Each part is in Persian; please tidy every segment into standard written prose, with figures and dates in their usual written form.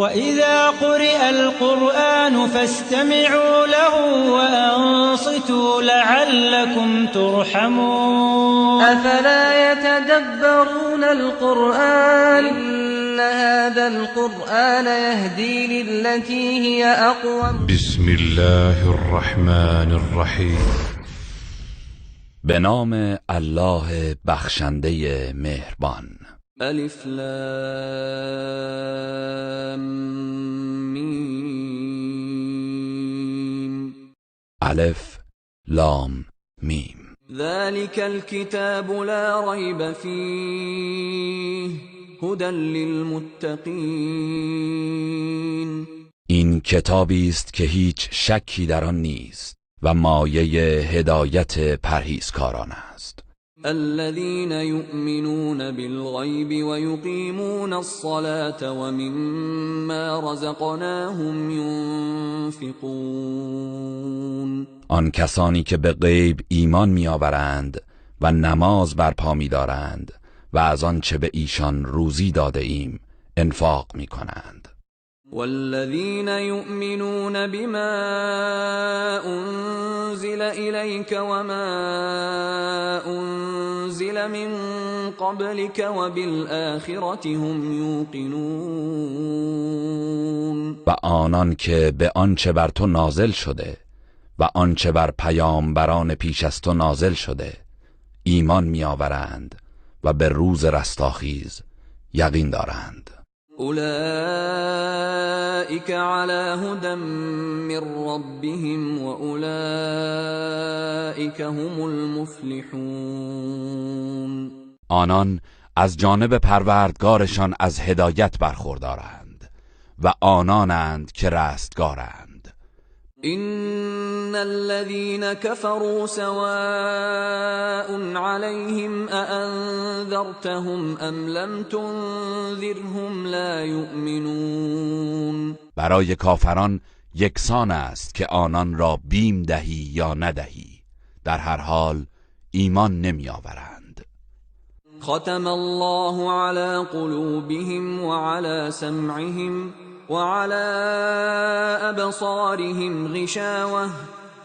وإذا قرئ القرآن فاستمعوا له وأنصتوا لعلكم ترحمون أفلا يتدبرون القرآن إن هذا القرآن يهدي للتي هي أقوم. بسم الله الرحمن الرحیم. به نام الله بخشنده مهربان. الف لام میم. الف لام میم. ذلك الكتاب لا ريب فيه هدى للمتقین. این کتابی است که هیچ شکی در آن نیست و مایه هدایت پرهیزکاران است. الذين يؤمنون بالغيب ويقيمون الصلاة ومما رزقناهم ينفقون. آن کسانی که به غیب ایمان می‌آورند و نماز برپا می‌دارند و از آنچه به ایشان روزی داده ایم انفاق می‌کنند. والذين يؤمنون بما أنزل إليك وما أنزل من قبلك وبالآخرة هم يوقنون. و آنان که به آنچه بر تو نازل شده و آنچه بر پیامبران پیش از تو نازل شده ایمان می‌آورند و به روز رستاخیز یقین دارند. اولئك على هدى من ربهم واولئك هم المفلحون. آنان از جانب پروردگارشان از هدایت برخوردارند و آنانند که رستگارند. إن الذين كفروا سواء عليهم أأنذرتهم أم لم تنذرهم لا يؤمنون. برای کافران یکسان است که آنان را بیم دهی یا ندهی، در هر حال ایمان نمی آورند. ختم الله على قلوبهم وعلى سمعهم وعلى أبصارهم غشاوة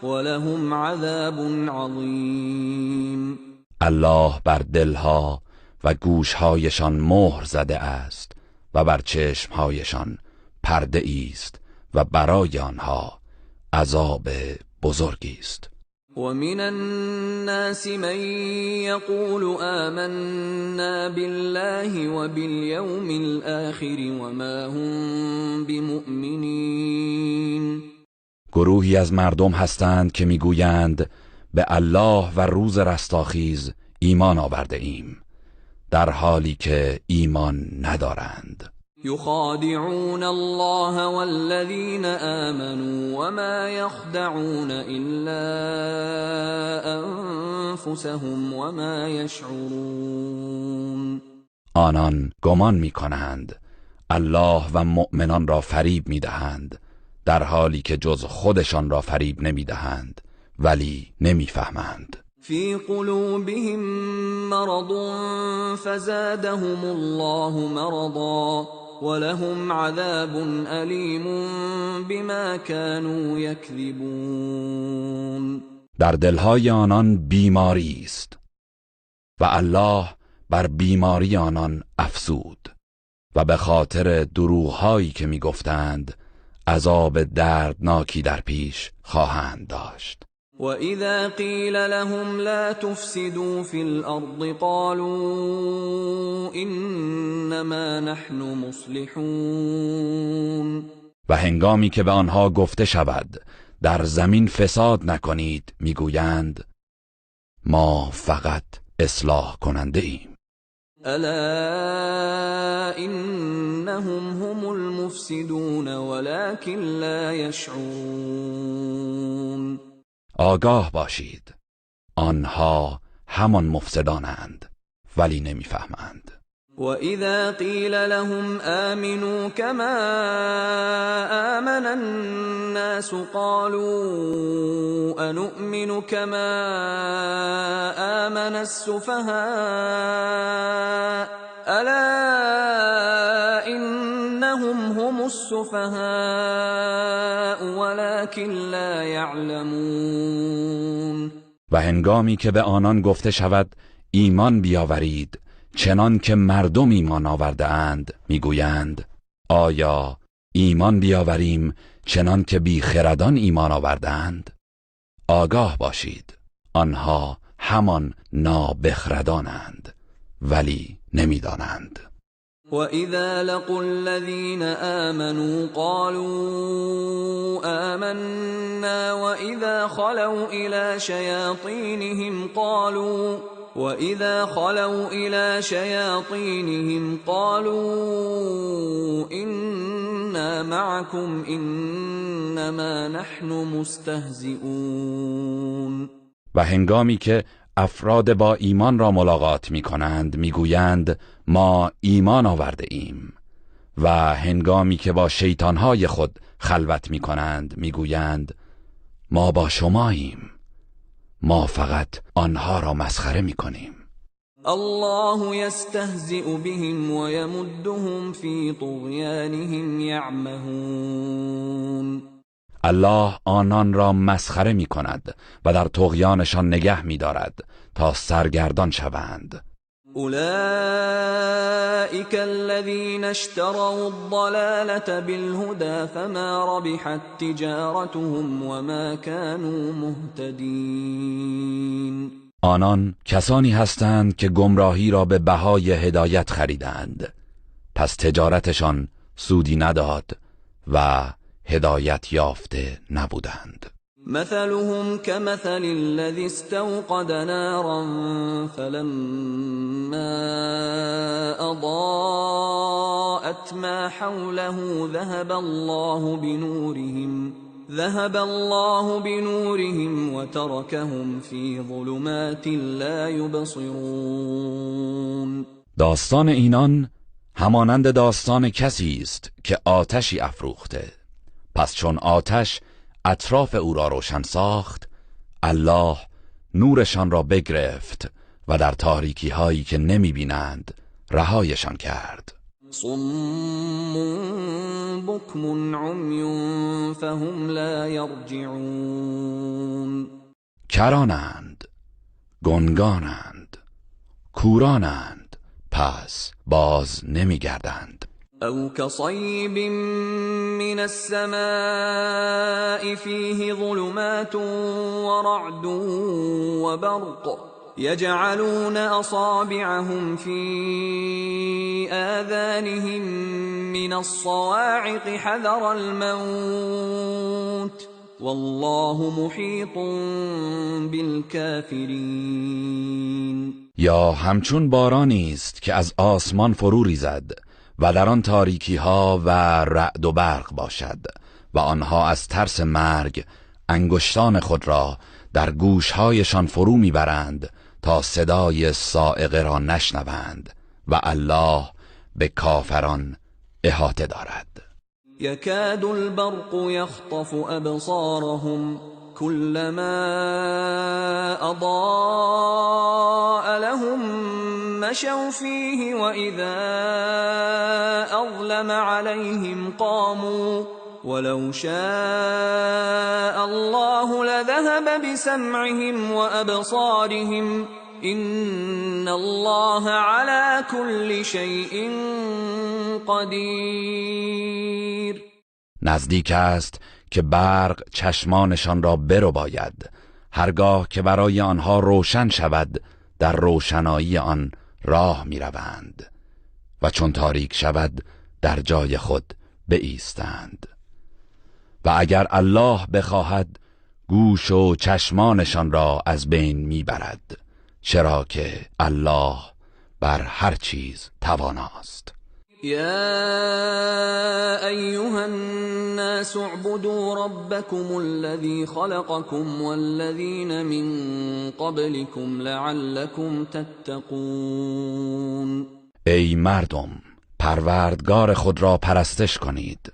ولهم عذاب عظیم. الله بر دلها و گوشهایشان مهر زده است و بر چشمهایشان پرده است و برای آنها عذاب بزرگی است. ومن الناس من يقول آمنا بالله وباليوم الآخر وما هم بمؤمنين. گروهی از مردم هستند که میگویند به الله و روز رستاخیز ایمان آورده ایم، در حالی که ایمان ندارند. يخادعون الله والذين آمنوا وما يخدعون إلا أنفسهم وما يشعرون. آنان گمان می‌کنند الله و مؤمنان را فریب می‌دهند، در حالی که جز خودشان را فریب نمی‌دهند ولی نمی‌فهمند. في قلوبهم مرض فزادهم الله مرضا ولهم عذاب أليم بما كانوا يكذبون. در دلهای آنان بیماری است و الله بر بیماری آنان افزود و به خاطر دروغ‌هایی که می‌گفتند عذاب دردناکی در پیش خواهند داشت. وَإِذَا قِيلَ لَهُمْ لَا تُفْسِدُوا فِي الْأَرْضِ قَالُوا إِنَّمَا نَحْنُ مُصْلِحُونَ. و هنگامی که به آنها گفته شود در زمین فساد نکنید میگویند ما فقط اصلاح کننده ایم. أَلَا إِنَّهُمْ هُمُ الْمُفْسِدُونَ وَلَكِنْ لَا يَشْعُرُونَ. آگاه باشید آنها همان مفسدانند ولی نمیفهمند. وَإِذَا قِيلَ لَهُمْ آمِنُوا كَمَا آمَنَ النَّاسُ قَالُوا أَنُؤْمِنُ كَمَا آمَنَ السُّفَهَاءُ أَلَا إِنَّمَا أنهم هم السفهاء ولكن لا يعلمون. و هنگامی که به آنان گفته شود ایمان بیاورید چنان که مردم ایمان آورده اند میگویند آیا ایمان بیاوریم چنان که بیخردان ایمان آوردند؟ آگاه باشید آنها همان نابخردانند ولی نمیدانند. وَإِذَا لَقُوا الَّذِينَ آمَنُوا قَالُوا آمَنَّا وَإِذَا خَلَوْا إِلَى شَيَاطِينِهِمْ قَالُوا إِنَّا مَعَكُمْ إِنَّمَا نَحْنُ مُسْتَهْزِئُونَ. و هنگامی که افراد با ایمان را ملاقات می کنند می گویند ما ایمان آورده ایم و هنگامی که با شیطانهای خود خلوت می کنند می گویند ما با شماییم، ما فقط آنها را مسخره می کنیم. الله يستهزئ بهم ويمدهم في طغيانهم يعمهون. الله آنان را مسخره می کند و در طغیانشان نگه می دارد تا سرگردان شوند. اولئك الذين اشتروا الضلالة بالهدى فما ربحت تجارتهم وما كانوا مهتدين. آنان کسانی هستند که گمراهی را به بهای هدایت خریدند، پس تجارتشان سودی نداد و هدایت یافته نبودند. مثلهم كمثل الذي استوقد نارا فلما أضاءت ما حوله ذهب الله بنورهم وتركهم في ظلمات لا يبصرون. داستان اینان همانند داستان کسی است که آتشی افروخته، پس چون آتش اطراف او را روشن ساخت الله نورشان را بگرفت و در تاریکی هایی که نمی بینند رهایشان کرد. صم بكم عمي فهم لا يرجعون. کرانند، گنگانند، کورانند، پس باز نمی گردند. او كصيب من السماء فيه ظلمات ورعد وبرق يجعلون أصابعهم في آذانهم من الصواعق حذر الموت والله محيط بالكافرين. یا همچون بارانی است که از آسمان فرو ریزد و در آن تاریکی ها و رعد و برق باشد و آنها از ترس مرگ انگشتان خود را در گوشهایشان فرو میبرند تا صدای صاعقه را نشنوند و الله به کافران احاطه دارد. یکاد البرق یخطف ابصارهم كلما اضاء لهم مشوا فيه وإذا أظلم عليهم قاموا ولو شاء الله لذهب بسمعهم وأبصارهم إن الله على كل شيء قدير. نزدیک است که برق چشمانشان را برباید، هرگاه که برای آنها روشن شود در روشنایی آن راه می روند و چون تاریک شود در جای خود بایستند. و اگر الله بخواهد گوش و چشمانشان را از بین می برد، چرا که الله بر هر چیز تواناست. يا أيها الناس اعبدوا ربكم الذي خلقكم والذين من قبلكم لعلكم تتقون. ای مردم، پروردگار خود را پرستش کنید،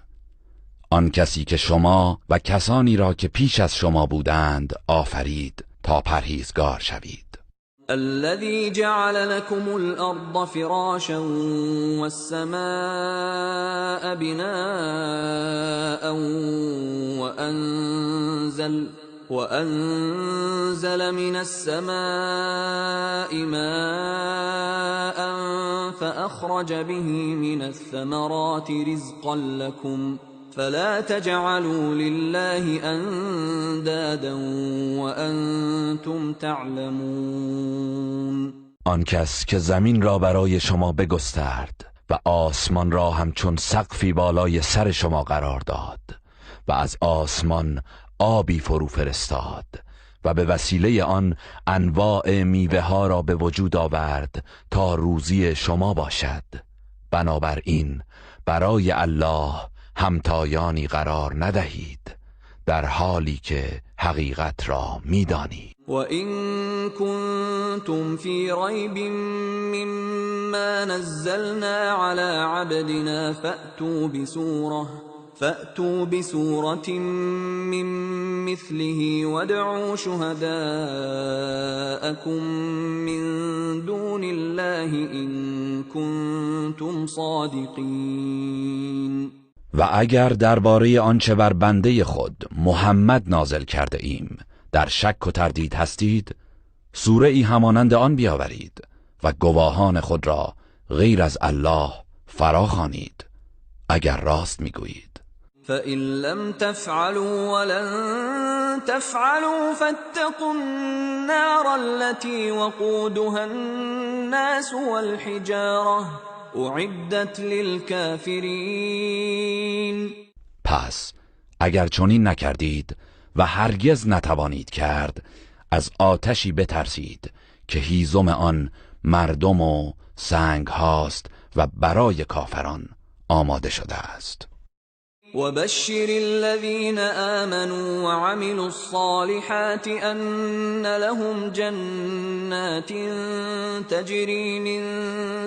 آن کسی که شما و کسانی را که پیش از شما بودند آفرید تا پرهیزگار شوید. الذي جعل لكم الأرض فراشا والسماء بناء وأنزل من السماء ماء فأخرج به من الثمرات رزقا لكم فلا تجعلوا لله اندادا وانتم تعلمون. آن کس که زمین را برای شما بگسترد و آسمان را همچون سقفی بالای سر شما قرار داد و از آسمان آبی فرو فرستاد و به وسیله آن انواع میوه ها را به وجود آورد تا روزی شما باشد، بنابراین برای الله همتایانی قرار ندهید در حالی که حقیقت را می‌دانید. و این کنتم فی ریب مما نزلنا علی عبدنا فأتوا بسورة من مثله وادعوا شهداءكم من دون الله إن كنتم صادقین. و اگر درباره آنچه بر بنده خود محمد نازل کرده ایم در شک و تردید هستید، سوره ای همانند آن بیاورید و گواهان خود را غیر از الله فراخوانید اگر راست میگویید. فَإِن لَّمْ تَفْعَلُوا وَلَن تَفْعَلُوا فَاتَّقُوا النَّارَ الَّتِي وَقُودُهَا النَّاسُ وَالْحِجَارَةُ أُعِدَّتْ لِلْكَافِرِينَ. پس اگر چنین نکردید و هرگز نتوانید کرد، از آتشی بترسید که هیزم آن مردم و سنگ هاست و برای کافران آماده شده است. وبشر الذين آمنوا وعملوا الصالحات أن لهم جنات تجري من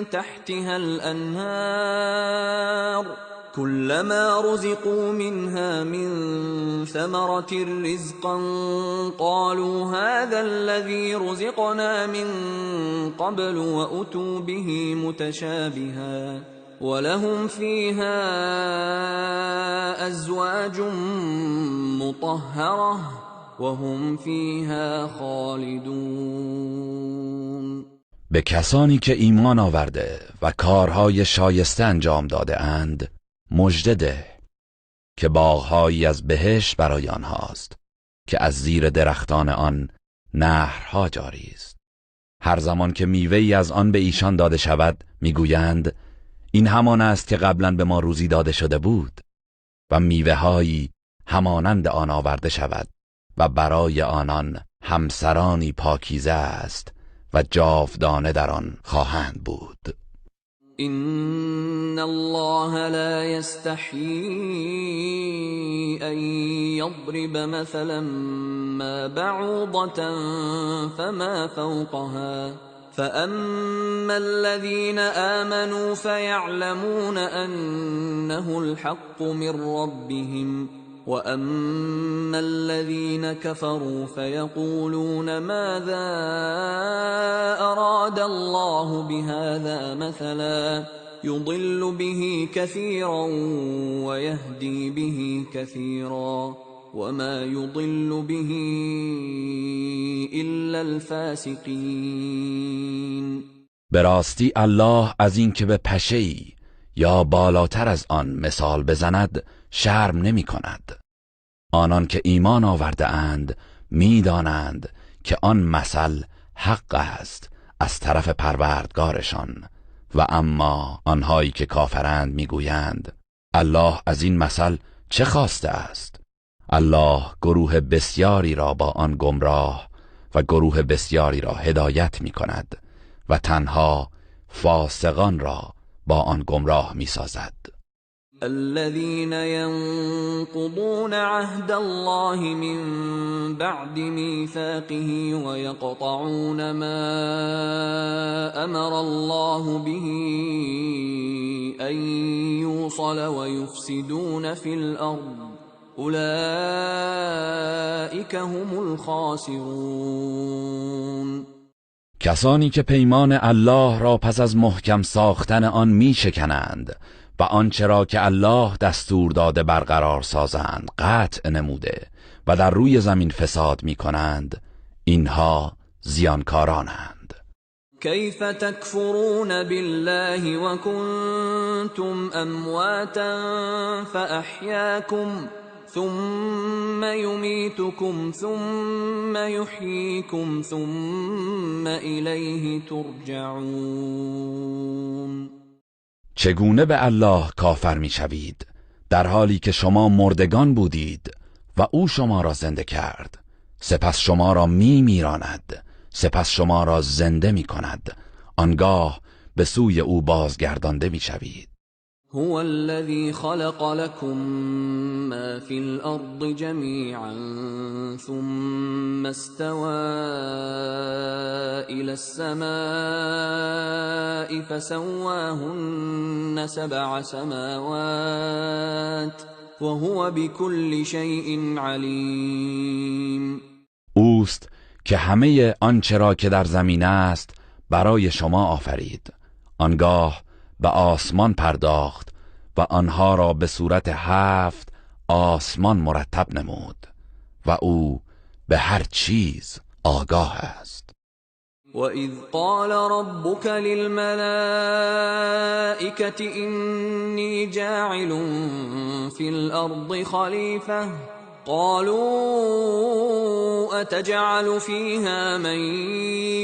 تحتها الأنهار كلما رزقوا منها من ثمرة رزقا قالوا هذا الذي رزقنا من قبل وأتوا به متشابها ولهم فيها أزواج مطهرة وهم فيها خالدون. به کسانی که ایمان آورده و کارهای شایسته انجام داده اند مژده ده که باغهایی از بهشت برای آنهاست که از زیر درختان آن نهرها جاری است. هر زمان که میوه‌ای از آن به ایشان داده شود میگویند این همان است که قبلا به ما روزی داده شده بود و میوه‌هایی همانند آن آورده شود و برای آنان همسرانی پاکیزه است و جاودانه در آن خواهند بود. إن الله لا يستحيي أن يضرب مثلا ما بعوضة فما فوقها فأما الذين آمنوا فيعلمون أنه الحق من ربهم وأما الذين كفروا فيقولون ماذا أراد الله بهذا مثلا يضل به كثيرا ويهدي به كثيرا وما يضل به إلا الفاسقين. به راستی الله از این که به پشه‌ای یا بالاتر از آن مثال بزند شرم نمی کند. آنان که ایمان آورده اند می دانند که آن مثل حق است از طرف پروردگارشان و اما آنهایی که کافرند می گویند الله از این مثل چه خواسته است؟ الله گروه بسیاری را با آن گمراه و گروه بسیاری را هدایت می کند و تنها فاسقان را با آن گمراه می سازد. الذين ينقضون عهد الله من بعد ميثاقه ويقطعون ما أمر الله به أن يوصل ويفسدون في الأرض أولئك هم الخاسرون. کسانی که پیمان الله را پس از محکم ساختن آن می شکنند و آنچه را که الله دستور داده برقرار سازند قطع نموده و در روی زمین فساد می کنند، اینها زیانکارانند. کیف تکفرون بالله و کنتم امواتا فاحیاکم ثم یمیتکم ثم یحییکم ثم الیه ترجعون. چگونه به الله کافر می شوید در حالی که شما مردگان بودید و او شما را زنده کرد، سپس شما را می میراند، سپس شما را زنده می کند، آنگاه به سوی او بازگردانده می شوید. هو الذي خلق لكم ما في الأرض جميعا ثم استوى إلى السماء فسواهن 7 سماوات وهو بكل شيء عليم. اوست که همه آنچه را که در زمین است برای شما آفرید، آنگاه به آسمان پرداخت و آنها را به صورت 7 آسمان مرتب نمود و او به هر چیز آگاه است. وَإِذْ قَالَ رَبُّكَ لِلْمَلَائِكَةِ إِنِّي جَاعِلٌ فِي الْأَرْضِ خَلِيفَةً قالوا أتجعل فيها من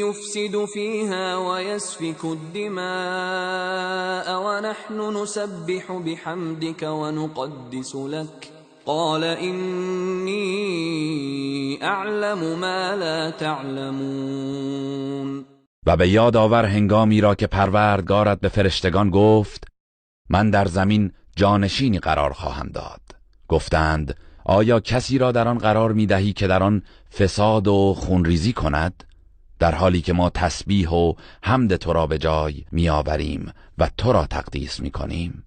يفسد فيها ويسفك الدماء ونحن نسبح بحمدك ونقدس لك قال إني أعلم ما لا تعلمون. و به یاد آور هنگامی را که پروردگارت به فرشتگان گفت من در زمین جانشینی قرار خواهم داد. گفتند آیا کسی را در آن قرار می دهی که در آن فساد و خونریزی کند؟ در حالی که ما تسبیح و حمد تو را به جای می آوریم و تو را تقدیس می کنیم.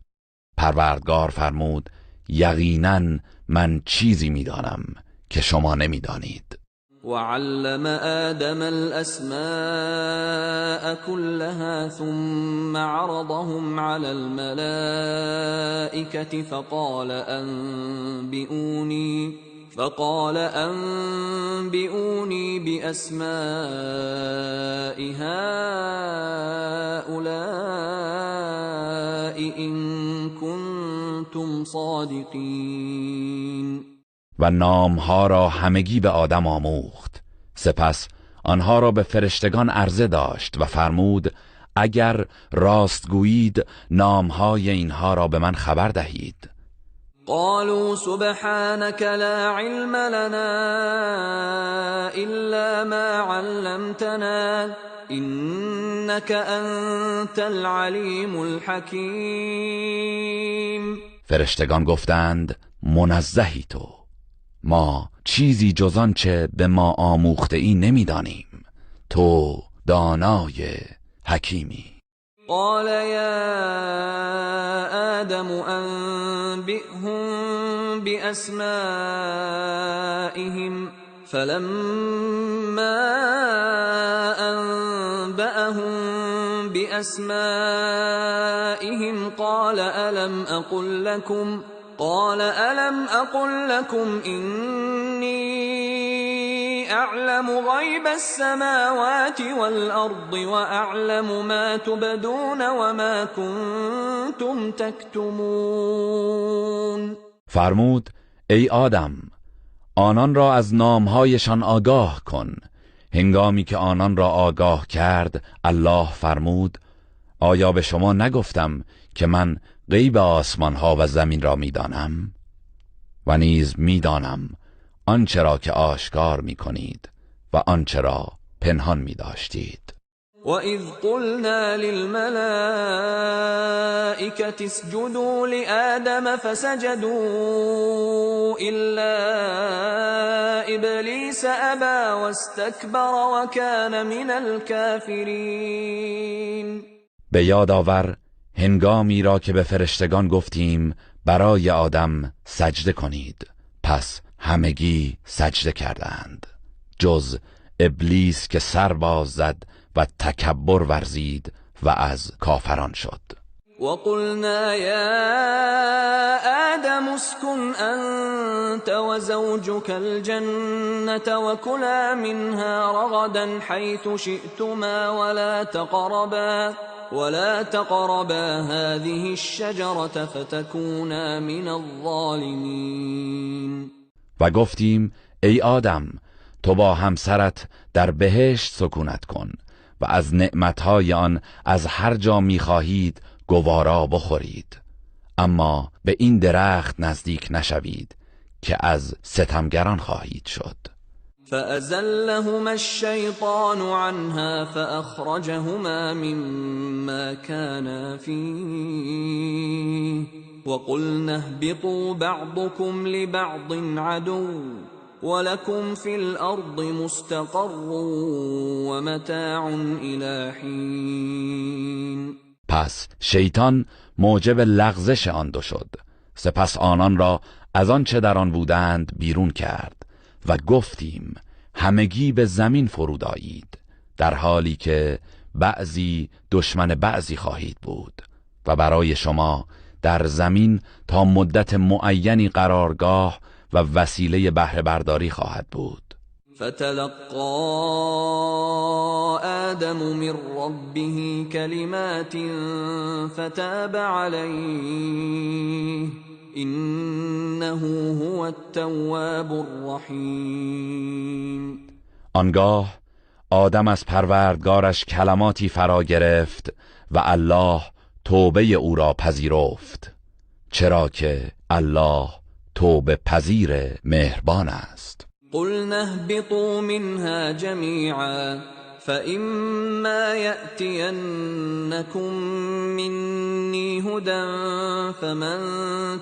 پروردگار فرمود یقینا من چیزی می دانم که شما نمی دانید. وعلم آدم الأسماء كلها ثم عرضهم على الملائكة فقال أنبئوني بأسماء هؤلاء إن كنتم صادقين. و نامها را همگی به آدم آموخت، سپس آنها را به فرشتگان عرضه داشت و فرمود اگر راست گویید نامهای اینها را به من خبر دهید. قالوا سبحانك لا علم لنا إلا ما علمتنا إنك أنت العليم الحكيم. فرشتگان گفتند منزهی تو، ما چیزی جز آنچه به ما آموخته ای نمیدانیم، تو دانای حکیمی. قال يا آدم أنبئهم بأسمائهم فلما أنبأهم بأسمائهم قال ألم أقل لكم إني أعلم غيب السماوات والأرض وأعلم ما تبدون وما كنتم تكتمون. فرمود ای آدم آنان را از نامهایشان آگاه کن. هنگامی که آنان را آگاه کرد الله فرمود آیا به شما نگفتم که من غیب آسمان ها و زمین را میدانم و نیز میدانم آنچه را که آشکار میکنید و آنچه را پنهان میداشتید. وَإِذْ قُلْنَا لِلْمَلَائِكَةِ اسْجُدُوا لِآدَمَ فَسَجَدُوا إِلَّا إِبْلِيسَ أَبَى وَاسْتَكْبَرَ وَكَانَ مِنَ الْكَافِرِينَ. به یاد آور هنگامی را که به فرشتگان گفتیم برای آدم سجده کنید، پس همگی سجده کردند جز ابلیس که سر باز زد و تکبر ورزید و از کافران شد. وقلنا يا آدم اسكن أنت وزوجك الجنة وكلا منها رغدا حيث شئتما ولا تقربا هذه الشجرة فتكونا من الظالمين. و گفتیم ای آدم تو با همسرت در بهشت سکونت کن و از نعمتهای آن از هر جا می‌خواهید گوارا بخورید، اما به این درخت نزدیک نشوید که از ستمگران خواهید شد. فأزلهما الشيطان عنها فأخرجهما مما كانا فيه وقلنا اهبطوا بعضكم لبعض عدو ولكم في الأرض مستقر ومتاع إلى حين. پس شیطان موجب لغزش آن دو شد، سپس آنان را از آن چه در آن بودند بیرون کرد و گفتیم همگی به زمین فرود آیید، در حالی که بعضی دشمن بعضی خواهید بود و برای شما در زمین تا مدت معینی قرارگاه و وسیله بهره برداری خواهد بود. فتلقى آدم من ربه كلمات فتاب عليه إنه هو التواب الرحیم. آنگاه آدم از پروردگارش کلماتی فرا گرفت و الله توبه او را پذیرفت، چرا که الله توبه پذیر مهربان است. قلنا اهبطوا منها جميعا فإما يأتينكم مني هدى فمن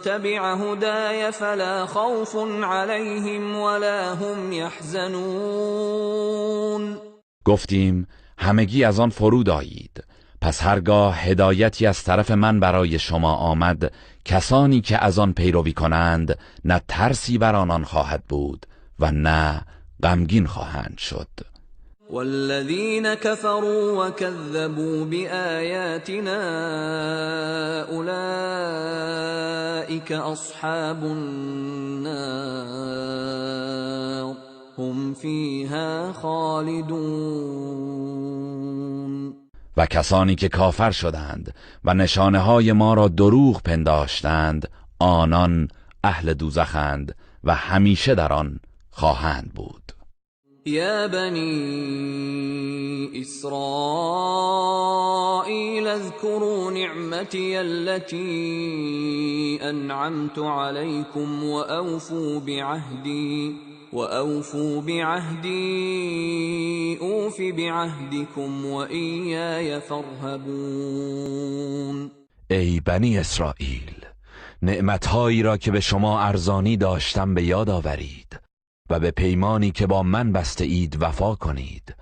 تبع هداي فلا خوف عليهم ولا هم يحزنون. گفتیم همگی از آن فرود آیید، پس هرگاه هدایتی از طرف من برای شما آمد، کسانی که از آن پیروی کنند نه ترسی بر آنان خواهد بود و نه غمگین خواهند شد. والذين كفروا وكذبوا بآياتنا أولئك أصحاب النار هم فيها خالدون. و کسانی که کافر شدند و نشانه های ما را دروغ پنداشتند آنان اهل دوزخند و همیشه در آن خواهند بود. يا بني إسرائيل اذكروا نعمتي التي أنعمت عليكم وأوفوا بعهدي أوف بعهدكم وإياي فارهبون. ای بنی اسرائیل، نعمتهایی را که به شما ارزانی داشتم به یاد آورید و به پیمانی که با من بسته اید وفا کنید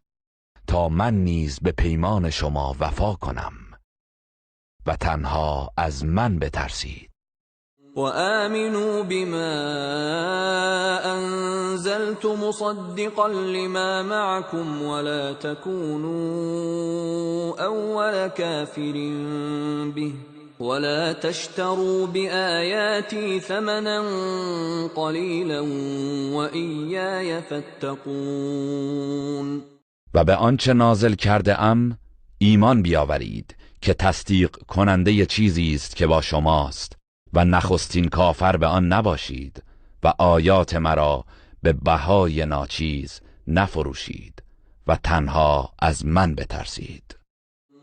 تا من نیز به پیمان شما وفا کنم و تنها از من بترسید. وآمنوا بما أنزلت مصدقا لما معكم ولا تكونوا أول كافر به ولا تشتروا بآياتي ثمنا قليلا وإياي فاتقون. و به آنچه نازل کرده ام ایمان بیاورید که تصدیق کننده چیزی است که با شماست و نخستین کافر به آن نباشید و آیات مرا به بهای ناچیز نفروشید و تنها از من بترسید.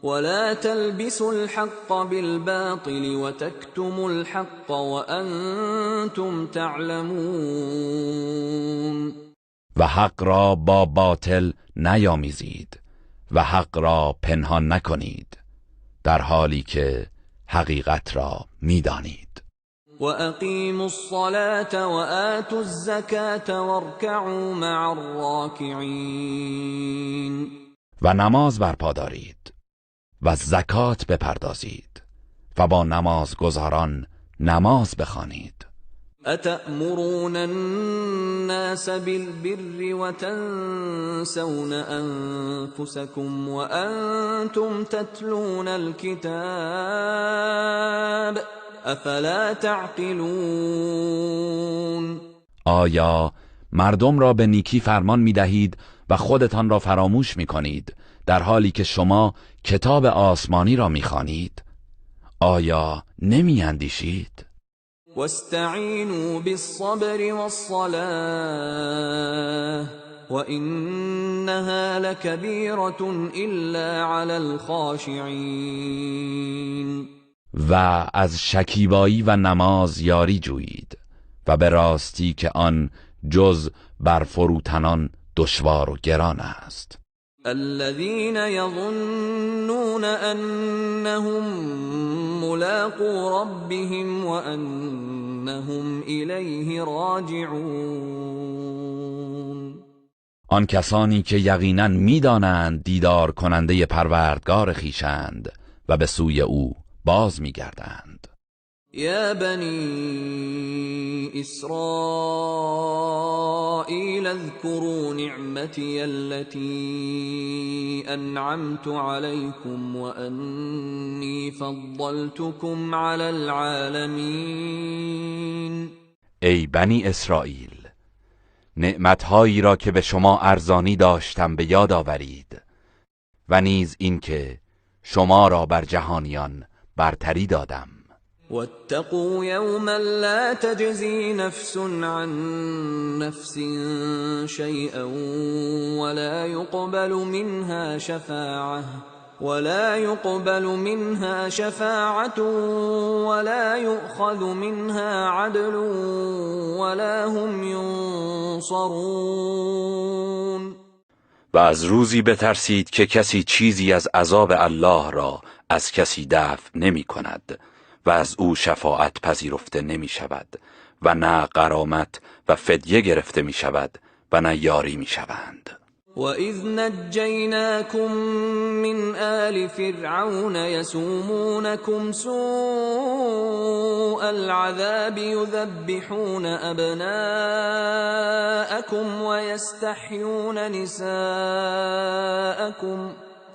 ولا تلبسوا الحق بالباطل وتكتموا الحق وأنتم تعلمون. و حق را با باطل نیامیزید و حق را پنهان نکنید در حالی که حقیقت را میدانید. وأقيموا الصلاة وآتوا الزكاة واركعوا مع الراكعين. و نماز برپا دارید و زکات بپردازید و با نمازگزاران نماز بخوانید. اتأمرون الناس بالبر وتنسون انفسكم وانتم تتلون الكتاب افلا تعقلون. آیا مردم را به نیکی فرمان می دهید و خودتان را فراموش می کنید در حالی که شما کتاب آسمانی را می خوانید؟ آیا نمی اندیشید؟ واستعینوا بالصبر والصلاة وإنها لكبيرة إلا على الخاشعين. و از شکیبایی و نماز یاری جویید و به راستی که آن جز بر فروتنان دشوار و گران است. الذين يظنون أنهم ملاقو ربهم وأنهم إليه راجعون. آن کسانی که یقینا می‌دانند دیدار کننده پروردگار خویشند و به سوی او باز می‌گردند. يا بني إسرائيل اذكروا نعمتي التي أنعمت عليكم وأني فضلتكم على العالمين. ای بنی اسرائیل، نعمتهایی را که به شما ارزانی داشتم به یاد آورید و نیز این که شما را بر جهانیان برتری دادم. واتقوا يوما لا تجزي نفس عن نفس شيئا ولا يقبل منها شفاعة ولا يؤخذ منها عدل ولا هم ينصرون. و از روزی بترسید که کسی چیزی از عذاب الله را از کسی دفع نمی کند و از او شفاعت پذیرفته نمی شود و نه غرامت و فدیه گرفته می شود و نه یاری می شوند. وَإِذْ نَجَّيْنَاكُمْ مِنْ آلِ فِرْعَوْنَ يَسُومُونَكُمْ سُوءَ الْعَذَابِ يُذَبِّحُونَ أَبْنَاءَكُمْ وَيَسْتَحْيُونَ نِسَاءَكُمْ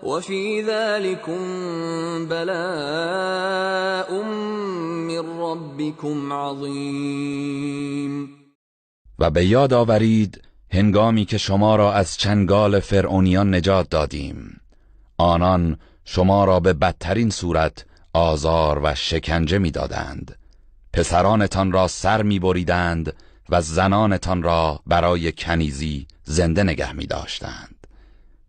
وَفِي ذَلِكُمْ بَلَاءٌ مِّن رَّبِّكُمْ عَظِيمٌ. و به یاد آورید هنگامی که شما را از چنگال فرعونیان نجات دادیم، آنان شما را به بدترین صورت آزار و شکنجه می دادند. پسرانتان را سر می بریدند و زنانتان را برای کنیزی زنده نگه می داشتند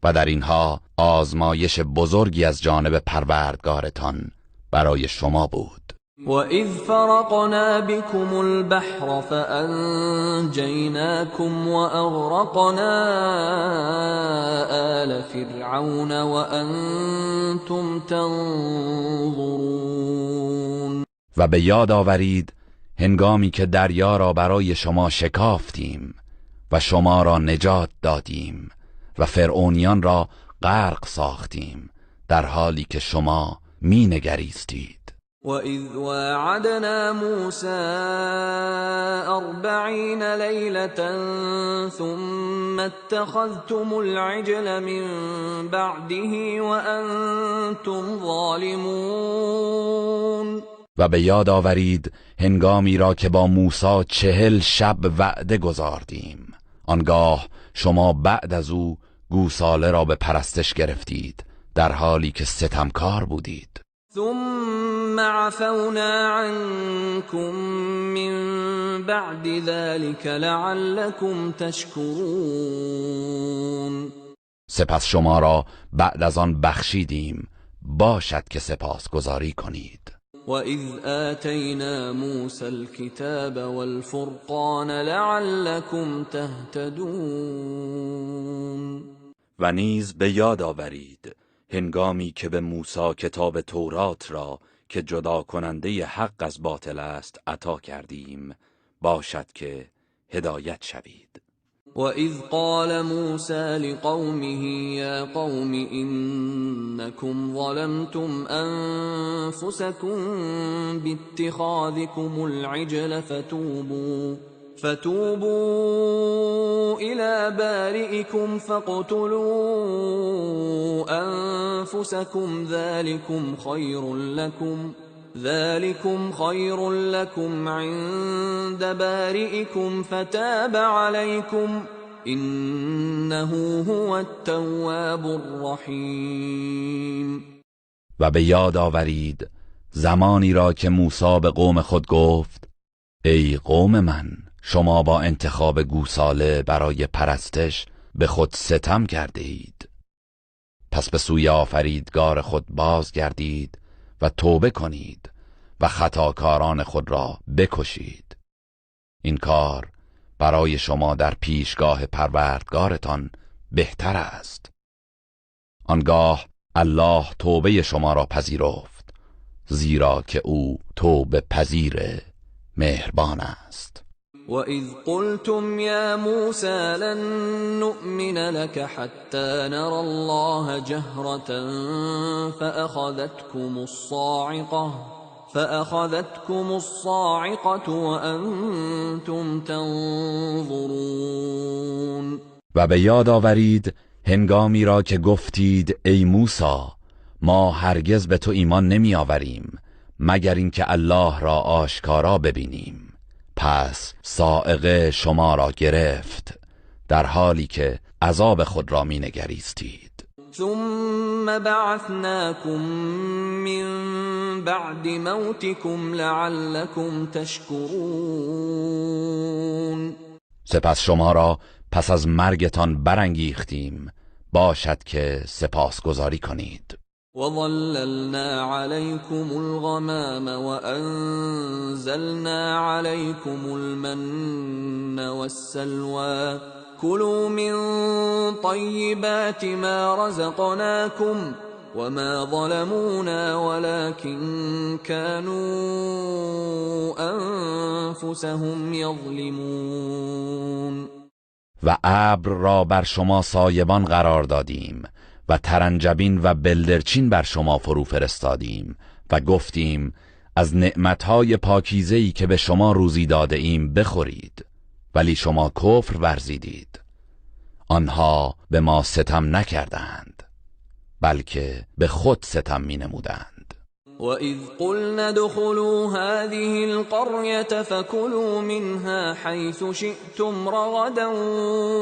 و در اینها آزمایش بزرگی از جانب پروردگارتان برای شما بود. وَإِذْ فَرَقْنَا بِكُمُ الْبَحْرَ فَأَنْجَيْنَاكُمْ وَأَغْرَقْنَا آلَ فِرْعَوْنَ وَأَنْتُمْ تَنْظُرُونَ. و به یاد آورید هنگامی که دریا را برای شما شکافتیم و شما را نجات دادیم و فرعونیان را غرق ساختیم در حالی که شما می نگریستید. وَإِذْ وَاعَدْنَا مُوسَىٰ 40 لَيْلَةً ثُمَّ اتَّخَذْتُمُ الْعِجْلَ مِن بَعْدِهِ وَأَنْتُمْ ظَالِمُونَ. و به یاد آورید هنگامی را که با موسی 40 شب وعده گذاردیم، آنگاه شما بعد از او گوساله را به پرستش گرفتید در حالی که ستمکار بودید. ثم عفونا عنكم من بعد ذلك لعلكم تشكرون. سپس شما را بعد از آن بخشیدیم، باشد که سپاسگزاری کنید. وَإِذْ آتَيْنَا مُوسَى الْكِتَابَ وَالْفُرْقَانَ لَعَلَّكُمْ تَهْتَدُونَ. و نیز به یاد آورید هنگامی که به موسی کتاب تورات را که جدا کننده حق از باطل است عطا کردیم، باشد که هدایت شوید. وَإِذْ قَالَ مُوسَى لِقَوْمِهِ يَا قَوْمِ إِنَّكُمْ ظَلَمْتُمْ أَنفُسَكُمْ بِاتِّخَاذِكُمُ الْعِجْلَ فتوبوا إلى بارئكم فاقتلوا أنفسكم ذلكم خير لكم عند بارئكم فتاب عليكم إنه هو التواب الرحیم. و به یاد آورید زمانی را که موسی به قوم خود گفت ای قوم من، شما با انتخاب گوساله برای پرستش به خود ستم کرده اید. پس به سوی آفریدگار خود بازگردید و توبه کنید و خطاکاران خود را بکشید. این کار برای شما در پیشگاه پروردگارتان بهتر است. آنگاه الله توبه شما را پذیرفت، زیرا که او توبه پذیر مهربان است. وَإِذْ قُلْتُمْ يَا مُوسَى لَن نُّؤْمِنَ لَكَ حَتَّى نَرَى اللَّهَ جَهْرَةً فَأَخَذَتْكُمُ الصَّاعِقَةُ وَأَنْتُمْ تَنظُرُونَ. و به یاد آورید هنگامی را که گفتید ای موسی، ما هرگز به تو ایمان نمی آوریم مگر اینکه الله را آشکارا ببینیم. پس صاعقه شما را گرفت در حالی که عذاب خود را می نگریستید. ثم بعثناكم من بعد موتكم لعلكم تشکرون. سپس شما را پس از مرگتان برانگیختیم باشد که سپاسگزاری کنید. وَظَلَّلْنَا عَلَيْكُمُ الْغَمَامَ وَأَنزَلْنَا عَلَيْكُمُ الْمَنَّ وَالسَّلْوَىٰ كُلُوا مِن طَيِّبَاتِ مَا رَزَقْنَاكُمْ وَمَا ظَلَمُونَا وَلَكِن كَانُوا أَنفُسَهُمْ يَظْلِمُونَ. و ابر را بر شما سایبان قرار دادیم و ترنجبین و بلدرچین بر شما فرو فرستادیم و گفتیم از نعمتهای پاکیزه‌ای که به شما روزی داده ایم بخورید، ولی شما کفر ورزیدید. آنها به ما ستم نکردند بلکه به خود ستم می نمودند. وَإِذْ قُلْنَا ادْخُلُوا هَٰذِهِ الْقَرْيَةَ فَكُلُوا مِنْهَا حَيْثُ شِئْتُمْ رَغَدًا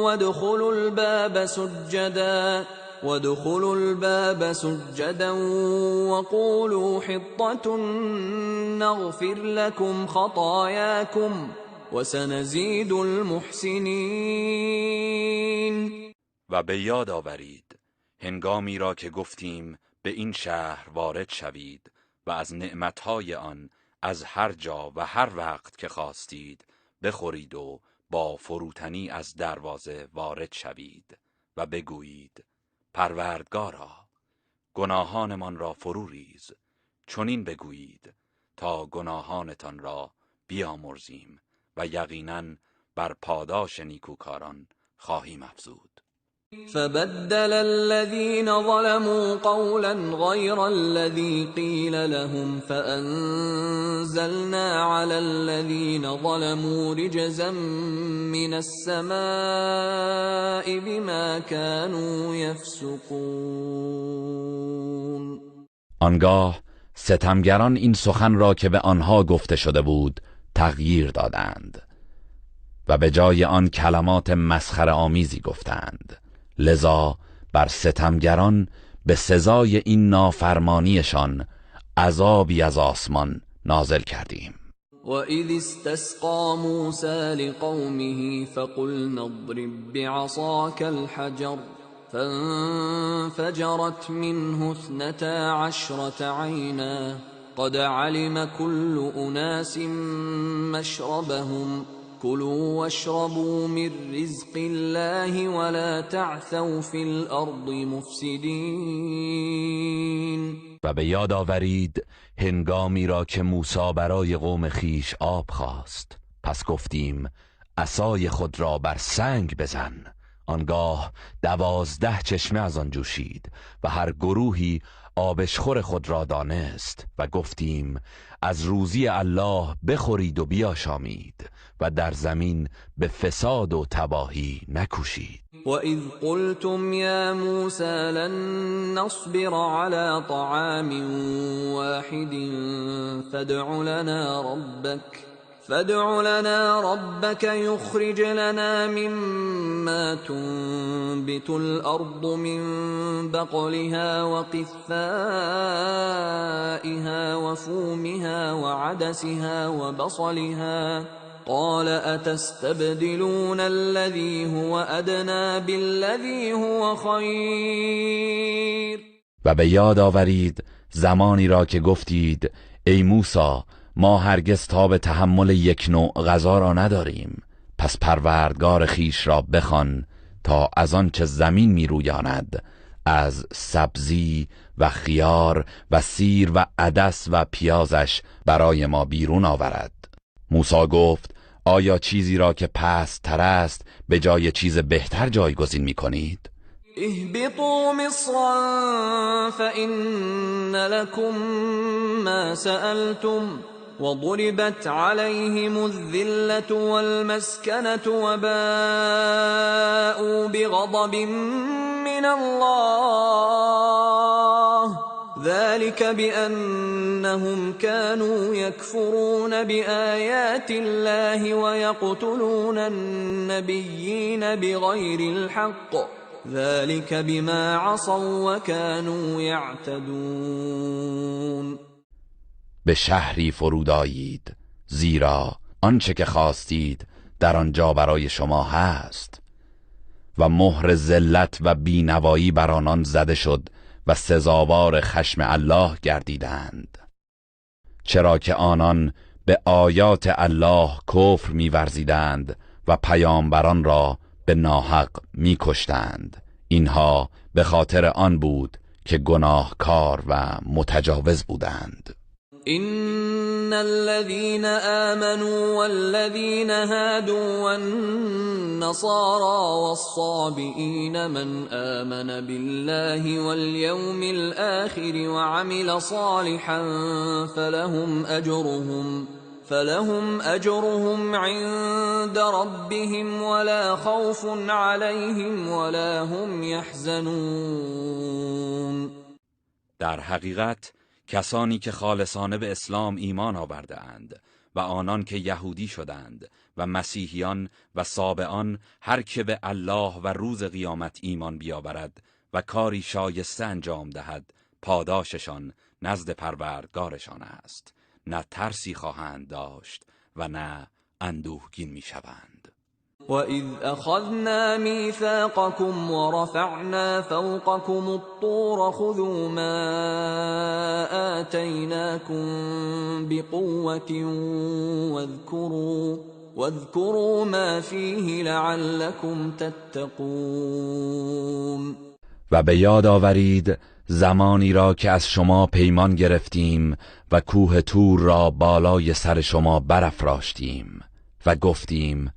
وَادْخُلُوا الْبَابَ سُجَّدًا وَقُولُوا حِطَّةٌ نَّغْفِرْ لَكُمْ خَطَايَاكُمْ وَسَنَزِيدُ الْمُحْسِنِينَ. و به یاد آورید هنگامی را که گفتیم به این شهر وارد شوید و از نعمتهای آن از هر جا و هر وقت که خواستید بخورید و با فروتنی از دروازه وارد شوید و بگویید پروردگارا گناهانمان را فرو ریز، چنین بگویید تا گناهانتان را بیامرزیم و یقیناً بر پاداش نیکوکاران خواهیم افزود. فبدل الذين ظلموا قولا غير الذي قيل لهم فأنزلنا على الذين ظلموا رجزا من السماء بما كانوا يفسقون. آنگاه ستمگران این سخن را که به آنها گفته شده بود تغییر دادند و به جای آن کلمات مسخره آمیزی گفتند. لذا بر ستمگران به سزای این نافرمانیشان عذابی از آسمان نازل کردیم. وَإِذِ اسْتَسْقَىٰ مُوسَىٰ لِقَوْمِهِ فَقُلْنَا اضْرِب بِّعَصَاكَ الْحَجَرَ فَانفَجَرَتْ مِنْهُ 12 عَيْنًا قَدْ عَلِمَ كُلُّ أُنَاسٍ مَّشْرَبَهُمْ كُلُوا وَاشْرَبُوا مِن رِّزْقِ اللَّهِ وَلَا تَعْثَوْا فِي الْأَرْضِ مُفْسِدِينَ. و به یاد آورید هنگامی را که موسی برای قوم خیش آب خواست، پس گفتیم عصای خود را بر سنگ بزن. آنگاه 12 چشمه از آن جوشید و هر گروهی آبشخور خود را دانست و گفتیم از روزی الله بخورید و بیاشامید و در زمین به فساد و تباهی نکوشید. وَإِذْ قُلْتُمْ يَا مُوسَى لَن نَّصْبِرَ عَلَى طَعَامٍ وَاحِدٍ فادع لنا ربك يخرج لنا مما تنبت الأرض من بقلها وقثائها وفومها وعدسها وبصلها قال أتستبدلون الذي هو أدنى بالذي هو خير. و به یاد آورید زمانی را که گفتید ای موسی ما هرگز تاب تحمل یک نوع غذا را نداریم، پس پروردگار خیش را بخوان تا از آن چه زمین می رویاند از سبزی و خیار و سیر و عدس و پیازش برای ما بیرون آورد. موسی گفت آیا چیزی را که پست تر است به جای چیز بهتر جایگزین می کنید؟ اهبطوا مصرا فإن لكم ما سألتم وضربت عليهم الذلة والمسكنة وباءوا بغضب من الله ذلك بأنهم كانوا يكفرون بآيات الله ويقتلون النبيين بغير الحق ذلك بما عصوا وكانوا يعتدون. به شهری فرود آیید زیرا آنچه که خواستید در آنجا برای شما هست و مهر ذلت و بینوایی بر آنان زده شد و سزاوار خشم الله گردیدند، چرا که آنان به آیات الله کفر می‌ورزیدند و پیامبران را به ناحق می‌کشتند. اینها به خاطر آن بود که گناهکار و متجاوز بودند. إن الذين آمنوا والذين هادوا والنصارى والصابئين من آمن بالله واليوم الآخر وعمل صالحا فلهم أجرهم عند ربهم ولا خوف عليهم ولا هم يحزنون. در حقیقت کسانی که خالصانه به اسلام ایمان آورده اند و آنان که یهودی شدند و مسیحیان و سابئان هر که به الله و روز قیامت ایمان بیاورد و کاری شایسته انجام دهد پاداششان نزد پروردگارشان است، نه ترسی خواهند داشت و نه اندوهگین میشوند. وَإِذْ أَخَذْنَا مِيثَاقَكُمْ وَرَفَعْنَا فَوْقَكُمُ الطُّورَ خُذُوا مَا آتَيْنَاكُمْ بِقُوَّةٍ وَاذْكُرُوا مَا فِيهِ لَعَلَّكُمْ تَتَّقُونَ. و به یاد آورید زمانی را که از شما پیمان گرفتیم و کوه طور را بالای سر شما برافراشتیم و گفتیم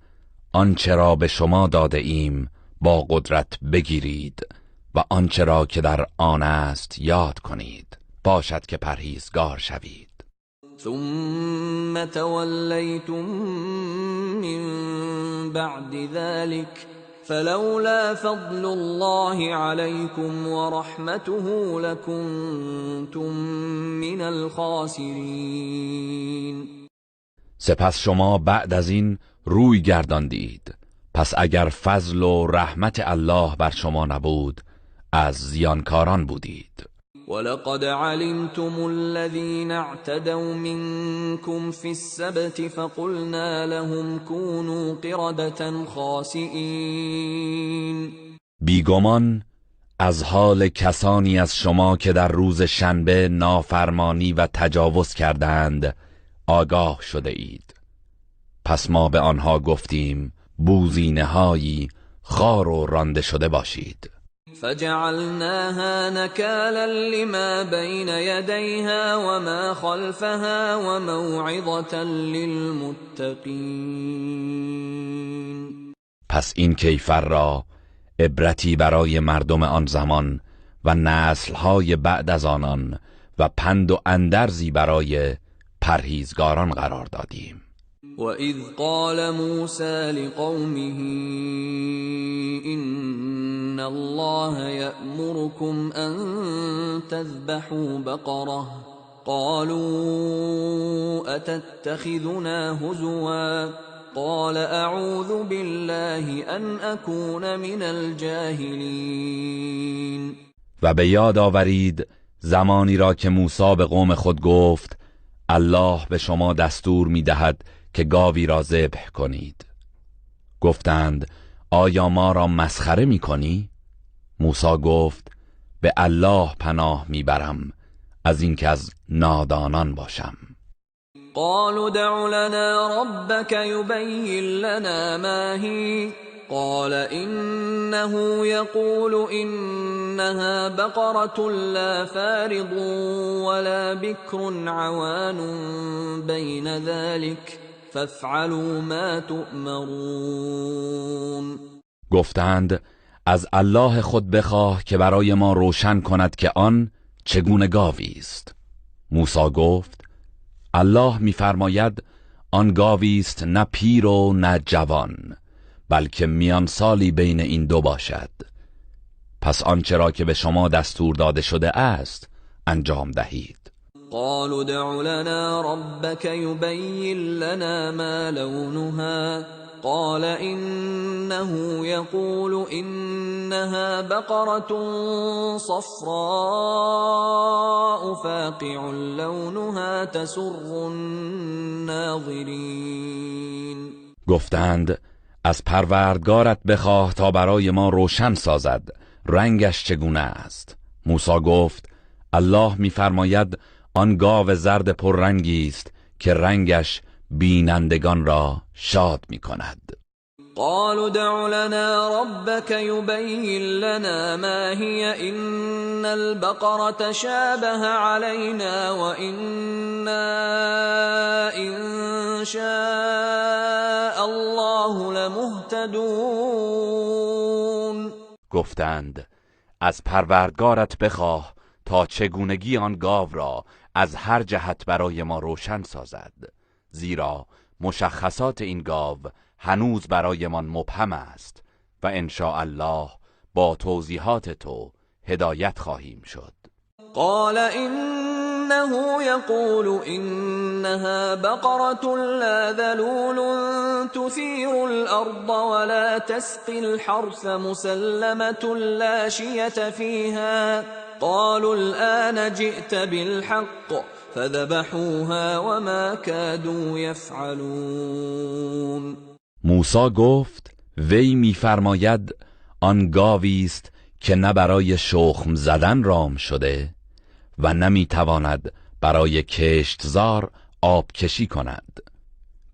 آنچه را به شما داده ایم با قدرت بگیرید و آنچه را که در آن است یاد کنید، باشد که پرهیزگار شوید. ثم تولیتم من بعد ذلك فلولا فضل الله عليكم ورحمته لكنتم من الخاسرین. سپس شما بعد از این روی گرداندید، پس اگر فضل و رحمت الله بر شما نبود از زیانکاران بودید. ولقد علمتم الذين اعتدوا منكم في السبت فقلنا لهم كونوا قردة خاسئين. بیگمان از حال کسانی از شما که در روز شنبه نافرمانی و تجاوز کردند آگاه شده اید، پس ما به آنها گفتیم بوزینه‌هایی خار و رانده شده باشید. فجعلناها نكالا لما بين يديها وما خلفها وموعظة للمتقين. پس این کیفر را عبرتی برای مردم آن زمان و نسل‌های بعد از آنان و پند و اندرزی برای پرهیزگاران قرار دادیم. وَإِذْ قَالَ مُوسَى لِقَوْمِهِ إِنَّ اللَّهَ يَأْمُرُكُمْ أَن تَذْبَحُوا بَقَرَةً قَالُوا أَتَتَّخِذُنَا هُزُوًا قَالَ أَعُوذُ بِاللَّهِ أَنْ أَكُونَ مِنَ الْجَاهِلِينَ. و به یاد آورید زمانی را که موسی به قوم خود گفت الله به شما دستور می‌دهد که گاوی را ذبح کنید. گفتند آیا ما را مسخره می‌کنی؟ موسی گفت به الله پناه میبرم از اینکه از نادانان باشم. قالوا ادع لنا ربك يبين لنا ما هي قال إنه يقول إنها بقرة لا فارض ولا بكر عوان بين ذلك فافعلوا ما تؤمرون. گفتند از الله خود بخواه که برای ما روشن کند که آن چگونه گاوی است. موسی گفت الله می‌فرماید آن گاوی است نه پیر و نه جوان بلکه میان سالی بین این دو باشد. پس آنچه را که به شما دستور داده شده است انجام دهید. قالوا ادع لنا ربك يبين لنا ما لونها قال إنه يقول إنها بقرة صفراء فاقع لونها تسر الناظرين. گفتند از پروردگارت بخواه تا برای ما روشن سازد رنگش چگونه است. موسی گفت الله می‌فرماید آن گاو زرد پررنگی است که رنگش بینندگان را شاد می‌کند. قالوا ادع لنا ربك يبين لنا ما هي إن البقرة شابه علينا وإنا إن شاء الله لمهتدون. گفتند از پروردگارت بخواه تا چگونگی آن گاو را از هر جهت برای ما روشن سازد، زیرا مشخصات این گاو هنوز برایمان مبهم است و ان شاء الله با توضیحات تو هدایت خواهیم شد. قال إنه يقول إنها بقرة لا ذلول تثير الأرض ولا تسقي الحرث مسلمة لا شية فيها قالوا الآن جئت بالحق فذبحوها وما كادوا يفعلون. موسی گفت وی می‌فرماید آن گاوی است که نه برای شخم زدن رام شده و نمی‌تواند برای کشتزار آب کشی کند،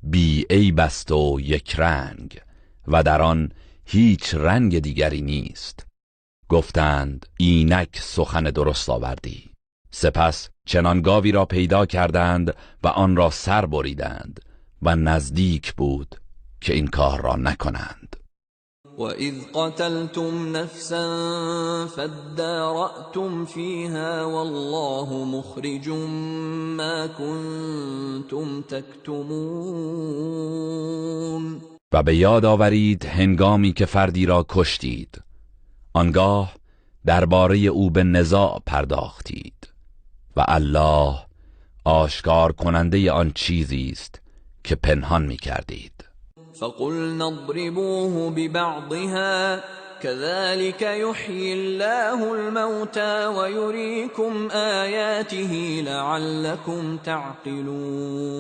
بی عیب است و یک رنگ و در آن هیچ رنگ دیگری نیست. گفتند اینک سخن درست آوردی. سپس چنان گاوی را پیدا کردند و آن را سر بریدند و نزدیک بود که این کار را نکنند. وَإِذْ قَتَلْتُمْ نَفْسًا فَادَّارَأْتُمْ فِيهَا وَاللَّهُ مُخْرِجٌ مَا كُنْتُمْ تَكْتُمُونَ. و به یاد آورید هنگامی که فردی را کشتید، آنگاه درباره او به نزاع پرداختید و الله آشکار کننده آن چیزی است که پنهان می کردید. فَقُلْنَا اضْرِبُوهُ بِبَعْضِهَا كَذَلِكَ يُحْيِي اللَّهُ الْمَوْتَى وَيُرِيكُمْ آيَاتِهِ لَعَلَّكُمْ تَعْقِلُونَ.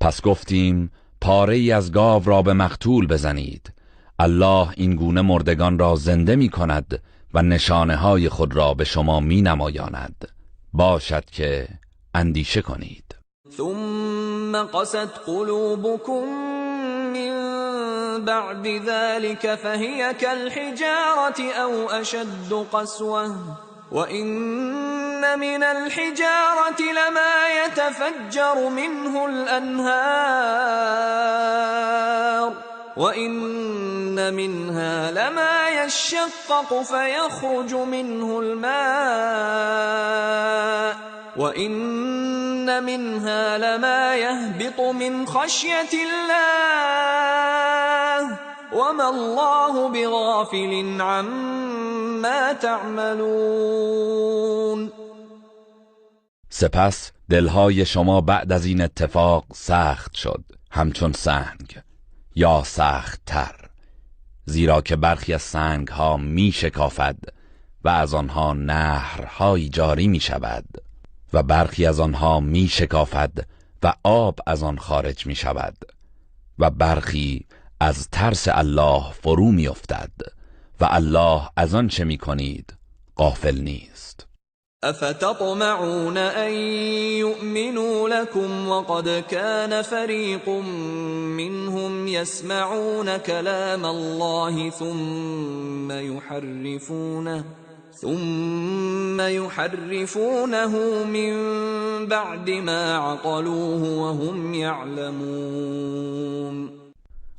پس گفتیم پاره ای از گاو را به مقتول بزنید، الله این گونه مردگان را زنده می کند و نشانه های خود را به شما می نمایاند، باشد که اندیشه کنید. ثم قست قلوبكم من بعد ذلك فهي كالحجارة أو أشد قسوة وإن من الحجارة لما يتفجر منه الأنهار وإن منها لما يشقق فيخرج منه الماء وإن منها لما يهبط من خشية الله وما الله بغافل عما تعملون. سپس دلهای شما بعد از این اتفاق سخت شد همچون سنگ یا سخت تر، زیرا که برخی از سنگ ها می شکافد و از آنها نهرهایی جاری می شود و برخی از آنها می شکافد و آب از آن خارج می شود و برخی از ترس الله فرو می افتد و الله از آن چه می کنید غافل نیست. افتطمعون ان يؤمنوا لكم وقد كان فريق منهم يسمعون كلام الله ثم يحرفونه من بعد ما عقلوه وهم يعلمون.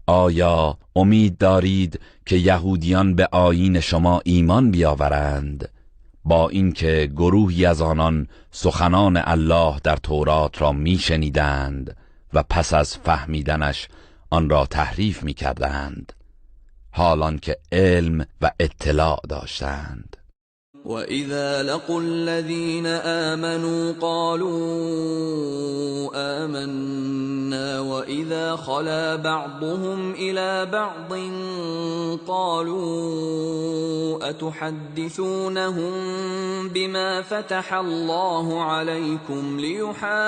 آیا امید دارید که یهودیان به آیین شما ایمان بیاورند با اینکه گروهی از آنان سخنان الله در تورات را میشنیدند و پس از فهمیدنش آن را تحریف میکردند حالان که علم و اطلاع داشتند؟ وَإِذَا لَقُوا الَّذِينَ آمَنُوا قَالُوا آمَنَّا وَإِذَا خَلَا بَعْضُهُمْ إِلَى بَعْضٍ قَالُوا أَتُحَدِّثُونَهُم بِمَا فَتَحَ اللَّهُ عَلَيْكُمْ لِيُحَاجُّوكُم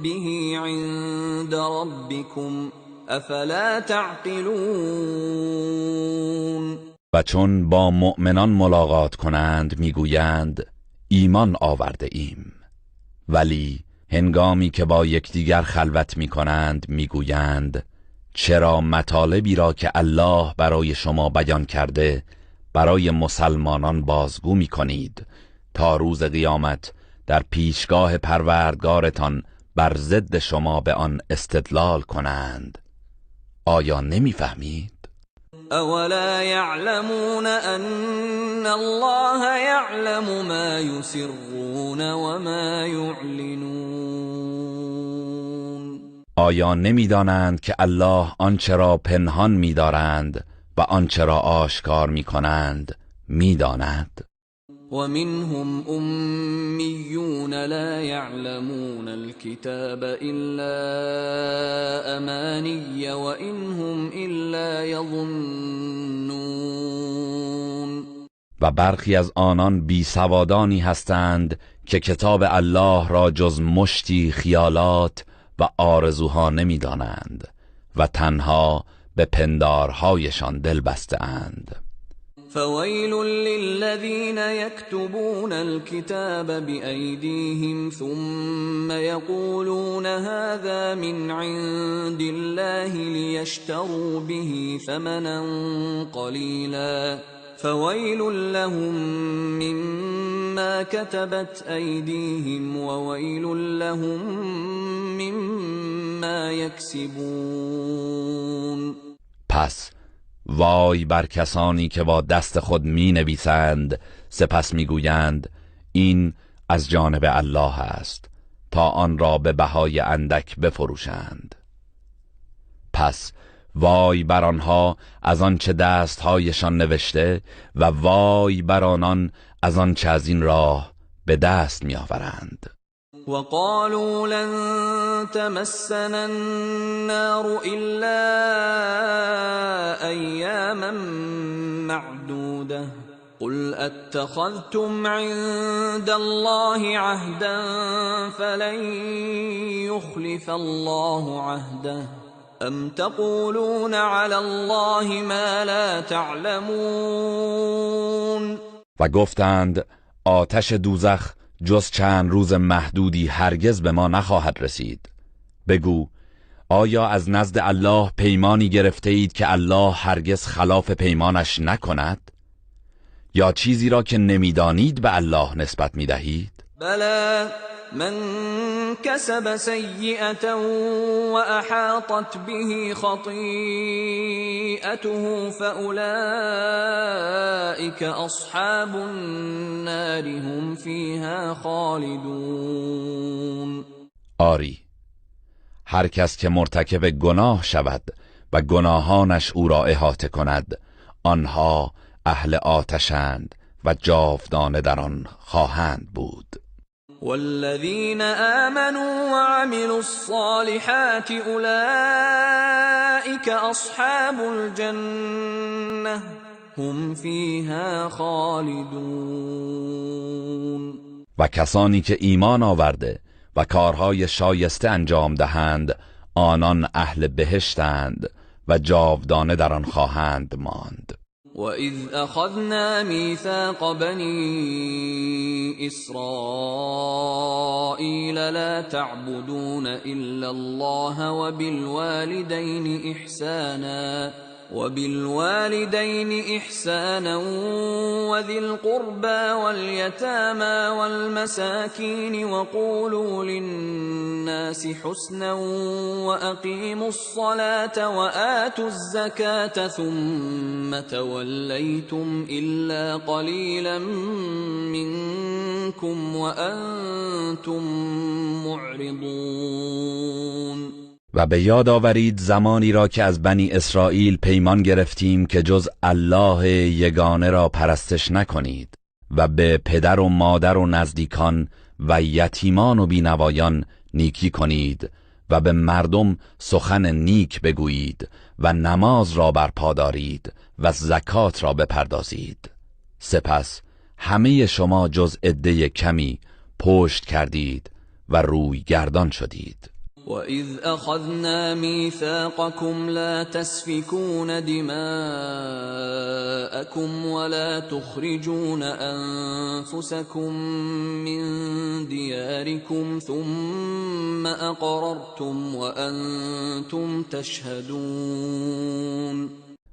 بِهِ عِندَ رَبِّكُمْ افلا تعقلون. و چون با مؤمنان ملاقات کنند میگویند ایمان آورده ایم، ولی هنگامی که با یکدیگر خلوت میکنند میگویند چرا مطالبی را که الله برای شما بیان کرده برای مسلمانان بازگو میکنید تا روز قیامت در پیشگاه پروردگارتان بر ضد شما به آن استدلال کنند؟ آیا نمیفهمید؟ اولا يعلمون ان الله يعلم ما يسرون وما يعلنون. آیا نمیدانند که الله آنچه را پنهان می‌دارند و آنچه را آشکار می‌کنند می‌داند؟ ومنهم أميون لا يعلمون الكتاب إلا أماني وإنهم إلا يظنون. و برخی از آنان بی سوادانی هستند که کتاب الله را جز مشتی خیالات و آرزوها نمی‌دانند و تنها به پندارهایشان دل بسته‌اند. فويل للذين يكتبون الكتاب بأيديهم ثم يقولون هذا من عند الله ليشتروا به ثمنا قليلا فويل لهم مما كتبت أيديهم وويل لهم مما يكسبون. پس وای بر کسانی که با دست خود می نویسند سپس می گویند این از جانب الله است تا آن را به بهای اندک بفروشند. پس وای بر آنها از آنچه دستهایشان نوشته و وای بر آنان از آنچه از این راه به دست می آورند. وقالوا لن تمسنا النار إلا أياما معدودة قل أتخذتم عند الله عهدا فلن يخلف الله عهده أم تقولون على الله ما لا تعلمون. و گفتند آتش دوزخ جز چند روز محدودی هرگز به ما نخواهد رسید. بگو آیا از نزد الله پیمانی گرفته اید که الله هرگز خلاف پیمانش نکند؟ یا چیزی را که نمیدانید به الله نسبت میدهید؟ بلى من كسب سيئة وأحاطت به خطيئته فأولئك أصحاب النار هم فيها خالدون. آری، هر کس که مرتکب گناه شود و گناهانش او را احاطه کند، آنها اهل آتشند و جاودانه در آن خواهند بود. والذين آمنوا وعملوا الصالحات أولئك أصحاب الجنة هم فيها خالدون. و کسانی که ایمان آورده و کارهای شایسته انجام دهند، آنان اهل بهشتند و جاودانه در آن خواهند ماند. وَإِذْ أَخَذْنَا مِيثَاقَ بَنِي إِسْرَائِيلَ لَا تَعْبُدُونَ إِلَّا اللَّهَ وَبِالْوَالِدَيْنِ إِحْسَانًا وَذِي الْقُرْبَى وَالْيَتَامَى وَالْمَسَاكِينِ وَقُولُوا لِلنَّاسِ حُسْنًا وَأَقِيمُوا الصَّلَاةَ وَآتُوا الزَّكَاةَ ثُمَّ تَوَلَّيْتُمْ إِلَّا قَلِيلًا مِّنكُمْ وَأَنتُمْ مُعْرِضُونَ. و به یاد آورید زمانی را که از بنی اسرائیل پیمان گرفتیم که جز الله یگانه را پرستش نکنید و به پدر و مادر و نزدیکان و یتیمان و بینوایان نیکی کنید و به مردم سخن نیک بگویید و نماز را برپا دارید و زکات را بپردازید. سپس همه شما جز عده کمی پشت کردید و روی گردان شدید. وَإِذْ أَخَذْنَا مِيثَاقَكُمْ لَا تَسْفِكُونَ دِمَاءَكُمْ وَلَا تُخْرِجُونَ أَنفُسَكُمْ مِنْ دِيَارِكُمْ ثُمَّ أَقْرَرْتُمْ وَأَنْتُمْ تَشْهَدُونَ.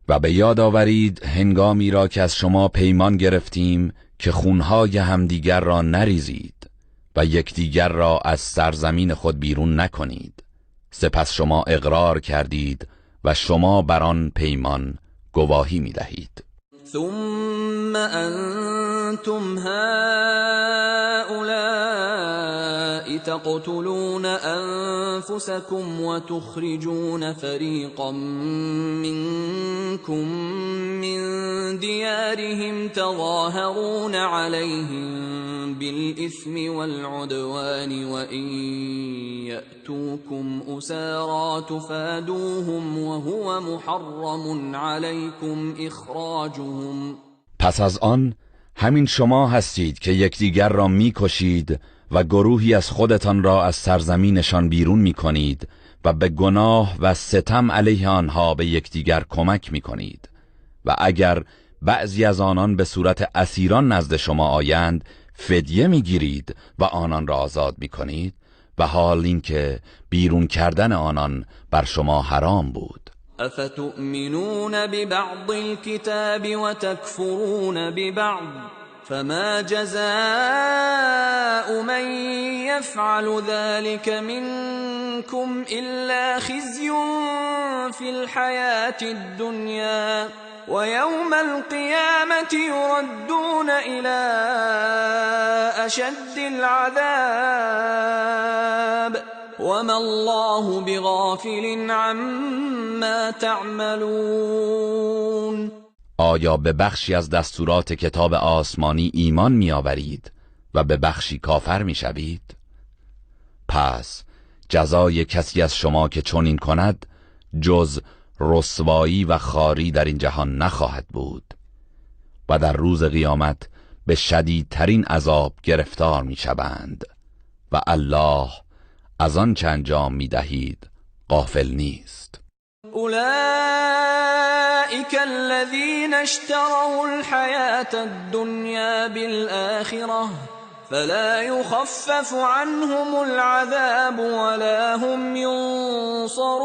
و به یاد آورید هنگامی را که از شما پیمان گرفتیم که خونهای همدیگر را نریزید و یکدیگر را از سرزمین خود بیرون نکنید. سپس شما اقرار کردید و شما بر آن پیمان گواهی می دهید. ثم أنتم هؤلاء تقتلون أنفسكم وتخرجون فريقا منكم من ديارهم تظاهرون عليهم بالإثم والعدوان وإن يأتوكم أسارى تفادوهم وهو محرم عليكم إخراجهم. پس از آن همین شما هستید که یکدیگر را می‌کشید و گروهی از خودتان را از سرزمینشان بیرون می‌کنید و به گناه و ستم علیه آنها به یکدیگر کمک می‌کنید و اگر بعضی از آنان به صورت اسیران نزد شما آیند فدیه می‌گیرید و آنان را آزاد می‌کنید و حال این که بیرون کردن آنان بر شما حرام بود. افتؤمنون ببعض الكتاب وتكفرون ببعض فما جزاء من يفعل ذلك منكم إلا خزي في الحياة الدنيا ويوم القيامة يردون إلى أشد العذاب وما الله بغافل عما تعملون. آیا به بخشی از دستورات کتاب آسمانی ایمان می‌آورید و به بخشی کافر می‌شوید؟ پس جزای کسی از شما که چنین کند جز رسوایی و خواری در این جهان نخواهد بود و در روز قیامت به شدیدترین عذاب گرفتار می‌شوند و الله از آن چه انجام می‌دهید غافل نیست. أولئك أولئك الذين اشتروا الحياة الدنيا بالآخرة فلا يخفف عنهم العذاب ولا هم ينصرون.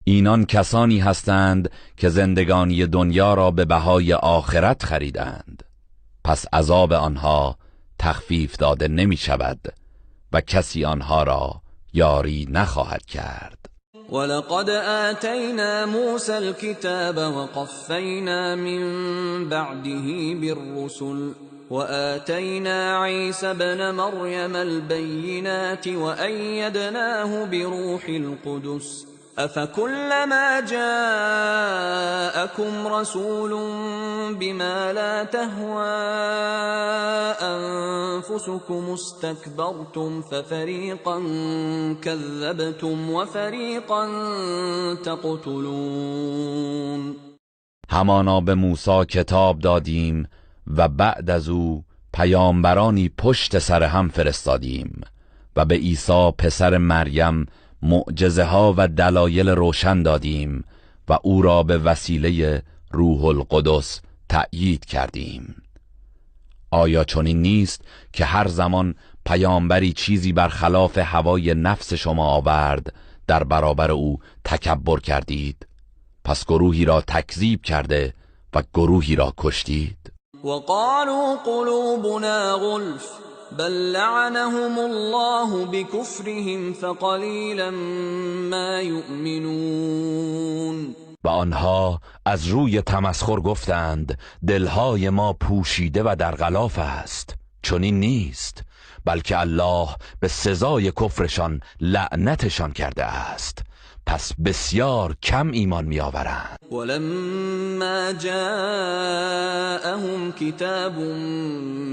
اینان کسانی هستند که زندگانی دنیا را به بهای آخرت خریدند، پس عذاب آنها تخفیف داده نمی شود و کسی آنها را یاری نخواهد کرد. ولقد آتينا موسى الكتاب وقفينا من بعده بالرسل وآتينا عيسى ابن مريم البينات وأيدناه بروح القدس أفكلما جاءكم رسول بما لا تهوى أنفسكم استكبرتم ففريقا كذبتم وفريقا تقتلون. همانا به موسی کتاب دادیم و بعد از او پیامبرانی پشت سر هم فرستادیم و به عیسی پسر مریم معجزه ها و دلایل روشن دادیم و او را به وسیله روح القدس تأیید کردیم. آیا چنین نیست که هر زمان پیامبری چیزی برخلاف هوای نفس شما آورد در برابر او تکبر کردید؟ پس گروهی را تکذیب کرده و گروهی را کشتید. وقالوا قلوبنا غلف بل لعنهم الله بكفرهم فقلیلا ما یؤمنون. و آنها از روی تمسخر گفتند دلهای ما پوشیده و در غلاف است. چنین نیست، بلکه الله به سزای کفرشان لعنتشان کرده است، پس بسیار کم ایمان می آورند. ولما جاءهم كتاب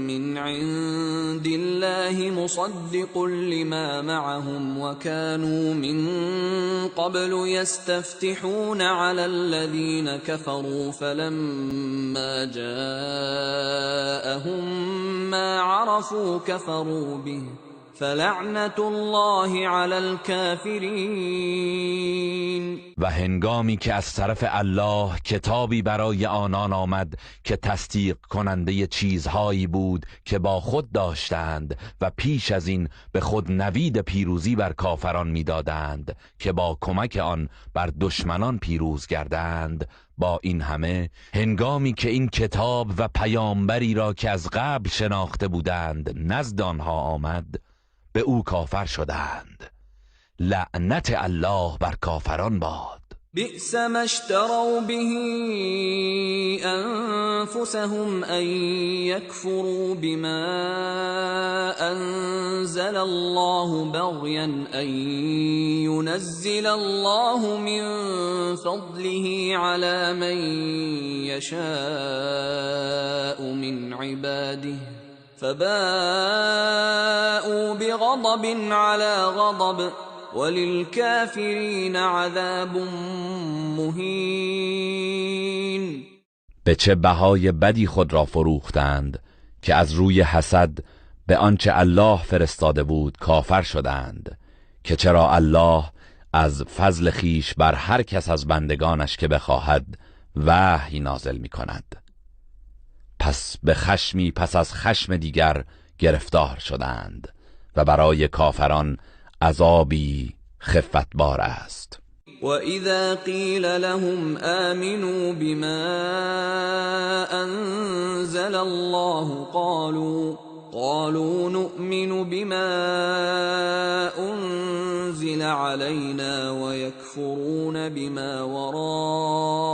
من عند الله مصدق لما معهم وكانوا من قبل يستفتحون على الذين كفروا فلما جاءهم ما عرفوا كفروا به فلعنت الله علی الكافرین. و هنگامی که از طرف الله کتابی برای آنان آمد که تصدیق کننده چیزهایی بود که با خود داشتند و پیش از این به خود نوید پیروزی بر کافران میدادند که با کمک آن بر دشمنان پیروز گردند، با این همه هنگامی که این کتاب و پیامبری را که از قبل شناخته بودند نزد آنها آمد، به او کافر شدند. لعنت الله بر کافران باد. بئس ما اشتروا به انفسهم ان يكفروا بما انزل الله بغيا ان ينزل الله من فضله على من يشاء من عباده فباءوا بغضب على غضب وللكافرین عذاب مهین. به چه بهای بدی خود را فروختند که از روی حسد به آنچه الله فرستاده بود کافر شدند، که چرا الله از فضل خیش بر هر کس از بندگانش که بخواهد وحی نازل می کند. پس به خشمی پس از خشم دیگر گرفتار شدند و برای کافران عذابی خفتبار است. وَإِذَا قِيلَ لَهُمْ آمِنُوا بِمَا أَنزَلَ اللَّهُ قَالُوا نُؤْمِنُ بِمَا أُنزِلَ عَلَيْنَا وَيَكْفُرُونَ بِمَا وَرَاءَهُ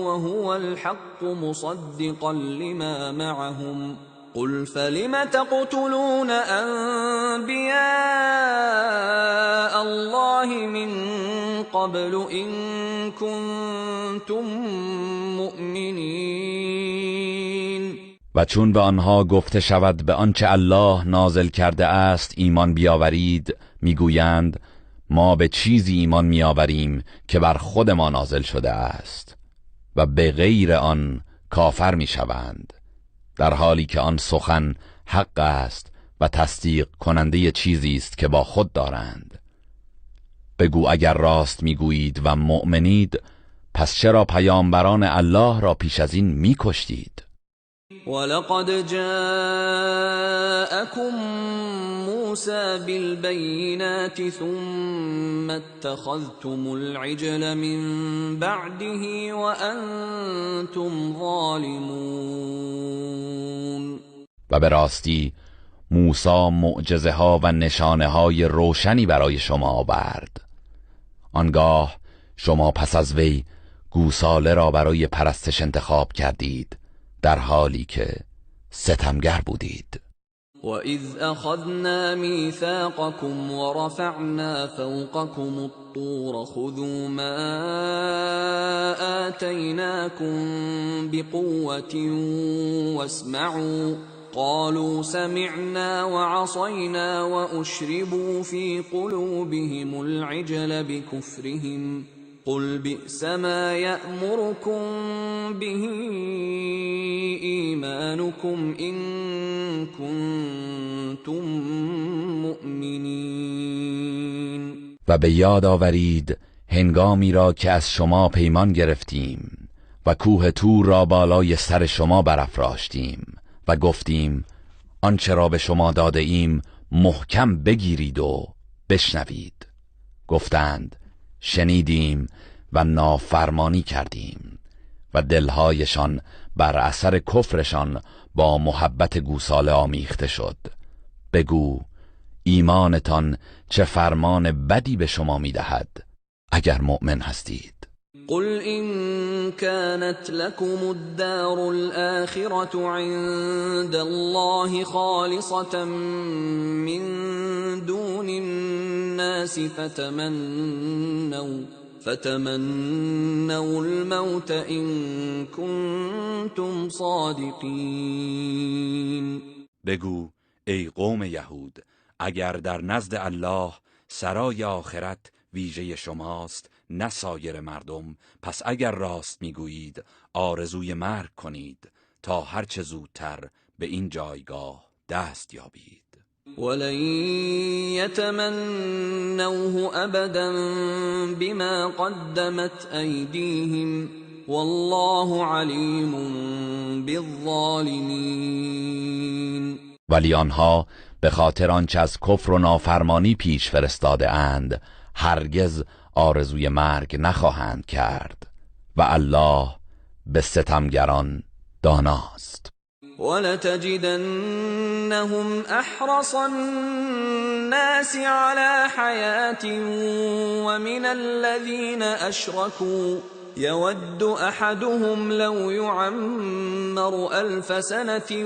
وَهُوَ الْحَقُّ مُصَدِّقًا لِمَا مَعَهُمْ قل فلم تقتلون انبیاء الله من قبل ان کنتم مؤمنین. و چون به آنها گفته شود به آنچه الله نازل کرده است ایمان بیاورید، میگویند ما به چیزی ایمان میآوریم که بر خود ما نازل شده است و به غیر آن کافر میشوند، در حالی که آن سخن حق است و تصدیق کننده چیزی است که با خود دارند. بگو اگر راست میگویید و مؤمنید پس چرا پیامبران الله را پیش از این میکشتید؟ ولقد جاءكم موسى بالبينات ثم اتخذتم العجل من بعده وأنتم ظالمون. و به راستی موسی معجزه ها و نشانه های روشنی برای شما آورد. آنگاه شما پس از وی گوساله را برای پرستش انتخاب کردید در حالی که ستمگر بودید. وَإِذْ أَخَذْنَا مِيثَاقَكُمْ وَرَفَعْنَا فَوْقَكُمُ الطُّورَ خُذُوا مَا آتَيْنَاكُمْ بِقُوَّةٍ وَاسْمَعُوا قَالُوا سَمِعْنَا وَعَصَيْنَا وَأُشْرِبُوا فِي قُلُوبِهِمُ الْعِجْلَ بِكُفْرِهِمْ قُلْ بِئْسَ مَا يَأْمُرُكُمْ بِهِ إِيمَانُكُمْ إِن كُنتُم مُّؤْمِنِينَ. و به یاد آورید هنگامی را که از شما پیمان گرفتیم و کوه طور را بالای سر شما برافراشتیم و گفتیم آنچه را به شما داده ایم محکم بگیرید و بشنوید. گفتند شنیدیم و نافرمانی کردیم و دلهایشان بر اثر کفرشان با محبت گوساله آمیخته شد. بگو ایمانتان چه فرمان بدی به شما میدهد اگر مؤمن هستید. قل إن كانت لكم الدار الآخرة عند الله خالصة من دون الناس فتمنوا الموت إن كنتم صادقين. بگو ای قوم یهود اگر در نزد الله سرای آخرت ویژه شماست نه سایر مردم، پس اگر راست میگویید آرزوی مرگ کنید تا هرچه زودتر به این جایگاه دست یابید. ولن يتمنوه ابدا بما قدمت ایدیهم والله علیم بالظالمین. ولی آنها به خاطر آنچه از کفر و نافرمانی پیش فرستاده اند هرگز آرزوی مرگ نخواهند کرد و الله به ستمگران داناست. ولتجدنهم احرص الناس على حياة ومن الذين اشركوا يود احدهم لو يعمر 1000 سنة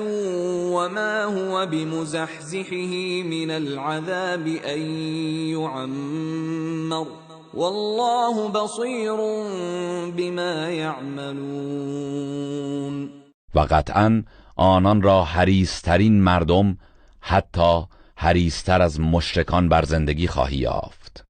وما هو بمزحزحه من العذاب ان يعمر والله بصیر بما يعملون. و قطعاً آنان را حریص‌ترین مردم حتی حریص‌تر از مشرکان بر زندگی خواهی یافت.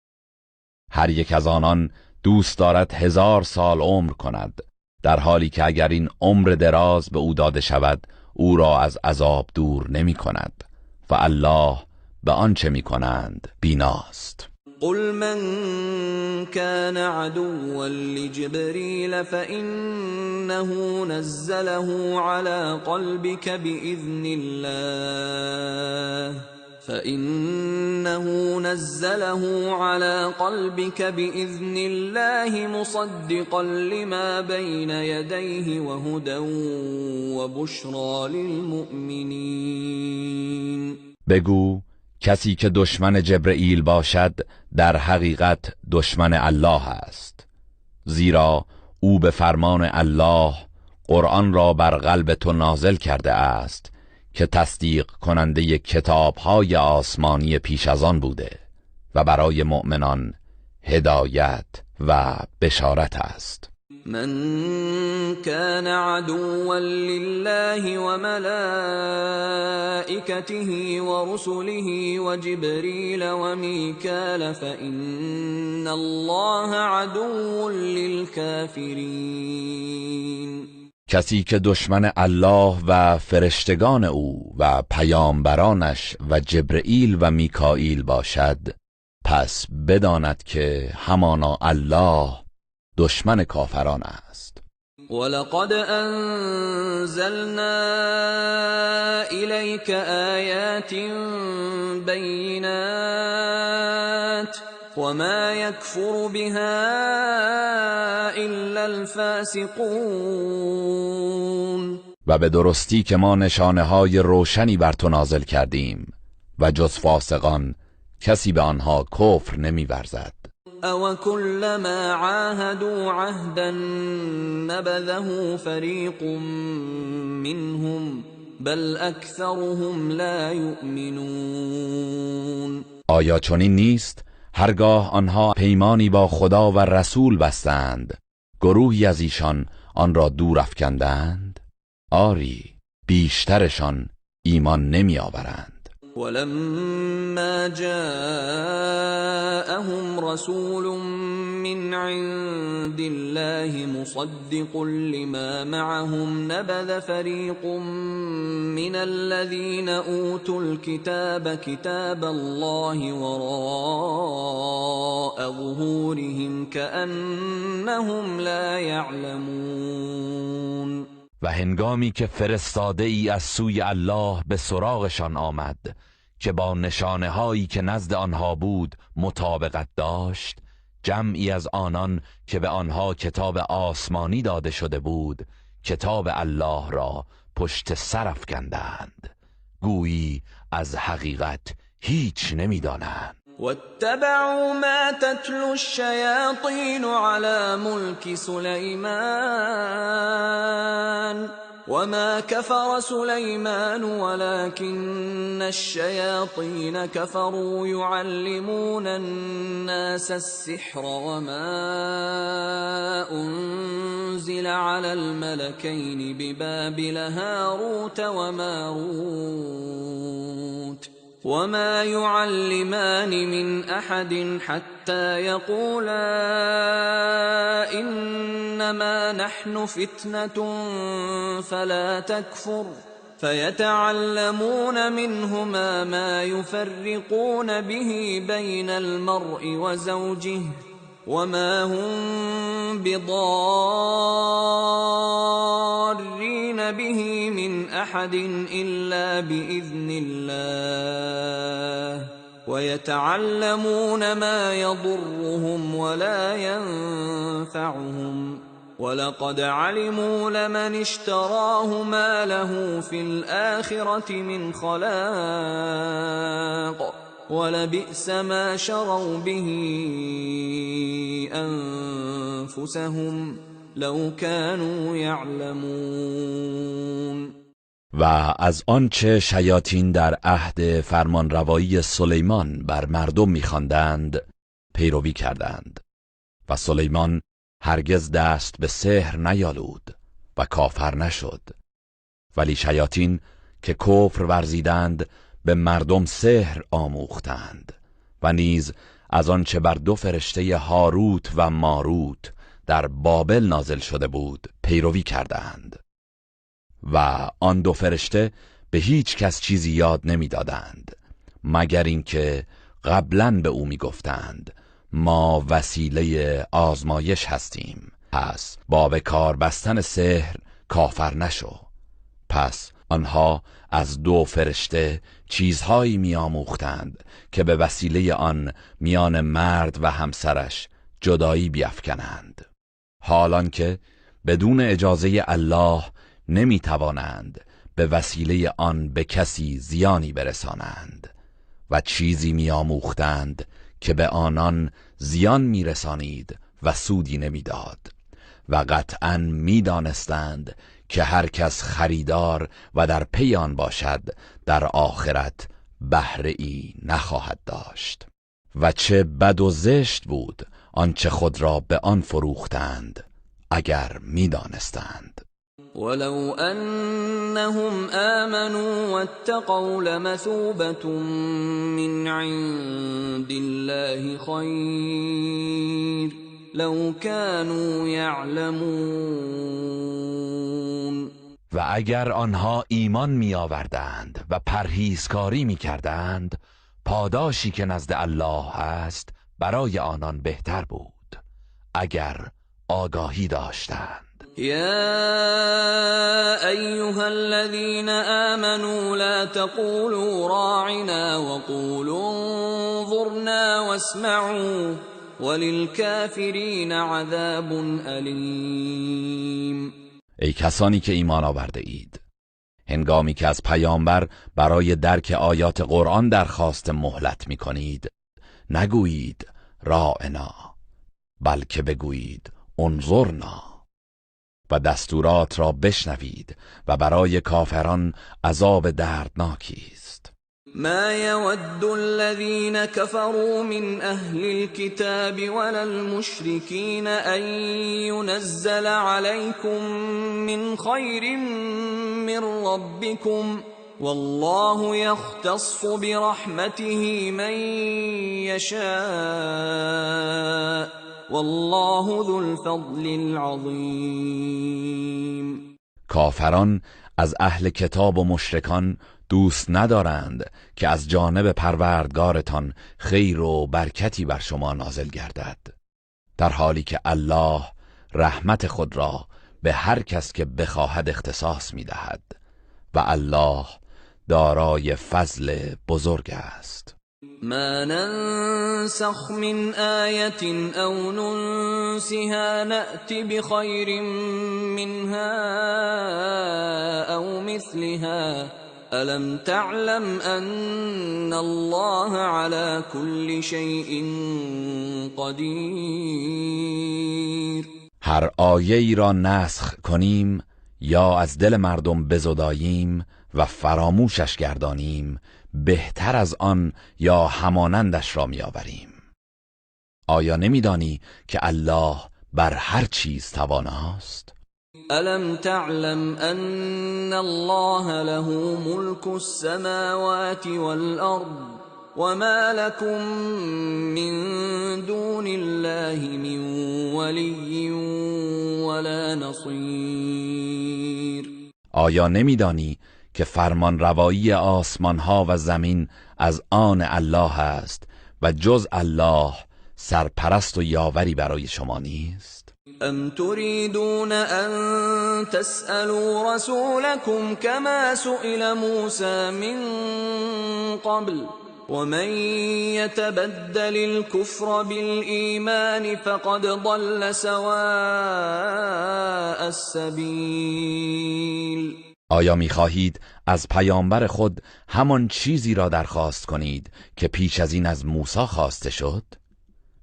هر یک از آنان دوست دارد 1000 سال عمر کند، در حالی که اگر این عمر دراز به او داده شود او را از عذاب دور نمی کند و الله به آنچه می کنند بیناست. قل من كان عدوا لجبريل فإنه نزله على قلبك بإذن الله مصدقا لما بين يديه وهدى وبشرى للمؤمنين. بگو کسی که دشمن جبرئیل باشد در حقیقت دشمن الله است، زیرا او به فرمان الله قرآن را بر قلب تو نازل کرده است که تصدیق کننده کتاب‌های آسمانی پیش از آن بوده و برای مؤمنان هدایت و بشارت است. من كان عدوا لله وملائكته ورسله وجبريل وميكال فإن الله عدو للكافرين. کسی که دشمن الله و فرشتگان او و پیامبرانش و جبرئیل و میکائیل باشد پس بداند که همانا الله دشمن کافران است. ولقد انزلنا إليك آيات بينات وما يكفر بها إلا الفاسقون. و به درستی که ما نشانه‌های روشنی بر تو نازل کردیم و جز فاسقان کسی به آنها کفر نمی‌ورزد. او كلما عاهدوا عهدا نبذه فريق منهم بل اكثرهم لا يؤمنون. آیا چنین نیست هرگاه آنها پیمانی با خدا و رسول بستند گروهی از ایشان آن را دور افکندند؟ آری بیشترشان ایمان نمی آورند. ولما جاءهم رسول من عند الله مصدق لما معهم نبذ فريق من الذين أوتوا الكتاب كتاب الله وراء ظهورهم كأنهم لا يعلمون. و هنگامی که فرستاده ای از سوی الله به سراغشان آمد که با نشانه هایی که نزد آنها بود مطابقت داشت، جمعی از آنان که به آنها کتاب آسمانی داده شده بود کتاب الله را پشت سر افکندند، گویی از حقیقت هیچ نمی‌دانند. واتبعوا ما تتلو الشياطين على ملك سليمان وما كفر سليمان ولكن الشياطين كفروا يعلمون الناس السحر وما أنزل على الملكين ببابل هاروت وماروت وما يعلمان من أحد حتى يقولا إنما نحن فتنة فلا تكفر فيتعلمون منهما ما يفرقون به بين المرء وزوجه وما هم بضارين به من أحد إلا بإذن الله ويتعلمون ما يضرهم ولا ينفعهم ولقد علموا لمن اشتراه ما له في الآخرة من خلاق ولبئس ما شروا به أنفسهم لو كانوا يعلمون. و از آنچه شیاطین در عهد فرمانروایی سلیمان بر مردم می‌خواندند پیروی کردند و سلیمان هرگز دست به سحر نیالود و کافر نشد، ولی شیاطین که کفر ورزیدند به مردم سحر آموختند و نیز از آنچه بر دو فرشته هاروت و ماروت در بابل نازل شده بود پیروی کردند و آن دو فرشته به هیچ کس چیزی یاد نمیدادند مگر اینکه قبلاً به او میگفتند ما وسیله آزمایش هستیم، پس با به کار بستن سحر کافر نشو. پس آنها از دو فرشته چیزهایی میآموختند که به وسیله آن میان مرد و همسرش جدایی بیفکنند، حالان که بدون اجازه الله نمیتوانند به وسیله آن به کسی زیانی برسانند و چیزی میآموختند که به آنان زیان میرسانید و سودی نمیداد و قطعاً میدانستند که هر کس خریدار و در پی آن باشد در آخرت بهره ای نخواهد داشت. و چه بد و زشت بود آنچه خود را به آن فروختند اگر میدانستند. ولو أنهم آمنوا واتقوا لمثوبة من عند الله خير لو كانوا يعلمون. و اگر آنها ایمان می آوردند و پرهیزکاری می کردند، پاداشی که نزد الله است برای آنان بهتر بود اگر آگاهی داشتند. يا أيها الذين آمنوا لا تقولوا راعنا وقولوا انظرنا واسمعوا وللكافرین عذاب الیم. ای کسانی که ایمان آورده اید، هنگامی که از پیامبر برای درک آیات قرآن درخواست مهلت می کنید، نگویید راعنا، بلکه بگویید انظرنا و دستورات را بشنوید و برای کافران عذاب دردناکی است. ما يود الذين كفروا من أهل الكتاب ولا المشركين أن ينزل عليكم من خير من ربكم والله يختص برحمته من يشاء والله ذو الفضل العظیم. کافران از اهل کتاب و مشرکان دوست ندارند که از جانب پروردگارتان خیر و برکتی بر شما نازل گردد، در حالی که الله رحمت خود را به هر کس که بخواهد اختصاص می‌دهد و الله دارای فضل بزرگ است. ما ننسخ من آیت او ننسها نأت بخیر منها او مثلها الم تعلم ان الله على كل شيء قدیر. هر آیه ای را نسخ کنیم یا از دل مردم بزداییم و فراموشش گردانیم، بهتر از آن یا همانندش را می‌آوریم. آیا نمی‌دانی که الله بر هر چیز تواناست؟ الم تعلم ان الله له ملك السماوات والارض وما لكم من دون الله من ولي ولا نصير. آیا نمی‌دانی که فرمان روایی آسمان ها و زمین از آن الله است و جز الله سرپرست و یاوری برای شما نیست؟ ام تريدون ان تسألوا رسولكم كما سئل موسى من قبل ومن يتبدل الكفر بالإيمان فقد ضل سواء السبيل. آیا می‌خواهید از پیامبر خود همان چیزی را درخواست کنید که پیش از این از موسی خواسته شد؟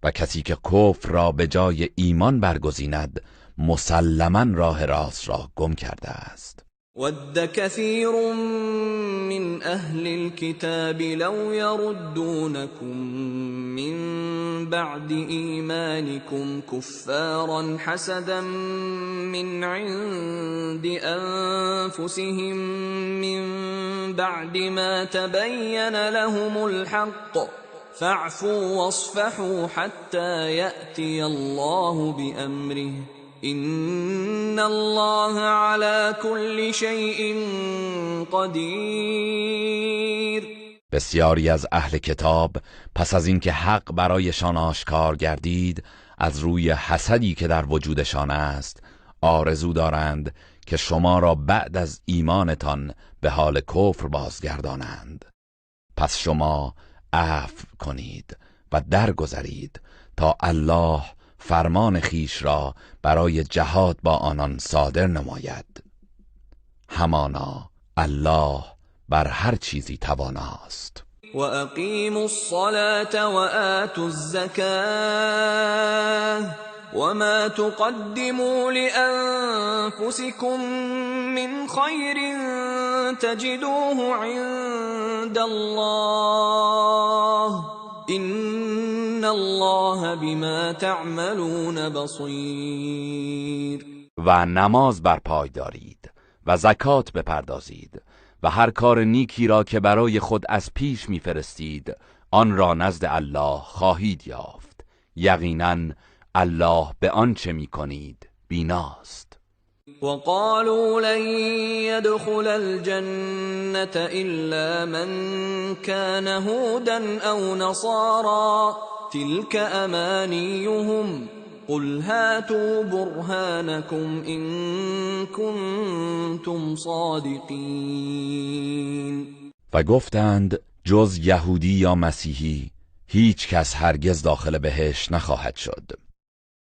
و کسی که کفر را به جای ایمان برگزیند مسلماً راه راست را گم کرده است. ود كثير من أهل الكتاب لو يردونكم من بعد إيمانكم كفارا حسدا من عند أنفسهم من بعد ما تبين لهم الحق فاعفوا واصفحوا حتى يأتي الله بأمره ان الله على كل شيء قدیر. بسیاری از اهل کتاب پس از اینکه حق برایشان آشکار گردید، از روی حسدی که در وجودشان است آرزو دارند که شما را بعد از ایمانتان به حال کفر بازگردانند. پس شما عفو کنید و درگذرید تا الله فرمان خیش را برای جهاد با آنان صادر نماید. همانا الله بر هر چیزی تواناست. و اقیموا الصلاة و آتوا الزکاة وما تقدموا لأنفسكم من خير تجدوه عند الله ان الله بما تعملون بصیر. و نماز برپای دارید و زکات بپردازید و هر کار نیکی را که برای خود از پیش می‌فرستید آن را نزد الله خواهید یافت. یقیناً الله به آنچه می‌کنید بیناست. وقالوا لن يدخل الجنة إلا من كان هودا أو نصارى تلك أمانيهم قل هاتوا برهانكم إن كنتم صادقین. و گفتند جز یهودی یا مسیحی هیچ کس هرگز داخل بهشت نخواهد شد.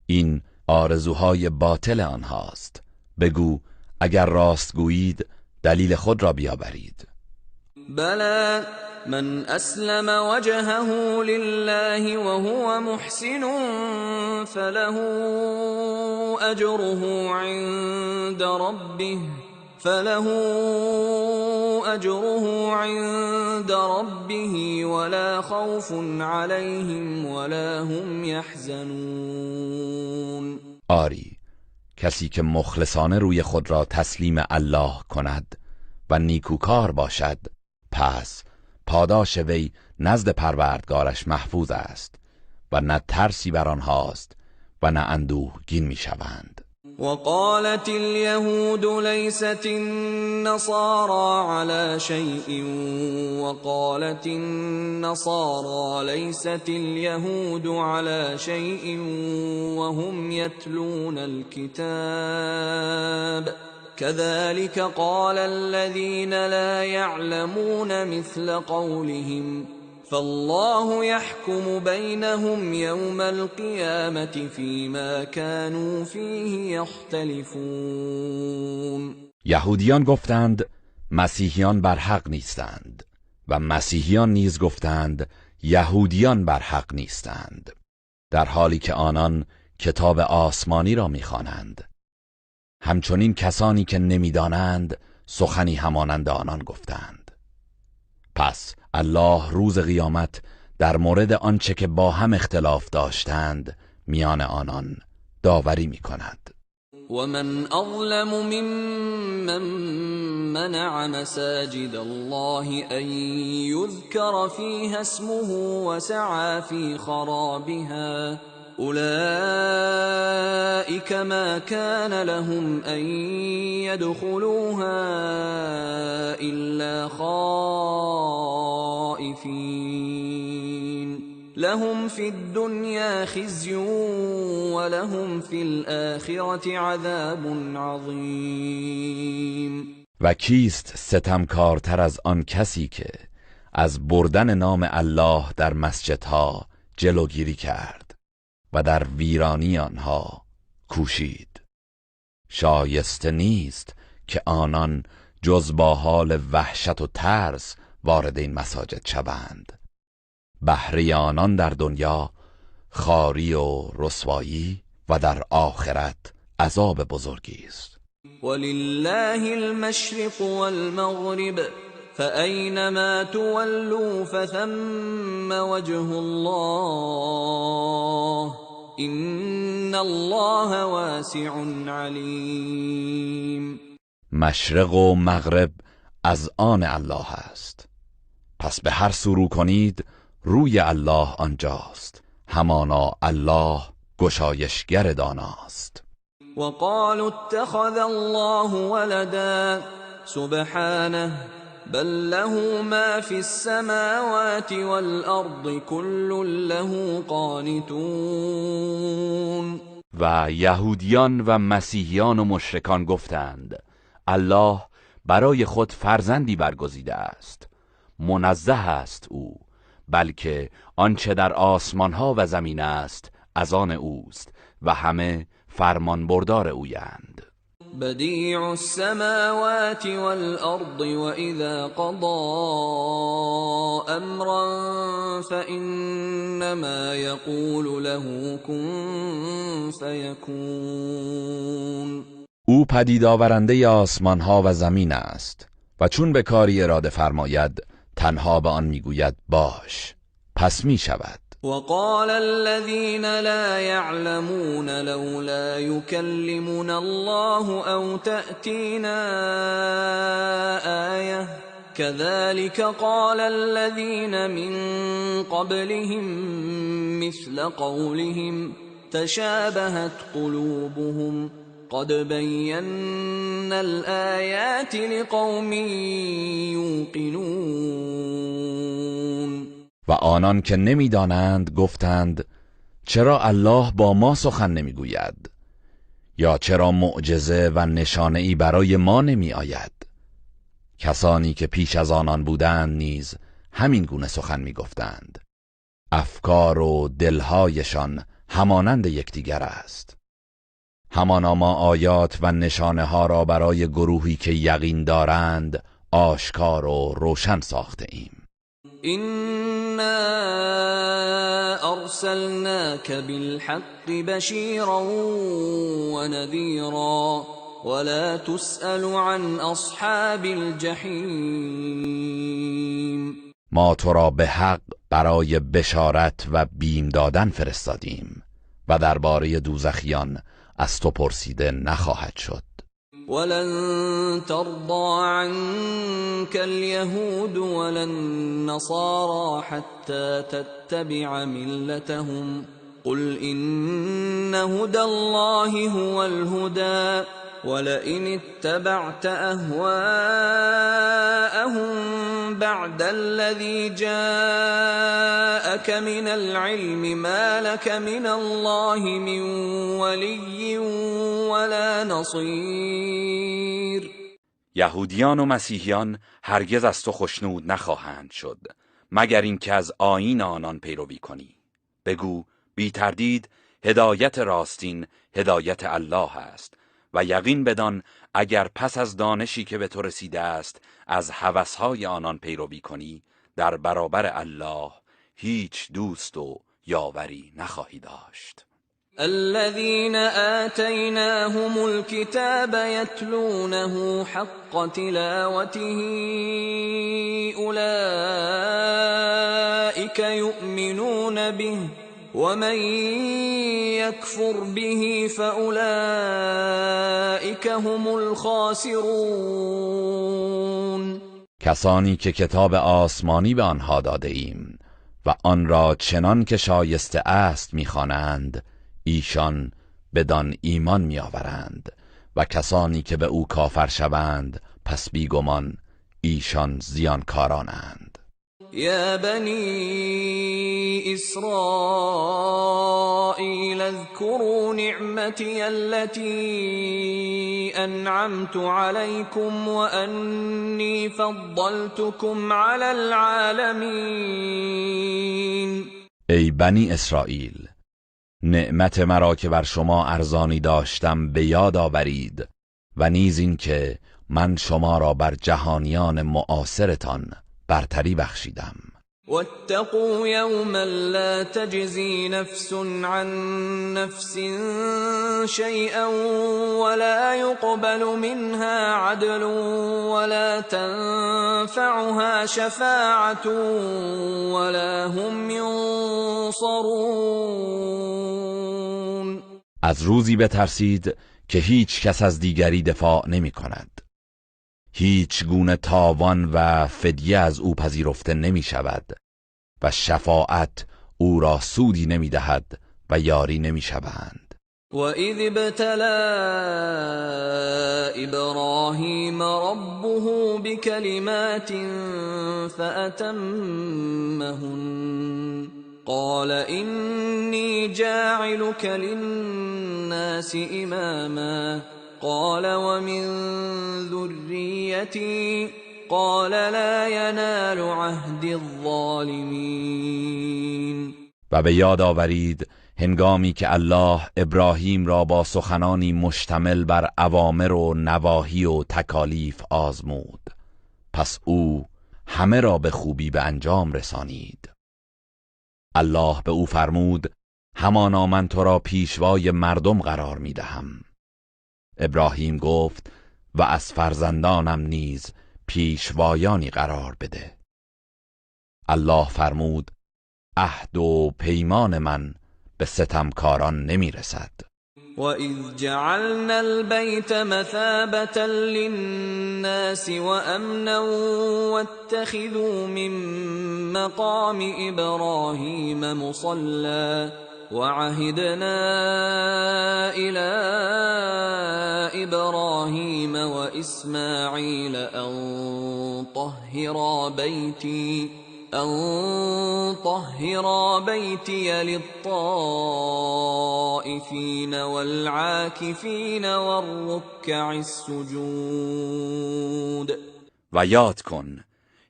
این آرزوهای باطل آنهاست. بگو اگر راست گویید دلیل خود را بیاورید. بلی من اسلم وجهه لله وهو محسن فله اجره عند ربه ولا خوف عليهم ولا هم يحزنون. آری، کسی که مخلصانه روی خود را تسلیم الله کند و نیکوکار باشد، پس پاداش وی نزد پروردگارش محفوظ است و نه ترسی بر آنهاست و نه اندوهگین میشوند. وقالت اليهود ليست النصارى على شيء وقالت النصارى ليست اليهود على شيء وهم يتلون الكتاب كذلك قال الذين لا يعلمون مثل قولهم فالله يحكم بينهم يوم القيامة فيما كانوا فيه يختلفون. یهودیان گفتند مسیحیان بر حق نیستند و مسیحیان نیز گفتند یهودیان بر حق نیستند، در حالی که آنان کتاب آسمانی را می‌خوانند. همچنین کسانی که نمی‌دانند سخنی همانند آنان گفتند. پس الله روز قیامت در مورد آنچه که با هم اختلاف داشتند میان آنان داوری می‌کند. ومن أظلم ممن منع مساجد الله أن يذكر فيها اسمه وسعى في خرابها أولئك ما كان لهم أن يدخلوها إلا خائفين لهم في الدنيا خزي ولهم في الآخرة عذاب عظيم. و کیست ستمکارتر از آن کسی که از بردن نام الله در مسجدها جلوگیری کرد و در ویرانی آنها کوشید. شایسته نیست که آنان جز با حال وحشت و ترس وارد این مساجد شوند. بهره آنان در دنیا خواری و رسوایی و در آخرت عذاب بزرگی است. ولله المشرق والمغرب فأينما تولوا فثم وجه الله إن الله واسع علیم. مشرق و مغرب از آن الله است، پس به هر سو رو کنید روی الله آنجاست، همانا الله گشایشگر داناست. وقالوا اتخذ الله ولدا سبحانه بل له ما في السماوات والأرض كل له قانتون. و یهودیان و مسیحیان و مشرکان گفتند الله برای خود فرزندی برگزیده است، منزه است او، بلکه آنچه در آسمانها و زمین است از آن اوست و همه فرمان بردار اویند. بدیع السماوات والارض واذا قضى امرا فانما يقول له كن فيكون. او پدید آورنده آسمانها و زمین است و چون به کاری اراده فرماید تنها به آن میگوید باش، پس می شود. وقال الذين لا يعلمون لولا يكلمنا الله أو تأتينا آية كذلك قال الذين من قبلهم مثل قولهم تشابهت قلوبهم قد بينا الآيات لقوم یوقنون. و آنان که نمیدانند گفتند چرا الله با ما سخن نمیگوید یا چرا معجزه و نشانه ای برای ما نمی آید. کسانی که پیش از آنان بودند نیز همین گونه سخن می گفتند. افکار و دلهایشان همانند یکدیگر است. همانا ما آیات و نشانه ها را برای گروهی که یقین دارند آشکار و روشن ساخته ایم. إنا أرسلناك بالحق بشيرا ونذيرا ولا تسأل عن أصحاب الجحیم. ما تو را به حق برای بشارت و بیم دادن فرستادیم و درباره دوزخیان از تو پرسیده نخواهد شد. ولن ترضى عنك اليهود ولا النصارى حتى تتبع ملتهم قل إن هدى الله هو الهدى ولئن اتبعت أهواءهم بعد الذي جاءك من العلم ما لك من الله من ولي ولا نصير. یهودیان و مسیحیان هرگز از تو خوشنود نخواهند شد مگر اینکه از آیین آنان پیروی کنی. بگو بی تردید هدایت راستین هدایت الله است و یقین بدان اگر پس از دانشی که به تو رسیده است از هوسهای آنان پیروی کنی در برابر الله هیچ دوست و یاوری نخواهی داشت. الذين آتيناهم الكتاب يتلونه حق تلاوته أولئك يؤمنون به ومن يكفر به فأولئك هم الخاسرون. کسانی که کتاب آسمانی به آنها داده ایم و آن را چنان که شایسته است می‌خوانند ایشان بدان ایمان می‌آورند و کسانی که به او کافر شوند پس بیگمان ایشان زیانکارانند. يا بني إسرائيل اذكروا نعمتي التي أنعمت عليكم وأني فضلتكم على العالمين. ای بنی اسرائیل، نعمت مرا که بر شما ارزانی داشتم به یاد آورید و نیز این که من شما را بر جهانیان معاصرتان برتری بخشیدم. واتقوا يوما لا تجزي نفس عن نفس شيئا ولا يقبل منها عدل ولا تنفعها شفاعة ولا هم ينصرون. از روزی بترسید که هیچ کس از دیگری دفاع نمی کند. هیچ گونه تاوان و فدیه از او پذیرفته نمی شود و شفاعت او را سودی نمی دهد و یاری نمی شوند. وَإِذِ ابْتَلَى إِبْرَاهِيمَ رَبُّهُ بِكَلِمَاتٍ فَأَتَمَّهُنَّ قَالَ إِنِّي جَاعِلُكَ لِلنَّاسِ إِمَامًا قال ومن ذريتي قال لا ينال عهد الظالمين. و به یاد آورید هنگامی که الله ابراهیم را با سخنانی مشتمل بر اوامر و نواهی و تکالیف آزمود، پس او همه را به خوبی به انجام رسانید. الله به او فرمود همانا من تو را پیشوای مردم قرار می دهم. ابراهیم گفت و از فرزندانم نیز پیشوایانی قرار بده. الله فرمود عهد و پیمان من به ستمکاران نمی رسد. وَإِذْ جَعَلْنَا الْبَيْتَ مَثَابَةً لِلنَّاسِ وَأَمْنًا وَاتَّخِذُوا مِن مَّقَامِ إِبْرَاهِيمَ مُصَلًّى وَعَهِدْنَا إِلَى إبراهيم وإسماعيل أن طهرا بيتي للطائفين والعاكفين والركع السجود. و یاد کن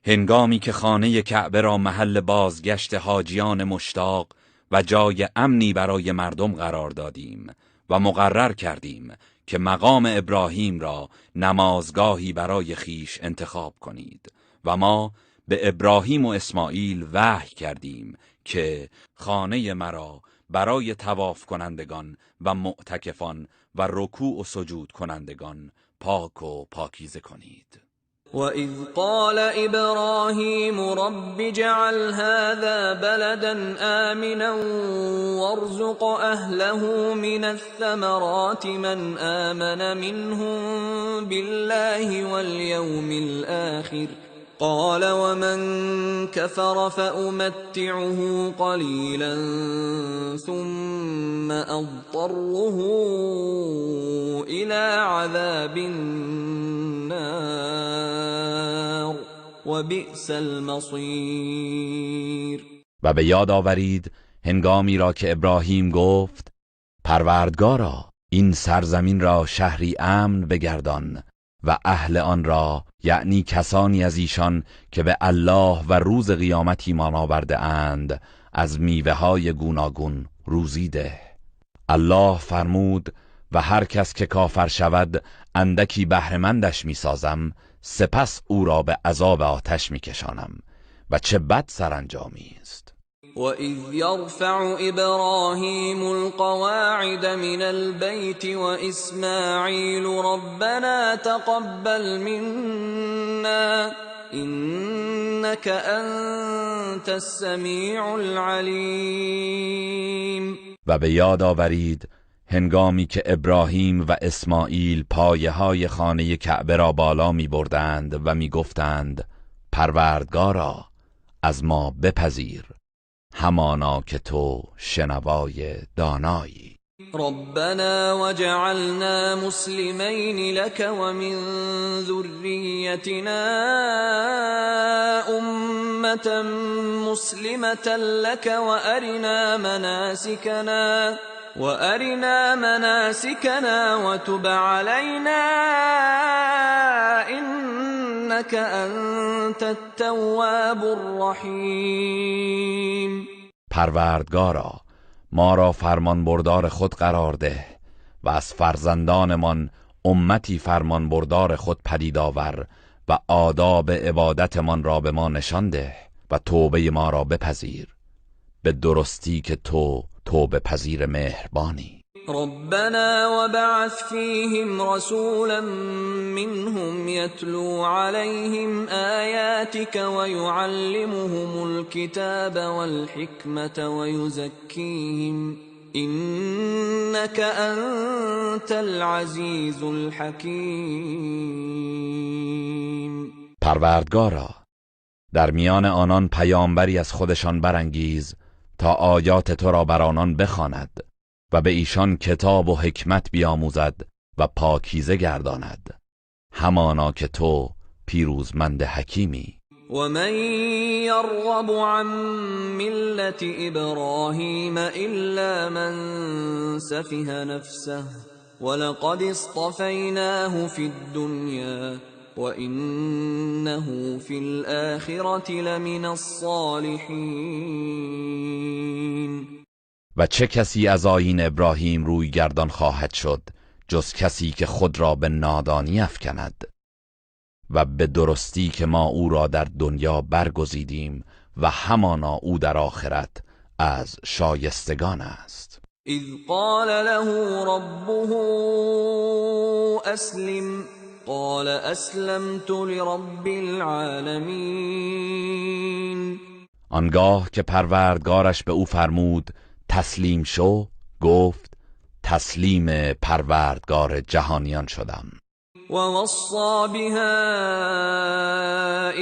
هنگامی که خانه کعبه را محل بازگشت حاجیان مشتاق و جای امنی برای مردم قرار دادیم و مقرر کردیم که مقام ابراهیم را نمازگاهی برای خیش انتخاب کنید و ما به ابراهیم و اسماعیل وحی کردیم که خانه مرا برای طواف کنندگان و معتکفان و رکوع و سجود کنندگان پاک و پاکیزه کنید. وَإِذْ قَالَ إِبْرَاهِيمُ رَبِّ اجْعَلْ هَذَا بَلَدًا آمِنًا وَارْزُقْ أَهْلَهُ مِنَ الثَّمَرَاتِ مَنْ آمَنَ مِنْهُمْ بِاللَّهِ وَالْيَوْمِ الْآخِرِ قَالَ وَمَنْ كَفَرَ فَأُمَتِّعُهُ قَلِيلًا ثُمَّ أَضْطَرُّهُ إِلَى عَذَابِ النَّارِ وَبِئْسَ الْمَصِيرُ. و به یاد آورید هنگامی را که ابراهیم گفت پروردگارا این سرزمین را شهری امن بگردان و اهل آن را، یعنی کسانی از ایشان که به الله و روز قیامت ایمان آورده اند، از میوه های گوناگون روزی ده. الله فرمود و هر کس که کافر شود اندکی بهره‌مندش میسازم، سپس او را به عذاب آتش میکشانم و چه بد سرانجامی است. وَإِذْ يَرْفَعُ إِبْرَاهِيمُ الْقَوَاعِدَ مِنَ الْبَيْتِ وَإِسْمَاعِيلُ رَبَّنَا تَقَبَّلْ مِنَّا إِنَّكَ أَنْتَ السَّمِيعُ الْعَلِيمُ. و به یاد آورید هنگامی که ابراهیم و اسماعیل پایه‌های خانه کعبه را بالا می بردند و می گفتند پروردگارا از ما بپذیر، همانا که تو شنوای دانایی. ربنا وجعلنا مسلمين لك ومن ذريتنا أمة مسلمة لك وأرنا مناسكنا وتب علينا إنك أنت التواب الرحيم. پروردگارا ما را فرمان بردار خود قرار ده و از فرزندانمان امتی فرمان بردار خود پدید آور و آداب عبادتمان را به ما نشان ده و توبه ما را بپذیر، به درستی که تو توبه پذیر مهربانی. ربنا وبعث فيهم رسولا منهم يتلو عليهم آياتك ويعلمهم الكتاب والحكمة ويزكيهم إنك أنت العزيز الحكيم. پروردگارا در میان آنان پیامبری از خودشان برانگیز تا آیات تو را بر آنان بخواند و به ایشان کتاب و حکمت بیاموزد و پاکیزه گرداند، همانا که تو پیروزمند حکیمی. و من یرغب عن ملت ابراهیم الا من سفه نفسه ولقد اصطفیناه فی الدنیا وإنه في الآخرة لمن الصالحين. و چه کسی از آیین ابراهیم روی گردان خواهد شد جز کسی که خود را به نادانی افکند، و به درستی که ما او را در دنیا برگزیدیم و همانا او در آخرت از شایستگان است. اذ قال له ربه اسلم قال اسلمت لرب العالمین. آنگاه که پروردگارش به او فرمود تسلیم شو، گفت تسلیم پروردگار جهانیان شدم. ووصى بها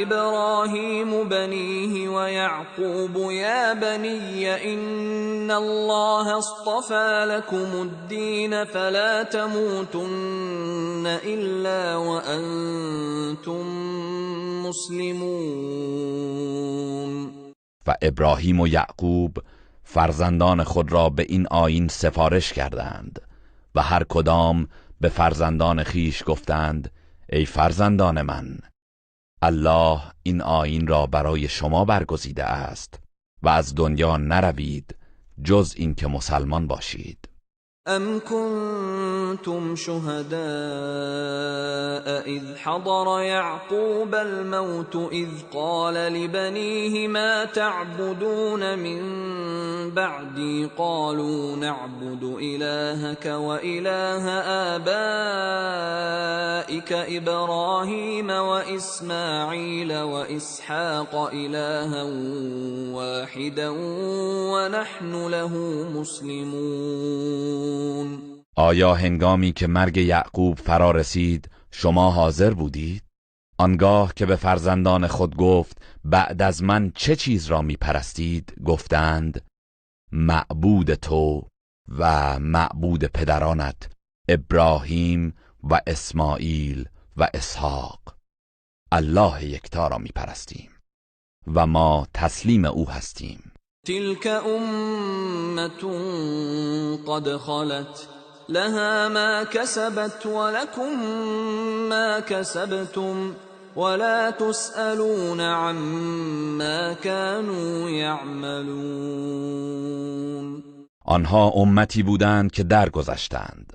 إبراهيم بنيه ويعقوب يا بني إن الله اصطفى لكم الدين فلا تموتن إلا وأنتم مسلمون. و ابراهیم و یعقوب فرزندان خود را به این آیین سفارش کردند و هر کدام به فرزندان خیش گفتند ای فرزندان من، الله این آیین را برای شما برگزیده است و از دنیا نروید جز این که مسلمان باشید. ام کنتم شهداء اذ حضر یعقوب الموت اذ قال لبنيه ما تعبدون من بعدی قالوا نعبد إلهك وإله آبائك إبراهيم وإسماعيل وإسحاق إلها واحدا ونحن له مسلمون. آیا هنگامی که مرگ یعقوب فرا رسید شما حاضر بودید؟ آنگاه که به فرزندان خود گفت بعد از من چه چیز را می پرستید؟ گفتند معبود تو و معبود پدرانت ابراهیم و اسماعیل و اسحاق، الله یکتا را می پرستیم و ما تسلیم او هستیم. تلك أمة قد خلت لها ما كسبت ولكم ما كسبتم ولا تسألون عما كانوا يعملون. آنها امتی بودند که درگذشتند،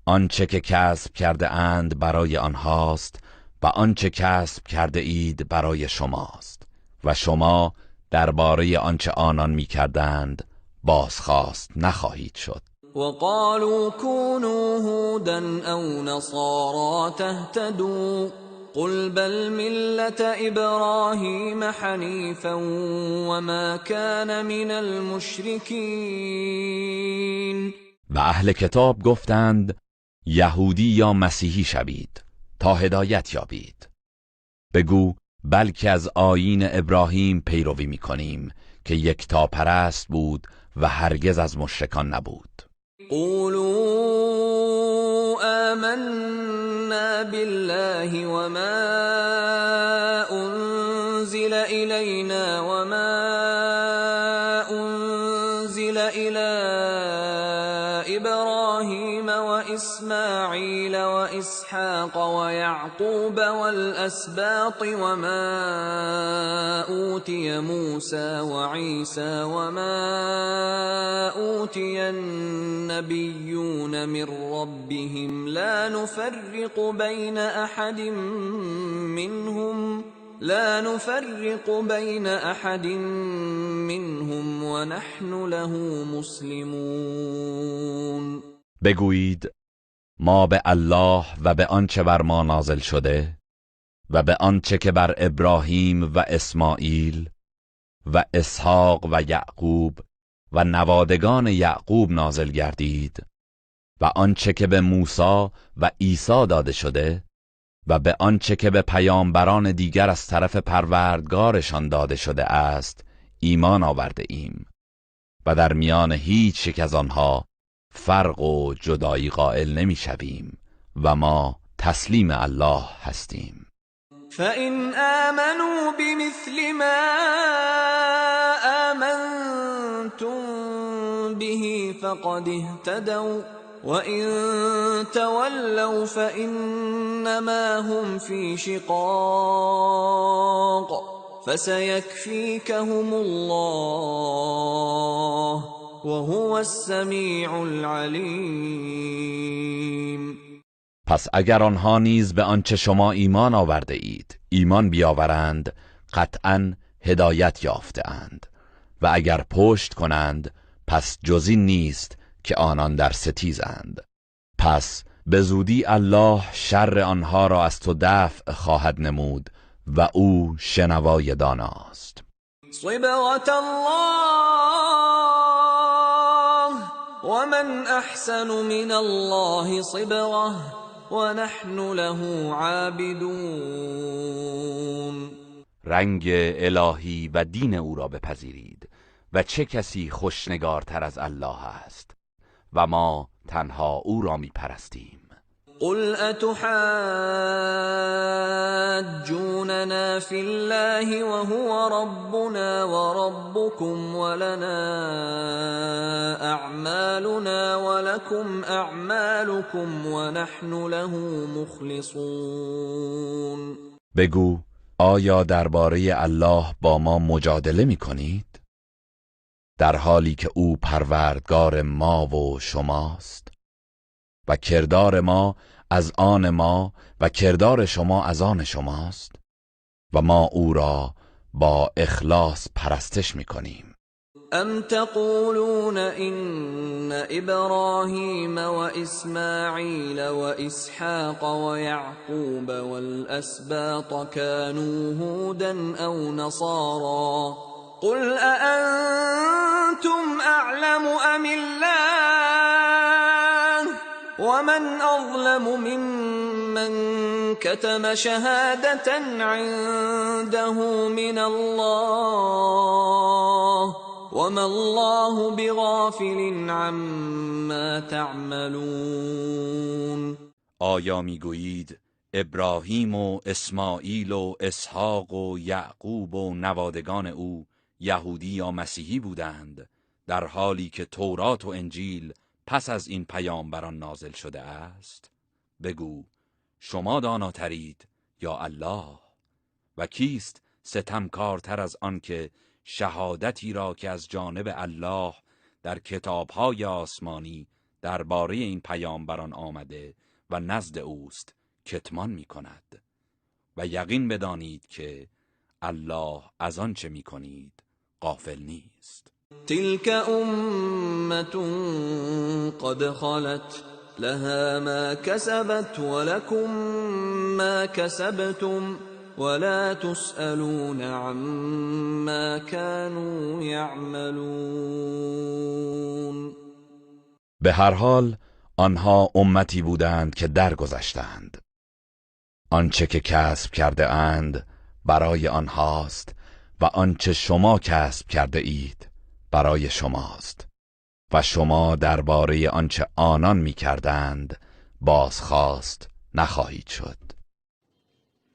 آنچه که کسب کرده اند برای آنهاست و آنچه کسب کرده اید برای شماست و شما درباره آنچه آنان می‌کردند بازخواست نخواهید شد. وقالوا كونوا هودا او نصارى تهتدوا قل بل ملة ابراهيم حنيفا وما كان من المشركين. و اهل کتاب گفتند یهودی یا مسیحی شوید تا هدایت یابید. بگو بلکه از آیین ابراهیم پیروی می‌کنیم که یکتا پرست بود و هرگز از مشرکان نبود. قولوا آمنا بالله وما أنزل إلينا وما أنزل إلى إبراهيم وإسماعيل وإسحاق ويعقوب والأسباط وما أوتي موسى وعيسى وما أوتي النبيون من ربهم لا نفرق بين أحد منهم ونحن له مسلمون. بگویید ما به الله و به آنچه بر ما نازل شده و به آنچه که بر ابراهیم و اسماعیل و اسحاق و یعقوب و نوادگان یعقوب نازل گردید و آنچه که به موسی و عیسی داده شده و به آنچه که به پیامبران دیگر از طرف پروردگارشان داده شده است ایمان آورده ایم و در میان هیچ یک از آنها فرق و جدایی قائل نمی شویم و ما تسلیم الله هستیم. فَإِنْ آمَنُوا بِمِثْلِ مَا آمَنْتُمْ بِهِ فَقَدِ اهْتَدَوْا وَإِنْ تَوَلَّوْا فَإِنَّمَا هُمْ فِي شِقَاقٍ فَسَيَكْفِيكَهُمُ اللَّهُ وَهُوَ السَّمِيعُ الْعَلِيمُ. پس اگر آنها نیز به آنچه شما ایمان آورده اید ایمان بیاورند قطعاً هدایت یافته‌اند و اگر پشت کنند پس جزی نیست که آنان در ستیزند. پس به زودی الله شر آنها را از تو دفع خواهد نمود و او شنوای داناست. صبغة الله ومن احسن من الله صبغة ونحن له عابدون. رنگ الهی و دین او را بپذیرید و چه کسی خوشنگارتر از الله است و ما تنها او را می پرستیم. قل اتحاجوننا فی الله وهو ربنا وربكم ولنا اعمالنا ولكم اعمالكم ونحن له مخلصون. بگو آیا درباره الله با ما مجادله می کنید؟ در حالی که او پروردگار ما و شماست و کردار ما از آن ما و کردار شما از آن شماست و ما او را با اخلاص پرستش می کنیم. ام تقولون ان ابراهیم و اسماعیل و اسحاق و یعقوب والاسباط كانوا هودا او نصارا قل اانتم اعلم ام الله ومن اظلم ممن كتم شهادة عنده من الله وما الله بغافل عما تعملون. آیا میگویید ابراهیم و اسماعیل و اسحاق و یعقوب و نوادگان او یهودی یا مسیحی بودند در حالی که تورات و انجیل پس از این پیامبران نازل شده است؟ بگو شما داناترید یا الله؟ و کیست ستمکارتر از آن که شهادتی را که از جانب الله در کتاب‌های آسمانی درباره این پیامبران آمده و نزد اوست کتمان می‌کند؟ و یقین بدانید که الله از آن چه می‌کنید غافل نیست. تلك امة قد خلت لها ما كسبت ولكم ما كسبتم ولا تسألون عما كانوا يعملون. به هر حال آنها امتی بودند که درگذشتند. آنچه که کسب کرده اند برای آنهاست و آنچه شما کسب کرده اید برای شماست و شما درباره آنچه آنان می کردند بازخواست نخواهید شد.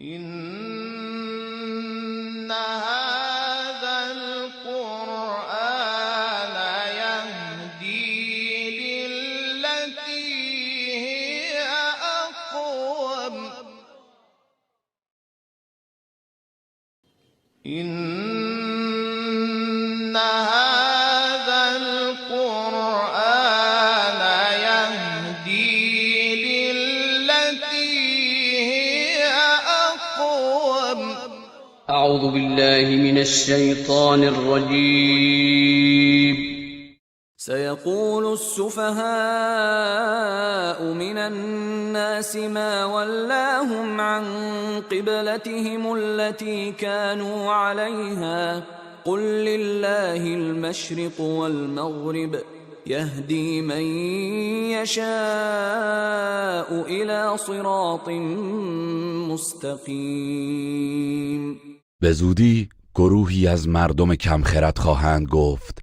إن هذا القرآن يهدي للتي هي أقوم إن هذا القرآن يهدي للتي هي أقوم. أعوذ بالله من الشيطان الرجيم. سيقول السفهاء من الناس ما ولاهم عن قبلتهم التي كانوا عليها قل لله المشرق والمغرب يهدي من يشاء إلى صراط مستقيم. به زودی گروهی از مردم کم خرد خواهند گفت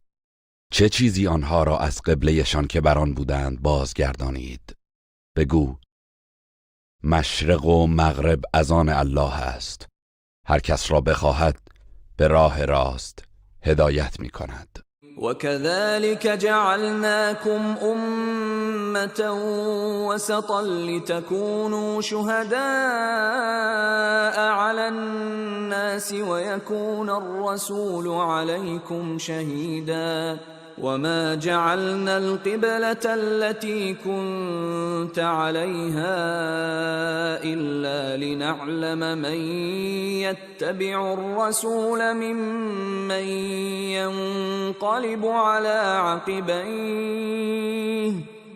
چه چیزی آنها را از قبلهشان که بر آن بودند بازگردانید؟ بگو مشرق و مغرب از آن الله است. هر کس را بخواهد به راه راست هدایت می کند. وكذلك جعلناكم أمة وسطا لتكونوا شهداء على الناس ويكون الرسول عليكم شهيدا وما جعلنا القبلة التي كنت عليها إلا لنعلم من يتبع الرسول ممن ينقلب على عقبيه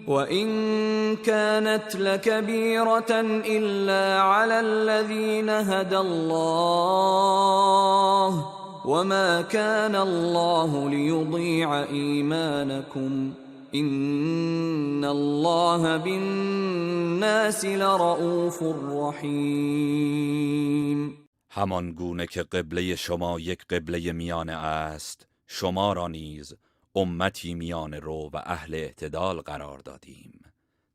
وإن كانت لكبيرة إلا على الذين هدى الله وما كان الله ليضيع إيمانكم إن الله بالناس بالناس لرؤوف رحیم. همان گونه که قبله شما یک قبله میانه است، شما را نیز امتی میانه رو و اهل اعتدال قرار دادیم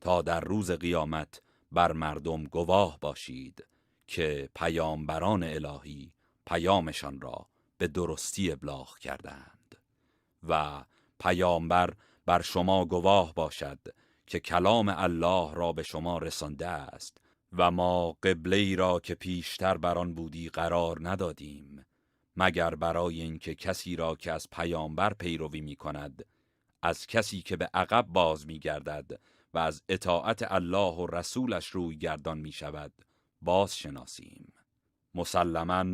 تا در روز قیامت بر مردم گواه باشید که پیامبران الهی پیامشان را به درستی ابلاغ کردند و پیامبر بر شما گواه باشد که کلام الله را به شما رسانده است و ما قبله‌ای را که پیشتر بر آن بودی قرار ندادیم مگر برای اینکه کسی را که از پیامبر پیروی می‌کند از کسی که به عقب باز می‌گردد و از اطاعت الله و رسولش روی گردان می‌شود باز شناسیم. مسلماً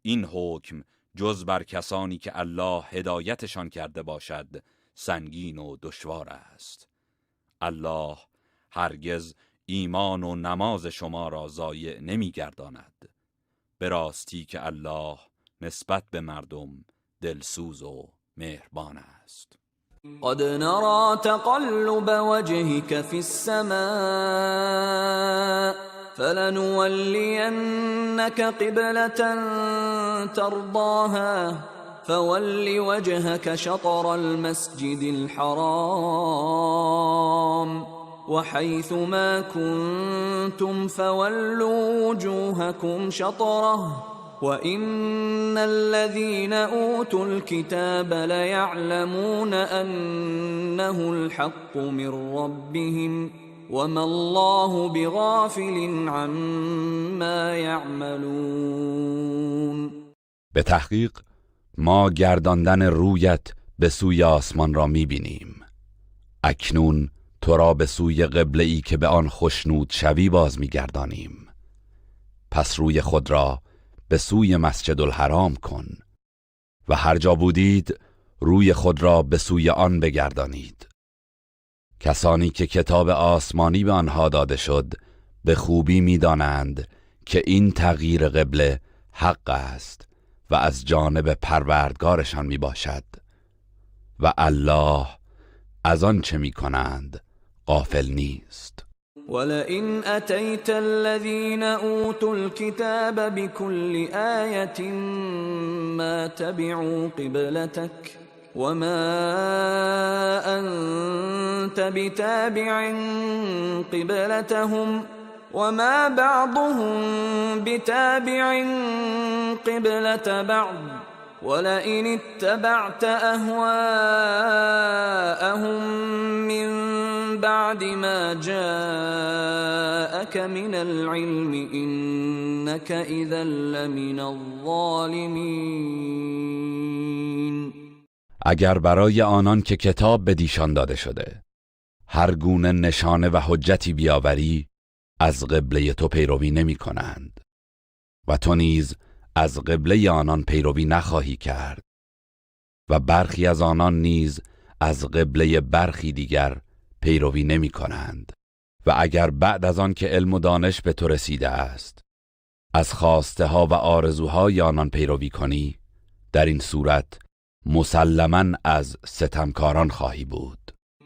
این حکم جز بر کسانی که الله هدایتشان کرده باشد سنگین و دشوار است. الله هرگز ایمان و نماز شما را ضایع نمی‌گرداند. به راستی که الله نسبت به مردم دلسوز و مهربان است. قد نرى تقلب وجهك في السماء فلنولينك قبلة ترضاها فول وجهك شطر المسجد الحرام وحيث ما كنتم فولوا وجوهكم شطره وَإِنَّ الَّذِينَ أُوتُوا الْكِتَابَ لَيَعْلَمُونَ أَنَّهُ الْحَقُّ مِنْ رَبِّهِمْ وَمَا اللَّهُ بِغَافِلٍ عَمَّا يَعْمَلُونَ. به تحقیق ما گرداندن رویت به سوی آسمان را می‌بینیم. اکنون تو را به سوی قبله‌ای که به آن خوشنود شوی باز می‌گردانیم. پس روی خود را به سوی مسجد الحرام کن و هر جا بودید روی خود را به سوی آن بگردانید. کسانی که کتاب آسمانی به آنها داده شد به خوبی می‌دانند که این تغییر قبله حق است و از جانب پروردگارشان میباشد و الله از آن چه می‌کنند غافل نیست. وَلَئِنْ أَتَيْتَ الَّذِينَ أُوتُوا الْكِتَابَ بِكُلِّ آيَةٍ مَا تَبِعُوا قِبْلَتَكَ وَمَا أَنْتَ بِتَابِعٍ قِبْلَتَهُمْ وَمَا بَعْضُهُمْ بِتَابِعٍ قِبْلَةَ بَعْضٍ وَلَئِنِ اتَّبَعْتَ أَهْوَاءَهُمْ مِنْ بعد ما جاءك من العلم إنك إذا لمن الظالمين. اگر برای آنان که کتاب به دیشان داده شده هر گونه نشانه و حجتی بیاوری از قبله تو پیروی نمی کنند و تو نیز از قبله آنان پیروی نخواهی کرد و برخی از آنان نیز از قبله برخی دیگر پیروی نمی کنند و اگر بعد از آن که علم و دانش به تو رسیده است از خواسته ها و آرزوهای آنان پیروی کنی در این صورت مسلماً از ستمکاران خواهی بود.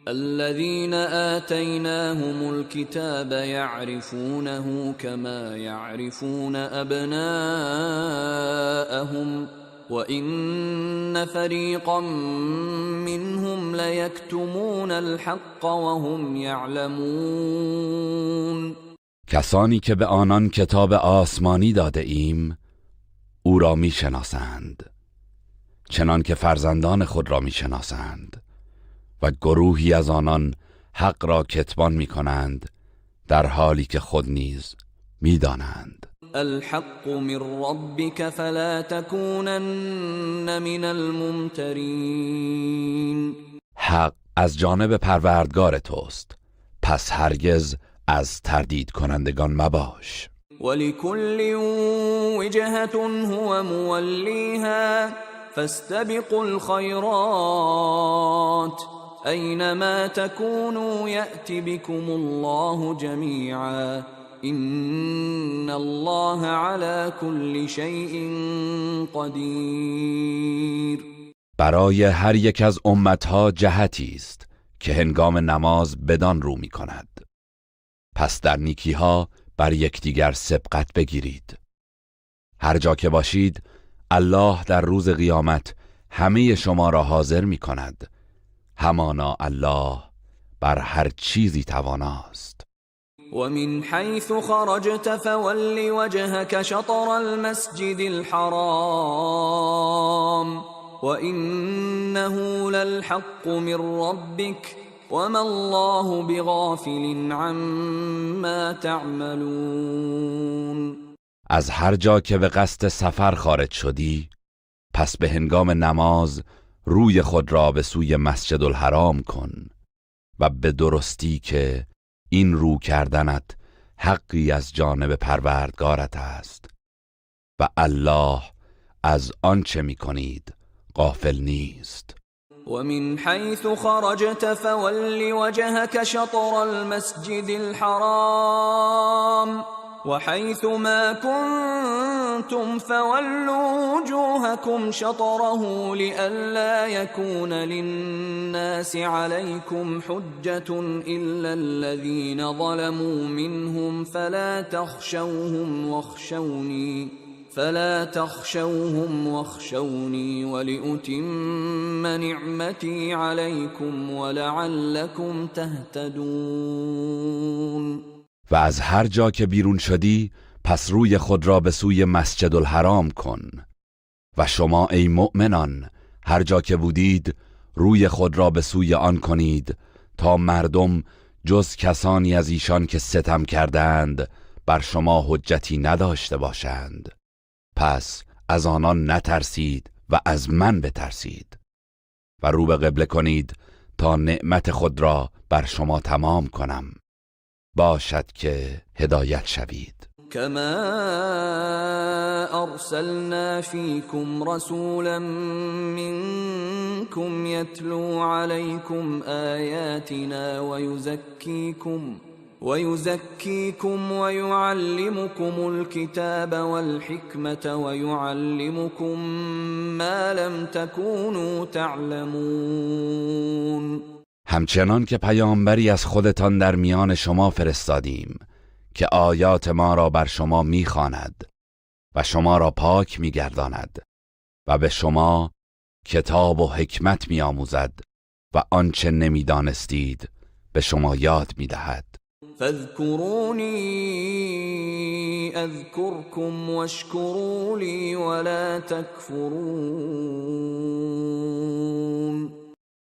الذين آتيناهم الكتاب يعرفونه كما يعرفون أبناءهم وَإِنَّ فَرِيقًا مِّنْهُمْ لَيَكْتُمُونَ الْحَقَّ وَهُمْ يَعْلَمُونَ. کسانی که به آنان کتاب آسمانی داده ایم او را می شناسند چنان که فرزندان خود را می شناسند و گروهی از آنان حق را کتمان می کنند در حالی که خود نیز می دانند. الحق من ربك فلا تكونن من الممترین. حق از جانب پروردگار توست پس هرگز از تردید کنندگان مباش. ولكل وجهة هو موليها فاستبقوا الخيرات أينما تكونوا يأتي بكم الله جميعا إن الله على كل شيء قدیر. برای هر یک از امتها جهتی است که هنگام نماز بدان رو می کند. پس در نیکی‌ها بر یکدیگر سبقت بگیرید. هر جا که باشید الله در روز قیامت همه شما را حاضر می کند. همانا الله بر هر چیزی تواناست. ومن حيث خرجت فول وجهك شطر المسجد الحرام وإنه للحق من ربك وما الله بغافل عما تعملون. از هر جا که به قصد سفر خارج شدی، پس به هنگام نماز روی خود را به سوی مسجد الحرام کن و به درستی که این رو کردنت حقی از جانب پروردگارت است و الله از آنچه می کنید غافل نیست. ومن حيث خرجت فول وجهك شطر المسجد الحرام وحيث ما كنتم فولوا وجوهكم شطره لئلا يكون للناس عليكم حجة إلا الذين ظلموا منهم فلا تخشوهم واخشوني ولأتم نعمتي عليكم ولعلكم تهتدون. و از هر جا که بیرون شدی پس روی خود را به سوی مسجد الحرام کن و شما ای مؤمنان هر جا که بودید روی خود را به سوی آن کنید تا مردم جز کسانی از ایشان که ستم کردند بر شما حجتی نداشته باشند. پس از آنان نترسید و از من بترسید و رو به قبله کنید تا نعمت خود را بر شما تمام کنم، باشد که هدایت شوید. كما أرسلنا فيكم رسولا منكم يتلو عليكم آياتنا ويزكيكم ويعلمكم الكتاب والحكمة ويعلمكم ما لم تكونوا تعلمون. همچنان که پیامبری از خودتان در میان شما فرستادیم که آیات ما را بر شما میخواند و شما را پاک میگرداند و به شما کتاب و حکمت میآموزد و آنچه نمیدانستید به شما یاد میدهد. فاذكروني اذكركم واشكروا لي ولا تكفرون.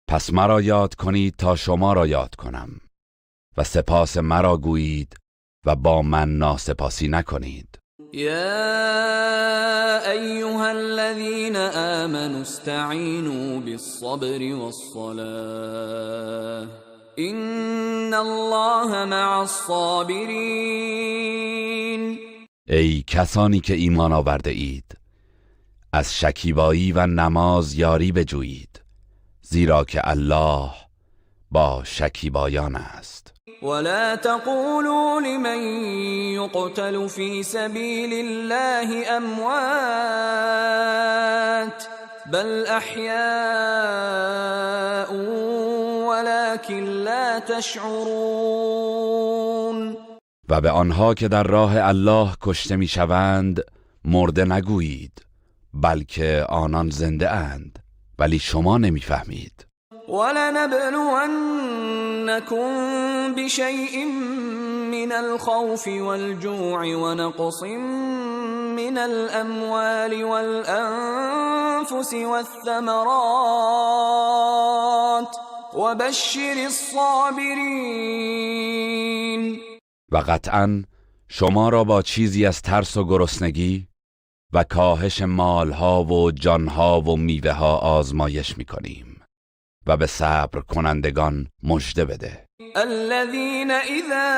پس مرا یاد کنید تا شما را یاد کنم و سپاس مرا گویید و با من ناسپاسی نکنید. يا أيها الذين آمنوا استعينوا بالصبر والصلاة إن الله مع الصابرين. ای کسانی که ایمان آورده اید، از شکیبایی و نماز یاری بجویید، زیرا که الله با شکیبایان است. ولا تقولوا لمن يقتل في سبيل الله أموات بل أحياء ولكن لا تشعرون. و به آنها که در راه الله کشته میشوند مرده نگویید، بلکه آنان زنده اند ولی شما نمیفهمید. ولنبلونكم بشيء من الخوف والجوع ونقص من الأموال والأنفس والثمرات وبشر الصابرين. و قطعاً شما را با چیزی از ترس و گرسنگی و کاهش مالها و جانها و میوه‌ها آزمایش می‌کنیم و به صبر کنندگان مژده بده. الذين اذا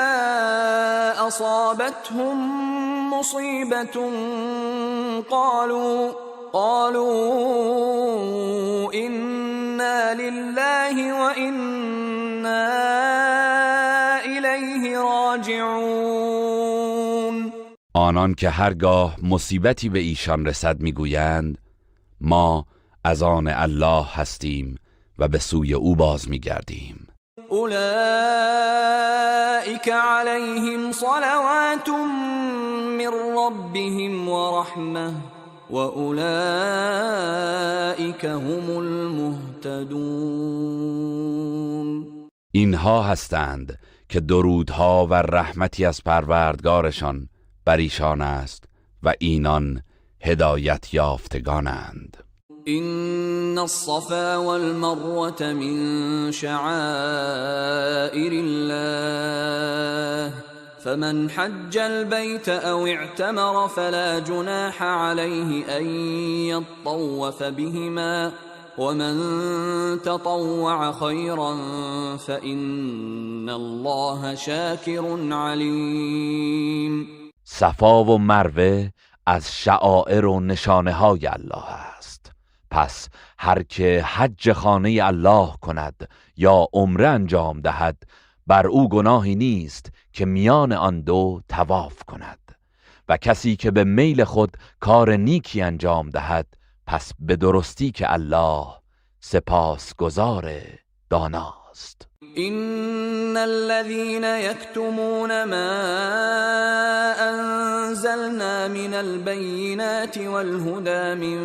اصابتهم مصيبة قالوا انا لله وانا الیه راجعون. آنان که هرگاه مصیبتی به ایشان رسد میگویند ما از آن الله هستیم و به سوی او باز میگردیم. اولئک اولئک علیهم صلوات من ربهم ورحمه واولئک هم المهتدون. اینها هستند که درودها و رحمتی از پروردگارشان بر ایشان است و اینان هدایت یافتگانند. إن الصفا والمروة من شعائر الله فمن حج البيت أو اعتمر فلا جناح عليه أن يطوف بهما ومن تطوع خيرا فإن الله شاكر عليم. صفا و مروه از شعائر و نشانه های الله است. پس هر که حج خانه الله کند یا عمره انجام دهد بر او گناهی نیست که میان آن دو طواف کند و کسی که به میل خود کار نیکی انجام دهد پس به درستی که الله سپاسگزار داناست. إن الذين يكتمون ما أنزلنا من البينات والهدى من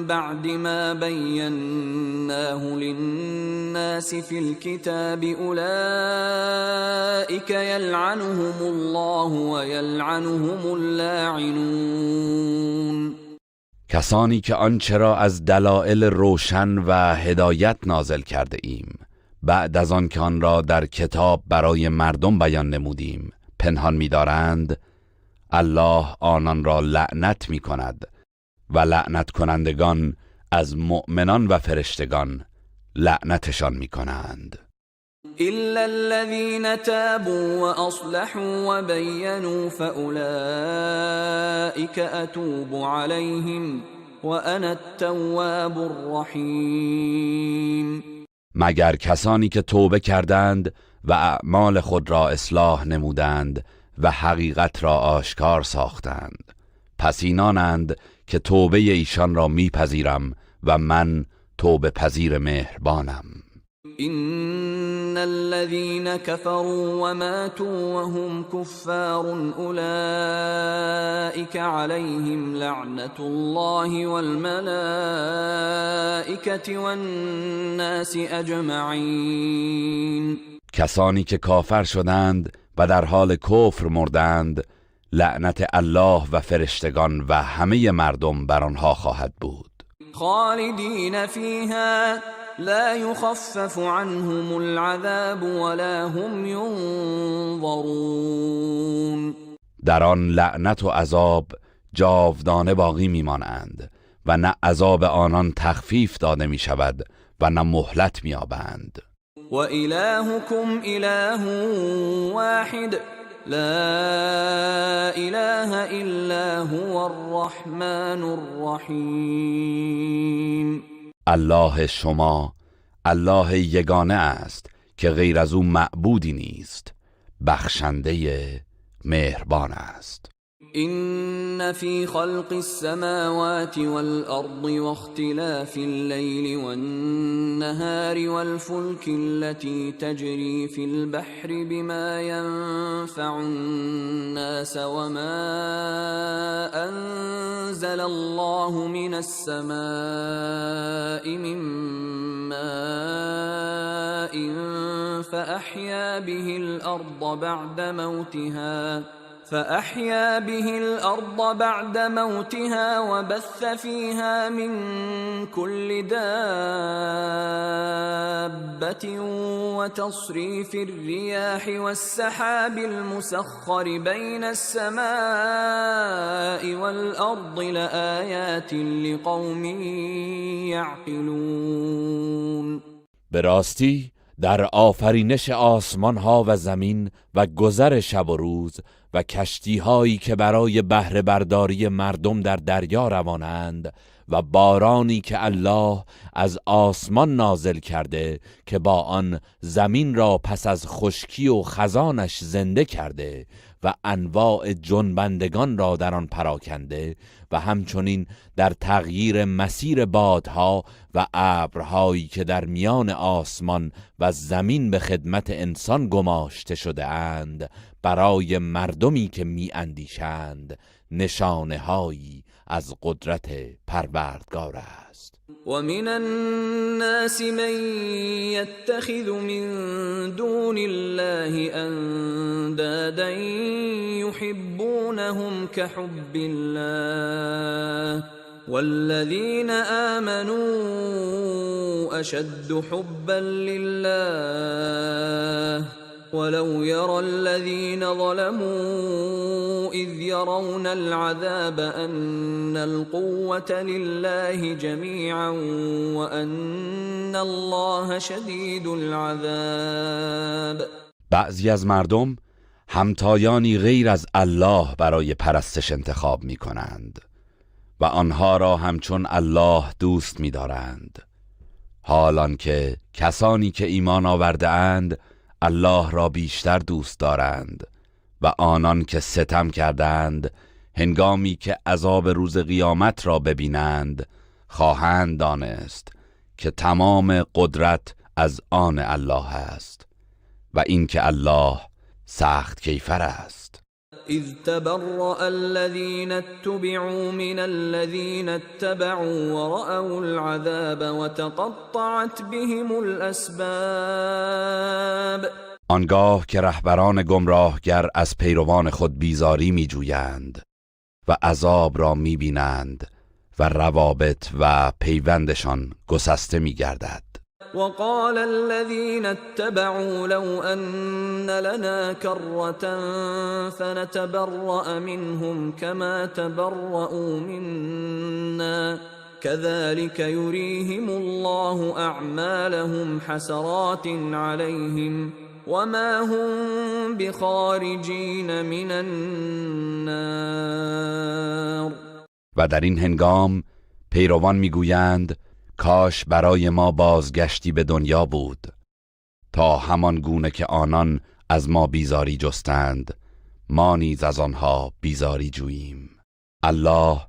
بعد ما بيناه للناس في الكتاب أولئك يلعنهم الله ويلعنهم اللاعنون. کسانی که آنچه را از دلایل روشن و هدایت نازل کرده ایم بعد از آن که آن را در کتاب برای مردم بیان نمودیم پنهان می‌دارند، الله آنان را لعنت می‌کند و لعنت کنندگان از مؤمنان و فرشتگان لعنتشان می‌کنند. إلا الذين تابوا وأصلحوا وبينوا فأولئك أتوب عليهم وأنا التواب الرحيم. مگر کسانی که توبه کردند و اعمال خود را اصلاح نمودند و حقیقت را آشکار ساختند، پس اینانند که توبه ایشان را میپذیرم و من توبه پذیر مهربانم. إن الذين كفروا وماتوا وهم كفار أولئك عليهم لعنة الله والملائكة والناس أجمعين. کسانی که کافر شدند و در حال کفر مردند لعنت الله و فرشتگان و همه مردم بر آنها خواهد بود. خالدین فیها لا يخفف عنهم العذاب ولا هم ينظرون. در آن لعنت و عذاب جاودانه باقی میمانند و نه عذاب آنان تخفیف داده می شود و نه مهلت می‌یابند. و الهکم اله واحد لا اله الا هو الرحمن الرحیم. الله شما الله یگانه است که غیر از او معبودی نیست، بخشنده مهربان است. إن في خلق السماوات والأرض واختلاف الليل والنهار والفلك التي تجري في البحر بما ينفع الناس وما أنزل الله من السماء من ماء فأحيا به الأرض بعد موتها وبث فيها من كل دابة وتصريف الرياح والسحاب المسخر بين السماء والأرض لآيات لقوم يعقلون. به راستی در آفرینش آسمان ها و زمین و گذر شب و روز و کشتی هایی که برای بهره برداری مردم در دریا روانند و بارانی که الله از آسمان نازل کرده که با آن زمین را پس از خشکی و خزانش زنده کرده و انواع جنبندگان را در آن پراکنده و همچنین در تغییر مسیر بادها و ابرهایی که در میان آسمان و زمین به خدمت انسان گماشته شده اند برای مردمی که می اندیشند نشانه هایی از قدرت پروردگار است. ومن الناس من يتخذ من دون الله اندادا يحبونهم كحب الله والذين آمنوا أشد حبا لله ولو يرى الذين ظلموا إذ يرون العذاب أن القوة لله جميعا وأن الله شديد العذاب. بعضی از مردم همتایانی غیر از الله برای پرستش انتخاب می کنند و آنها را همچون الله دوست می دارند، حالان که کسانی که ایمان آورده اند الله را بیشتر دوست دارند و آنان که ستم کردند هنگامی که عذاب روز قیامت را ببینند خواهند دانست که تمام قدرت از آن الله است و اینکه الله سخت کیفر است. اذ تبرأ الذين اتبعوا من الذين اتبعوا ورأوا العذاب وتقطعت بهم الأسباب. آنگاه که رهبران گمراهگر از پیروان خود بیزاری می جویند و عذاب را می بینند و روابط و پیوندشان گسسته می گردد. وقال الذين اتبعوا لو أن لنا كرة فنتبرأ منهم كما تبرؤوا منا كذلك يريهم الله أعمالهم حسرات عليهم وما هم بخارجين من النار. و در این هنگام پیروان میگویند کاش برای ما بازگشتی به دنیا بود تا همان گونه که آنان از ما بیزاری جستند ما نیز از آنها بیزاری جوییم. الله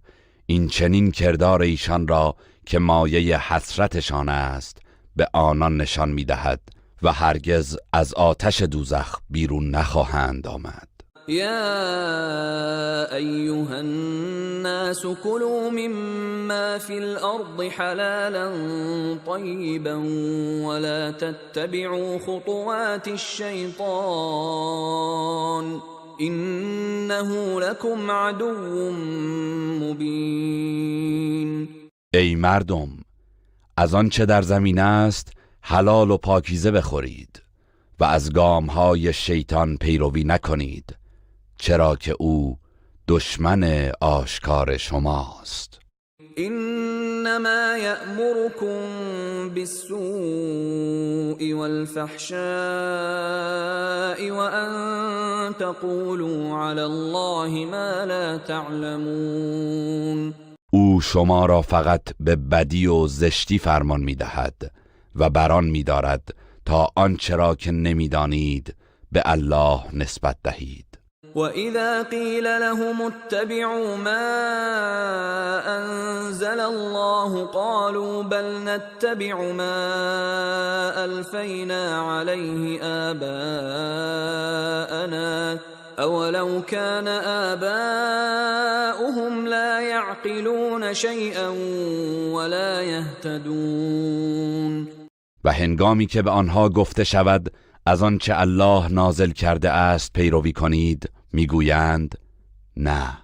این چنین کردار ایشان را که مایه حسرتشان است به آنان نشان می‌دهد و هرگز از آتش دوزخ بیرون نخواهند آمد. يا أيها الناس كلوا مما في الأرض حلالا طيبا ولا تتبعوا خطوات الشيطان إنه لكم عدو مبين. ای مردم، از آنچه در زمین است حلال و پاکیزه بخورید و از گامهای شیطان پیروی نکنید، چرا که او دشمن آشکار شماست. انما یأمرکم بالسوء والفحشاء وان تقولوا علی الله ما لا تعلمون. او شما را فقط به بدی و زشتی فرمان می‌دهد و بران می‌دارد تا آنچه را که نمی‌دانید به الله نسبت دهید. وَإِذَا قِيلَ لَهُمُ اتَّبِعُوا مَا أَنزَلَ اللَّهُ قَالُوا بَلْ نَتَّبِعُ مَا أَلْفَيْنَا عَلَيْهِ آبَاءَنَا أَوَلَوْ كَانَ آبَاؤُهُمْ لَا يَعْقِلُونَ شَيْئًا وَلَا يَهْتَدُونَ. و هنگامی که به آنها گفته شود از آنچه الله نازل کرده است پیروی کنید، میگویند نه،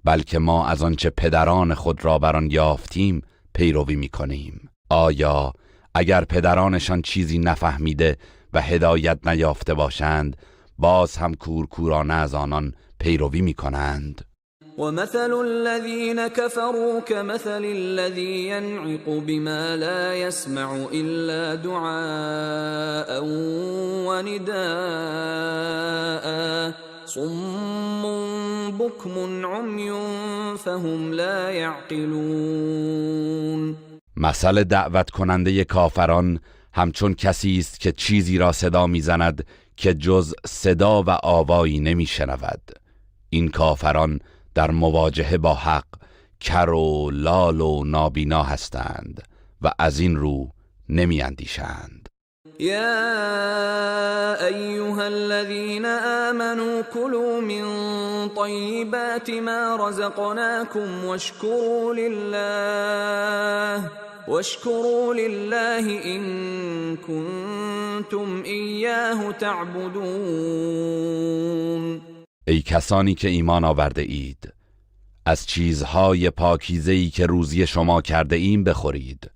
بلکه ما از آنچه پدران خود را بر آن یافتیم پیروی میکنیم. آیا اگر پدرانشان چیزی نفهمیده و هدایت نیافته باشند باز هم کورکورانه از آنان پیروی میکنند؟ وَمَثَلُ الَّذِينَ كَفَرُوا كَمَثَلِ الَّذِي يَنْعِقُ بِمَا لَا يَسْمَعُ إِلَّا دُعَاءً وَنِدَاءً صُمٌّ بُكْمٌ عُمْيٌ فَهُمْ لَا يَعْقِلُونَ. مثل دعوت کننده کافران همچون کسی است که چیزی را صدا میزند که جز صدا و آوایی نمی شنود. این کافران در مواجهه با حق کر و لال و نابینا هستند و از این رو نمی اندیشند. يا أيها الذين آمنوا كلوا من طيبات ما رزقناكم واشكروا لله إن كنتم إياه تعبدون. ای کسانی که ایمان آورده اید، از چیزهای پاکیزه‌ای که روزی شما کرده ایم بخورید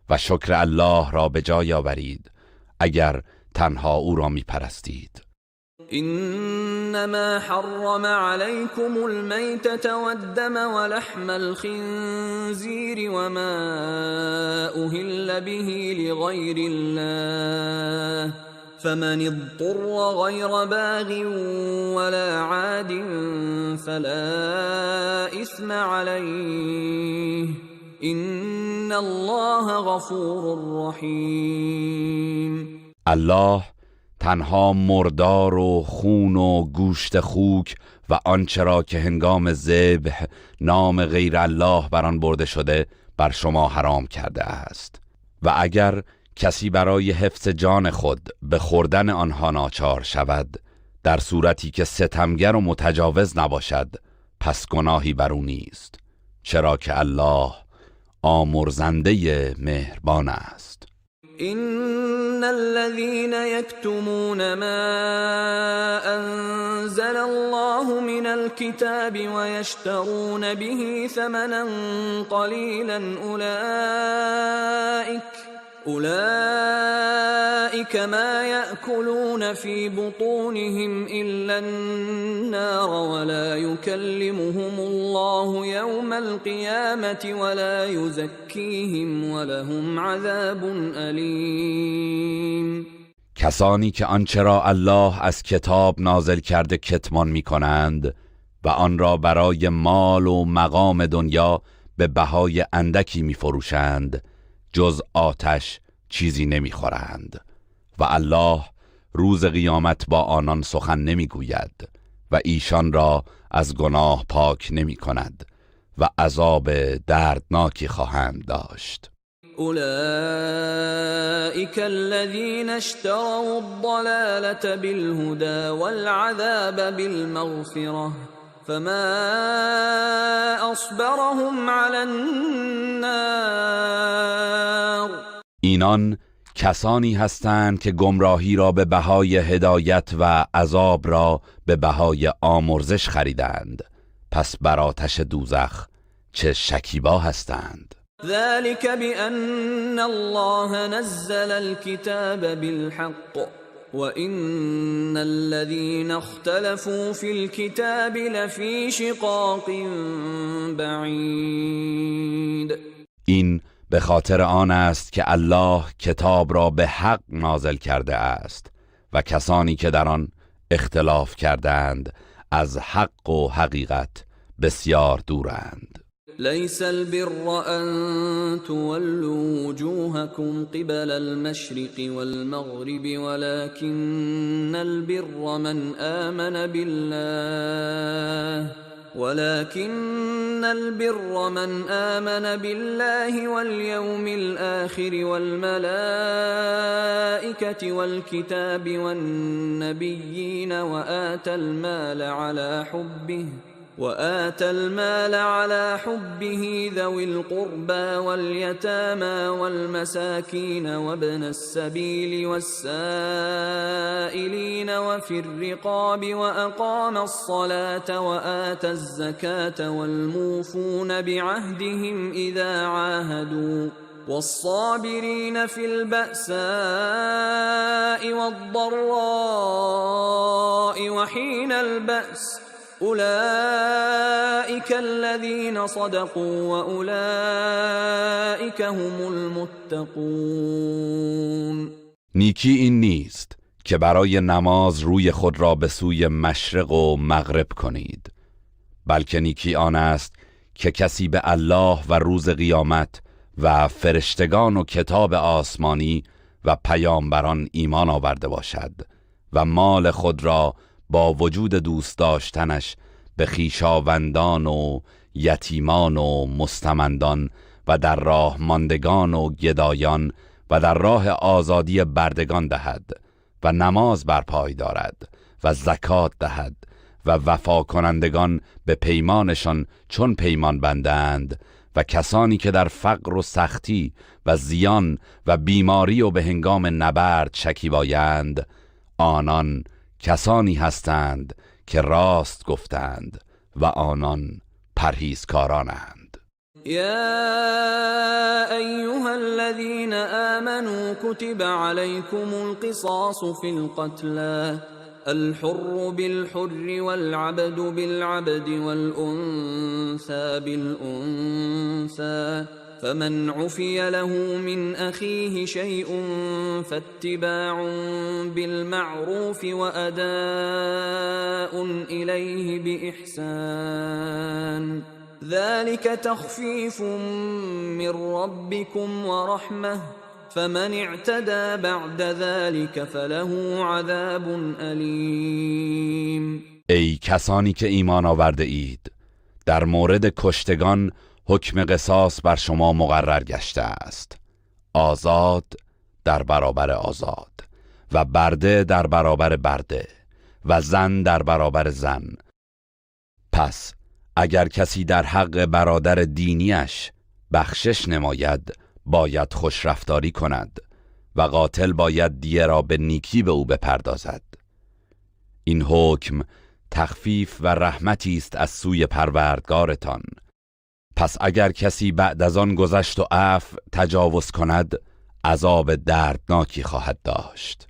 و شکر الله را به جای آورید اگر تنها او را می پرستید. إنما حرم عليكم الميتة والدم ولحم الخنزير وما أهل به لغير الله فمن اضطر غير باغ ولا عاد فلا إثم عليه إن الله غفور رحیم. الله تنها مردار و خون و گوشت خوک و آنچه را که هنگام ذبح نام غیر الله بر آن برده شده بر شما حرام کرده است و اگر کسی برای حفظ جان خود به خوردن آنها ناچار شود در صورتی که ستمگر و متجاوز نباشد پس گناهی بر او نیست، چرا که الله آمرزنده مهربان است. إن الذين يكتمون ما أنزل الله من الكتاب ويشترون به ثمنا قليلا أولئك ما يأكلون في بطونهم إلا النار ولا يكلمهم الله يوم القيامة ولا يزكيهم ولهم عذاب أليم. کسانی که آنچه را الله از کتاب نازل کرده کتمان می کنند و آن را برای مال و مقام دنیا به بهای اندکی می فروشند جز آتش چیزی نمی خورند و الله روز قیامت با آنان سخن نمی گوید و ایشان را از گناه پاک نمی کند و عذاب دردناکی خواهند داشت. أولئك الذين اشتروا الضلالة بالهدى والعذاب بالمغفرة فما أصبرهم على النار. اینان کسانی هستند که گمراهی را به بهای هدایت و عذاب را به بهای آمرزش خریدند، پس بر آتش دوزخ چه شکیبا هستند. ذلك بأن الله نزل الكتاب بالحق وإن الذين اختلفوا في الكتاب لفي شقاق بعید. این به خاطر آن است که الله کتاب را به حق نازل کرده است و کسانی که در آن اختلاف کردند از حق و حقیقت بسیار دورند. ليس البر أن تولوا وجوهكم قبل المشرق والمغرب ولكن البر من آمن بالله واليوم الآخر والملائكة والكتاب والنبيين وآتى المال على حبه ذوي القربى واليتامى والمساكين وابن السبيل والسائلين وفي الرقاب وأقام الصلاة وآتى الزكاة والموفون بعهدهم إذا عاهدوا والصابرين في البأساء والضراء وحين البأس أولئك الذين صدقوا وأولئك هم المتقون. نیکی این نیست که برای نماز روی خود را به سوی مشرق و مغرب کنید، بلکه نیکی آن است که کسی به الله و روز قیامت و فرشتگان و کتاب آسمانی و پیامبران ایمان آورده باشد و مال خود را با وجود دوست داشتنش به خویشاوندان و یتیمان و مستمندان و در راه ماندگان و گدایان و در راه آزادی بردگان دهد و نماز برپای دارد و زکات دهد و وفا کنندگان به پیمانشان چون پیمان بندند و کسانی که در فقر و سختی و زیان و بیماری و به هنگام نبرد شکیبایند، آنان کسانی هستند که راست گفتند و آنان پرهیزکارانند. يا أيها الذين آمنوا كتب عليكم القصاص في القتلى الحر بالحر والعبد بالعبد والأنثى بالأنثى فمن عفي له من أخيه شيء فاتباع بالمعروف وأداء إليه بإحسان ذلك تخفيف من ربكم ورحمة فمن اعتدى بعد ذلك فله عذاب أليم. ای کسانی که ایمان آورده اید، در مورد کشتگان حکم قصاص بر شما مقرر گشته است، آزاد در برابر آزاد و برده در برابر برده و زن در برابر زن. پس اگر کسی در حق برادر دینیش بخشش نماید باید خوش رفتاری کند و قاتل باید دیه را به نیکی به او بپردازد. این حکم تخفیف و رحمتی است از سوی پروردگارتان. پس اگر کسی بعد از آن گذشت و عفو تجاوز کند عذاب دردناکی خواهد داشت.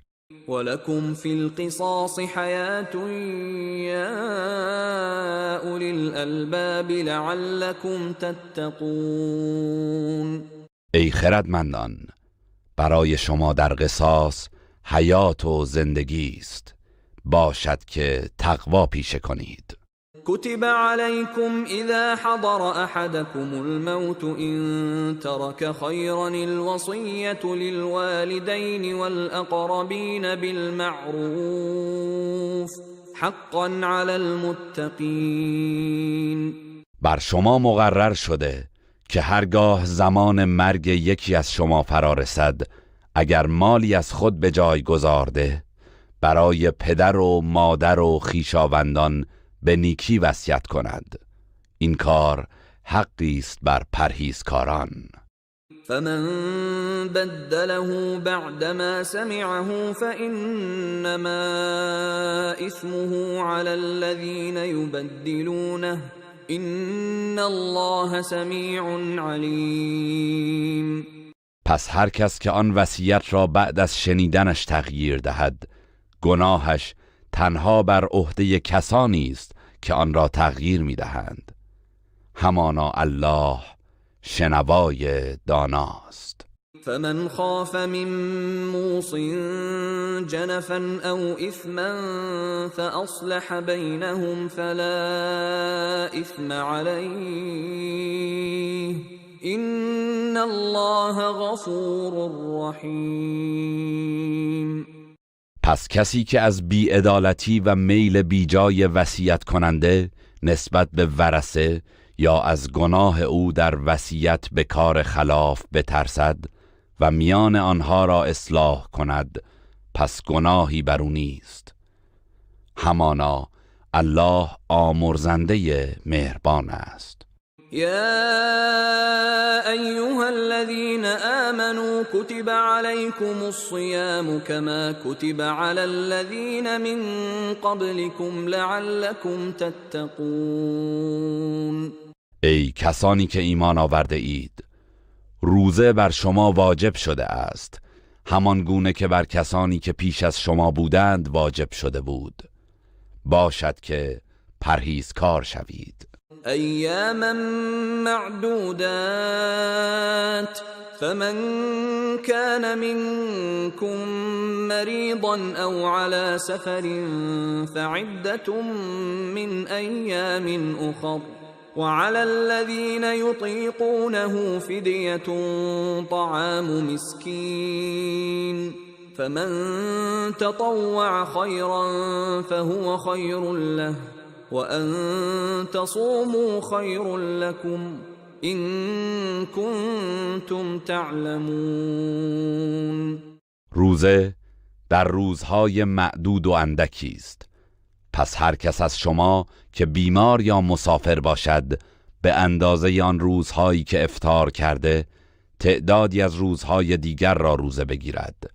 ولكم في القصاص حياة يا أولي الألباب لعلكم تتقون. ای خردمندان، برای شما در قصاص حیات و زندگی است، باشد که تقوا پیشه کنید. كتب عليكم إذا حضر أحدكم الموت إن ترك خيرا الوصية للوالدين والأقربين بالمعروف حقا على المتقين. بر شما مقرر شده که هرگاه زمان مرگ یکی از شما فرا رسد، اگر مالی از خود به جای گذارده، برای پدر و مادر و خویشاوندان به نیکی وصیت کند. این کار حقی است بر پرهیزکاران. فمن بدله بعدما سمعه فإنما إثمه على الذين يبدلونه إن الله سمیع علیم. پس هر کس که آن وصیت را بعد از شنیدنش تغییر دهد، گناهش تنها بر عهده کسانی است که آن را تغییر می‌دهند. همانا الله شنوای داناست. فمن خاف من موص جنفا او اثما فاصلح بينهم فلا اثم عليه ان الله غفور رحیم. پس کسی که از بی‌عدالتی و میل بیجای وصیت کننده نسبت به ورثه یا از گناه او در وصیت به کار خلاف بترسد و میان آنها را اصلاح کند، پس گناهی بر او نیست. همانا الله آمرزنده مهربان است. يا أيها الذين آمنوا كتب عليكم الصيام كما كتب على الذين من قبلكم لعلكم تتقون. ای کسانی که ایمان آورده اید، روزه بر شما واجب شده است، همان گونه که بر کسانی که پیش از شما بودند واجب شده بود، باشد که پرهیزکار شوید. أياما معدودات فمن كان منكم مريضا أو على سفر فعدة من أيام أخر وعلى الذين يطيقونه فدية طعام مسكين فمن تطوع خيرا فهو خير له وأن تصوموا خير لكم إن كنتم تعلمون. روزه در روزهای معدود و اندکی است. پس هر کس از شما که بیمار یا مسافر باشد به اندازه آن روزهایی که افطار کرده تعدادی از روزهای دیگر را روزه بگیرد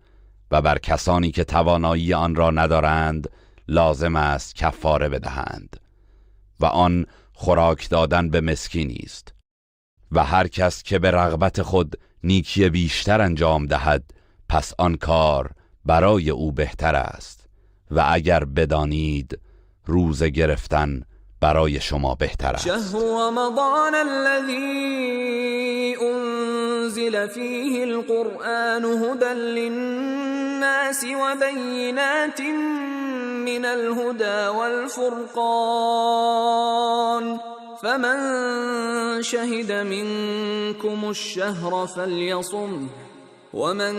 و بر کسانی که توانایی آن را ندارند لازم است کفاره بدهند و آن خوراک دادن به مسکینی است. و هر کس که به رغبت خود نیکی بیشتر انجام دهد پس آن کار برای او بهتر است و اگر بدانید روزه گرفتن برای شما بهتر است. شهر رمضان الذي انزل فيه القرآن هدى للناس وبينات من الهدى والفرقان فمن شهد منكم الشهر فليصمه ومن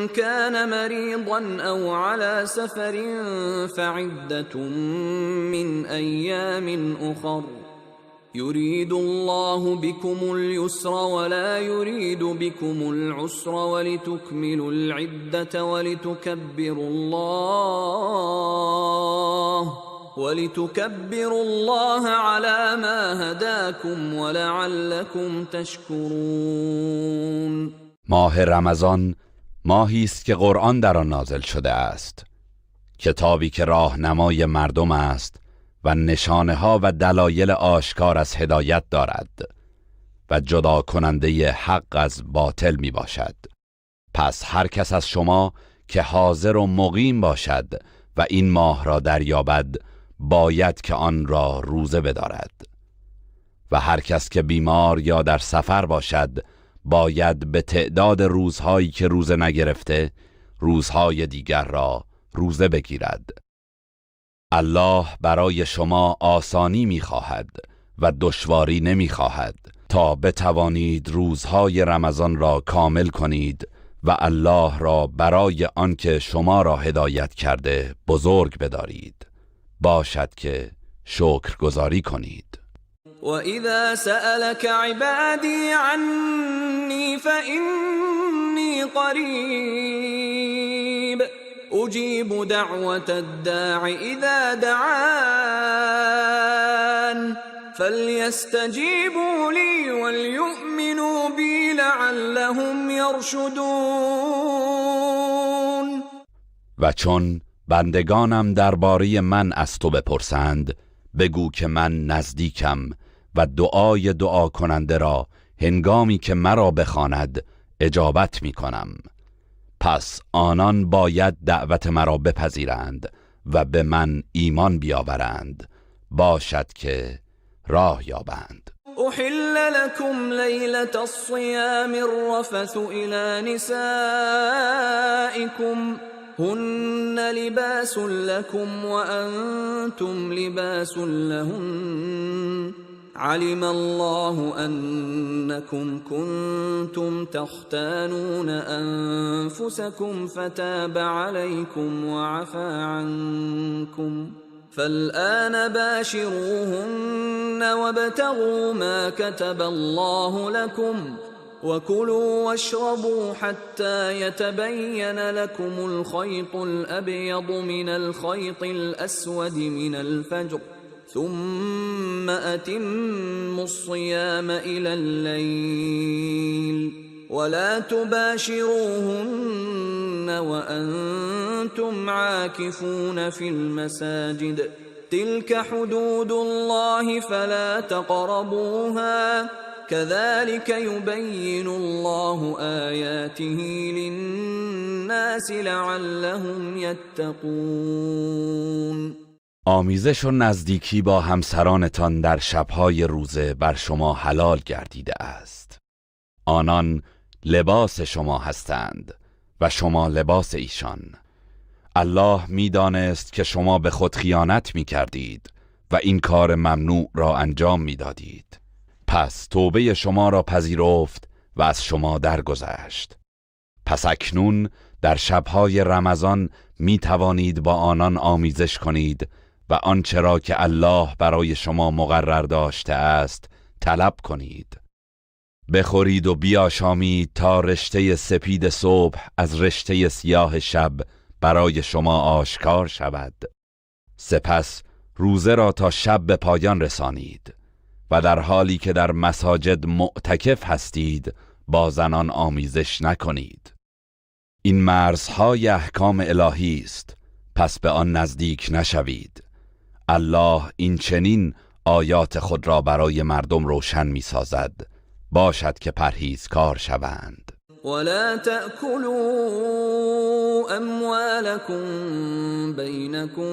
كان مريضا أو على سفر فعدة من أيام أخر يريد الله بكم اليسر ولا يريد بكم العسر ولتكملوا العدة ولتكبروا الله على ما هداكم ولعلكم تشكرون. ماه رمضان ماهی است که قرآن در آن نازل شده است، کتابی که راهنمای مردم است و نشانه ها و دلایل آشکار از هدایت دارد و جدا کننده حق از باطل می باشد. پس هر کس از شما که حاضر و مقیم باشد و این ماه را دریابد باید که آن را روزه بدارد و هر کس که بیمار یا در سفر باشد باید به تعداد روزهایی که روزه نگرفته روزهای دیگر را روزه بگیرد. الله برای شما آسانی می‌خواهد و دشواری نمی‌خواهد تا بتوانید روزهای رمضان را کامل کنید و الله را برای آنکه شما را هدایت کرده بزرگ بدارید. باشد که شکرگزاری کنید. وَإِذَا سَأَلَكَ عِبَادِي عَنِّي فَإِنِّي قَرِيبٌ أُجِيبُ دَعْوَةَ الدَّاعِ إِذَا دَعَانِ فَلْيَسْتَجِيبُوا لِي وَلْيُؤْمِنُوا بِي لَعَلَّهُمْ يَرْشُدُونَ. و چون بندگانم درباره من از تو بپرسند بگو که من نزدیکم و دعای دعا کننده را هنگامی که مرا بخواند اجابت می کنم. پس آنان باید دعوت مرا بپذیرند و به من ایمان بیاورند باشد که راه یابند. أحل لكم ليلة الصيام الرفث إلى نسائكم هن لباس لكم وأنتم لباس لهن علم الله أنكم كنتم تختانون أنفسكم فتاب عليكم وعفى عنكم فالآن باشروهن وابتغوا ما كتب الله لكم وكلوا واشربوا حتى يتبين لكم الخيط الأبيض من الخيط الأسود من الفجر ثم أتموا الصيام إلى الليل ولا تباشروهن وأنتم عاكفون في المساجد تلك حدود الله فلا تقربوها كذلك يبين الله آياته للناس لعلهم يتقون. آمیزش و نزدیکی با همسرانتان در شبهای روزه بر شما حلال گردیده است. آنان لباس شما هستند و شما لباس ایشان. الله می‌دانست که شما به خود خیانت می‌کردید و این کار ممنوع را انجام می‌دادید. پس توبه شما را پذیرفت و از شما درگذشت. پس اکنون در شبهای رمضان می توانید با آنان آمیزش کنید و آنچه را که الله برای شما مقرر داشته است طلب کنید. بخورید و بیاشامید تا رشته سپید صبح از رشته سیاه شب برای شما آشکار شود. سپس روزه را تا شب به پایان رسانید و در حالی که در مساجد معتکف هستید با زنان آمیزش نکنید. این مرزهای احکام الهی است، پس به آن نزدیک نشوید. الله این چنین آیات خود را برای مردم روشن می سازد، باشد که پرهیزکار شوند. ولا تأكلوا أموالكم بينكم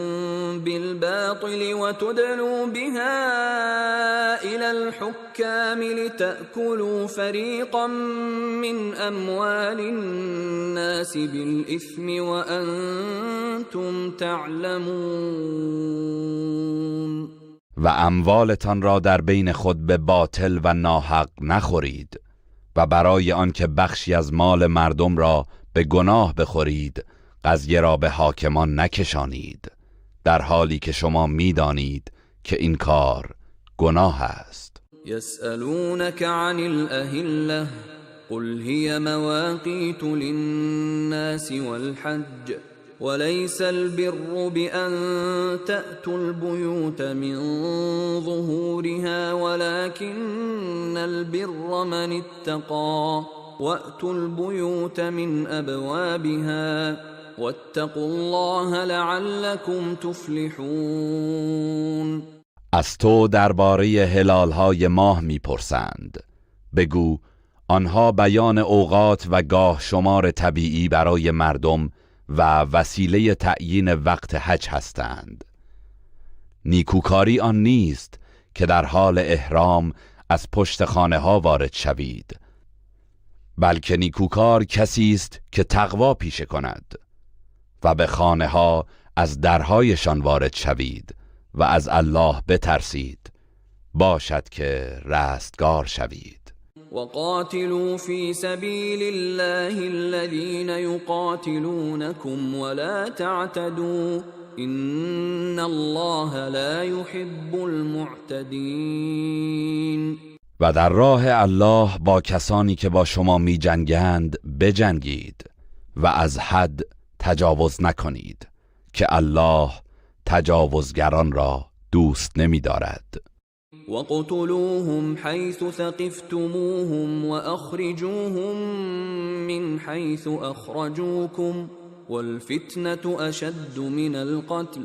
بالباطل وتدلوا بها إلى الحكام لتأكلوا فريقا من أموال الناس بالإثم وأنتم تعلمون. و اموالتان را در بین خود به باطل و ناحق نخورید و برای آنکه بخشی از مال مردم را به گناه بخورید قضیه را به حاکمان نکشانید، در حالی که شما میدانید که این کار گناه است. يسألونك عن الأهلة قل هي مواقيت للناس والحج وليس البر بأن تأتوا البيوت من ظهورها ولكن البر من اتقى وأتوا البيوت من أبوابها واتقوا الله لعلكم تفلحون. از تو درباره هلالهای ماه میپرسند. بگو آنها بیان اوقات و گاه شمار طبیعی برای مردم و وسیله تعیین وقت حج هستند. نیکوکاری آن نیست که در حال احرام از پشت خانه ها وارد شوید، بلکه نیکوکار کسی است که تقوا پیشه کند و به خانه ها از درهایشان وارد شوید و از الله بترسید، باشد که رستگار شوید. وقاتلوا في سبيل الله الذين يقاتلونكم ولا تعتدوا إن الله لا يحب المعتدين. و در راه الله با کسانی که با شما می جنگند بجنگید و از حد تجاوز نکنید که الله تجاوزگران را دوست نمی دارد. وَاقْتُلُوهُمْ حَيْثُ ثَقِفْتُمُوهُمْ وَأَخْرِجُوهُمْ مِنْ حَيْثُ أَخْرَجُوكُمْ وَالْفِتْنَةُ أَشَدُّ مِنَ الْقَتْلِ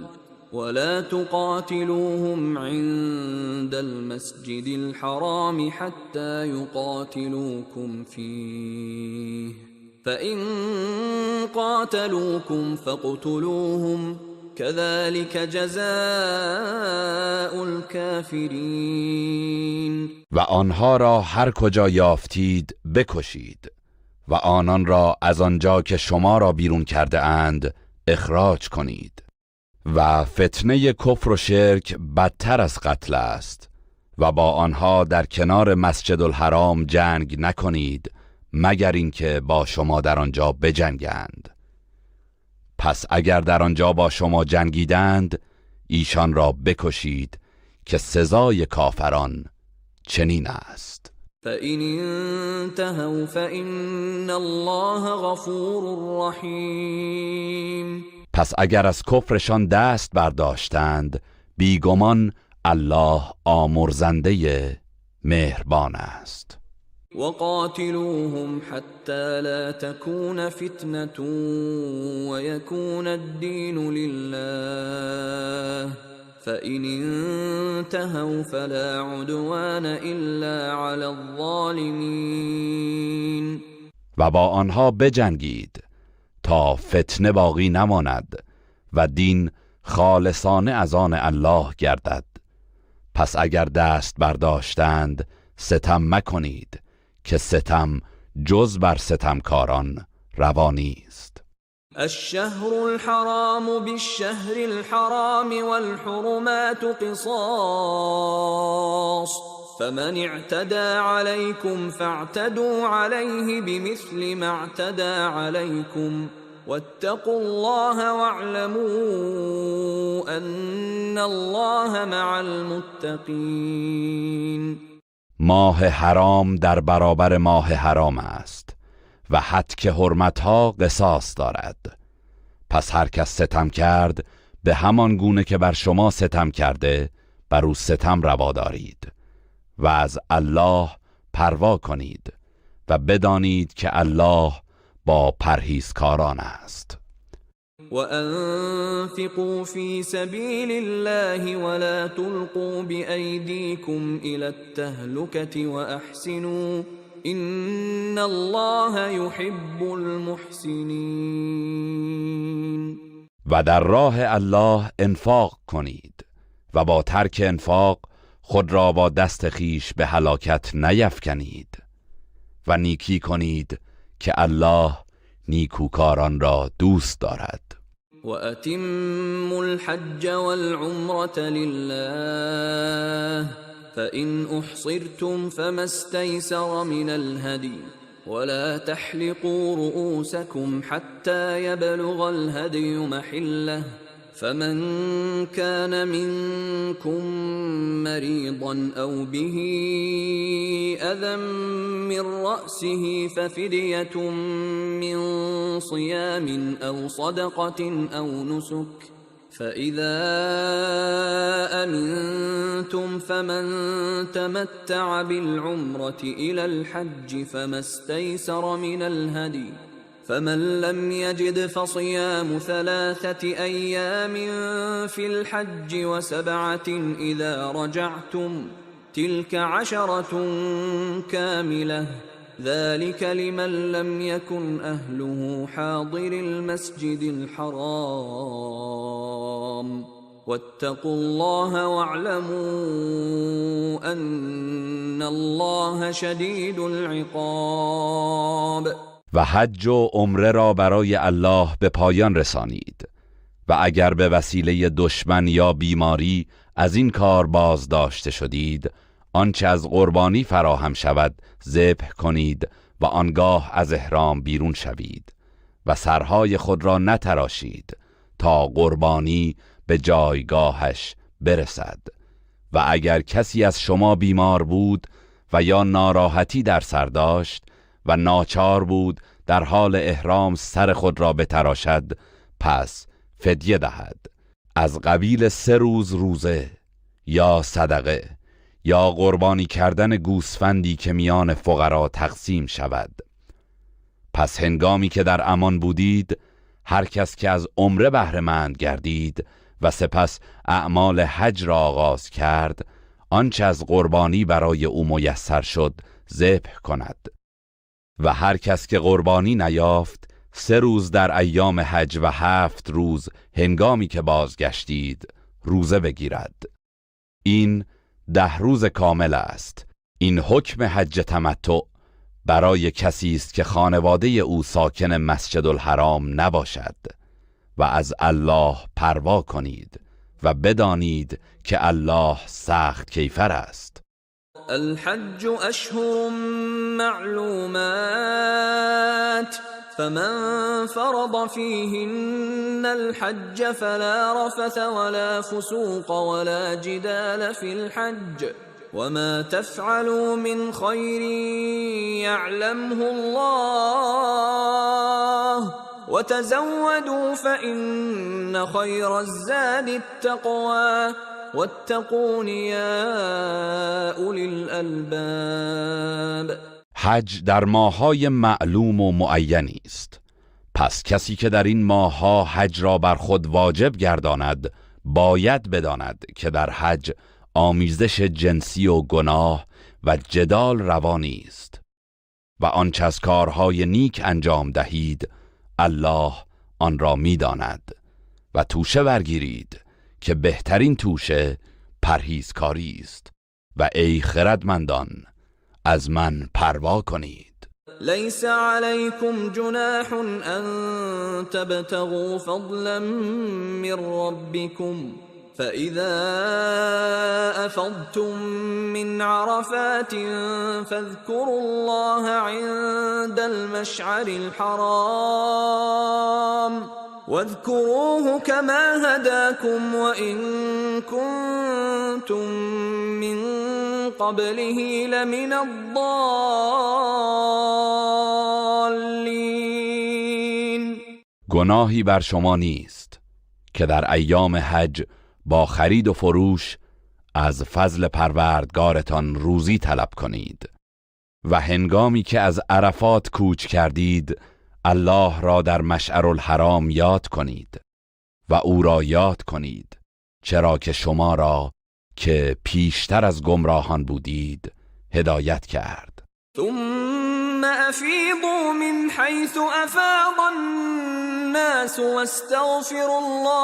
وَلَا تُقَاتِلُوهُمْ عِندَ الْمَسْجِدِ الْحَرَامِ حَتَّى يُقَاتِلُوكُمْ فِيهِ فَإِنْ قَاتَلُوكُمْ فَاقْتُلُوهُمْ كذلك جزاء الكافرین. و آنها را هر کجا یافتید بکشید و آنان را از آنجا که شما را بیرون کرده اند اخراج کنید و فتنه کفر و شرک بدتر از قتل است و با آنها در کنار مسجد الحرام جنگ نکنید مگر اینکه با شما در آنجا بجنگند. پس اگر در آنجا با شما جنگیدند ایشان را بکشید که سزای کافران چنین است. فَإِنِ انْتَهَوْا فَإِنَّ اللَّهَ غَفُورٌ رَحِيمٌ. پس اگر از کفرشان دست برداشتند بیگمان الله آمرزنده مهربان است. وقاتلوهم حتى لا تكون فتنة ويكون الدين لله فإن انتهوا فلا عدوان إلا على الظالمين. و با آنها بجنگید تا فتنه باقی نماند و دین خالصانه از آن الله گردد. پس اگر دست برداشتند ستم مکنید که ستم جز بر ستمکاران روا نیست. الشهر الحرام بالشهر الحرام والحرمات قصاص فمن اعتدى عليكم فاعتدوا عليه بمثل ما اعتدى عليكم واتقوا الله واعلموا ان الله مع المتقین. ماه حرام در برابر ماه حرام است و حد حرمتها قصاص دارد. پس هر کس ستم کرد به همان گونه که بر شما ستم کرده بر او ستم روا دارید و از الله پروا کنید و بدانید که الله با پرهیزکاران است. وأنفقوا في سبيل الله ولا تلقوا بأيديكم إلى التهلكة وأحسنوا إن الله يحب المحسنين. و در راه الله انفاق کنید و با ترک انفاق خود را با دست خیش به هلاکت نیفکنید و نیکی کنید که الله نیکوکاران را دوست دارد. وأتموا الحج والعمرة لله فإن أحصرتم فما استيسر من الهدي ولا تحلقوا رؤوسكم حتى يبلغ الهدي محله فمن كان منكم مريضا أو به أذى من رأسه ففدية من صيام أو صدقة أو نسك فإذا أمنتم فمن تمتع بالعمرة إلى الحج فما استيسر من الهدي فمن لم يجد فصيام 3 أيام في الحج و7 إذا رجعتم تلك 10 كاملة ذلك لمن لم يكن أهله حاضر المسجد الحرام واتقوا الله واعلموا أن الله شديد العقاب. و حج و عمره را برای الله به پایان رسانید و اگر به وسیله دشمن یا بیماری از این کار باز داشته شدید آنچه از قربانی فراهم شود ذبح کنید و آنگاه از احرام بیرون شوید و سرهای خود را نتراشید تا قربانی به جایگاهش برسد. و اگر کسی از شما بیمار بود و یا ناراحتی در سر داشت و ناچار بود در حال احرام سر خود را بتراشد پس فدیه دهد از قبیل 3 روز روزه یا صدقه یا قربانی کردن گوسفندی که میان فقرا تقسیم شود. پس هنگامی که در امان بودید هر کس که از عمره بهره مند گردید و سپس اعمال حج را آغاز کرد آنچه از قربانی برای او میسر شد ذبح کند و هر کس که قربانی نیافت 3 روز در ایام حج و 7 روز هنگامی که بازگشتید روزه بگیرد. این 10 روز کامل است. این حکم حج تمتع برای کسی است که خانواده او ساکن مسجد الحرام نباشد و از الله پروا کنید و بدانید که الله سخت کیفر است. الحج اشهر معلومات فمن فرض فيهن الحج فلا رفث ولا فسوق ولا جدال في الحج وما تفعلوا من خير يعلمه الله وتزودوا فإن خير الزاد التقوى واتقون يا أولي الألباب. حج در ماه‌های معلوم و معینی است. پس کسی که در این ماه‌ها حج را بر خود واجب گرداند باید بداند که در حج آمیزش جنسی و گناه و جدال روا نیست و آنچه از کارهای نیک انجام دهید الله آن را می‌داند و توشه برگیرید که بهترین توشه پرهیزکاری است و ای خردمندان از من پروا کنید. لیس علیکم جناح ان تبتغوا فضلا من ربکم فإذا أفضتم من عرفات فاذكروا الله عند المشعر الحرام واذكروه كما هداكم وإن كنتم من قبله لمن الضالین. گناهی بر شما نیست که در ایام حج با خرید و فروش از فضل پروردگارتان روزی طلب کنید و هنگامی که از عرفات کوچ کردید الله را در مشعر الحرام یاد کنید و او را یاد کنید، چرا که شما را که پیشتر از گمراهان بودید هدایت کرد. ثم افیضوا من حیث افاض الناس واستغفروا الله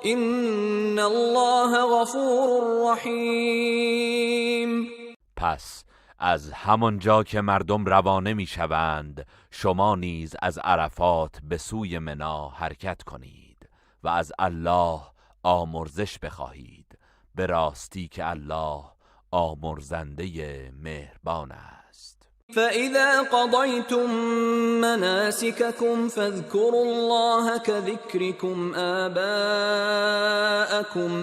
ان الله غفور رحیم. پس از همانجا که مردم روانه میشوند شما نیز از عرفات به سوی منا حرکت کنید و از الله آمرزش بخواهید، به راستی که الله آمرزنده مهربان است. فإذا قضيتم مناسككم فاذكروا الله كذكركم آباءكم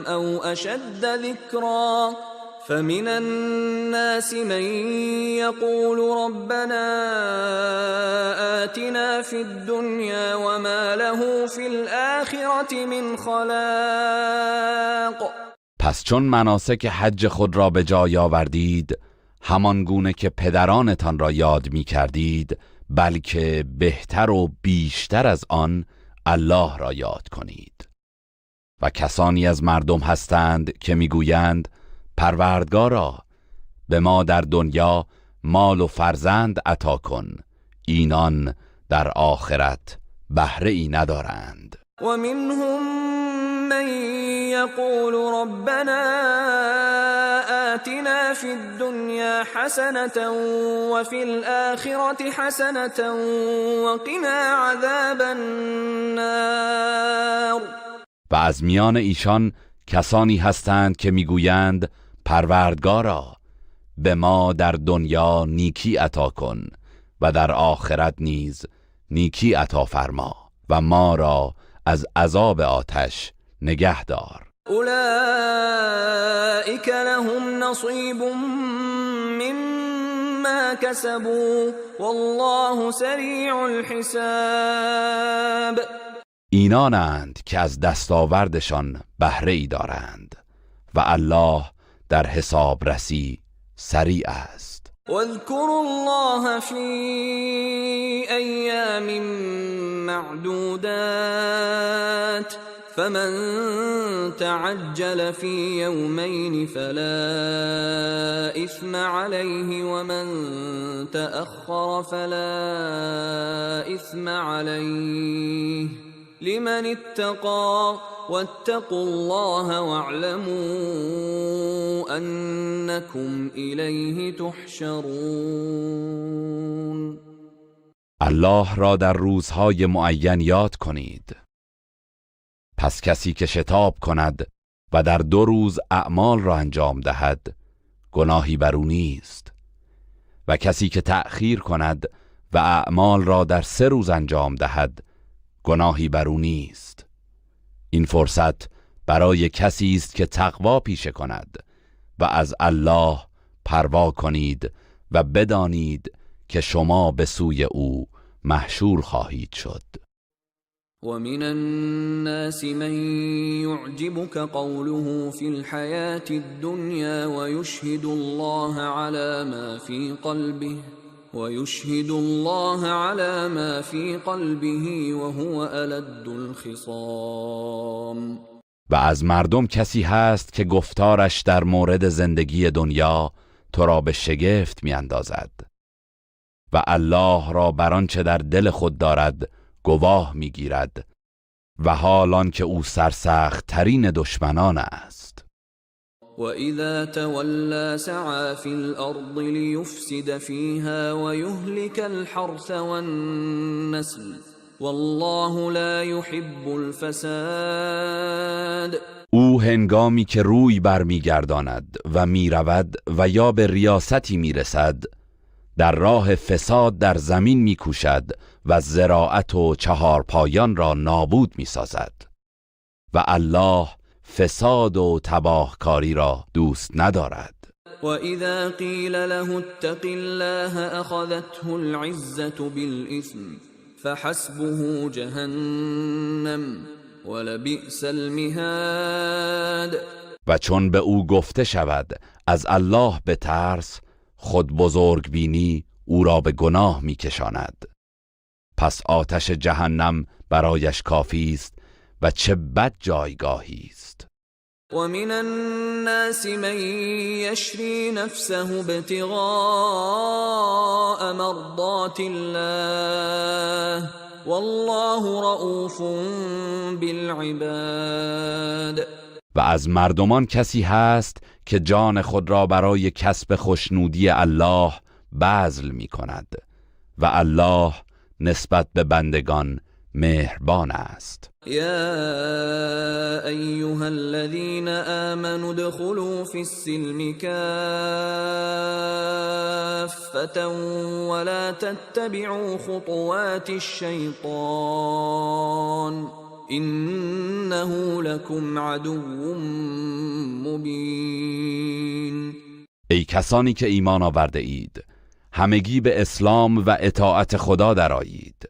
أو أشد ذكرا فمن الناس من يقول ربنا آتنا في الدنيا وما له في الآخرة من خلاق. پس چون مناسک حج خود را به جای آوردید، همان گونه که پدرانتان را یاد می کردید، بلکه بهتر و بیشتر از آن الله را یاد کنید. و کسانی از مردم هستند که میگویند پروردگارا به ما در دنیا مال و فرزند عطا کن، اینان در آخرت بهره ای ندارند. و منهم من یقول ربنا آتنا فی الدنیا حسنة وفی الآخرة حسنة وقنا عذاب النار. و از میان ایشان کسانی هستند که میگویند پروردگارا به ما در دنیا نیکی عطا کن و در آخرت نیز نیکی عطا فرما و ما را از عذاب آتش نگه دار. اولئک لهم نصیب مما کسبوا والله سریع الحساب. اینانند که از دستاوردشان بهره ای دارند و الله در حسابرسی سریع است. واذكروا الله في ایام معدودات فمن تعجل في يومين فلا إثم عليه ومن تأخر فلا إثم عليه لمن اتقى واتقوا الله واعلموا أنكم إليه تحشرون. الله را در روزهای معین یاد کنید. پس کسی که شتاب کند و در 2 روز اعمال را انجام دهد گناهی بر او نیست، و کسی که تأخیر کند و اعمال را در 3 روز انجام دهد گناهی بر او نیست. این فرصت برای کسی است که تقوا پیشه کند و از الله پروا کنید و بدانید که شما به سوی او محشور خواهید شد. ومن الناس من يعجبك قوله في الحياة الدنيا ويشهد الله على ما في قلبه وهو ألد الخصام. و از مردم کسی هست که گفتارش در مورد زندگی دنیا تو را به شگفت می اندازد و الله را بر آنچه در دل خود دارد گواه می گیرد و حالان که او سرسخت ترین دشمنان است. وَإِذَا تَوَلَّى سَعَى فِي الْأَرْضِ لِيُفْسِدَ فِيهَا وَيُهْلِكَ الْحَرْثَ وَالنَّسْلَ والله لا يحب الفساد. او هنگامی که روی برمیگرداند و میرود و یا به ریاستی میرسد در راه فساد در زمین میکوشد و زراعت و چهارپایان را نابود میسازد و الله فساد و تباهکاری را دوست ندارد. وَإِذَا قِيلَ لَهُ اتَّقِ اللَّهَ أَخَذَتْهُ الْعِزَّةُ بِالْإِثْمِ فَحَسْبُهُ جَهَنَّمُ وَلَبِئْسَ الْمِهَادُ. و چون به او گفته شود از الله بترس، خود بزرگ بینی او را به گناه میکشاند، پس آتش جهنم برایش کافی است و چه بد جایگاهی است. وَمِنَ النَّاسِ مَن يَشْرِي نَفْسَهُ ابْتِغَاءَ مَرْضَاتِ اللَّهِ وَاللَّهُ رَءُوفٌ بِالْعِبَادِ. و از مردمان کسی هست که جان خود را برای کسب خوشنودی الله بذل می کند و الله نسبت به بندگان مهربان است. یا ایها الذین آمنوا ادخلوا فی السلم کافة ولا تتبعوا خطوات الشیطان انه لكم عدو مبین. ای کسانی که ایمان آورده اید، همگی به اسلام و اطاعت خدا درآیید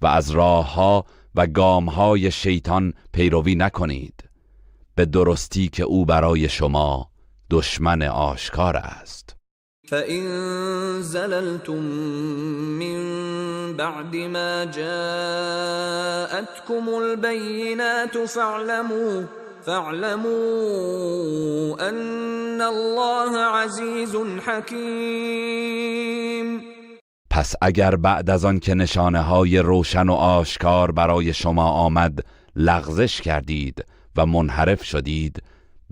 و از راهها و گامهای شیطان پیروی نکنید، به درستی که او برای شما دشمن آشکار است. فَإِن زَلَلْتُم مِّن بَعْدِ مَا جَاءَتْكُمُ الْبَيِّنَاتُ فَاعْلَمُوا أَنَّ اللَّهَ عَزِيزٌ حَكِيمٌ. پس اگر بعد از آن که نشانه های روشن و آشکار برای شما آمد لغزش کردید و منحرف شدید،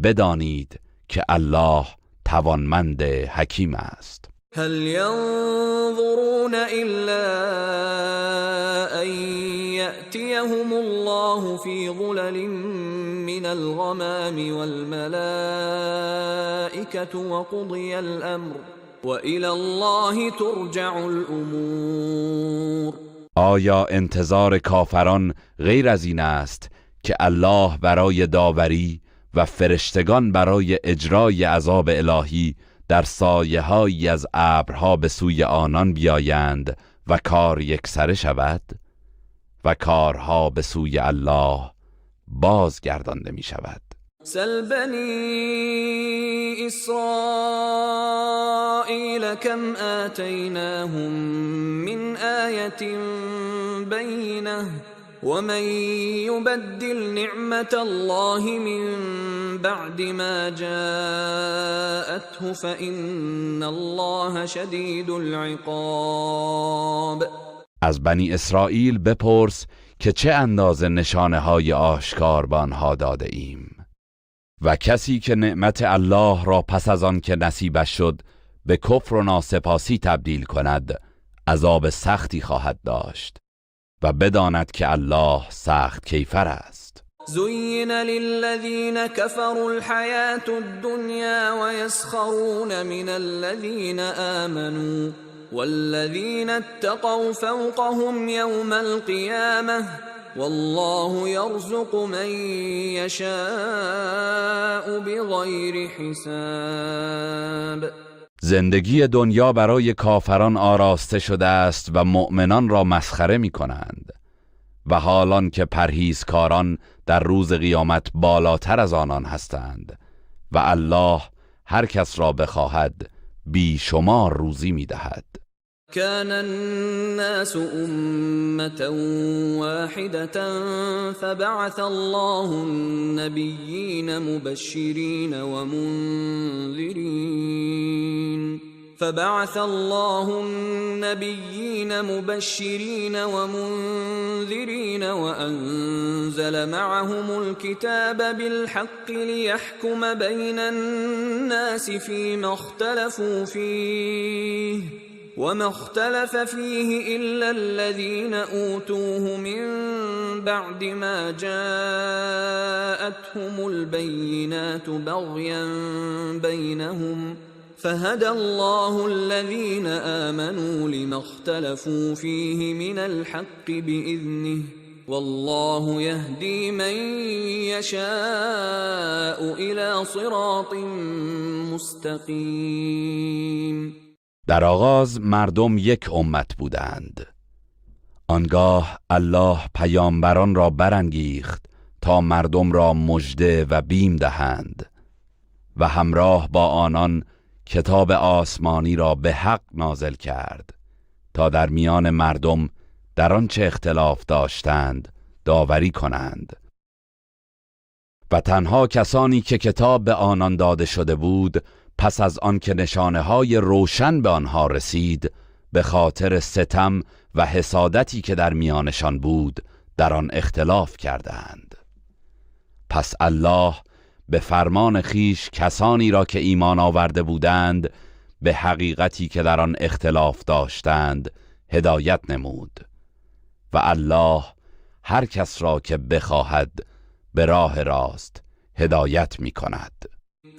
بدانید که الله توانمند حکیم است. هل ينظرون الا ان يأتيهم الله في ظلل من الغمام والملائكة وقضي الامر وإلى الله ترجع الامور. آیا انتظار کافران غیر از این است که الله برای داوری و فرشتگان برای اجرای عذاب الهی در سایه‌هایی از ابرها به سوی آنان بیایند و کار یکسره شود و کارها به سوی الله بازگردانده می شود؟ سل بنی اسرائیل کم آتیناهم من آیة بینه ومن يبدل نعمت الله من بعد ما جاءته فإن الله شدید العقاب. از بنی اسرائیل بپرس که چه اندازه نشانه های آشکار به آنها داده ایم و کسی که نعمت الله را پس از آن که نصیبش شد به کفر و ناسپاسی تبدیل کند عذاب سختی خواهد داشت و بداند که الله سخت کیفر است. زین للذین كفروا الحیاة الدنیا ويسخرون من الذین آمنوا والذین اتقوا فوقهم یوم القیامة والله یرزق من یشاء بغیر حساب. زندگی دنیا برای کافران آراسته شده است و مؤمنان را مسخره می کنند و حالان که پرهیزکاران در روز قیامت بالاتر از آنان هستند و الله هر کس را بخواهد بی شمار روزی می دهد. كان الناس أمة واحدة فبعث الله النبيين مبشرين ومنذرين وأنزل معهم الكتاب بالحق ليحكم بين الناس فيما اختلفوا فيه وما اختلف فيه إلا الذين أوتوه من بعد ما جاءتهم البينات بغيا بينهم فهدى الله الذين آمنوا لما اختلفوا فيه من الحق بإذنه والله يهدي من يشاء إلى صراط مستقیم. در آغاز مردم یک امت بودند. آنگاه الله پیامبران را برانگیخت تا مردم را مژده و بیم دهند و همراه با آنان کتاب آسمانی را به حق نازل کرد تا در میان مردم در آنچه اختلاف داشتند داوری کنند. و تنها کسانی که کتاب به آنان داده شده بود پس از آن که نشانه‌های روشن به آنها رسید به خاطر ستم و حسادتی که در میانشان بود در آن اختلاف کردند. پس الله به فرمان خیش کسانی را که ایمان آورده بودند به حقیقتی که در آن اختلاف داشتند هدایت نمود و الله هر کس را که بخواهد به راه راست هدایت می کند.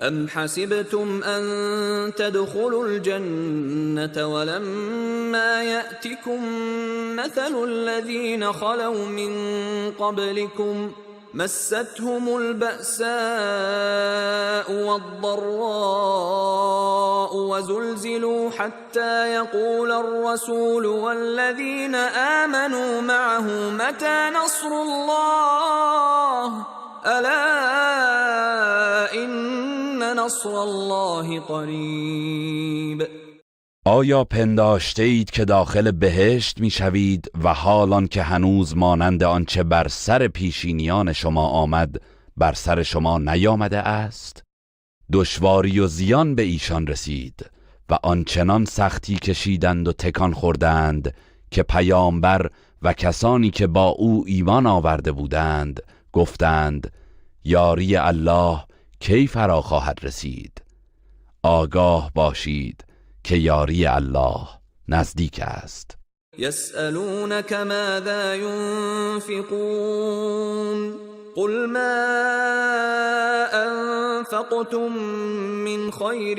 ام حسبتم ان تدخلوا الجنة ولما يأتكم مثل الذين خلوا من قبلكم مستهم البأساء والضراء وزلزلوا حتى يقول الرسول والذين آمنوا معه متى نصر الله ألا إن نصر الله قریب. آیا پنداشته اید که داخل بهشت می شوید و حالان که هنوز مانند آنچه بر سر پیشینیان شما آمد بر سر شما نیامده است؟ دشواری و زیان به ایشان رسید و آنچنان سختی کشیدند و تکان خوردند که پیامبر و کسانی که با او ایمان آورده بودند گفتند یاری الله کی فرا خواهد رسید؟ آگاه باشید که یاری الله نزدیک است. یسألونک ماذا ينفقون قل ما انفقتم من خیر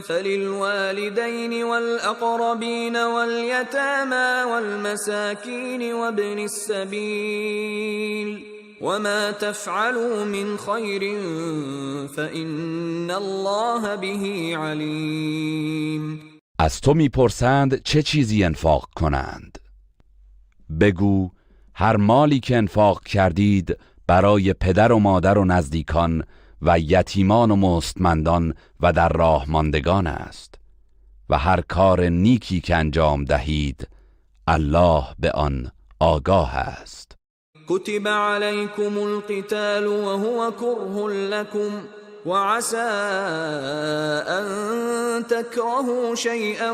فللوالدین والأقربین واليتامى والمساکین وابن السبیل وما تفعلوا من خیر فإن الله به علیم. از تو میپرسند چه چیزی انفاق کنند؟ بگو هر مالی که انفاق کردید برای پدر و مادر و نزدیکان و یتیمان و مستمندان و در راه ماندگان است و هر کار نیکی که انجام دهید الله به آن آگاه است. كتب عليكم القتال وهو كره لكم وعسى أن تكرهوا شيئا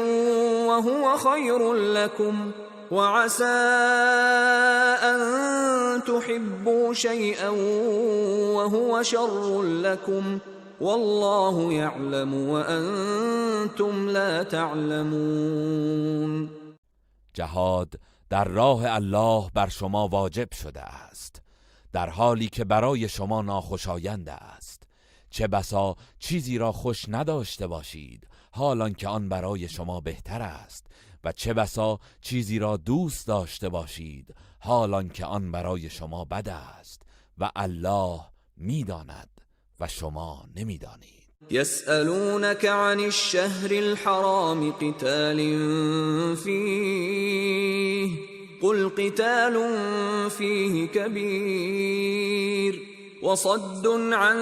وهو خير لكم وعسى أن تحبوا شيئا وهو شر لكم والله يعلم وأنتم لا تعلمون. جهاد در راه الله بر شما واجب شده است در حالی که برای شما ناخوشایند است. چه بسا چیزی را خوش نداشته باشید حالان که آن برای شما بهتر است و چه بسا چیزی را دوست داشته باشید حالان که آن برای شما بد است و الله میداند و شما نمیدانید. يسألونك عن الشهر الحرام قتال فيه قل قتال فيه كبير وصد عن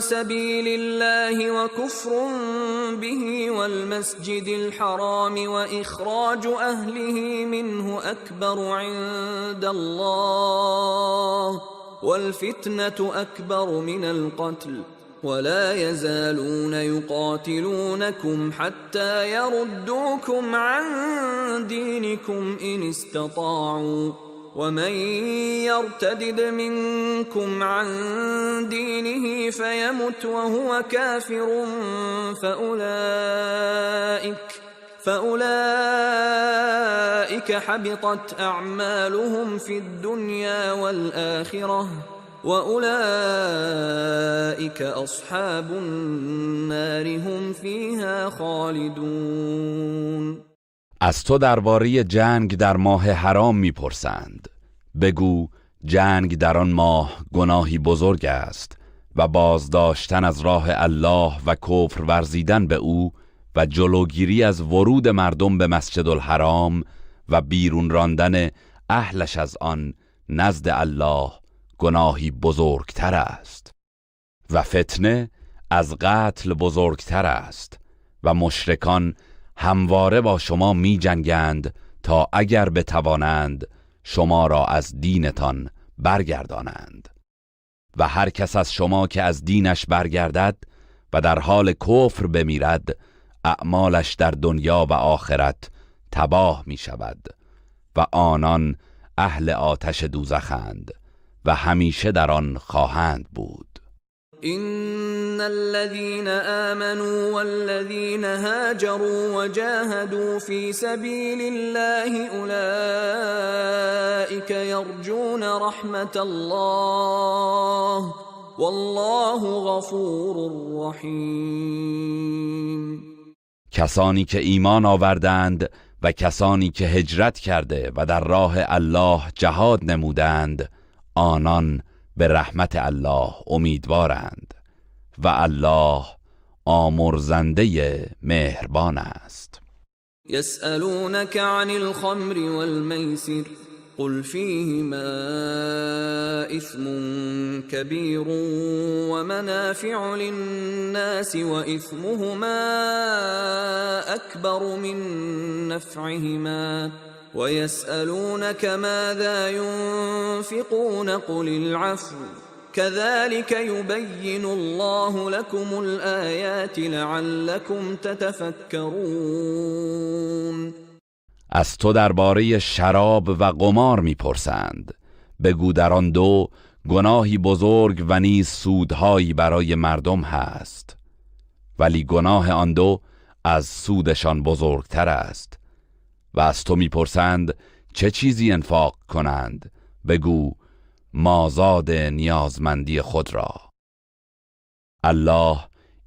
سبيل الله وكفر به والمسجد الحرام وإخراج أهله منه أكبر عند الله والفتنة أكبر من القتل ولا يزالون يقاتلونكم حتى يردوكم عن دينكم إن استطاعوا ومن يرتدد منكم عن دينه فيمت وهو كافر فأولئك حبطت أعمالهم في الدنيا والآخرة وأولئك أصحاب النار هم فيها خالدون. از تو درباره جنگ در ماه حرام میپرسند. بگو جنگ در آن ماه گناهی بزرگ است و بازداشتن از راه الله و کفر ورزیدن به او و جلوگیری از ورود مردم به مسجد الحرام و بیرون راندن اهلش از آن نزد الله گناهی بزرگتر است و فتنه از قتل بزرگتر است و مشرکان همواره با شما می جنگند تا اگر بتوانند شما را از دینتان برگردانند و هر کس از شما که از دینش برگردد و در حال کفر بمیرد اعمالش در دنیا و آخرت تباه می شود و آنان اهل آتش دوزخند و همیشه در آن خواهند بود. إن الذين آمنوا والذين هاجروا وجاهدوا في سبيل الله أولئك يرجون رحمة الله والله غفور رحیم. کسانی که ایمان آوردند و کسانی که هجرت کرده و در راه الله جهاد نمودند آنان به رحمت الله امیدوارند و الله آمرزنده مهربان است. يسألونك عن الخمر والميسر قل فيهما إثم كبير ومنافع للناس وإثمهما أكبر من نفعهما ويسألونك ماذا ينفقون قل العفو كذلك يبين الله لكم الآيات لعلكم تتفكرون. از تو درباره شراب و قمار میپرسند. بگو در آن دو گناهی بزرگ و نیز سودهایی برای مردم هست، ولی گناه آن دو از سودشان بزرگتر است. و از تو میپرسند چه چیزی انفاق کنند. بگو مازاد نیازمندی خود را. الله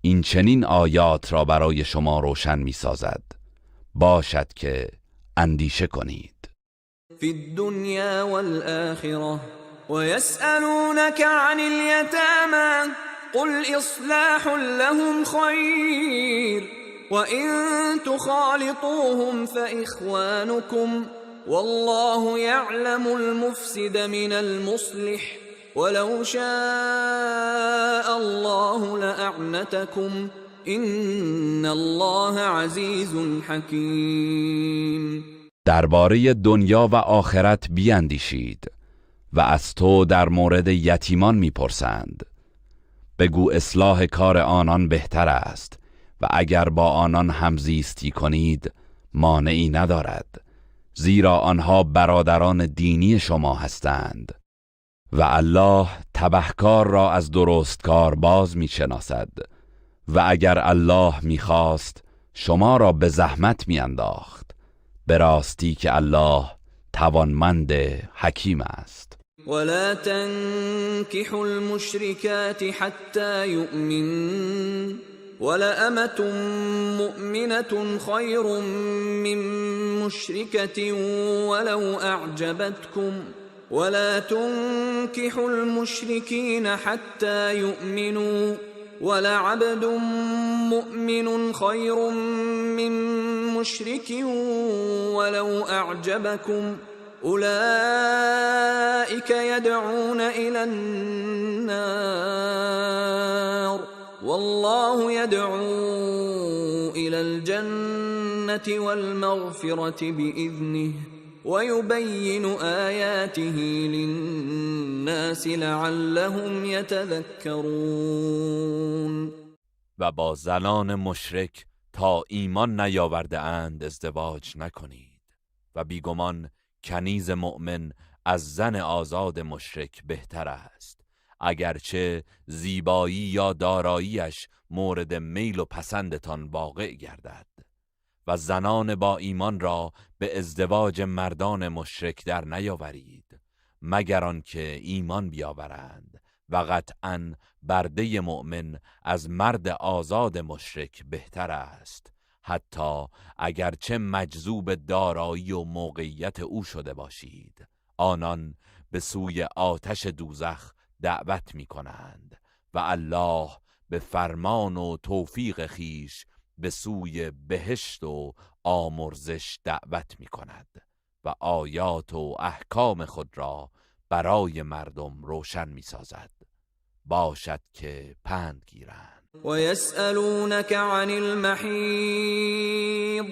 این چنین آیات را برای شما روشن میسازد. باشد که اندیشه کنید. فی الدنیا والآخرة ويسألونك عن اليتامى قل إصلاح لهم خير وإن تخالطوهم فإخوانكم والله يعلم المفسد من المصلح ولو شاء الله لأعنتكم إن الله عزيز حكيم. درباره دنیا و آخرت بیاندیشید و از تو در مورد یتیمان میپرسند. بگو اصلاح کار آنان بهتر است و اگر با آنان همزیستی کنید مانعی ندارد، زیرا آنها برادران دینی شما هستند و الله تبهکار را از درستکار باز میشناسد و اگر الله میخواست شما را به زحمت میانداخت. به راستی که الله توانمند حکیم است. ولا تنكحوا المشركات حتى يؤمنن ولأمة مؤمنة خير من مشركة ولو أعجبتكم ولا تنكحوا المشركين حتى يؤمنوا ولعبد مؤمن خير من مشرك ولو أعجبكم أولئك يدعون إلى النار والله يدعو إلى الجنة والمغفرة بإذنه ويبين آياته للناس لعلهم يتذكرون. و با زنان مشرک تا ایمان نیاورده اند ازدواج نکنید و بیگمان کنیز مؤمن از زن آزاد مشرک بهتر است، اگرچه زیبایی یا داراییش مورد میل و پسندتان واقع گردد، و زنان با ایمان را به ازدواج مردان مشرک در نیاورید مگر آنکه ایمان بیاورند و قطعاً برده مؤمن از مرد آزاد مشرک بهتر است، حتی اگرچه مجذوب دارایی و موقعیت او شده باشید. آنان به سوی آتش دوزخ دعوت می کنند و الله به فرمان و توفیق خیش به سوی بهشت و آمرزش دعوت می کند و آیات و احکام خود را برای مردم روشن می سازد. باشد که پند گیرند. و یسألونک عن المحیض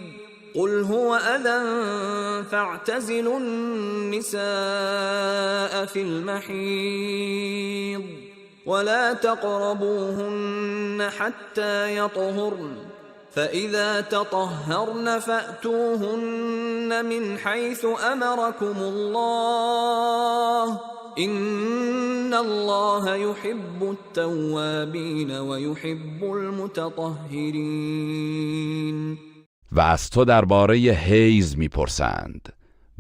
قل هو اذى فاعتزلوا النساء في المحيض ولا تقربوهن حتى يطهرن فإذا تطهرن فأتوهن من حيث أمركم الله إن الله يحب التوابين ويحب المتطهرين. و از تو درباره حیض میپرسند،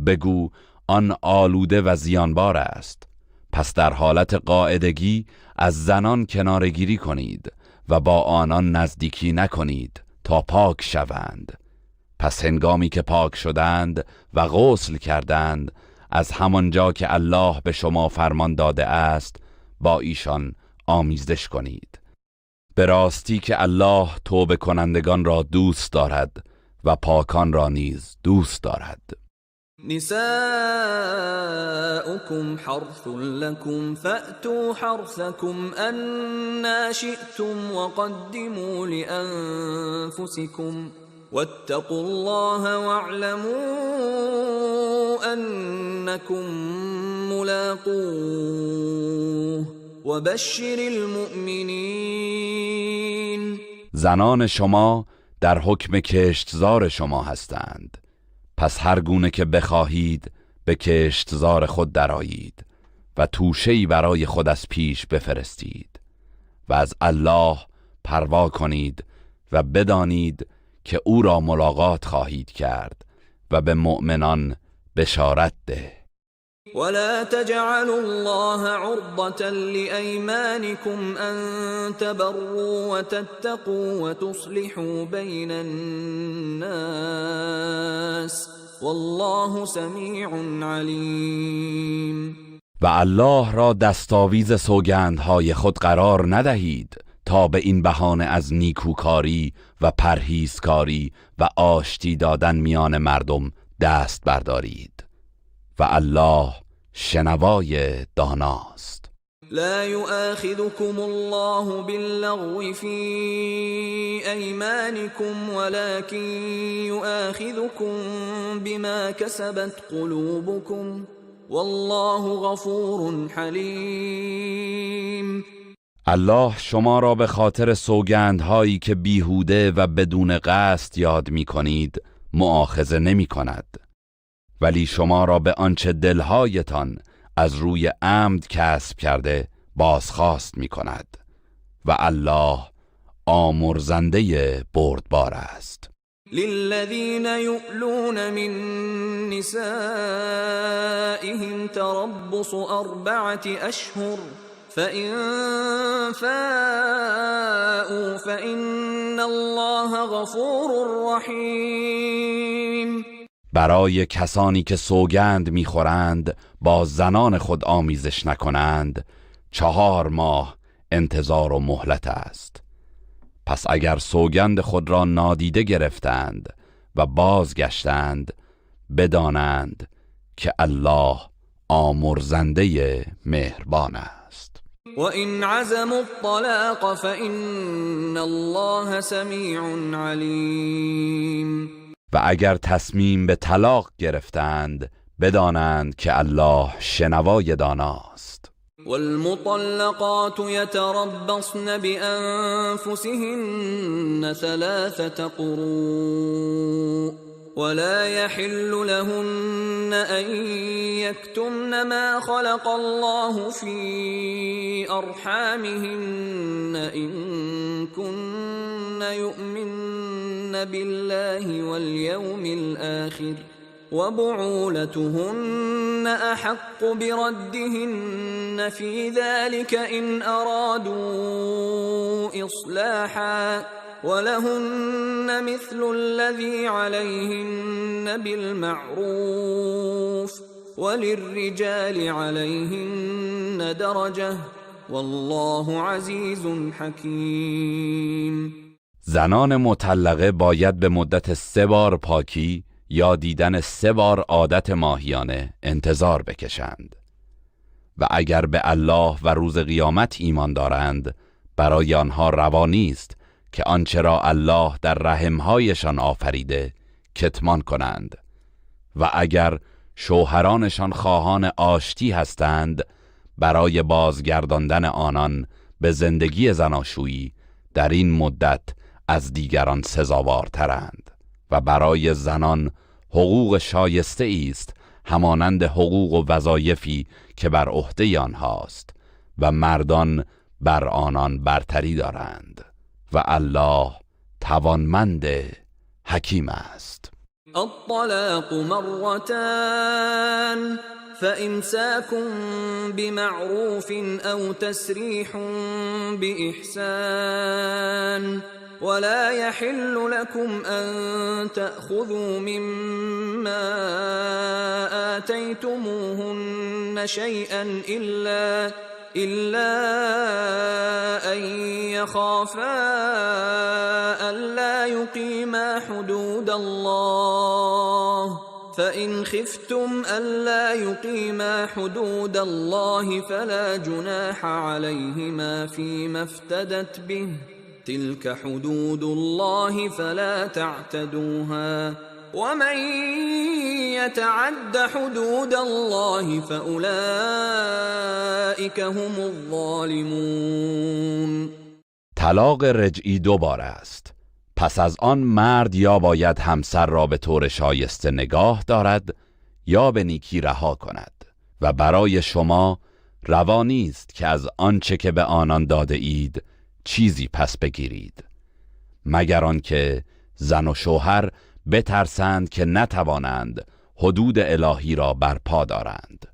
بگو آن آلوده و زیانبار است، پس در حالت قاعدگی از زنان کنارگیری کنید و با آنان نزدیکی نکنید تا پاک شوند. پس هنگامی که پاک شدند و غسل کردند، از همانجا که الله به شما فرمان داده است با ایشان آمیزش کنید. به راستی که الله توبه کنندگان را دوست دارد و پاکان را نیز دوست دارد. نساؤكم حرث لكم فأتوا حرثكم أنا شئتم وقدموا لأنفسكم واتقوا الله واعلموا أنكم ملاقوه وبشر المؤمنين. زنان شما در حکم کشتزار شما هستند، پس هر گونه که بخواهید به کشتزار خود درآیید و توشه‌ای برای خود از پیش بفرستید و از الله پروا کنید و بدانید که او را ملاقات خواهید کرد و به مؤمنان بشارت ده. ولا تجعلوا الله عرضة لأيمانكم أن تبروا وتتقوا وتصلحوا بين الناس والله سمیع علیم. و الله را دستاویز سوگندهای خود قرار ندهید تا به این بهانه از نیکوکاری و پرهیزکاری و آشتی دادن میان مردم دست بردارید و الله شنوای داناست. لا يؤاخذكم الله باللغو في أيمانكم ولكن يؤاخذكم بما كسبت قلوبكم والله غفور حليم. الله شما را به خاطر سوگندهایی که بیهوده و بدون قصد یاد می کنید مؤاخذه نمی کند، ولی شما را به آنچه دلهایتان از روی عمد کسب کرده بازخواست می کند و الله آمرزنده بردبار است. للذين يؤلون من نسائهم تربص 4 أشهر فإن فاءوا فإن الله غفور رحیم. برای کسانی که سوگند میخورند با زنان خود آمیزش نکنند 4 ماه انتظار و مهلت است. پس اگر سوگند خود را نادیده گرفتند و بازگشتند بدانند که الله آمرزنده مهربان است. و این عزموا الطلاق فإن الله سمیع علیم. و اگر تصمیم به طلاق گرفتند بدانند که الله شنوای داناست. والمطلقات يتربصن بأنفسهن 3 قروء ولا يحل لهن أن يكتمن ما خلق الله في أرحامهن إن كن يؤمن بالله واليوم الآخر وبعولتهن أحق بردهن في ذلك إن أرادوا إصلاحا ولهن مثل الذي عليهن بالمعروف وللرجال عليهن درجة والله عزیز حکیم. زنان مطلقه باید به مدت 3 بار پاکی یا دیدن 3 بار عادت ماهیانه انتظار بکشند و اگر به الله و روز قیامت ایمان دارند برای آنها روا نیست که آنچه را الله در رحمهایشان آفریده کتمان کنند و اگر شوهرانشان خواهان آشتی هستند برای بازگرداندن آنان به زندگی زناشویی در این مدت از دیگران سزاوارترند و برای زنان حقوق شایسته است همانند حقوق و وظایفی که بر عهده آنهاست و مردان بر آنان برتری دارند و الله توانمند حکیم است. الطلاق مرتان فإمساك بمعروف أو تسريح بإحسان ولا يحل لكم أن تأخذوا مما آتيتموهن شيئا إلا أن يخافا ألا يقيما حدود الله فإن خفتم ألا يقيما حدود الله فلا جناح عليهما فيما افتدت به تلك حدود الله فلا تعتدوها ومن يتعد حدود الله فأولئك هم الظالمون. طلاق رجعی 2 بار است. پس از آن مرد یا باید همسر را به طور شایسته نگاه دارد یا به نیکی رها کند و برای شما روا نیست که از آنچه که به آنان داده اید چیزی پس بگیرید مگر آنکه زن و شوهر بترسند که نتوانند حدود الهی را برپا دارند.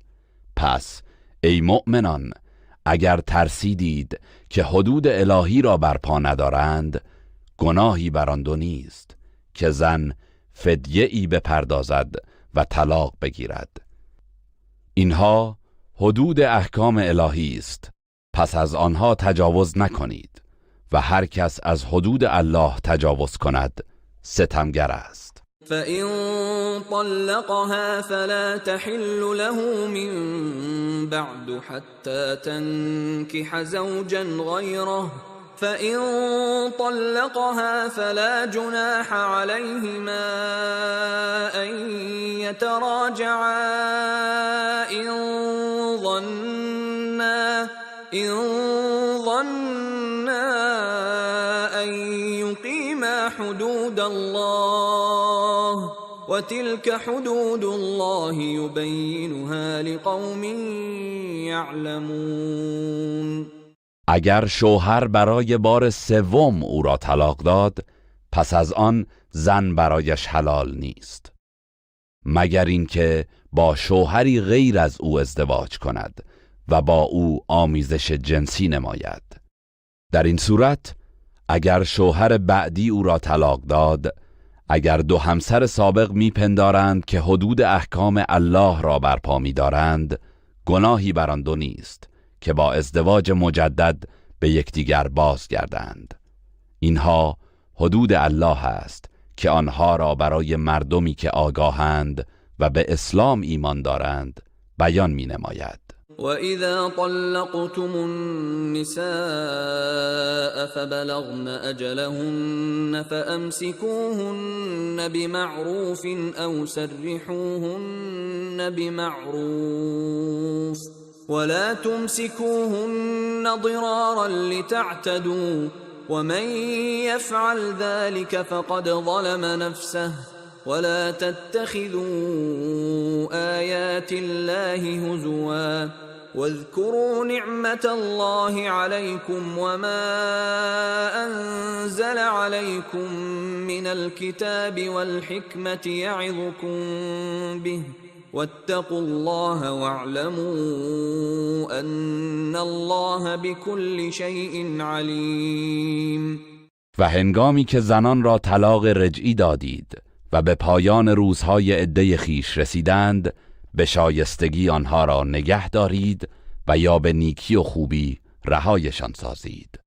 پس ای مؤمنان اگر ترسیدید که حدود الهی را برپا ندارند گناهی بر آن 2 نیست که زن فدیه ای بپردازد و طلاق بگیرد. اینها حدود احکام الهی است، پس از آنها تجاوز نکنید و هر کس از حدود الله تجاوز کند ستمگر است. فإن طلقها فلا تحل له من بعد حتى تنكح زوجا غيره فإن طلقها فلا جناح عليهما أن يتراجعا إن ظنا أن يقيما حدود الله وتلك حدود الله يبينها لقوم يعلمون. اگر شوهر برای بار 3 او را طلاق داد پس از آن زن برایش حلال نیست مگر اینکه با شوهری غیر از او ازدواج کند و با او آمیزش جنسی نماید. در این صورت اگر شوهر بعدی او را طلاق داد، اگر 2 همسر سابق میپندارند که حدود احکام الله را برپا می‌دارند، گناهی بر آن 2 نیست که با ازدواج مجدد به یکدیگر بازگردند. اینها حدود الله است که آنها را برای مردمی که آگاهند و به اسلام ایمان دارند بیان می‌نماید. وَإِذَا طَلَّقْتُمُ النِّسَاءَ فَبَلَغْنَ أَجَلَهُنَّ فَأَمْسِكُوهُنَّ بِمَعْرُوفٍ أَوْ سَرِّحُوهُنَّ بِمَعْرُوفٍ وَلَا تُمْسِكُوهُنَّ ضِرَارًا لِتَعْتَدُوا وَمَنْ يَفْعَلْ ذَلِكَ فَقَدْ ظَلَمَ نَفْسَهُ ولا تتخذوا آيات الله هزوا واذكروا نعمة الله عليكم وما أنزل عليكم من الكتاب والحكمة يعظكم به واتقوا الله واعلموا أن الله بكل شيء عليم. و هنگامی که زنان را طلاق رجعی دادید و به پایان روزهای عده خیش رسیدند، به شایستگی آنها را نگه دارید و یا به نیکی و خوبی رهایشان سازید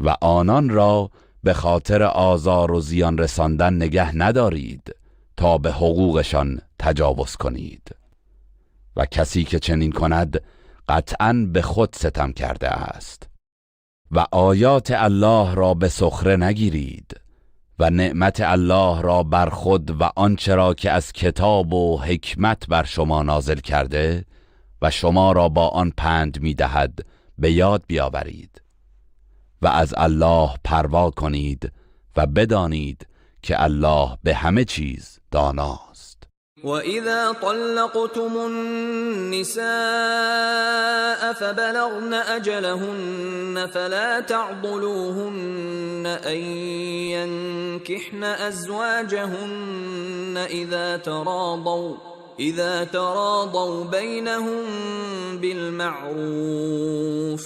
و آنان را به خاطر آزار و زیان رساندن نگه ندارید تا به حقوقشان تجاوز کنید و کسی که چنین کند قطعاً به خود ستم کرده است. و آیات الله را به سخره نگیرید و نعمت الله را بر خود و آنچه را که از کتاب و حکمت بر شما نازل کرده و شما را با آن پند می‌دهد به یاد بیاورید و از الله پروا کنید و بدانید که الله به همه چیز داناست. وَإِذَا طَلَّقْتُمُ النِّسَاءَ فَبَلَغْنَ أَجَلَهُنَّ فَلَا تَعْضُلُوهُنَّ أَن يَنكِحْنَ أَزْوَاجَهُنَّ إِذَا تَرَاضَوْا بَيْنَهُم بِالْمَعْرُوفِ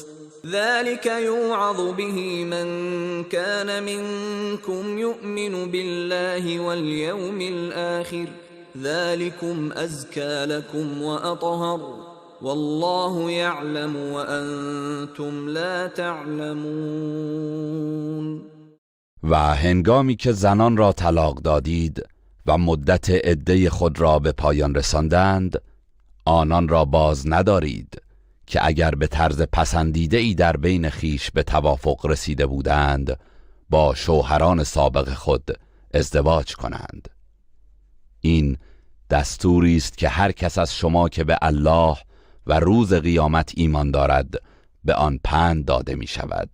ذَلِكَ يُوعَظُ بِهِ مَن كَانَ مِنكُمْ يُؤْمِنُ بِاللَّهِ وَالْيَوْمِ الْآخِرِ ذلكم أزكى لكم وأطهر والله يعلم وأنتم لا تعلمون. و هنگامی که زنان را طلاق دادید و مدت عده خود را به پایان رساندند، آنان را باز ندارید که اگر به طرز پسندیده ای در بین خیش به توافق رسیده بودند با شوهران سابق خود ازدواج کنند. این دستوری است که هر کس از شما که به الله و روز قیامت ایمان دارد به آن پند داده می شود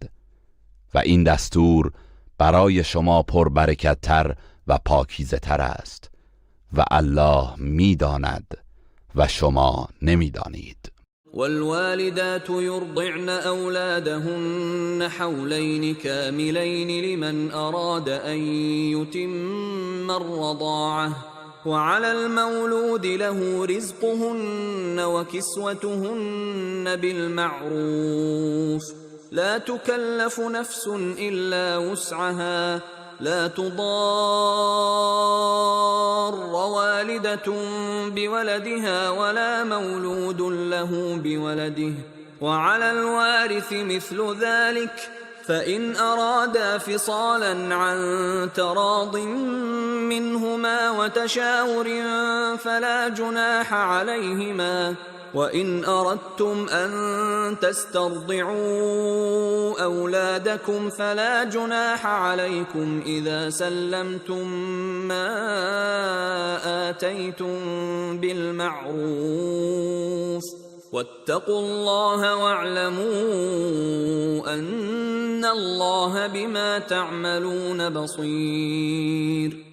و این دستور برای شما پربرکت‌تر و پاکیزه تر است و الله می داند و شما نمی دانید. والوالدات يرضعن أولادهن حولين كاملين لمن أراد أن يتم الرضاعة وعلى المولود له رزقهن وكسوتهن بالمعروف لا تكلف نفس إلا وسعها لا تضار والدة بولدها ولا مولود له بولده وعلى الوارث مثل ذلك فإن أرادا فصالا عن تراض منهما وتشاور فلا جناح عليهما وإن أردتم أن تسترضعوا أولادكم فلا جناح عليكم إذا سلمتم ما آتيتم بالمعروف واتقوا الله واعلموا أن الله بما تعملون بصير.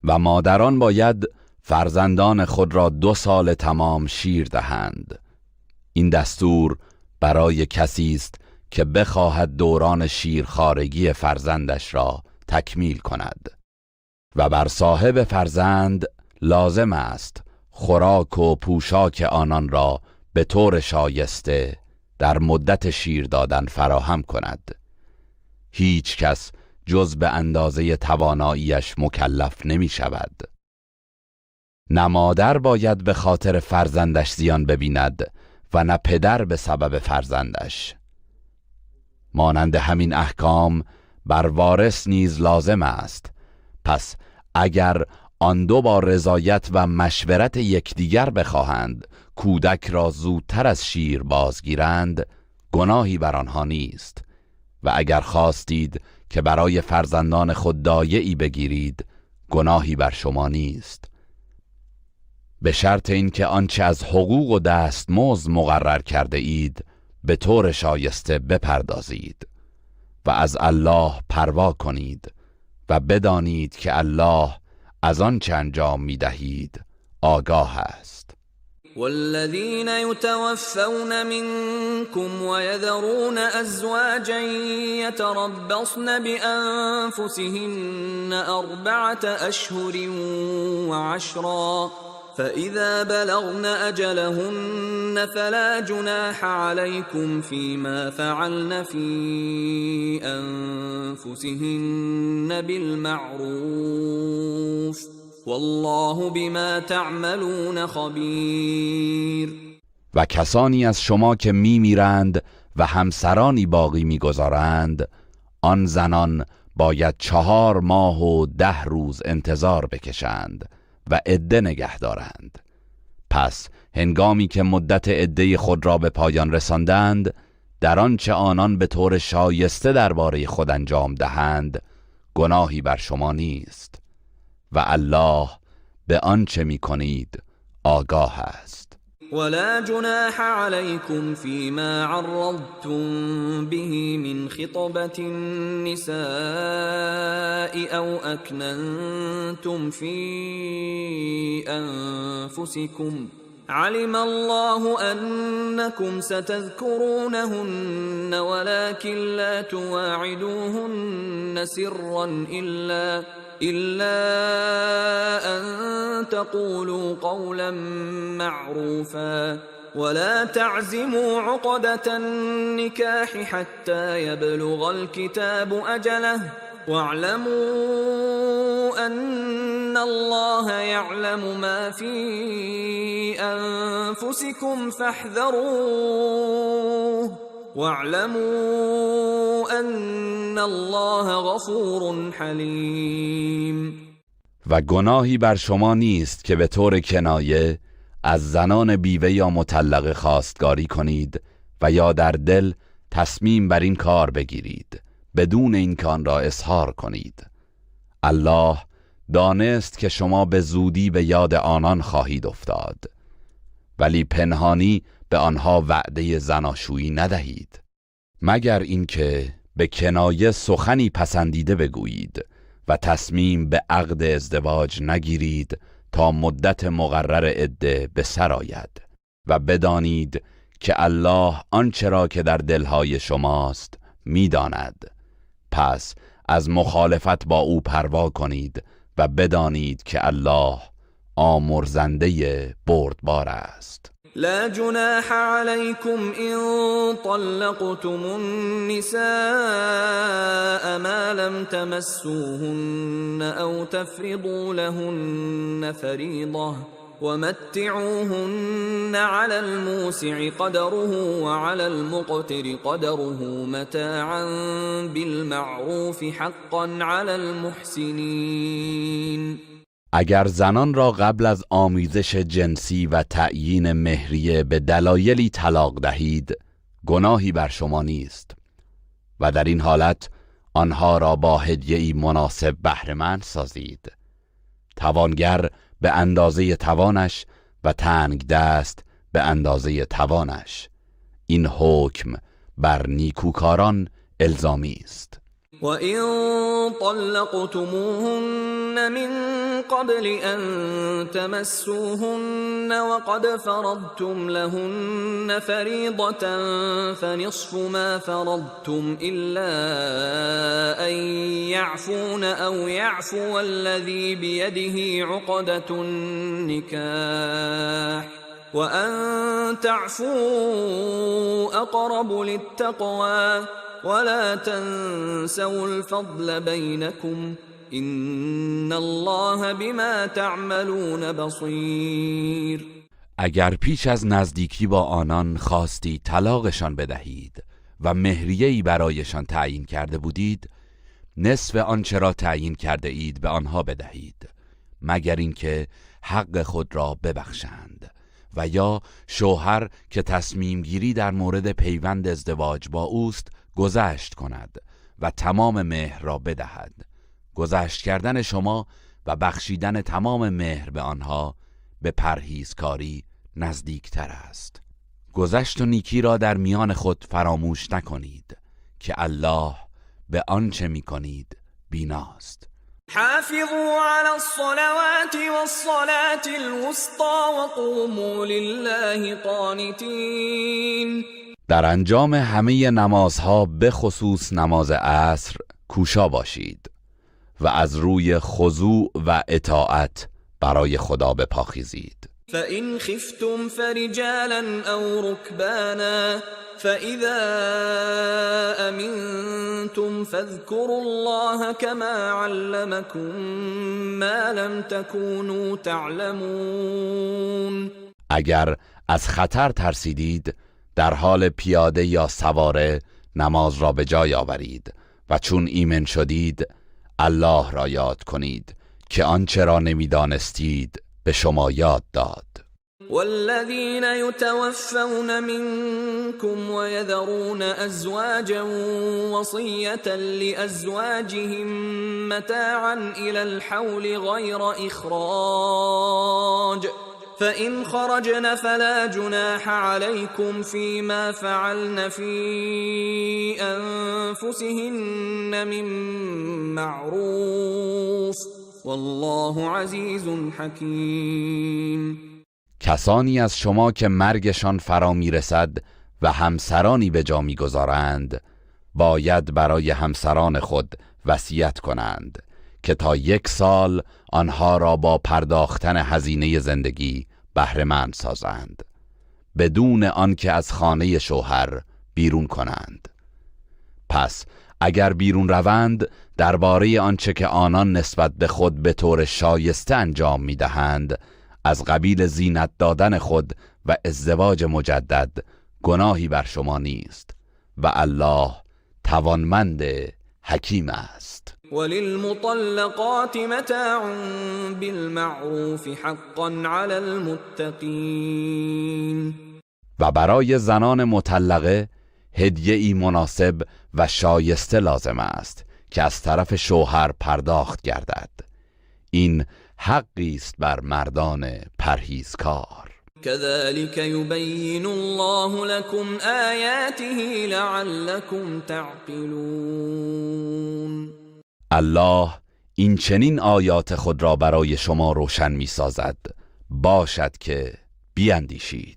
و مادران باید فرزندان خود را 2 سال تمام شیر دهند. این دستور برای کسی است که بخواهد دوران شیرخوارگی فرزندش را تکمیل کند و بر صاحب فرزند لازم است خوراک و پوشاک آنان را به طور شایسته در مدت شیر دادن فراهم کند. هیچ کس جز به اندازه تواناییش مکلف نمی شود. نه مادر باید به خاطر فرزندش زیان ببیند و نه پدر به سبب فرزندش. مانند همین احکام بر وارث نیز لازم است. پس اگر آن دو با رضایت و مشورت یکدیگر بخواهند کودک را زودتر از شیر بازگیرند، گناهی بر آنها نیست و اگر خواستید که برای فرزندان خود دایه‌ای بگیرید، گناهی بر شما نیست، به شرط اینکه آنچه از حقوق و دستمزد مقرر کرده اید به طور شایسته بپردازید و از الله پروا کنید و بدانید که الله از آنچه انجام می‌دهید آگاه است. والذين يتوفون منكم ويذرون أزواجا يتربصن بأنفسهن 4 أشهر و10 فإذا بلغن أجلهن فلا جناح عليكم فيما فعلن في أنفسهن بالمعروف والله بما تعملون خبیر. و کسانی از شما که میمیرند و همسرانی باقی میگذارند، آن زنان باید 4 ماه و 10 روز انتظار بکشند و عده نگه دارند. پس هنگامی که مدت عده خود را به پایان رساندند، در آنچه آنان به طور شایسته درباره خود انجام دهند گناهی بر شما نیست و الله به آنچه می‌کنید آگاه است. ولا جناح عليكم فيما عرضتم به من خطبة النساء أو أكننتم في أنفسكم علم الله أنكم ستذكرونهن ولكن لا تواعدوهن سرا إلا أن تقولوا قولا معروفا ولا تعزموا عقدة النكاح حتى يبلغ الكتاب أجله واعلموا أن الله يعلم ما في أنفسكم فاحذروه واعلموا ان الله غفور حلیم. و گناهی بر شما نیست که به طور کنایه از زنان بیوه یا مطلقه خواستگاری کنید و یا در دل تصمیم بر این کار بگیرید بدون اینکه آن را اظهار کنید. الله دانست که شما به زودی به یاد آنان خواهید افتاد، ولی پنهانی به آنها وعده زناشویی ندهید مگر اینکه به کنایه سخنی پسندیده بگویید و تصمیم به عقد ازدواج نگیرید تا مدت مقرر عده به سر آید و بدانید که الله آنچه را که در دلهای شماست میداند. پس از مخالفت با او پروا کنید و بدانید که الله آمرزنده بردبار است. لا جناح عليكم إن طلقتم النساء ما لم تمسوهن أو تفرضوا لهن فريضة ومتعوهن على الموسع قدره وعلى المقتر قدره متاعا بالمعروف حقا على المحسنين. اگر زنان را قبل از آمیزش جنسی و تعیین مهریه به دلایلی طلاق دهید گناهی بر شما نیست و در این حالت آنها را با هدیه‌ای مناسب بهره‌مند سازید. توانگر به اندازه توانش و تنگ دست به اندازه توانش. این حکم بر نیکوکاران الزامی است. وَإِن طَلَّقْتُمُوهُنَّ مِن قَبْلِ أَن تَمَسُّوهُنَّ وَقَدْ فَرَضْتُمْ لَهُنَّ فَرِيضَةً فَنِصْفُ مَا فَرَضْتُمْ إِلَّا أَن يَعْفُونَ أَوْ يَعْفُوَ الَّذِي بِيَدِهِ عُقْدَةُ النِّكَاحِ وَأَن تَعْفُوا أَقْرَبُ لِلتَّقْوَى ولا تنسوا الفضل بينكم ان الله بما تعملون بصير. اگر پیش از نزدیکی با آنان خواستی طلاقشان بدهید و مهریه‌ای برایشان تعیین کرده بودید، نصف آنچه را تعیین کرده اید به آنها بدهید مگر اینکه حق خود را ببخشند و یا شوهر که تصمیم گیری در مورد پیوند ازدواج با اوست گذشت کند و تمام مهر را بدهد. گذشت کردن شما و بخشیدن تمام مهر به آنها به پرهیزکاری نزدیکتر است. گذشت و نیکی را در میان خود فراموش نکنید که الله به آنچه می کنید بیناست. حافظوا على الصلوات والصلاة الوسطى وقوموا لله قانتين. در انجام همه نمازها به خصوص نماز عصر کوشا باشید و از روی خضوع و اطاعت برای خدا بپاخیزید. فإن خفتم فرجالا أو ركبانا فإذا أمنتم فاذكروا الله كما علمكم ما لم تكونوا تعلمون. اگر از خطر ترسیدید در حال پیاده یا سواره نماز را به جای آورید و چون ایمن شدید الله را یاد کنید که آنچه را نمیدانستید به شما یاد داد. والذين يتوفون منكم ويذرون أزواجا وصية لأزواجهم متاعا إلى الحول غير إخراج فإن خرجن فلا جناح عليكم فيما فعلن في أنفسهن من معروف والله عزیز حکیم. کسانی از شما که مرگشان فرا میرسد و همسرانی به جا میگذارند باید برای همسران خود وصیت کنند که تا 1 سال آنها را با پرداختن هزینه زندگی بهره‌مند سازند بدون آنکه از خانه شوهر بیرون کنند. پس اگر بیرون روند درباره آنچه که آنان نسبت به خود به طور شایسته انجام میدهند از قبیل زینت دادن خود و ازدواج مجدد گناهی بر شما نیست و الله توانمند حکیم است. وللمطلقات متاع بالمعروف حقا علی المتقین. و برای زنان مطلقه هدیه‌ای مناسب و شایسته لازم است که از طرف شوهر پرداخت گردد. این حقی است بر مردان پرهیزکار. كذلك يبين الله لكم آياته لعلكم تعقلون. الله این چنین آیات خود را برای شما روشن می سازد باشد که بیندیشید.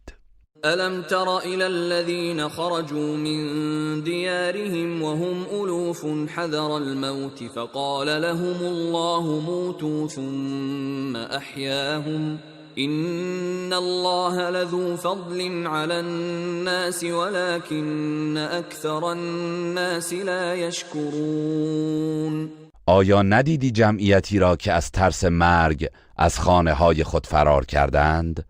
ألم تر إلى الذين خرجوا من ديارهم وهم ألوف حذر الموت فقال لهم الله موتوا ثم أحياهم إن الله لذو فضل على الناس ولكن أكثر الناس لا يشكرون. آیا ندیدی جمعیتی را که از ترس مرگ از خانه های خود فرار کردند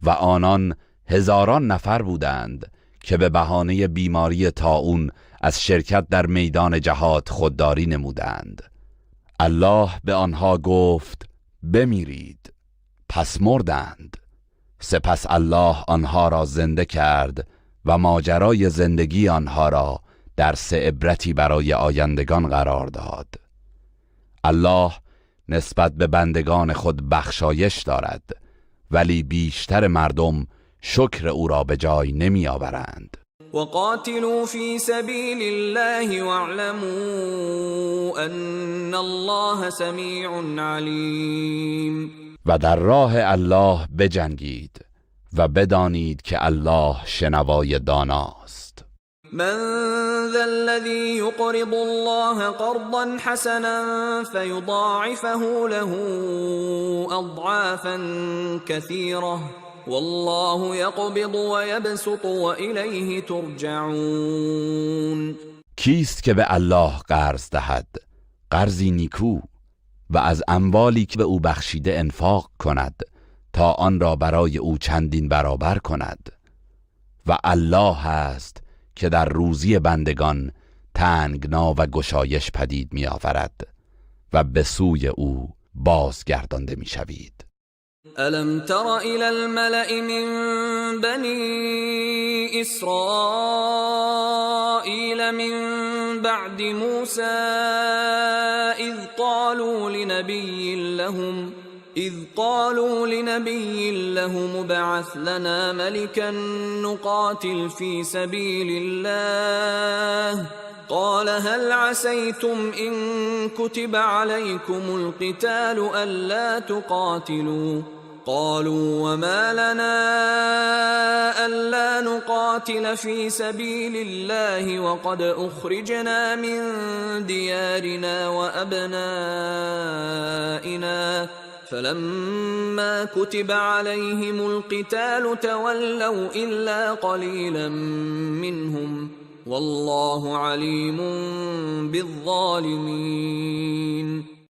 و آنان هزاران نفر بودند که به بهانه بیماری طاعون از شرکت در میدان جهاد خودداری نمودند. الله به آنها گفت بمیرید، پس مردند. سپس الله آنها را زنده کرد و ماجرای زندگی آنها را درس عبرتی برای آیندگان قرار داد. الله نسبت به بندگان خود بخشایش دارد ولی بیشتر مردم شکر او را به جای نمی آورند. وقاتلوا في سبيل الله واعلموا ان الله سميع عليم. و در راه الله بجنگید و بدانید که الله شنوای داناست. من ذا الذي يقرض الله قرضا حسنا فيضاعفه له اضعافا كثيرة والله يقبض ويبسط وإليه ترجعون. کیست که به الله قرض دهد قرضی نیکو و از اموالی که به او بخشیده انفاق کند تا آن را برای او چندین برابر کند و الله هست که در روزی بندگان تنگنا و گشایش پدید می آورد و به سوی او بازگردانده می شوید. ألم تر إلى الملأ من بني إسرائيل من بعد موسى إذ قالوا لنبي لهم ابعث لنا ملكا نقاتل في سبيل الله قال هل عسيتم إن كتب عليكم القتال ألا تقاتلوا قالوا وما لنا ألا نقاتل في سبيل الله وقد أخرجنا من ديارنا وأبنائنا فلما كتب عليهم القتال تولوا إلا قليلا منهم والله علیم بالظالمین.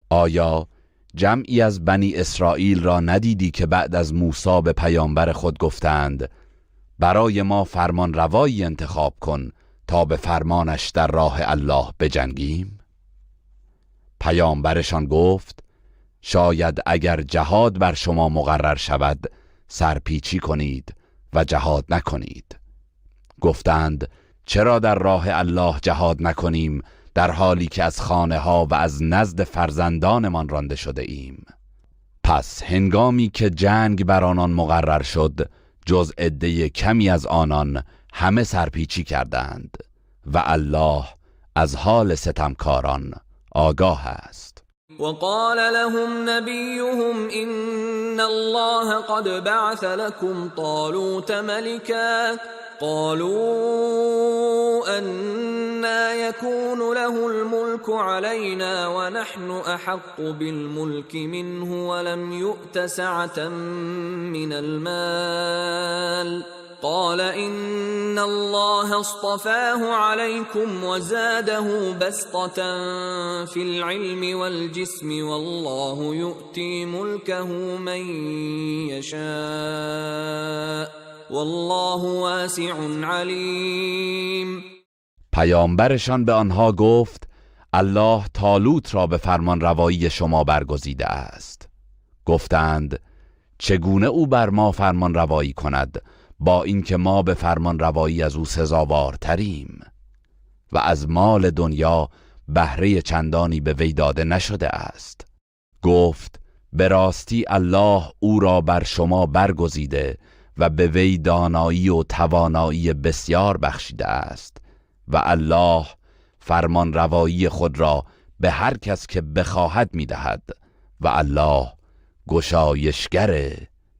آیا جمعی از بنی اسرائیل را ندیدی که بعد از موسی به پیامبر خود گفتند برای ما فرمان روایی انتخاب کن تا به فرمانش در راه الله بجنگیم؟ پیامبرشان گفت شاید اگر جهاد بر شما مقرر شود سرپیچی کنید و جهاد نکنید. گفتند چرا در راه الله جهاد نکنیم در حالی که از خانه ها و از نزد فرزندانمان رانده شده ایم؟ پس هنگامی که جنگ بر آنان مقرر شد جز عده کمی از آنان همه سرپیچی کردند و الله از حال ستمکاران آگاه است. وقال لهم نبيهم إن الله قد بعث لكم طالوت ملكا قالوا أنا يكون له الملك علينا ونحن أحق بالملك منه ولم يؤت سعة من المال قال إن الله اصطفاه عليكم وزاده بسطة في العلم والجسم والله يؤتي ملكه من يشاء والله واسع علیم. پیامبرشان به آنها گفت الله طالوت را به فرمان روایی شما برگزیده است. گفتند چگونه او بر ما فرمان روایی کند با اینکه ما به فرمان روایی از او سزاوارتریم و از مال دنیا بهره چندانی به وی داده نشده است. گفت به راستی الله او را بر شما برگزیده و به وی دانایی و توانایی بسیار بخشیده است و الله فرمان روایی خود را به هر کس که بخواهد میدهد و الله گشایشگر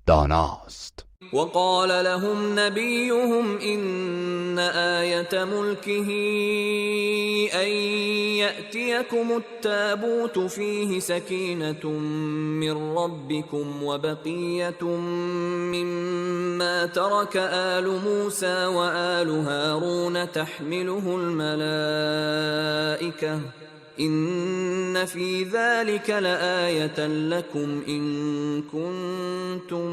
داناست. وقال لهم نبيهم إن آية ملكه أن يأتيكم التابوت فيه سكينة من ربكم وبقية مما ترك آل موسى وآل هارون تحمله الملائكة إن في ذلك لآية لكم إن كنتم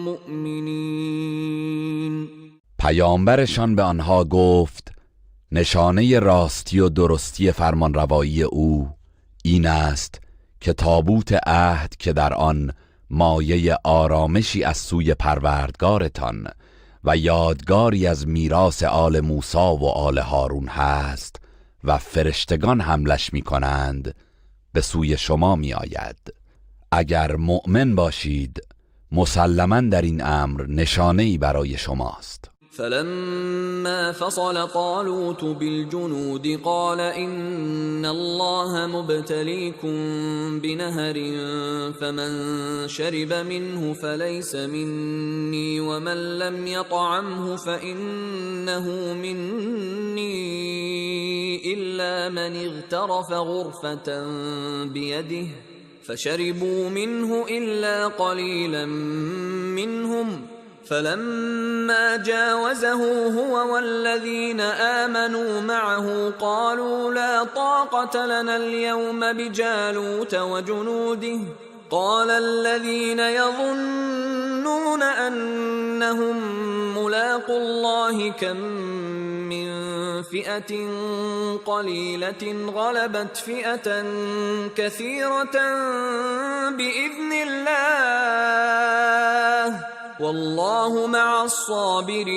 مؤمنین. پیامبرشان به آنها گفت نشانه راستی و درستی فرمانروایی او این است که تابوت عهد که در آن مایه آرامشی از سوی پروردگارتان و یادگاری از میراث آل موسی و آل هارون هست و فرشتگان حملش می کنند به سوی شما می آید. اگر مؤمن باشید مسلماً در این امر نشانه‌ای برای شماست. فلما فصل طالوت بالجنود قال إن الله مبتليكم بنهر فمن شرب منه فليس مني ومن لم يطعمه فإنه مني إلا من اغترف غرفة بيده فشربوا منه إلا قليلا منهم فلما جاوزه هو والذين آمنوا معه قالوا لا طاقة لنا اليوم بجالوت وجنوده قال الذين يظنون أنهم ملاقو الله كم من فئة قليلة غلبت فئة كثيرة بإذن الله والله مع الصابرین.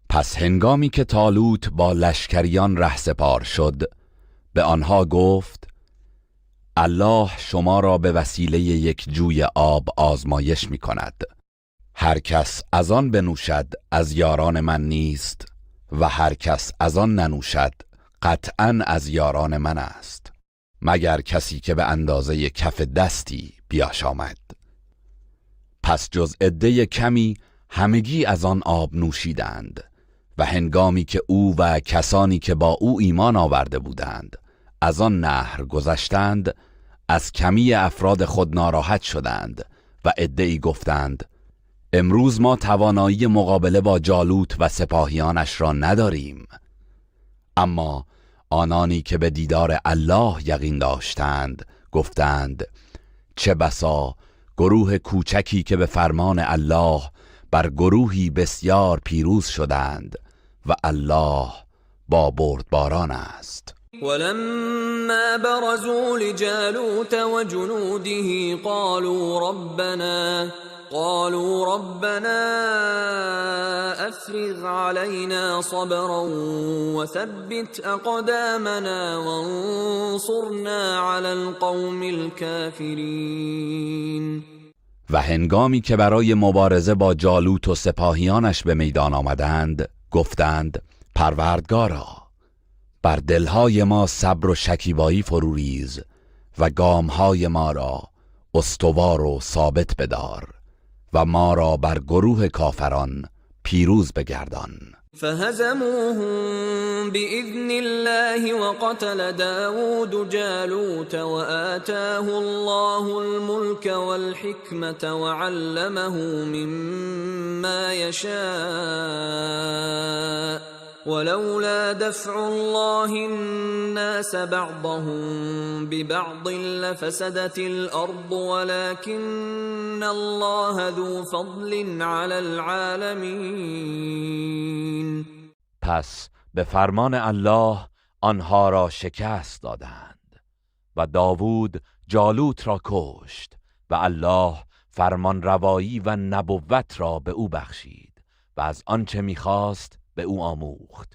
پس هنگامی که طالوت با لشکریان رهسپار شد به آنها گفت الله شما را به وسیله یک جوی آب آزمایش می کند. هر کس از آن بنوشد از یاران من نیست و هر کس از آن ننوشد قطعاً از یاران من است، مگر کسی که به اندازه کف دستی بیاشامد. پس جز عده کمی همگی از آن آب نوشیدند و هنگامی که او و کسانی که با او ایمان آورده بودند از آن نهر گذشتند، از کمی افراد خود ناراحت شدند و عده‌ای گفتند امروز ما توانایی مقابله با جالوت و سپاهیانش را نداریم. اما آنانی که به دیدار الله یقین داشتند گفتند چه بسا گروه کوچکی که به فرمان الله بر گروهی بسیار پیروز شدند و الله با بردباران است. ولما برزوا لجالوت وجنوده قالوا ربنا افرغ علينا صبرا وثبت اقدامنا وانصرنا على القوم الكافرين. و هنگامی که برای مبارزه با جالوت و سپاهیانش به میدان آمدند گفتند پروردگارا بر دلهای ما صبر و شکیبایی فرو ریز و گامهای ما را استوار و ثابت بدار و ما را بر گروه کافران پیروز بگردان. فهزموهم بإذن الله وقتل داود جالوت وآتاه الله الملك والحكمة وعلمه مما يشاء ولولا دفع الله الناس بعضهم ببعض لفسدت الأرض ولكن الله ذو فضل على العالمين. پس به فرمان الله آنها را شکست دادند و داوود جالوت را کشت و الله فرمان روایی و نبوت را به او بخشید و از آنچه می‌خواست به او آموخت.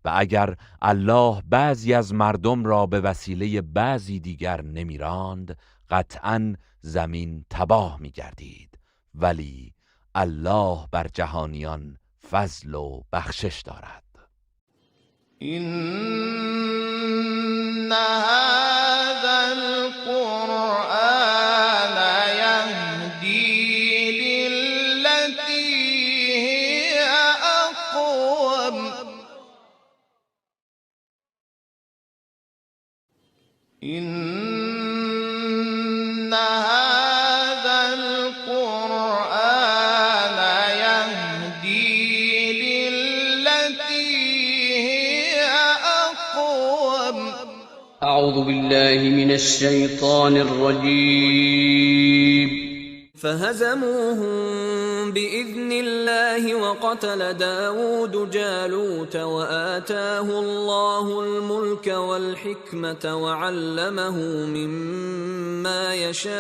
و اگر الله بعضی از مردم را به وسیله بعضی دیگر نمیراند قطعاً زمین تباه می‌گردید، ولی الله بر جهانیان فضل و بخشش دارد. إن هذا القرآن يهدي للتي هي أقوم إن هذا القرآن يهدي للتي هي أقوم أعوذ بالله من الشيطان الرجيم. فهزموهم بإذن الله وقتل داود جالوت وآتاه الله الملك والحكمة وعلمه مما يشاء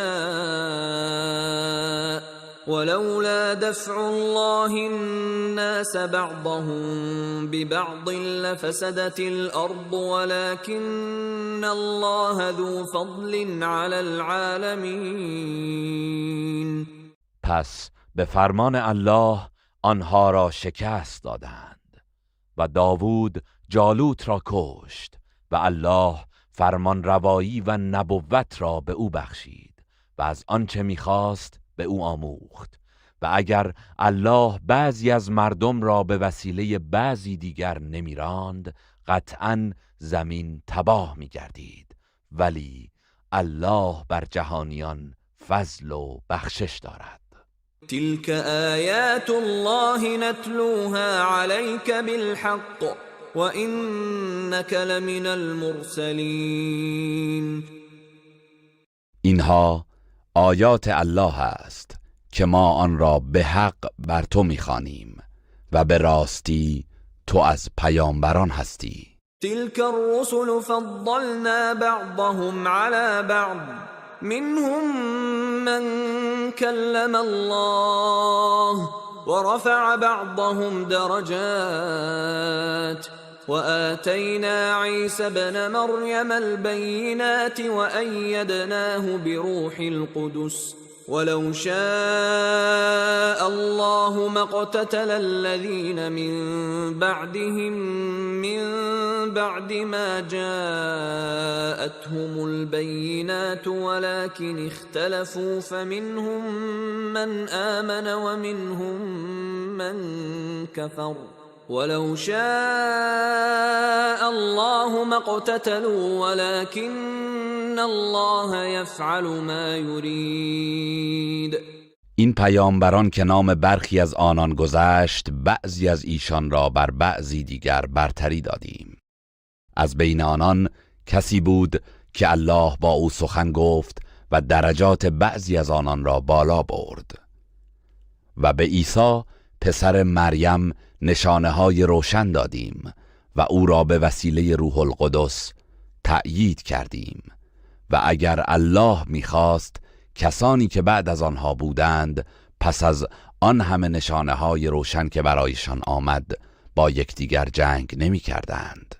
ولولا دفع الله الناس بعضهم ببعض لفسدت الأرض ولكن الله ذو فضل على العالمين. پس به فرمان الله آنها را شکست دادند و داوود جالوت را کشت و الله فرمان روایی و نبوت را به او بخشید و از آنچه می‌خواست به او آموخت. و اگر الله بعضی از مردم را به وسیله بعضی دیگر نمیراند قطعاً زمین تباه می‌گردید، ولی الله بر جهانیان فضل و بخشش دارد. تلك آیات الله نتلوها عليك بالحق وإنك لمن المرسلین. اینها آیات الله است که ما آن را به حق بر تو می‌خوانیم و به راستی تو از پیامبران هستی. تلك الرسل فضلنا بعضهم على بعض منهم من كلم الله ورفع بعضهم درجات وآتينا عيسى ابن مريم البينات وأيدناه بروح القدس ولو شاء الله ما اقتتل الذين من بعدهم من بعد ما جاءتهم البينات ولكن اختلفوا فمنهم من آمن ومنهم من كفر ولو شاء الله ما اقتتلوا ولكن الله يفعل ما يريد. این پیامبران که نام برخی از آنان گذشت، بعضی از ایشان را بر بعضی دیگر برتری دادیم. از بین آنان کسی بود که الله با او سخن گفت و درجات بعضی از آنان را بالا برد. و به عیسی پسر مریم نشانه‌های روشن دادیم و او را به وسیله روح القدس تأیید کردیم. و اگر الله می‌خواست کسانی که بعد از آنها بودند پس از آن همه نشانه‌های روشن که برایشان آمد با یکدیگر جنگ نمی‌کردند،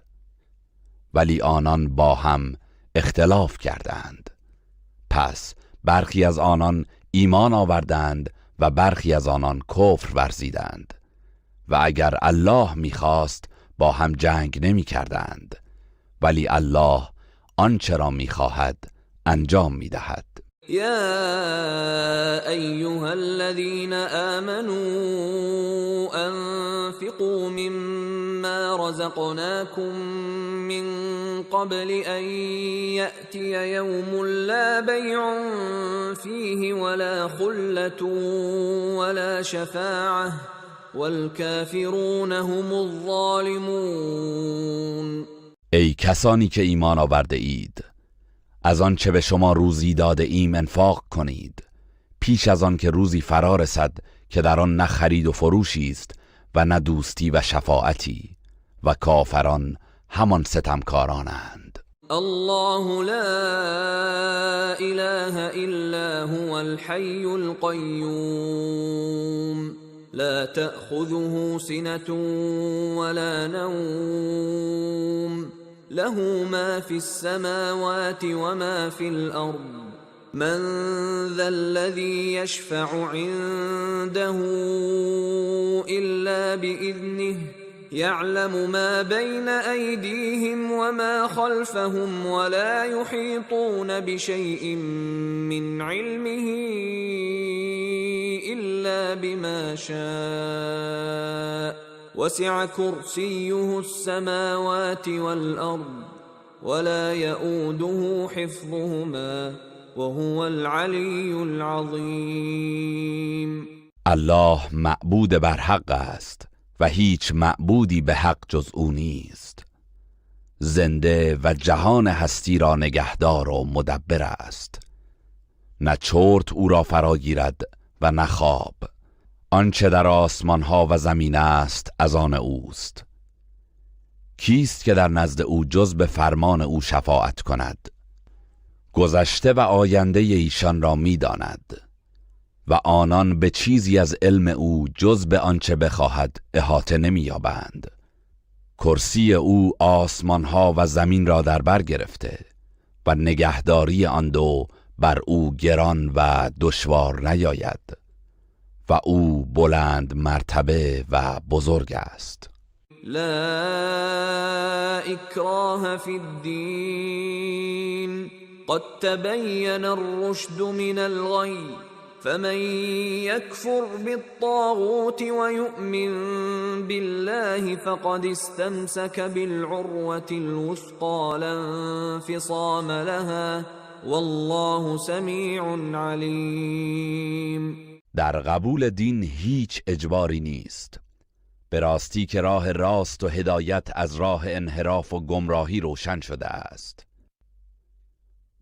ولی آنان با هم اختلاف کردند. پس برخی از آنان ایمان آوردند و برخی از آنان کفر ورزیدند. و اگر الله می‌خواست با هم جنگ نمی‌کردند، ولی الله آنچه را می‌خواهد انجام می‌دهد. يا أيها الذين آمنوا أنفقوا مما رزقناكم من قبل أن يأتي يوم لا بيع فيه ولا خلة ولا شفاعة والكافرون هم الظالمون. ای کسانی که ایمان آورده اید، از آن چه به شما روزی داده ایم انفاق کنید پیش از آن که روزی فرا رسد که در آن نه خرید و فروشی است و نه دوستی و شفاعتی و کافران همان ستمکارانند. الله لا اله الا هو الحي القيوم لا تأخذه سنة ولا نوم له ما في السماوات وما في الأرض من ذا الذي يشفع عنده إلا بإذنه يعلم ما بين أيديهم وما خلفهم ولا يحيطون بشيء من علمه إلا بما شاء وسع كرسيه السماوات والأرض ولا يؤوده حفظهما وهو العلي العظيم. الله معبود بر حق است و هیچ معبودی به حق جز او نیست. زنده و جهان هستی را نگهدار و مدبر است. نه چرت او را فرا گیرد و نه خواب. آنچه در آسمان ها و زمین است از آن اوست. کیست که در نزد او جز به فرمان او شفاعت کند؟ گذشته و آینده ایشان را می داند و آنان به چیزی از علم او جز به آنچه بخواهد احاطه نمی یابند. کرسی او آسمان ها و زمین را در بر گرفته و نگهداری آن دو بر او گران و دشوار نیاید و او بلند مرتبه و بزرگ است. لا اکراه فی الدین قد تبین الرشد من الغی فمن يكفر بالطاغوت ويؤمن بالله فقد استمسك بالعروة الوثقى لا انفصام لها والله سمیع علیم. در قبول دین هیچ اجباری نیست. به راستی که راه راست و هدایت از راه انحراف و گمراهی روشن شده است.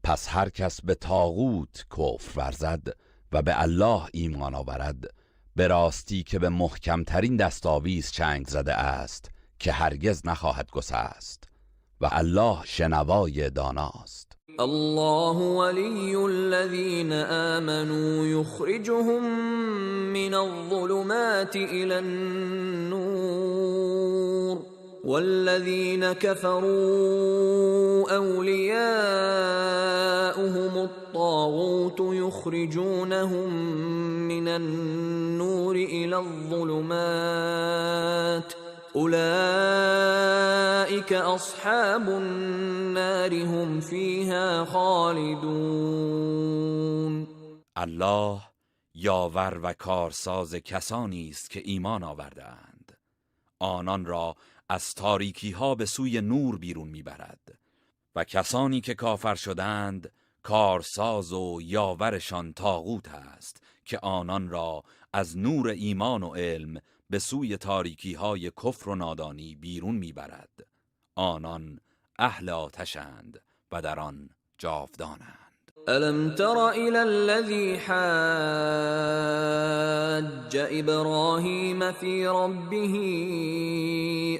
پس هر کس به طاغوت کفر ورزد و به الله ایمان آورد، به راستی که به محکمترین دستاویز چنگ زده است که هرگز نخواهد گسست و الله شنوای داناست. الله ولي الذين آمنوا يخرجهم من الظلمات إلى النور والذين كفروا أولياؤهم الطاغوت يخرجونهم من النور إلى الظلمات اولئك اصحاب النار هم فيها خالدون. الله یاور و کارساز کسانی است که ایمان آورده‌اند. آنان را از تاریکی ها به سوی نور بیرون میبرد و کسانی که کافر شدند کارساز و یاورشان طاغوت است که آنان را از نور ایمان و علم به سوی تاریکی های کفر و نادانی بیرون میبرد. آنان اهل آتشند و در آن جاودانند. ألم تر إلى الذي حاج إبراهيم في ربه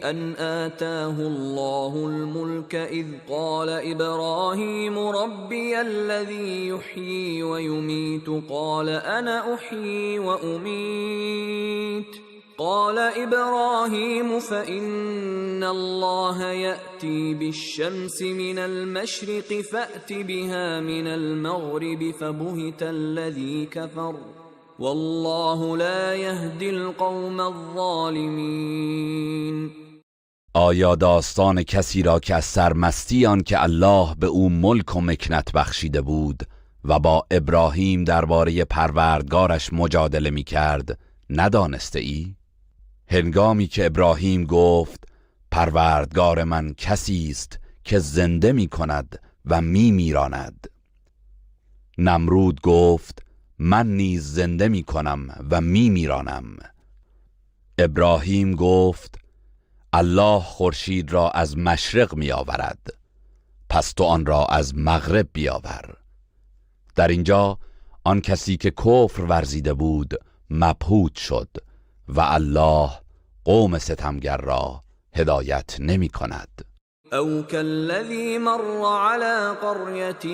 أن آتاه الله الملك إذ قال إبراهيم ربي الذي يحيي ويميت قال أنا أحيي وأميت قال إبراهيم فإن الله يأتي بالشمس من المشرق فأت بها من المغرب فبهت الذي كفر والله لا يهدي القوم الظالمين. آیا داستان کسی را که از سرمستی آن که الله به او ملک و مکنت بخشیده بود و با ابراهیم درباره پروردگارش مجادله می کرد ندانسته ای؟ هنگامی که ابراهیم گفت پروردگار من کسی است که زنده می کند و می میراند، نمرود گفت من نیز زنده می کنم و می میرانم. ابراهیم گفت الله خورشید را از مشرق می آورد، پس تو آن را از مغرب بیاور. در اینجا آن کسی که کفر ورزیده بود مبهوت شد و الله قوم ستمگر را هدایت نمی کند. او كالذي مر على قرية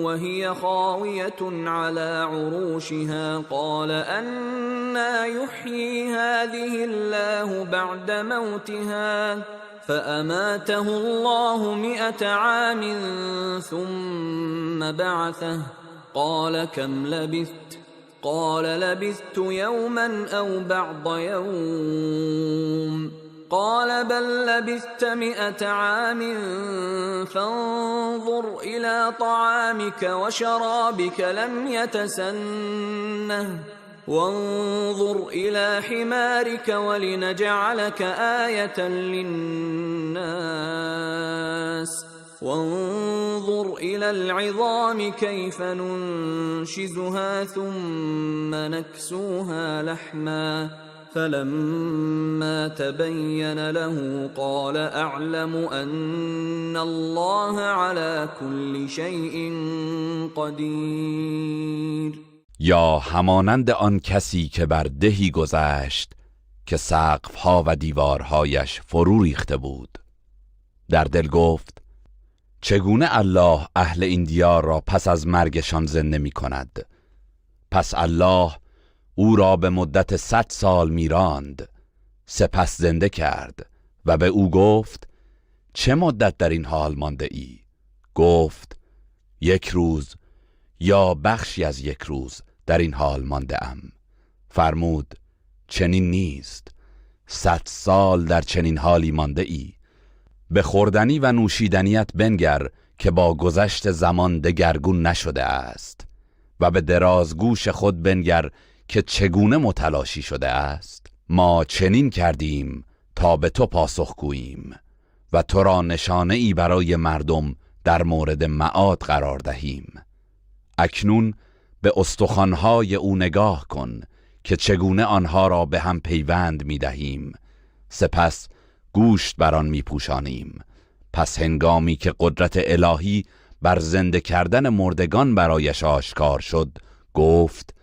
وهي خاوية على عروشها قال أنا يحيي هذه الله بعد موتها فأماته الله 100 عام ثم بعثه قال كم لبثت قال لبثت يوما أو بعض يوم قال بل لبثت 100 عام فانظر إلى طعامك وشرابك لم يتسنه وانظر إلى حمارك ولنجعلك آية للناس وانظر إلى العظام كيف ننشزها ثم نكسوها لحما فلما تبين له قال أعلم أن الله على كل شيء قدير. یا همانند آن کسی که بر دهی گذشت که سقفها و دیوارهایش فرو ریخته بود، در دل گفت چگونه الله اهل این دیار را پس از مرگشان زنده می کند؟ پس الله او را به مدت 100 سال میراند، سپس زنده کرد و به او گفت چه مدت در این حال مانده ای؟ گفت 1 روز یا بخشی از 1 روز در این حال مانده ام. فرمود چنین نیست، 100 سال در چنین حالی مانده ای. به خوردنی و نوشیدنیت بنگر که با گذشت زمان دگرگون نشده است و به درازگوش خود بنگر که چگونه متلاشی شده است. ما چنین کردیم تا به تو پاسخ گوییم و تو را نشانه ای برای مردم در مورد معاد قرار دهیم. اکنون به استخوان‌های او نگاه کن که چگونه آنها را به هم پیوند می دهیم، سپس گوشت بر آن می پوشانیم. پس هنگامی که قدرت الهی بر زنده کردن مردگان برایش آشکار شد گفت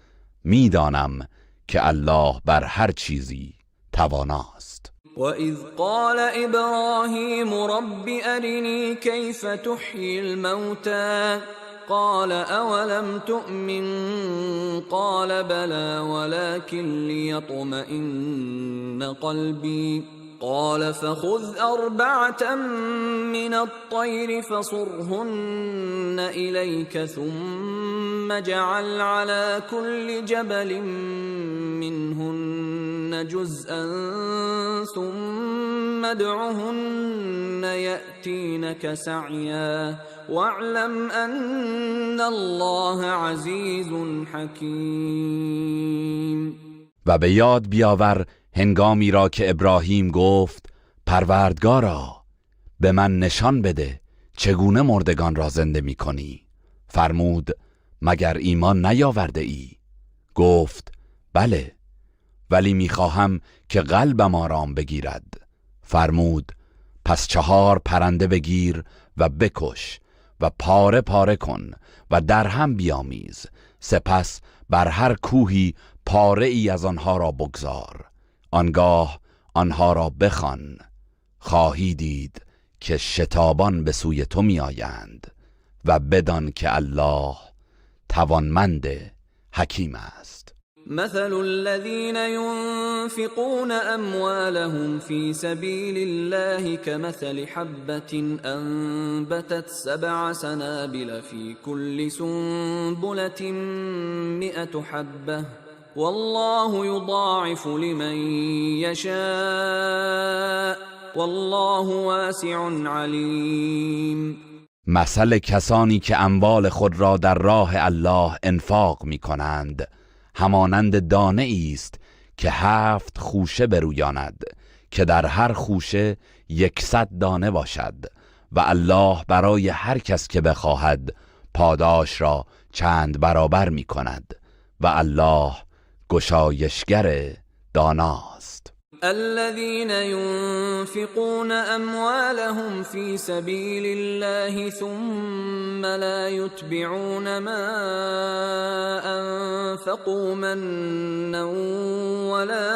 میدانم که الله بر هر چیزی تواناست. وَإِذْ قَالَ إِبْرَاهِيمُ رَبِّ أَرِنِي كَيْفَ تُحْيِي الْمَوْتَى قال أولم تؤمن قال بلى ولكن ليطمئن قلبي قال فخذ 4 من الطير فصرهن إليك ثم اجعل على كل جبل منهن جزءا ثم ادعهن يأتينك سعيا واعلم أن الله عزیز حکیم. و به یاد بیاور هنگامی را که ابراهیم گفت پروردگارا به من نشان بده چگونه مردگان را زنده می کنی. فرمود مگر ایمان نیاورده ای؟ گفت بله، ولی می خواهم که قلبم آرام بگیرد. فرمود پس 4 پرنده بگیر و بکش و پاره پاره کن و در هم بیامیز، سپس بر هر کوهی پاره ای از آنها را بگذار، آنگاه آنها را بخوان، خواهی دید که شتابان به سوی تو می آیند و بدان که الله توانمند حکیم است. مثل الذين ينفقون أموالهم في سبيل الله كمثل حبة أنبتت 7 سنابل في كل سنبلة 100 حبة والله يضاعف لمن يشاء والله واسع عليم. مثل کسانی که اموال خود را در راه الله انفاق می کنند همانند دانه است که 7 خوشه برویاند که در هر خوشه 100 دانه باشد و الله برای هر کس که بخواهد پاداش را چند برابر می کند و الله گشایشگر داناست. الذين ينفقون أموالهم في سبيل الله ثم لا يتبعون ما أنفقوا منا ولا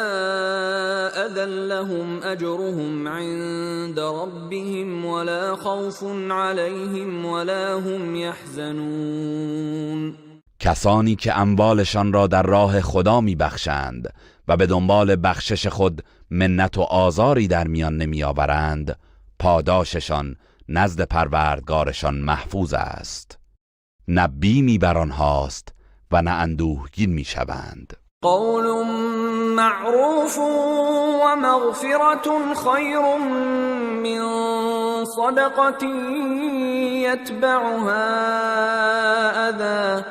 أذى لهم أجرهم عند ربهم ولا خوف عليهم ولا هم يحزنون. کسانی که اموالشان را در راه خدا می بخشند و به دنبال بخشش خود منت و آزاری در میان نمی آورند، پاداششان نزد پروردگارشان محفوظ است، نه بیمی بر آنهاست و نه اندوهگین می شوند. قول معروف و مغفرة خیر من صدقة یتبعها اذى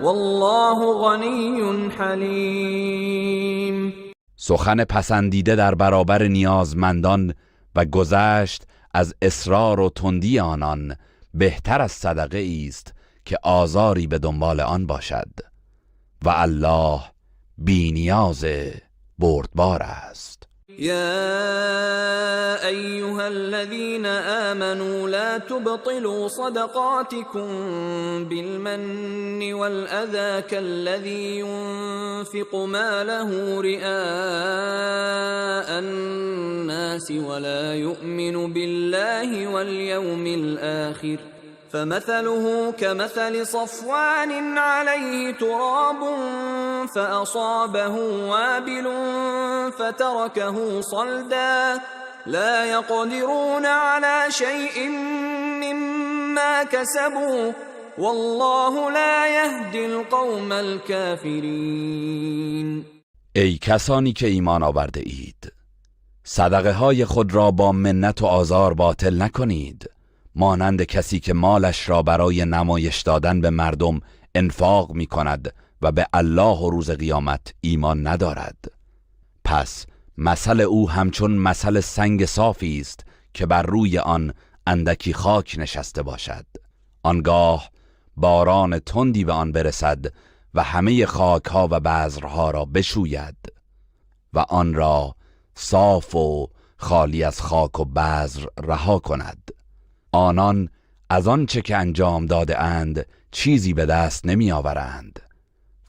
والله غنی حلیم. سخن پسندیده در برابر نیازمندان و گذشت از اصرار و تندی آنان بهتر از صدقه است که آزاری به دنبال آن باشد و الله بی نیاز بردبار است. يا أيها الذين آمنوا لا تبطلوا صدقاتكم بالمن والأذى كالذي ينفق ماله رئاء الناس ولا يؤمن بالله واليوم الآخر فمثله كمثل صفوان عليه تراب فأصابه وابل فتركه صلدا لا يقدرون على شيء مما كسبوا والله لا يهدي القوم الكافرين. ای کسانی که ایمان آورده اید، صدقه های خود را با منت و آزار باطل نکنید، مانند کسی که مالش را برای نمایش دادن به مردم انفاق می کند و به الله و روز قیامت ایمان ندارد. پس مثل او همچون مثل سنگ صافی است که بر روی آن اندکی خاک نشسته باشد، آنگاه باران تندی به آن برسد و همه خاکها و بذرها را بشوید و آن را صاف و خالی از خاک و بذر رها کند. آنان از آنچه که انجام داده اند چیزی به دست نمی آورند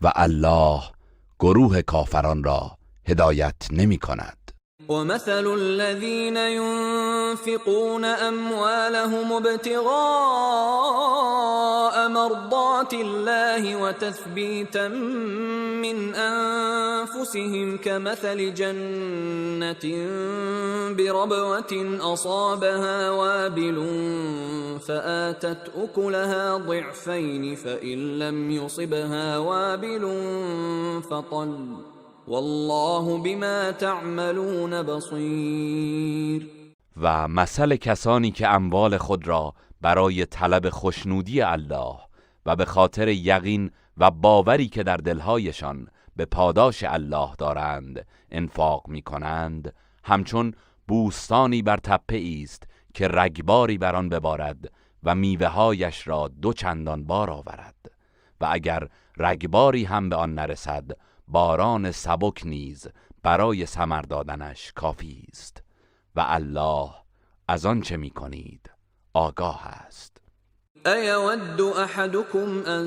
و الله گروه کافران را هدایت نمی کند. ومثل الذين ينفقون أموالهم ابتغاء مرضات الله وتثبيتا من أنفسهم كمثل جنة بربوة أصابها وابل فآتت أكلها ضعفين فإن لم يصبها وابل فطل والله بما تعملون بصیر. و مثل کسانی که اموال خود را برای طلب خوشنودی الله و به خاطر یقین و باوری که در دلهایشان به پاداش الله دارند انفاق می کنند همچون بوستانی بر تپه است که رگباری بر آن ببارد و میوه‌هایش را 2 چندان بار آورد و اگر رگباری هم به آن نرسد باران سبک نیز برای ثمر دادنش کافی است و الله از آن چه می کنید آگاه است. أَيَوَدُّ أَحَدُكُمْ أَن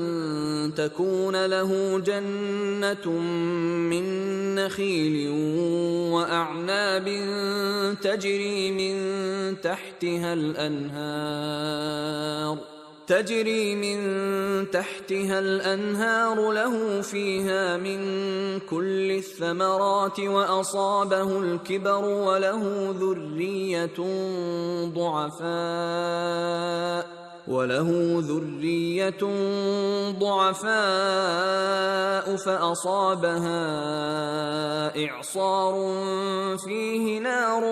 تَكُونَ لَهُ جَنَّةٌ مِّن نَّخِيلٍ وَأَعْنَابٍ تَجْرِي من تحتها الأنهار له فيها من كل الثمرات وأصابه الكبر وله ذرية ضعفاء فأصابها إعصار فيه نار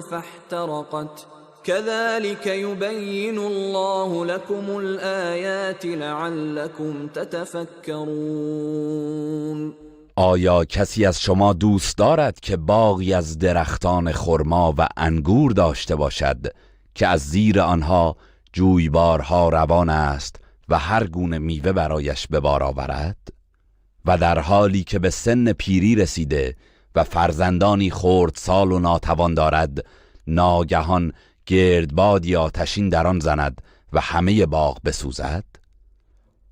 فاحترقت كذلك يبين الله لكم الآيات لعلكم تتفكرون. آیا کسی از شما دوست دارد که باغی از درختان خرما و انگور داشته باشد که از زیر آنها جویبارها روان است و هر گونه میوه برایش به بار آورد و در حالی که به سن پیری رسیده و فرزندانی خردسال و ناتوان دارد ناگهان گردبادی آتشین در آن زند و همه باغ بسوزد؟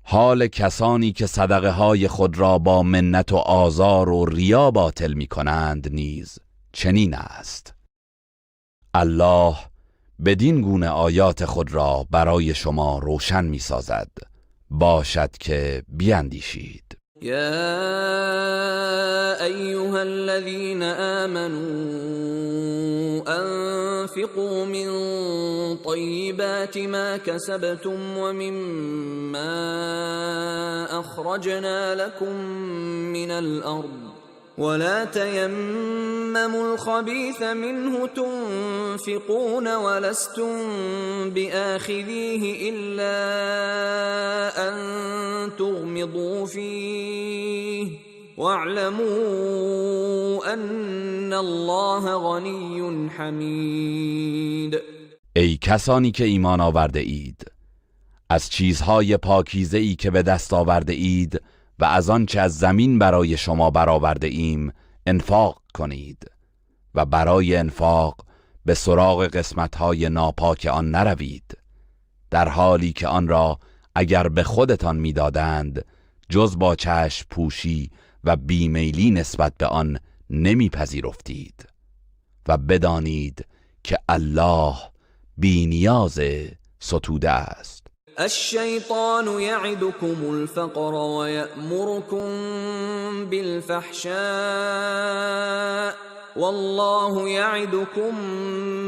حال کسانی که صدقه های خود را با منت و آزار و ریا باطل می کنند نیز چنین است. الله بدین گونه آیات خود را برای شما روشن می سازد. باشد که بیندیشید. يا أيها الذين آمنوا أنفقوا من طيبات ما كسبتم ومما أخرجنا لكم من الأرض ولا تيمموا الخبيث منه تنفقون ولستم بآخذيه إلا أن تغمضوا فيه واعلموا أن الله غني حمید. ای کسانی که ایمان آورده اید، از چیزهای پاکیزه ای که به دست آورده اید و از آنچه از زمین برای شما برآورده ایم انفاق کنید و برای انفاق به سراغ قسمتهای ناپاک آن نروید، در حالی که آن را اگر به خودتان میدادند جز با چشم پوشی و بیمیلی نسبت به آن نمیپذیرفتید و بدانید که الله بی‌نیاز ستوده است. الشیطان یعدکم الفقر و یأمرکم بالفحشاء والله یعدکم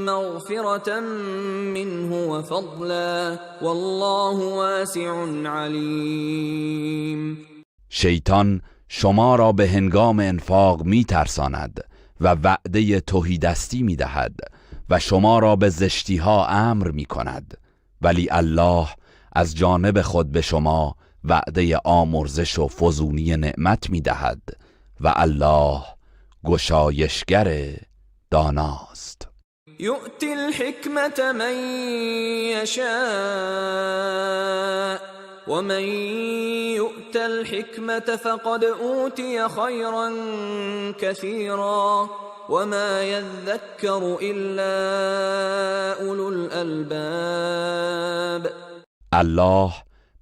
مغفرة منه و فضلا والله واسع علیم. شیطان شما را به هنگام انفاق می ترساند و وعده تهیدستی می دهد و شما را به زشتی ها امر می کند، ولی الله از جانب خود به شما وعده آمرزش و فزونی نعمت می دهد و الله گشایشگر داناست. یؤتی الحکمت من یشاء و من یؤت الحکمت فقد اوتی خیرا کثیرا وما يذكر الا اولو الالباب. الله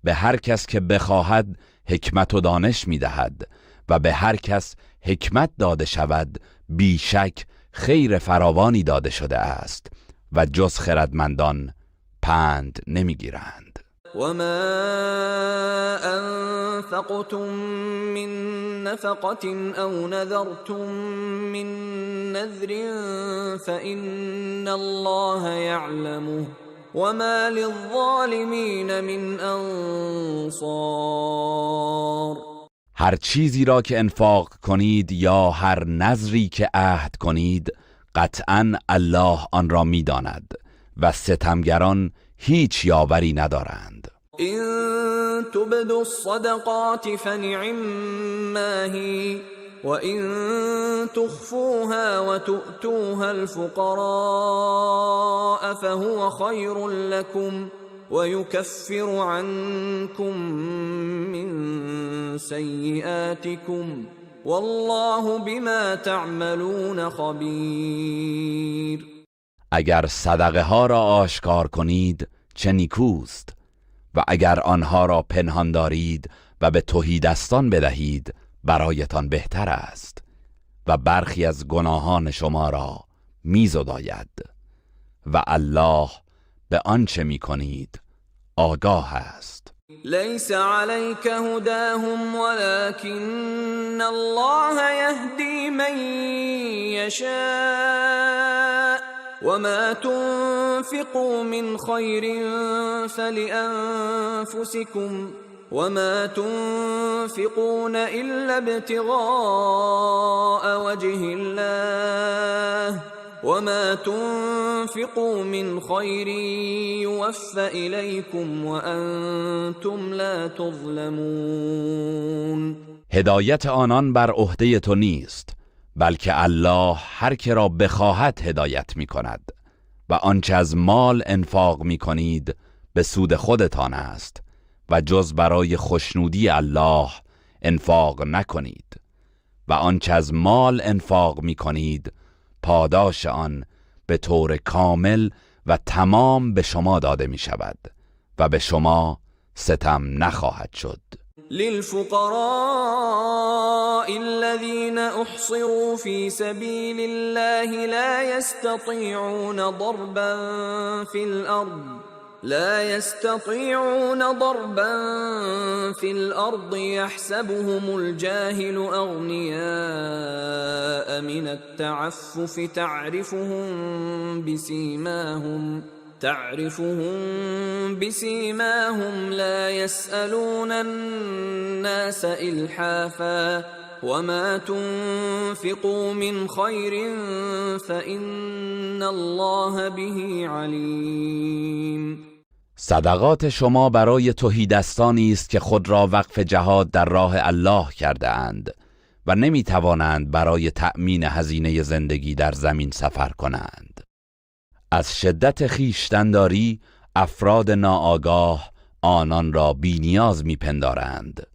به هر کس که بخواهد حکمت و دانش میدهد و به هر کس حکمت داده شود بیشک خیر فراوانی داده شده است و جز خردمندان پند نمیگیرند. وما أنفقتم من نفقة أو نذرتم من نذر فإن الله يعلمه وما للظالمين من أنصار. هر چیزی را که انفاق کنید یا هر نذری که عهد کنید قطعاً الله آن را می‌داند و ستمگران هیچ یاوری ندارند. إن تبدوا الصدقات فنعما هي وإن تخفوها وتؤتوها الفقراء فهو خير لكم ويكفر عنكم من سيئاتكم والله بما تعملون خبير. اگر صدقه ها را آشکار کنید چه نیکوست و اگر آنها را پنهان دارید و به تهیدستان بدهید برایتان بهتر است و برخی از گناهان شما را میزداید و الله به آنچه میکنید آگاه است. ليس عليك هداهم ولكن الله يهدي من يشاء وما تنفقوا من خير فلأنفسكم وما تنفقون إلا ابتغاء وجه الله وما تنفقوا من خير يوفى إليكم وأنتم لا تظلمون. هدایت آنان بر عهده تو نیست بلکه الله هر که را بخواهد هدایت می کند و آنچه از مال انفاق می کنید به سود خودتان است و جز برای خوشنودی الله انفاق نکنید و آنچه از مال انفاق می کنید پاداش آن به طور کامل و تمام به شما داده می شود و به شما ستم نخواهد شد. للفقراء الذين احصروا في سبيل الله لا يستطيعون ضربا في الأرض يحسبهم الجاهل أغنياء من التعفف تعرفهم بسيماهم لا يسألون الناس إلحافا وما تنفقوا من خير فإن الله به عليم. صدقات شما برای تهیدستانی است که خود را وقف جهاد در راه الله کرده اند و نمی توانند برای تأمین هزینه زندگی در زمین سفر کنند. از شدت خویشتن‌داری افراد ناآگاه آنان را بی نیاز می پندارند.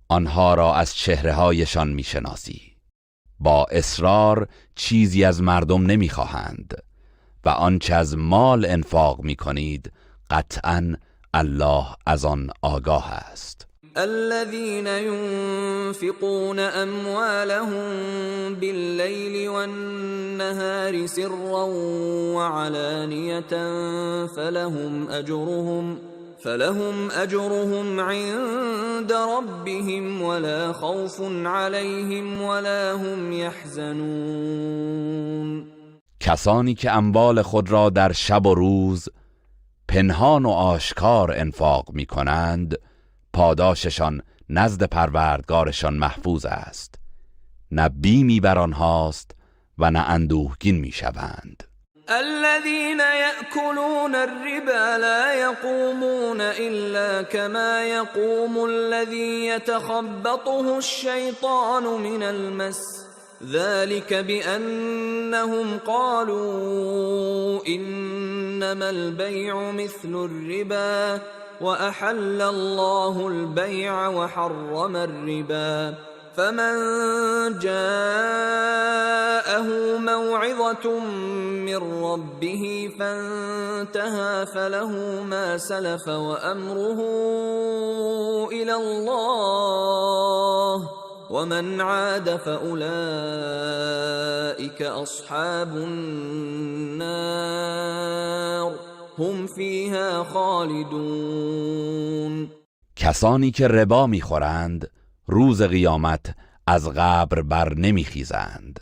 آنها را از چهره‌هایشان می شناسی. با اصرار چیزی از مردم نمی خواهند و آنچه از مال انفاق می کنید قطعاً الله از آن آگاه است. الذين ينفقون أموالهم بالليل والنهار سرا وعلانية فلهم أجرهم عند ربهم ولا خوف عليهم ولا هم يحزنون. کسانی که اموال خود را در شب و روز پنهان و آشکار انفاق می کنند پاداششان نزد پروردگارشان محفوظ است، نه بیمی بر آنهاست و نه اندوهگین می شوند. الذين يأكلون الربا لا يقومون إلا كما يقوم الذي يتخبطه الشيطان من المس ذلك بأنهم قالوا إنما البيع مثل الربا وأحل الله البيع وحرم الربا فمن جاءه موعظة من ربه فانتهى فله ما سلف وأمره إلى الله ومن عاد فأولئك أصحاب النار هم فیها خالدون. کسانی که ربا میخورند روز قیامت از قبر بر نمیخیزند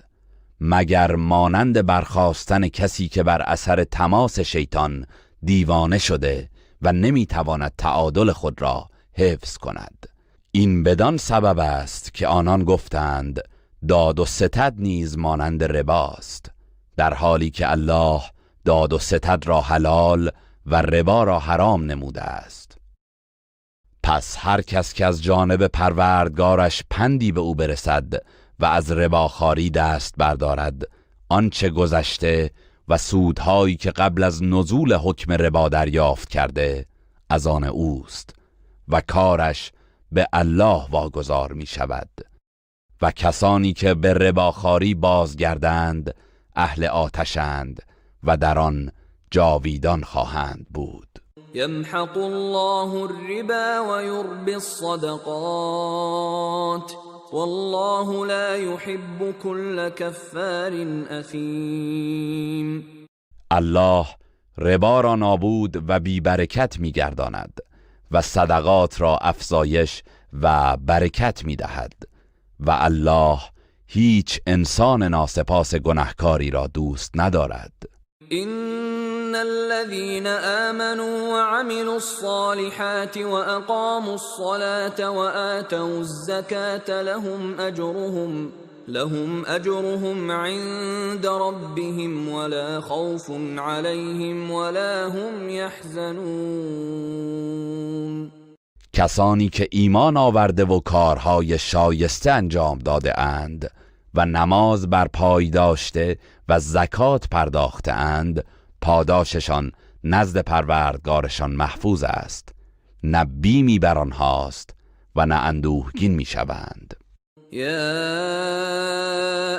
مگر مانند برخاستن کسی که بر اثر تماس شیطان دیوانه شده و نمیتواند تعادل خود را حفظ کند. این بدان سبب است که آنان گفتند داد و ستد نیز مانند رباست، در حالی که الله داد و ستد را حلال و ربا را حرام نموده است. پس هر کس که از جانب پروردگارش پندی به او برسد و از رباخواری دست بردارد، آنچه گذشته و سودهایی که قبل از نزول حکم ربا دریافت کرده از آن اوست و کارش به الله واگذار می شود. و کسانی که به رباخواری بازگردند اهل آتشند و در آن جاویدان خواهند بود. یمحق الله الربا و یربی الصدقات والله لا يحب كل كفار اثیم. الله ربا را نابود و بی برکت می گرداند و صدقات را افزایش و برکت می دهد و الله هیچ انسان ناسپاس گناهکاری را دوست ندارد. إن الذين آمنوا وعملوا الصالحات وأقاموا الصلاة وآتوا الزكاة لهم أجرهم عند ربهم ولا خوف عليهم ولا هم يحزنون. کسانی که ایمان آورده و کارهای شایسته انجام داده اند و نماز بر پای داشته و زکات پرداخته اند، پاداششان نزد پروردگارشان محفوظ است، نه بیمی بر آنهاست و نه اندوهگین میشوند. يا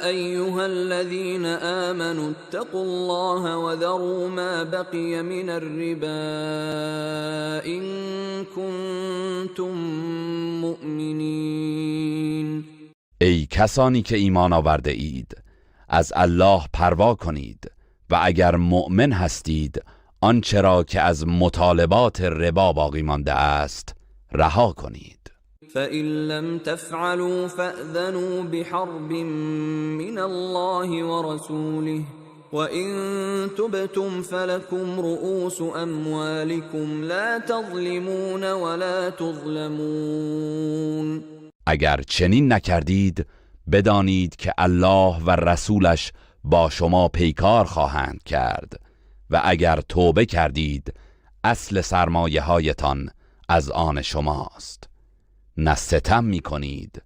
أيها الذين آمنوا اتقوا الله وذروا ما بقي من الربا إن كنتم مؤمنين. ای کسانی که ایمان آورده اید، از الله پروا کنید و اگر مؤمن هستید آنچه را که از مطالبات ربا باقی مانده است رها کنید. فإن لم تفعلوا فأذنوا بحرب من الله ورسوله وإن تبتم فلكم رؤوس أموالكم لا تظلمون ولا تظلمون. اگر چنین نکردید بدانید که الله و رسولش با شما پیکار خواهند کرد و اگر توبه کردید اصل سرمایه هایتان از آن شماست، نه ستم می کنید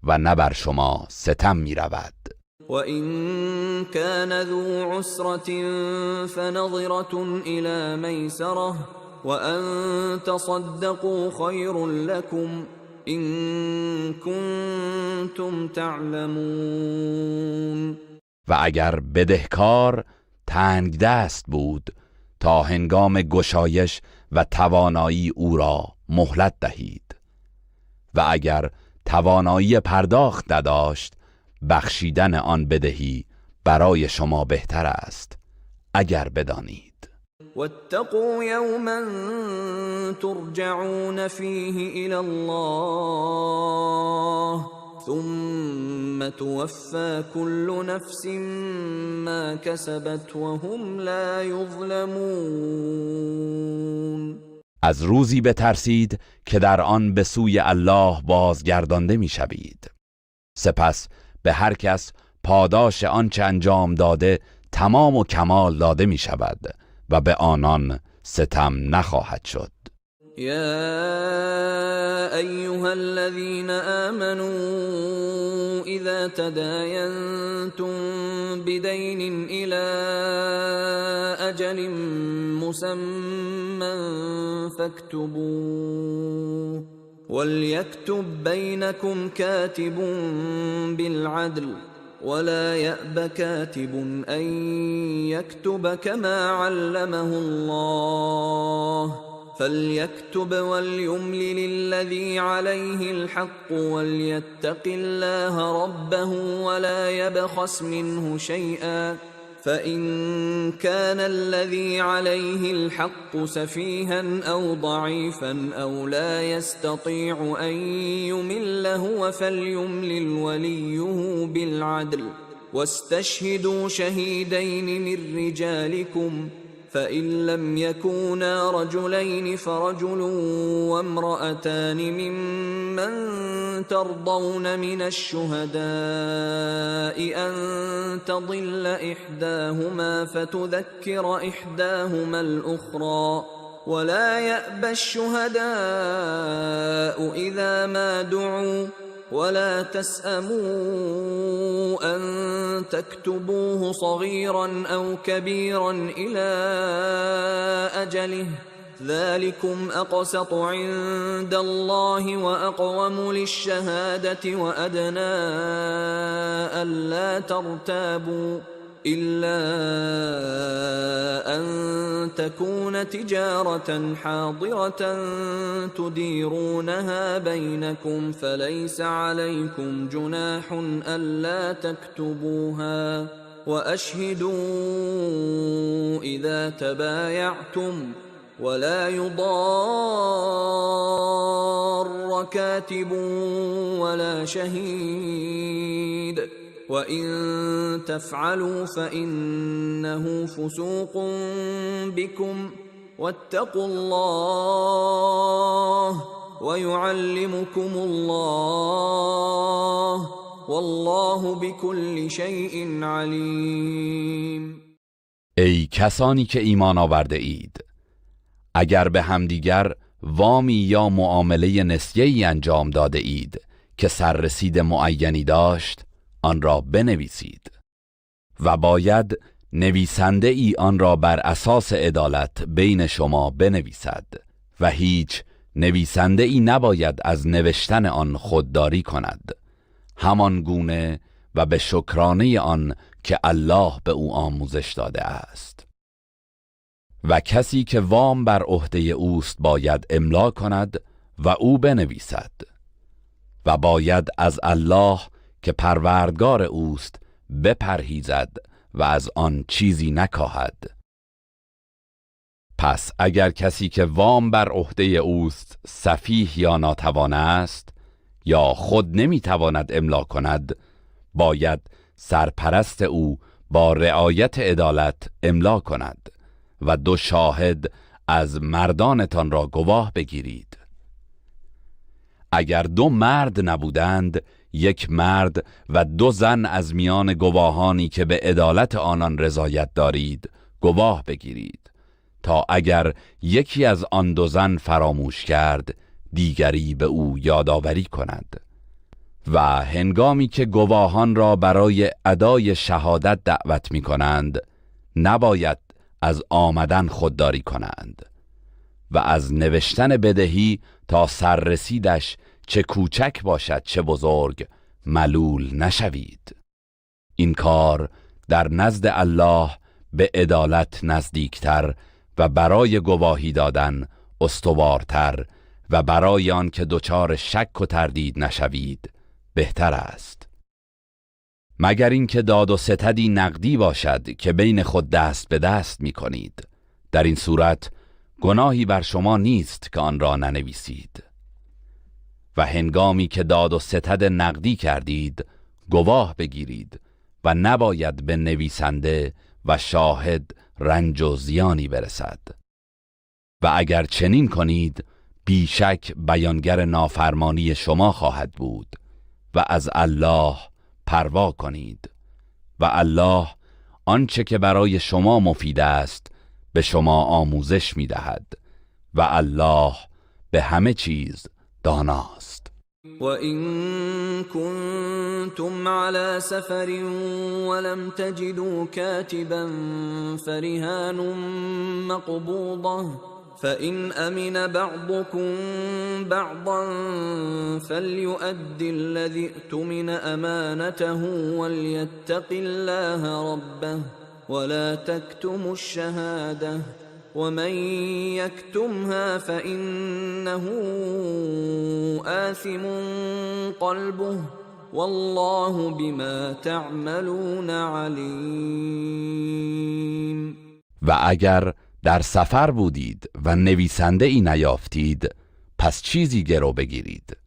و نه بر شما ستم می رود. وَإِن كَانَ ذُو عُسْرَةٍ فَنَظِرَةٌ إِلَى مَيْسَرَةٍ وَأَن تَصَدَّقُوا خَيْرٌ لَكُمْ إِن كُنتُمْ تَعْلَمُونَ. و اگر بدهکار تنگ دست بود تا هنگام گشایش و توانایی او را مهلت دهید و اگر توانایی پرداخت نداشت بخشیدن آن بدهی برای شما بهتر است اگر بدانید. واتقوا يوما ترجعون فيه إلى الله ثم توفى كل نفس ما كسبت وهم لا يظلمون. از روزی بترسید که در آن به سوی الله بازگردانده می شوید. سپس به هر کس پاداش آنچه انجام داده تمام و کمال داده می شود و به آنان ستم نخواهد شد. يا أيها الذين آمنوا إذا تداينتم بدين إلى أجل مسمى فاكتبوه وليكتب بينكم كاتب بالعدل ولا يأب كاتب أن يكتب كما علمه الله فليكتب وليملل الذي عليه الحق وليتق الله ربه ولا يبخس منه شيئا فإن كان الذي عليه الحق سفيها أو ضعيفا أو لا يستطيع أن يمل هو فليملل وليه بالعدل واستشهدوا شهيدين من رجالكم فإن لم يكونا رجلين فرجل وامرأتان ممن ترضون من الشهداء أن تضل إحداهما فتذكر إحداهما الأخرى ولا يأبى الشهداء إذا ما دعوا ولا تسأموا أن تكتبوه صغيرا أو كبيرا إلى أجله ذلكم أقسط عند الله وأقوم للشهادة وأدنى ألا ترتابوا إلا أن تكون تجارة حاضرة تديرونها بينكم فليس عليكم جناح ألا تكتبوها وأشهدوا إذا تبايعتم ولا يضار كاتب ولا شهيد وإن تفعلوا فإنه فسوق بكم واتقوا الله ويعلمكم الله والله بكل شيء علیم. ای کسانی که ایمان آورده اید، اگر به همدیگر وامی یا معامله نسیه‌ای انجام داده اید که سررسید معینی داشت، آن را بنویسید و باید نویسنده ای آن را بر اساس عدالت بین شما بنویسد و هیچ نویسنده ای نباید از نوشتن آن خودداری کند، همان گونه و به شکرانه آن که الله به او آموزش داده است. و کسی که وام بر عهده اوست باید املا کند و او بنویسد و باید از الله که پروردگار اوست بپرهیزد و از آن چیزی نکاهد. پس اگر کسی که وام بر عهده اوست سفیه یا ناتوان است یا خود نمیتواند املا کند، باید سرپرست او با رعایت عدالت املا کند و 2 شاهد از مردانتان را گواه بگیرید. اگر 2 مرد نبودند، 1 مرد و 2 زن از میان گواهانی که به عدالت آنان رضایت دارید گواه بگیرید، تا اگر یکی از آن 2 زن فراموش کرد، دیگری به او یادآوری کند. و هنگامی که گواهان را برای ادای شهادت دعوت می کنند، نباید از آمدن خودداری کنند و از نوشتن بدهی تا سررسیدش چه کوچک باشد چه بزرگ ملول نشوید. این کار در نزد الله به عدالت نزدیکتر و برای گواهی دادن استوارتر و برای آن که دچار شک و تردید نشوید بهتر است. مگر اینکه داد و ستدی نقدی باشد که بین خود دست به دست می کنید، در این صورت گناهی بر شما نیست که آن را ننویسید. و هنگامی که داد و ستد نقدی کردید، گواه بگیرید و نباید به نویسنده و شاهد رنج و زیانی برسد. و اگر چنین کنید، بیشک بیانگر نافرمانی شما خواهد بود و از الله پروا کنید و الله آنچه که برای شما مفید است به شما آموزش می دهد و الله به همه چیز داناست. وَإِن كُنتُمْ عَلَى سَفَرٍ وَلَمْ تَجِدُوا كَاتِبًا فَرِهَانٌ مَّقْبُوضَةٌ فَإِنْ أَمِنَ بَعْضُكُمْ بَعْضًا فَلْيُؤَدِّ الَّذِي اؤْتُمِنَ أَمَانَتَهُ وَلْيَتَّقِ اللَّهَ رَبَّهُ وَلَا تَكْتُمُوا الشَّهَادَةَ وَمَنْ يَكْتُمْهَا فَإِنَّهُ آثِمٌ قَلْبُهُ والله بما تعملون علیم. و اگر در سفر بودید و نویسنده ای نیافتید پس چیزی گرو بگیرید،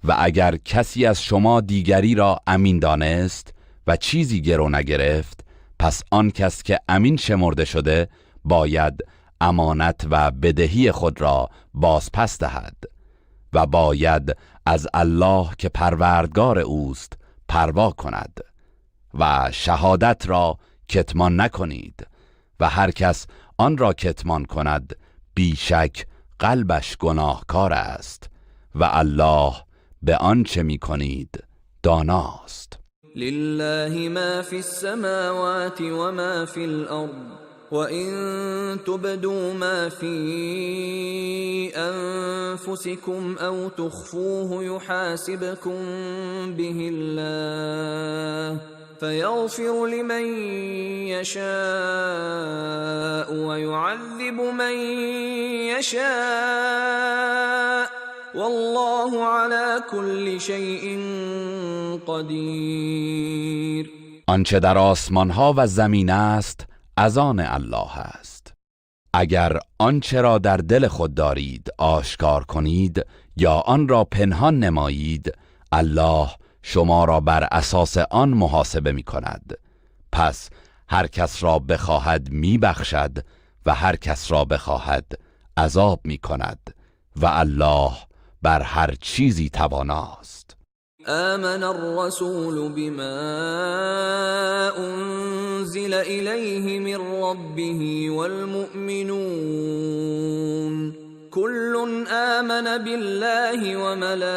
و اگر کسی از شما دیگری را امین دانست و چیزی گرو نگرفت پس آن کس که امین شمرده شده باید امانت و بدهی خود را بازپس دهد و باید از الله که پروردگار اوست پروا کند و شهادت را کتمان نکنید و هر کس آن را کتمان کند بیشک قلبش گناهکار است و الله به آنچه می کنید داناست. لله ما في السماوات وما في الأرض وإن تبدوا ما في أنفسكم أو تخفوه يحاسبكم به الله فيغفر لمن يشاء ويعذب من يشاء والله على كل شيء قدیر. آنچه در آسمان ها و زمین است از آن الله است. اگر آنچه را در دل خود دارید آشکار کنید یا آن را پنهان نمایید الله شما را بر اساس آن محاسبه می کند. پس هر کس را بخواهد می بخشد و هر کس را بخواهد عذاب می کند و الله بر هر چیزی تواناست. آمن الرسول بما أنزل إليه من ربه والمؤمنون كل آمن بالله وملائكته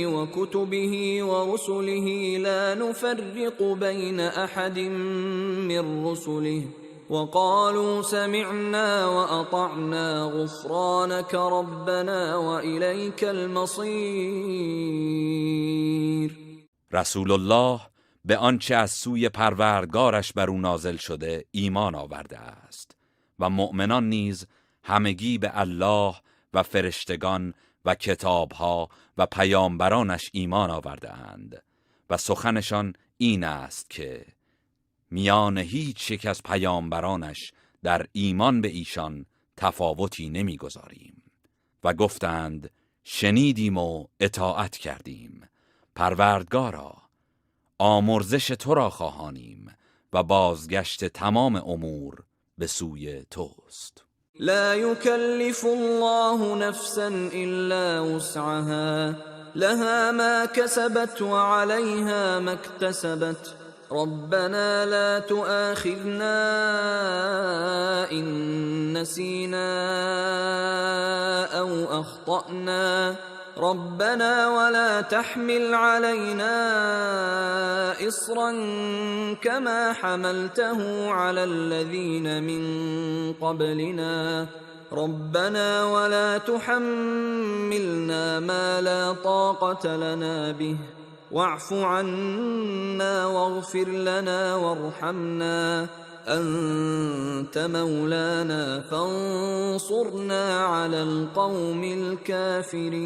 وكتبه ورسله لا نفرق بين أحد من رسله وقالوا سمعنا وأطعنا غفرانك ربنا وإليك المصير. رسول الله به آنچه از سوی پروردگارش بر او نازل شده ایمان آورده است و مؤمنان نیز همگی به الله و فرشتگان و کتابها و پیامبرانش ایمان آورده اند و سخنشان این است که میان هیچ یک از پیامبرانش در ایمان به ایشان تفاوتی نمیگذاریم و گفتند شنیدیم و اطاعت کردیم. پروردگارا آمرزش تو را خواهانیم و بازگشت تمام امور به سوی توست. لا يكلف الله نفسا إلا وسعها لها ما كسبت وعليها ما اكتسبت ربنا لا تؤاخذنا إن نسينا أو أخطأنا ربنا ولا تحمل علينا إصرا كما حملته على الذين من قبلنا ربنا ولا تحملنا ما لا طاقة لنا به واعف عنا واغفر لنا وارحمنا أنت مولانا فانصرنا على القوم الكافرين.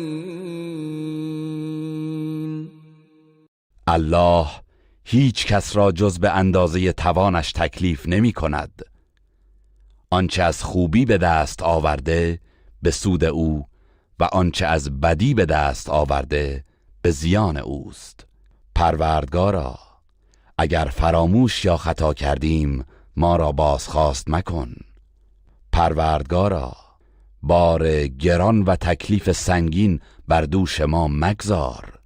الله هیچ کس را جز به اندازه توانش تکلیف نمی کند. آنچه از خوبی به دست آورده به سود او و آنچه از بدی به دست آورده به زیان اوست. پروردگارا اگر فراموش یا خطا کردیم ما را بازخواست مکن. پروردگارا بار گران و تکلیف سنگین بر دوش ما مگذار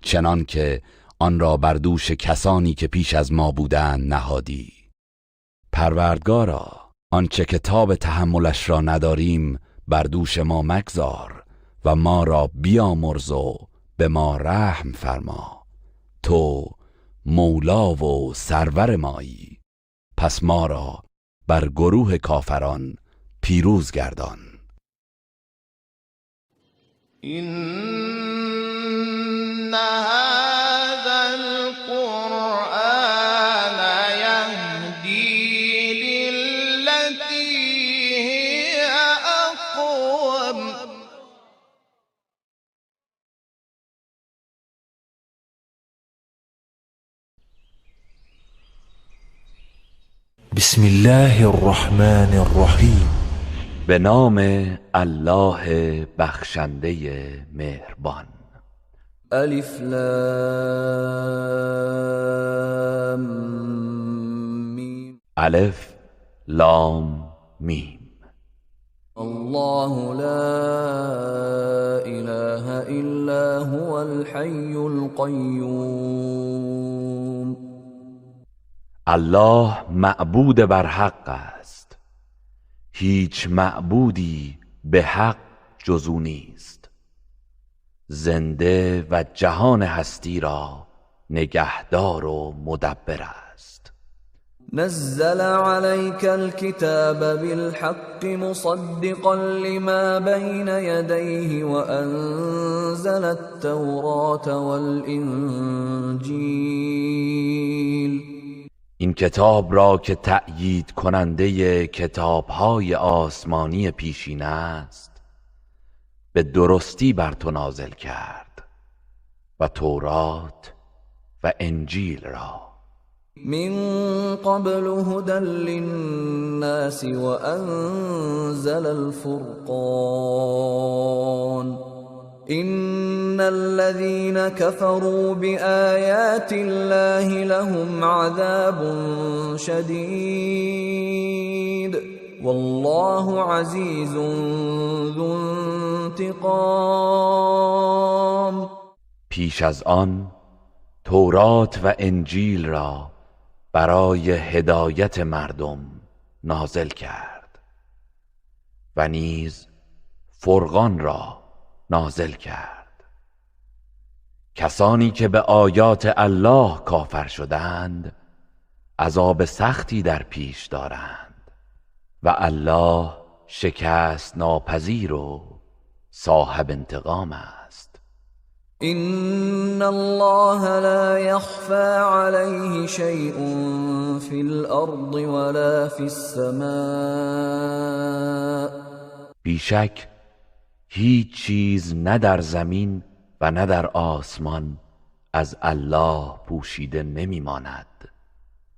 چنان که آن را بر دوش کسانی که پیش از ما بودند نهادی. پروردگارا آنچه که تاب تحملش را نداریم بر دوش ما مگذار و ما را بیامرز و به ما رحم فرما. تو مولا و سرور مایی، پس ما را بر گروه کافران پیروز گردان. بسم الله الرحمن الرحیم. به نام الله بخشنده مهربان. الف لام میم. الف لام میم. الله لا اله الا هو الحي القيوم. الله معبود بر حق است، هیچ معبودی به حق جز او نیست. زنده و جهان هستی را نگهدار و مدبر است. نزل عليك الكتاب بالحق مصدقا لما بين يديه وأنزل التوراة والإنجيل. این کتاب را که تأیید کننده کتاب‌های آسمانی پیشین است به درستی بر تو نازل کرد و تورات و انجیل را. من قبل هدى للناس وأنزل الفرقان. إن الذين كفروا بآيات الله لهم عذاب شديد والله عزيز ذو انتقام. پیش از آن تورات و انجیل را برای هدایت مردم نازل کرد و نیز فرقان را نازل کرد. کسانی که به آیات الله کافر شدند عذاب سختی در پیش دارند و الله شکست ناپذیر و صاحب انتقام است. إن الله لا يخفى عليه شيء في الأرض ولا في السماء. بیشک هیچ چیز نه در زمین و نه در آسمان از الله پوشیده نمیماند.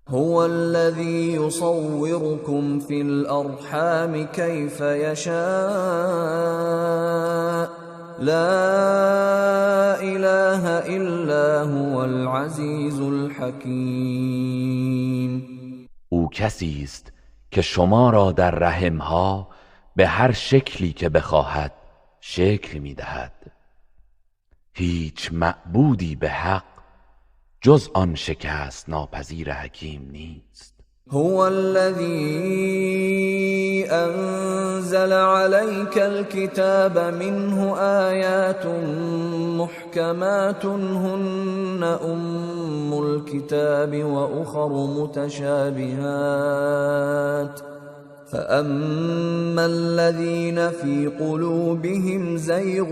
هو الذي يصوركم في الأرحام كيف يشاء لا اله الا هو العزیز الحکیم. او کسی است که شما را در رحمها به هر شکلی که بخواهد شکل میدهد. هیچ معبودی به حق جز آن شکست ناپذیر حکیم نیست. هو الذي أنزل عليك الكتاب منه آيات محكمات هن أم الكتاب وأخر متشابهات فأما الذين في قلوبهم زيغ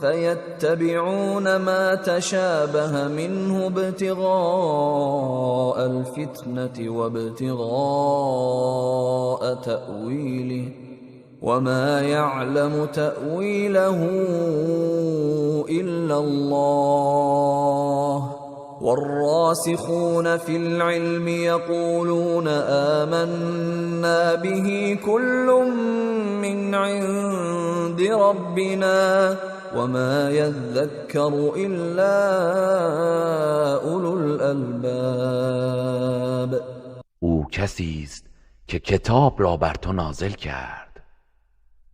فيتبعون ما تشابه منه ابتغاء الفتنة وابتغاء تأويله وما يعلم تأويله إلا الله والراسخون في العلم يقولون آمنا به كل من عند ربنا وما يذكر إلا أولو الألباب. او کسی است که کتاب را بر تو نازل کرد،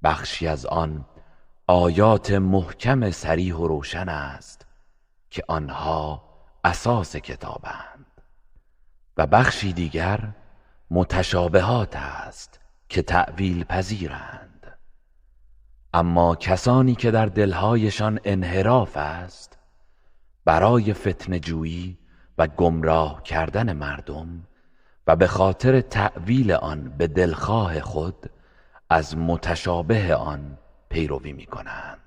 بخشی از آن آیات محکم صریح و روشن است که آنها اساس کتابند و بخشی دیگر متشابهات است که تأویل پذیرند. اما کسانی که در دلهایشان انحراف است برای فتنه جویی و گمراه کردن مردم و به خاطر تأویل آن به دلخواه خود از متشابه آن پیروی می کنند،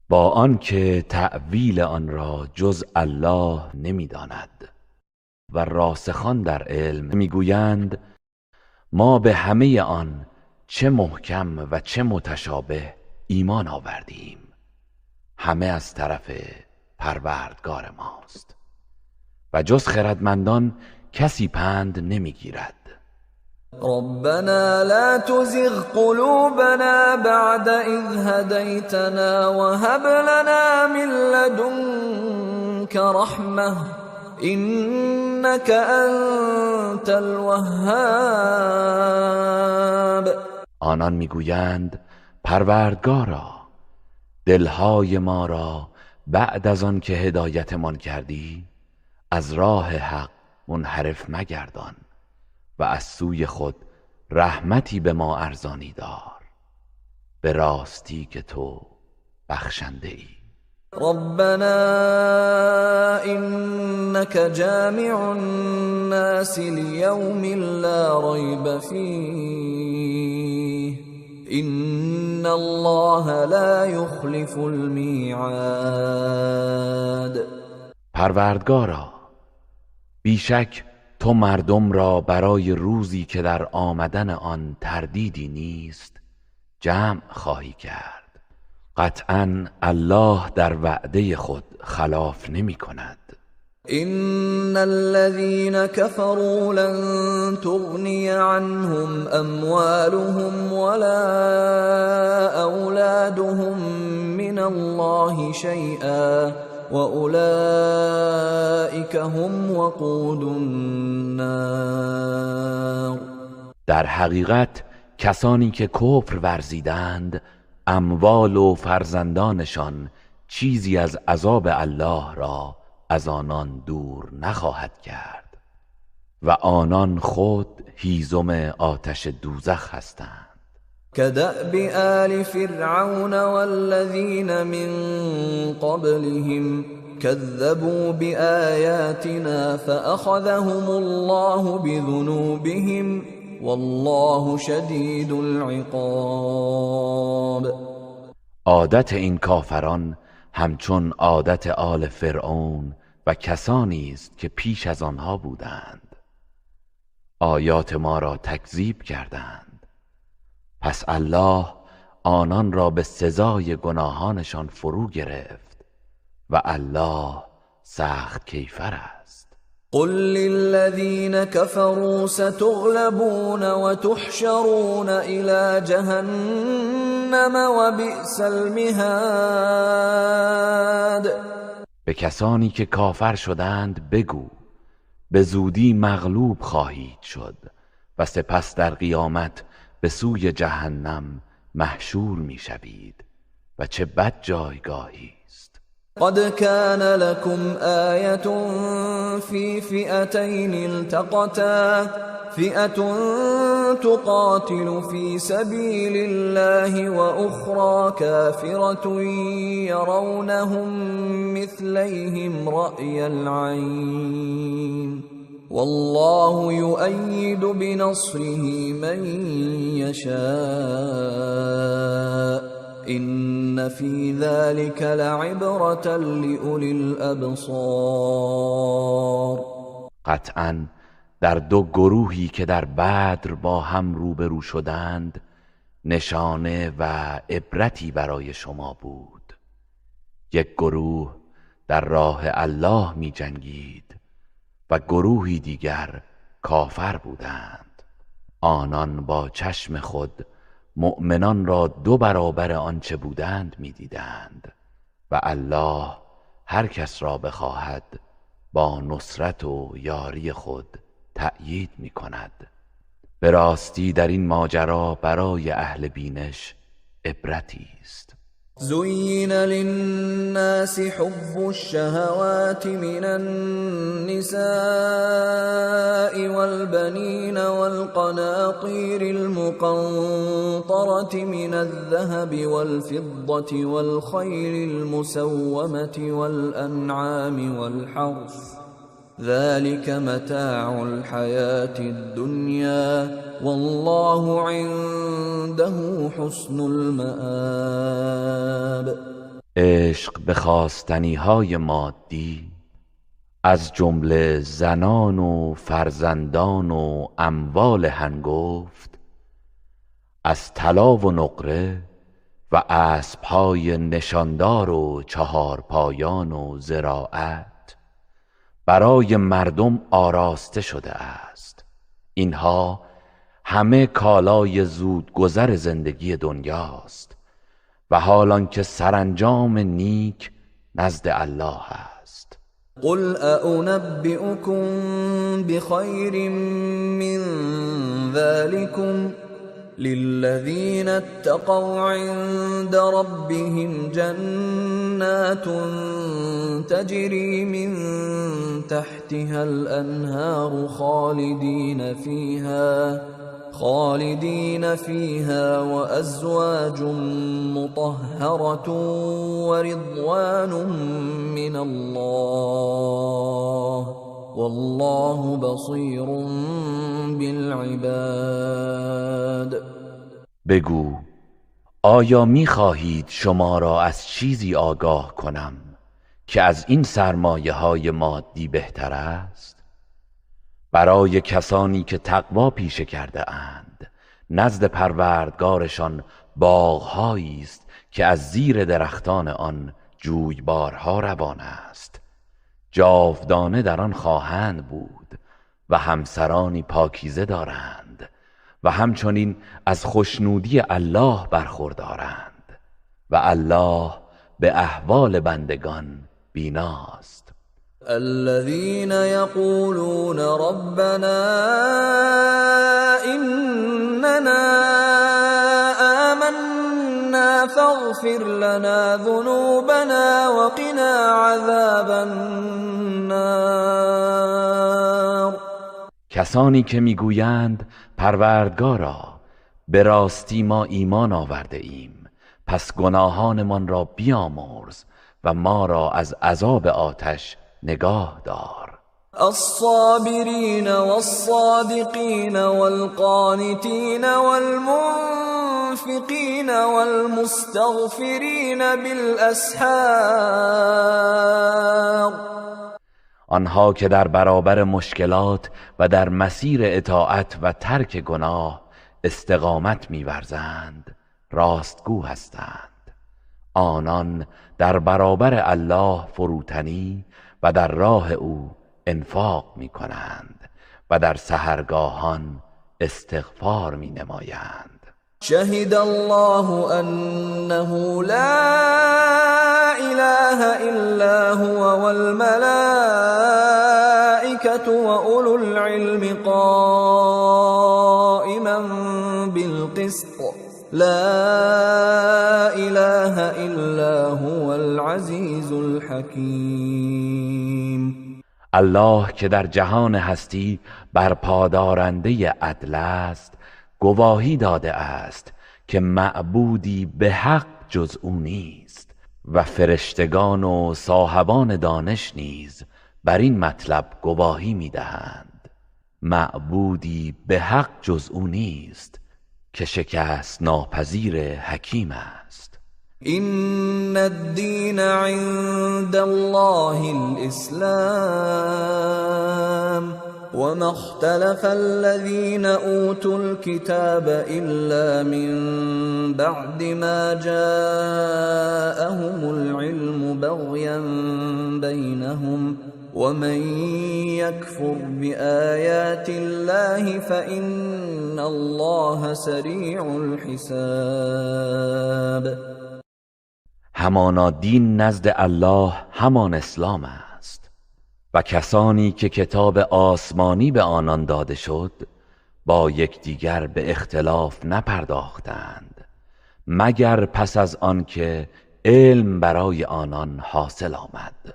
با آنکه تأویل آن را جز الله نمی‌داند. و راسخان در علم میگویند ما به همه آن چه محکم و چه متشابه ایمان آوردیم، همه از طرف پروردگار ماست و جز خردمندان کسی پند نمیگیرد. ربنا لا تزغ قلوبنا بعد إذ هديتنا وهب لنا من لدنك رحمة إنك أنت الوهاب. آنان میگویند پروردگارا دلهای ما را بعد از آن که هدایتمان کردی از راه حق منحرف مگردان و از سوی خود رحمتی به ما ارزانی دار، به راستی که تو بخشنده ای. ربنا إنك جامع الناس ليوم لا ريب فيه إن الله لا يخلف الميعاد. پروردگارا بیشک تو مردم را برای روزی که در آمدن آن تردیدی نیست جمع خواهی کرد. قطعاً الله در وعده خود خلاف نمی کند. إن الذين كفروا لن تغني عنهم أموالهم ولا أولادهم من الله شيئا وأولئك هم وقود النار. در حقیقت کسانی که کفر ورزیدند اموال و فرزندانشان چیزی از عذاب الله را از آنان دور نخواهد کرد و آنان خود هیزم آتش دوزخ هستند. كدأب آل فرعون والذين من قبلهم كذبوا بآياتنا فأخذهم الله بذنوبهم والله شدید العقاب. عادت این کافران همچون عادت آل فرعون و کسانی است که پیش از آنها بودند. آیات ما را تکذیب کردند، پس الله آنان را به سزای گناهانشان فرو گرفت و الله سخت کیفر است. قل للذين كفروا ستغلبون وتحشرون إلى جهنم وبئس المهاد. به کسانی که کافر شدند بگو به زودی مغلوب خواهید شد و سپس در قیامت به سوی جهنم محشور میشوید و چه بد جایگاهی است. قد كان لكم آية في فئتين التقتا فئة تقاتل في سبيل الله وأخرى كافرة يرونهم مثليهم رأي العين والله يؤيد بنصره من يشاء إن في ذلك لعبرة لأولي الأبصار. قطعاً در دو گروهی که در بدر با هم روبرو شدند نشانه و عبرتی برای شما بود. یک گروه در راه الله می جنگید و گروهی دیگر کافر بودند. آنان با چشم خود مؤمنان را دو برابر آنچه بودند می‌دیدند و الله هر کس را بخواهد با نصرت و یاری خود تأیید می‌کند. به راستی در این ماجرا برای اهل بینش عبرتی است. زين للناس حب الشهوات من النساء والبنين والقناطير المقنطرة من الذهب والفضة والخيل المسومة والأنعام والحرث ذلك متاع الحياة الدنيا والله عنده حسن المآب. عشق به خواستنی‌های مادی از جمله زنان و فرزندان و اموال هنگفت، از طلا و نقره و اسب‌های نشاندار و چهارپایان و زراعت برای مردم آراسته شده است. اینها همه کالای زود گذر زندگی دنیاست و حالان که سرانجام نیک نزد الله است. قل أنبئكم بخير من ذلكم للذين اتقوا عند ربهم جنات تجري من تحتها الأنهار خالدين فيها وأزواج مطهرة ورضوان من الله والله بصير بالعباد. بگو آیا می‌خواهید شما را از چیزی آگاه کنم که از این سرمایه‌های مادی بهتر است؟ برای کسانی که تقوا پیشه کرده اند نزد پروردگارشان باغ‌هایی است که از زیر درختان آن جویبارها روان است، جاودانه در آن خواهند بود و همسرانی پاکیزه دارند و همچنین از خوشنودی الله برخوردارند و الله به احوال بندگان بیناست. الذين يقولون ربنا إننا آمنا فاغفر لنا ذنوبنا وقنا عذاب النار. کسانی که میگویند پروردگارا به راستی ما ایمان آورده ایم، پس گناهانمان را بیامرز و ما را از عذاب آتش نگاه دار. الصابرين والصادقين والقانتين والمنفقين والمستغفرين بالأسحار. آنها که در برابر مشکلات و در مسیر اطاعت و ترک گناه استقامت می‌ورزند راستگو هستند. آنان در برابر الله فروتنی و در راه او انفاق می کنند و در سحرگاهان استغفار می نمایند. شهد الله انه لا اله الا هو والملائكة واولو العلم قائما بالقسط لا اله الا هو العزیز الحکیم. الله که در جهان هستی برپادارنده عدل است گواهی داده است که معبودی به حق جز او نیست و فرشتگان و صاحبان دانش نیز بر این مطلب گواهی میدهند. معبودی به حق جز او نیست که شکست ناپذیر حکیم است. إن الدين عند الله الإسلام وما اختلف الذين أوتوا الكتاب إلا من بعد ما جاءهم العلم بغيا بينهم ومن يكفر بآيات الله فإن الله سريع الحساب. همانا دین نزد الله همان اسلام است و کسانی که کتاب آسمانی به آنان داده شد با یکدیگر به اختلاف نپرداختند مگر پس از آن که علم برای آنان حاصل آمد.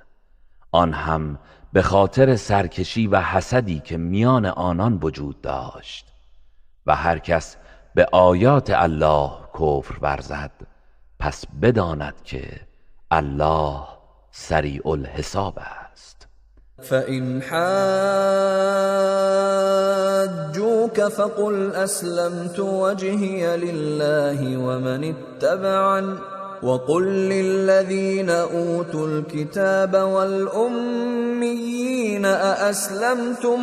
آن هم به خاطر سرکشی و حسدی که میان آنان وجود داشت و هر کس به آیات الله کفر ورزد پس بداند که الله سریع الحساب است. فإن حاجوك فقل أسلمت وجهي لله ومن اتبعني وقل للذين أوتوا الكتاب والأميين أأسلمتم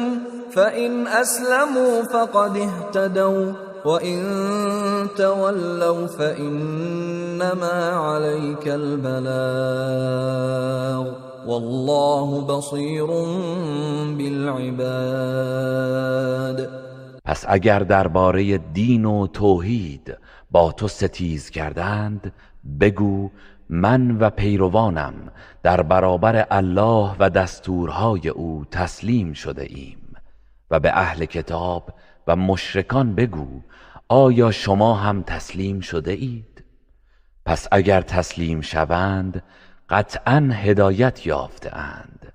فإن أسلموا فقد اهتدوا وإن تولوا فإنما عليك البلاغ والله بصیر بالعباد. پس اگر درباره دین و توحید با تو ستیز کردند، بگو من و پیروانم در برابر الله و دستورهای او تسلیم شده ایم. و به اهل کتاب و مشرکان بگو آیا شما هم تسلیم شده اید؟ پس اگر تسلیم شوند قطعا هدایت یافته اند،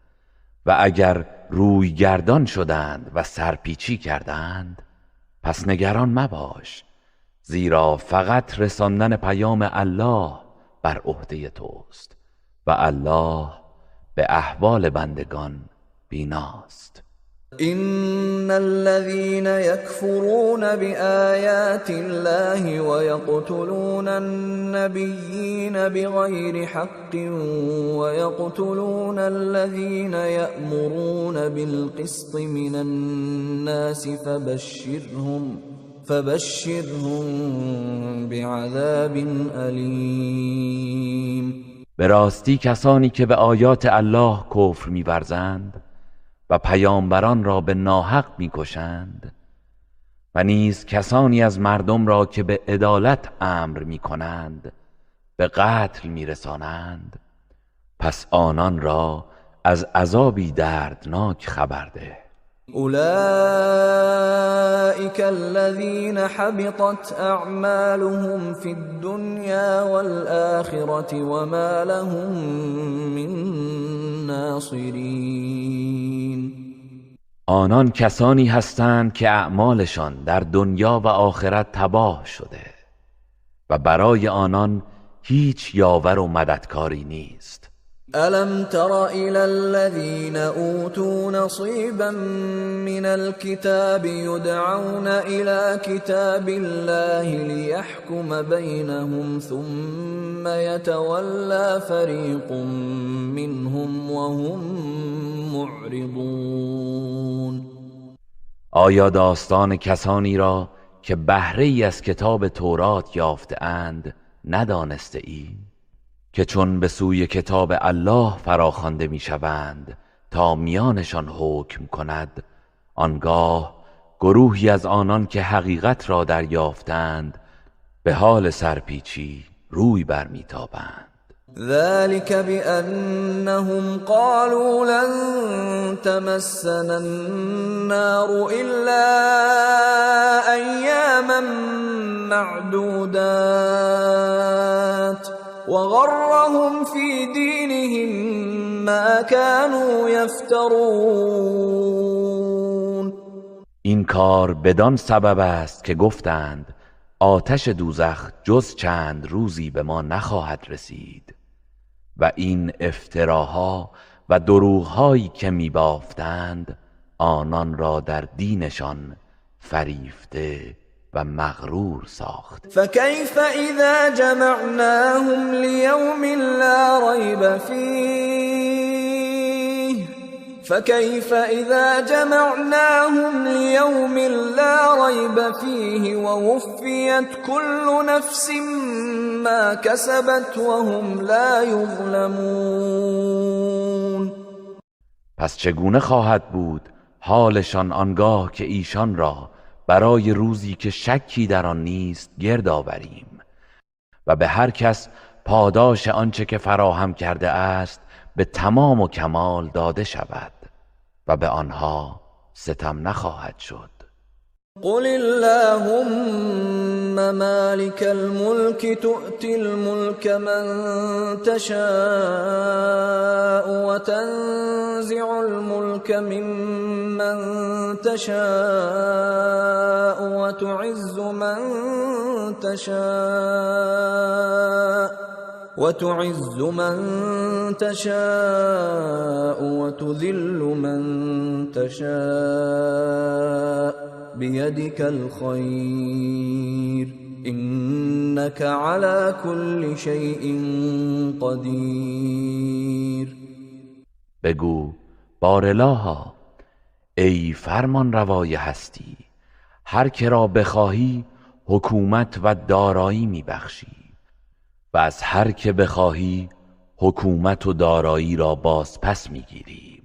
و اگر روی گردان شدند و سرپیچی کردند پس نگران مباش، زیرا فقط رساندن پیام الله بر عهده توست و الله به احوال بندگان بیناست. إن الذين يكفرون بآيات الله ويقتلون النبيين بغير حق ويقتلون الذين يأمرون بالقسط من الناس فبشرهم بعذاب أليم. به راستی کسانی که به آیات الله کفر می‌ورزند و پیامبران را به ناحق می‌کشند و نیز کسانی از مردم را که به عدالت امر می‌کنند به قتل می‌رسانند، پس آنان را از عذابی دردناک خبر ده. أولئك الذين حبطت أعمالهم في الدنيا والآخرة وما لهم من ناصرين. آنان کسانی هستند که اعمالشان در دنیا و آخرت تباه شده و برای آنان هیچ یاور و مددکاری نیست. ألم تر إلى الذين أوتوا نصيبا من الكتاب يدعون إلى كتاب الله ليحكم بينهم ثم يتولى فريق منهم وهم معرضون. آیا داستان کسانی را که بهره ای از کتاب تورات یافته اند ندانسته ای؟ که چون به سوی کتاب الله فراخوانده میشوند تا میانشان حکم کند، آنگاه گروهی از آنان که حقیقت را دریافتند به حال سرپیچی روی برمیتابند. ذلك بأنهم قالوا لن تمسنا النار إلا أياما معدودات وغرهم في دينهم ما كانوا يفترون. این کار بدان سبب است که گفتند آتش دوزخ جز چند روزی به ما نخواهد رسید، و این افتراها و دروغهایی که میبافتند آنان را در دینشان فریفته و مغرور ساخت. فكيف إذا جمعناهم ليوم لا ريب فيه فكيف إذا جمعناهم ليوم لا ريب فيه ووفيت كل نفس ما كسبت وهم لا يظلمون. پس چگونه خواهد بود حالشان آنگاه که ایشان را برای روزی که شکی در آن نیست گرد آوریم و به هر کس پاداش آنچه که فراهم کرده است به تمام و کمال داده شود و به آنها ستم نخواهد شد. قل اللهم مالك الملك تؤتي الملك من تشاء وتنزع الملك ممن تشاء وتعز من تشاء وتذل من تشاء بيدك الخير إنك على كل شيء قدير. بگو بارالها ای فرمان روای هستی، هر که را بخواهی حکومت و دارایی میبخشی و از هر که بخواهی حکومت و دارایی را باز پس میگیری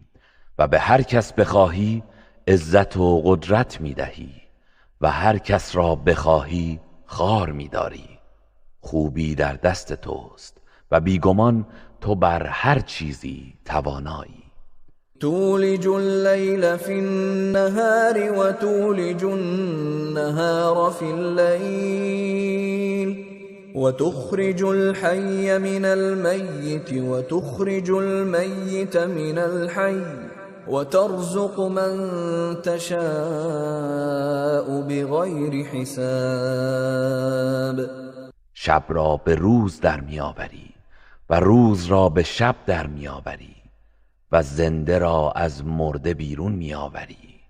و به هر کس بخواهی عزت و قدرت میدهی و هر کس را بخواهی خوار میداری. خوبی در دست توست و بیگمان تو بر هر چیزی توانایی. تولج الليل في النهار وتولج النهار في الليل وتخرج الحي من الميت وتخرج الميت من الحي وترزق من تشاء بغير حساب. شب را به روز در میآوری و روز را به شب در میآوری و زنده را از مرده بیرون میآوری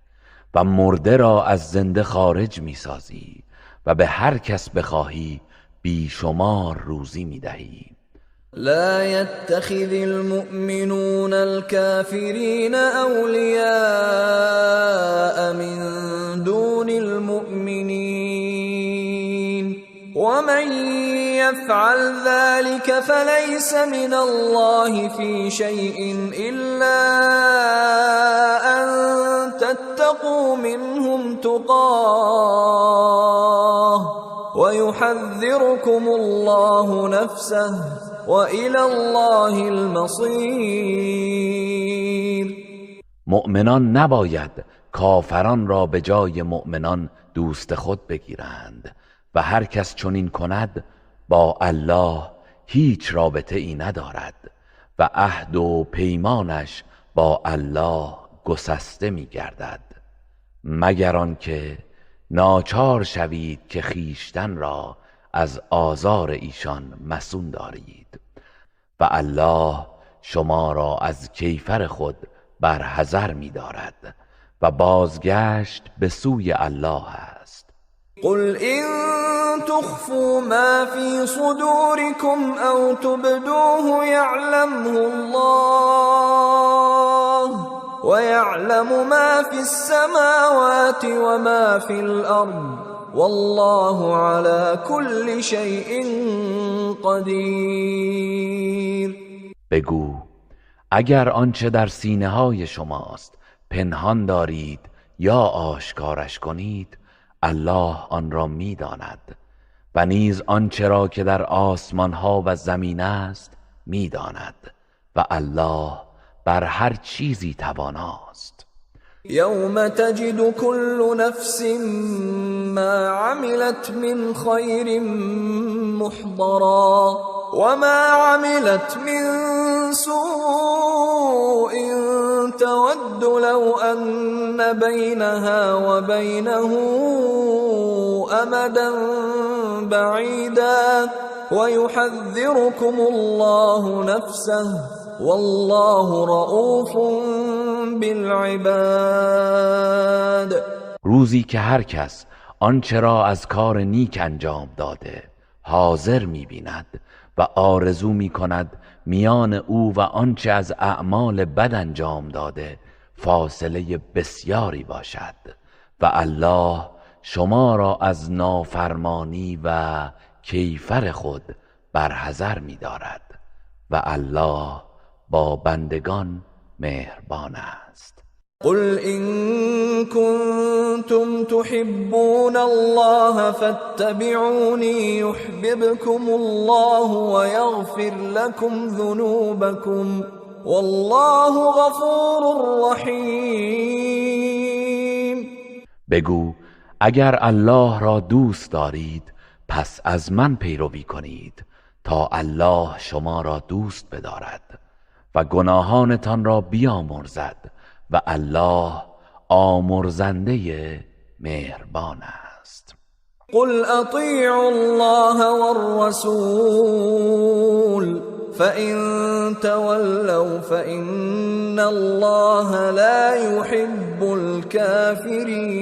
و مرده را از زنده خارج میسازی و به هر کس بخواهی بیشمار روزی میدهی. لا يتخذ المؤمنون الكافرين أولياء من دون المؤمنين ومن يفعل ذلك فليس من الله في شيء إلا أن تتقوا منهم تقاه ويحذركم الله نفسه وإلى الله المصير. مؤمنان نباید کافران را به جای مؤمنان دوست خود بگیرند و هر کس چنین کند با الله هیچ رابطه ای ندارد و عهد و پیمانش با الله گسسته می گردد، مگر آنکه ناچار شوید که خیشتن را از آزار ایشان مصون دارید و الله شما را از کیفر خود برحذر می دارد و بازگشت به سوی الله است. قل إن تخفوا ما في صدوركم أو تبدوه يعلمه الله ويعلم ما في السماوات وما في الأرض والله على كل شيء قدیر. بگو اگر آنچه در سینه های شماست پنهان دارید یا آشکارش کنید، الله آن را می‌داند و نیز آنچه را که در آسمان ها و زمین است می‌داند و الله بر هر چیزی تواناست. يوم تجد كل نفس ما عملت من خير محضرا وما عملت من سوء تود لو أن بينها وبينه أمدا بعيدا ويحذركم الله نفسه والله رؤوف بالعباد. روزی که هر کس آنچه را از کار نیک انجام داده حاضر می‌بیند و آرزو می‌کند میان او و آنچه از اعمال بد انجام داده فاصله بسیاری باشد و الله شما را از نافرمانی و کیفر خود برحذر می‌دارد و الله با بندگان مهربان است. قل إن كنتم تحبون الله فاتبعوني يحببكم الله ويغفر لكم ذنوبكم والله غفور رحیم. بگو اگر الله را دوست دارید پس از من پیروی کنید تا الله شما را دوست بدارد و گناهانتان را بیامرزد و الله آمرزنده مهربان است. قل اطیعوا الله والرسول فإن تولوا فإن الله لا يحب الكافرین.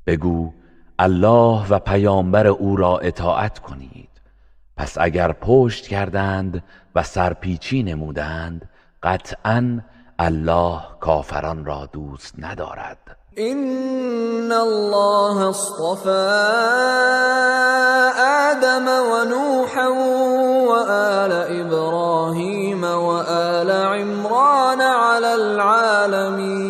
بگو الله و پیامبر او را اطاعت کنید، پس اگر پشت کردند و سرپیچی نمودند قطعاً الله کافران را دوست ندارد. إن الله اصطفى آدم ونوحا وآل إبراهيم وآل عمران على العالمين.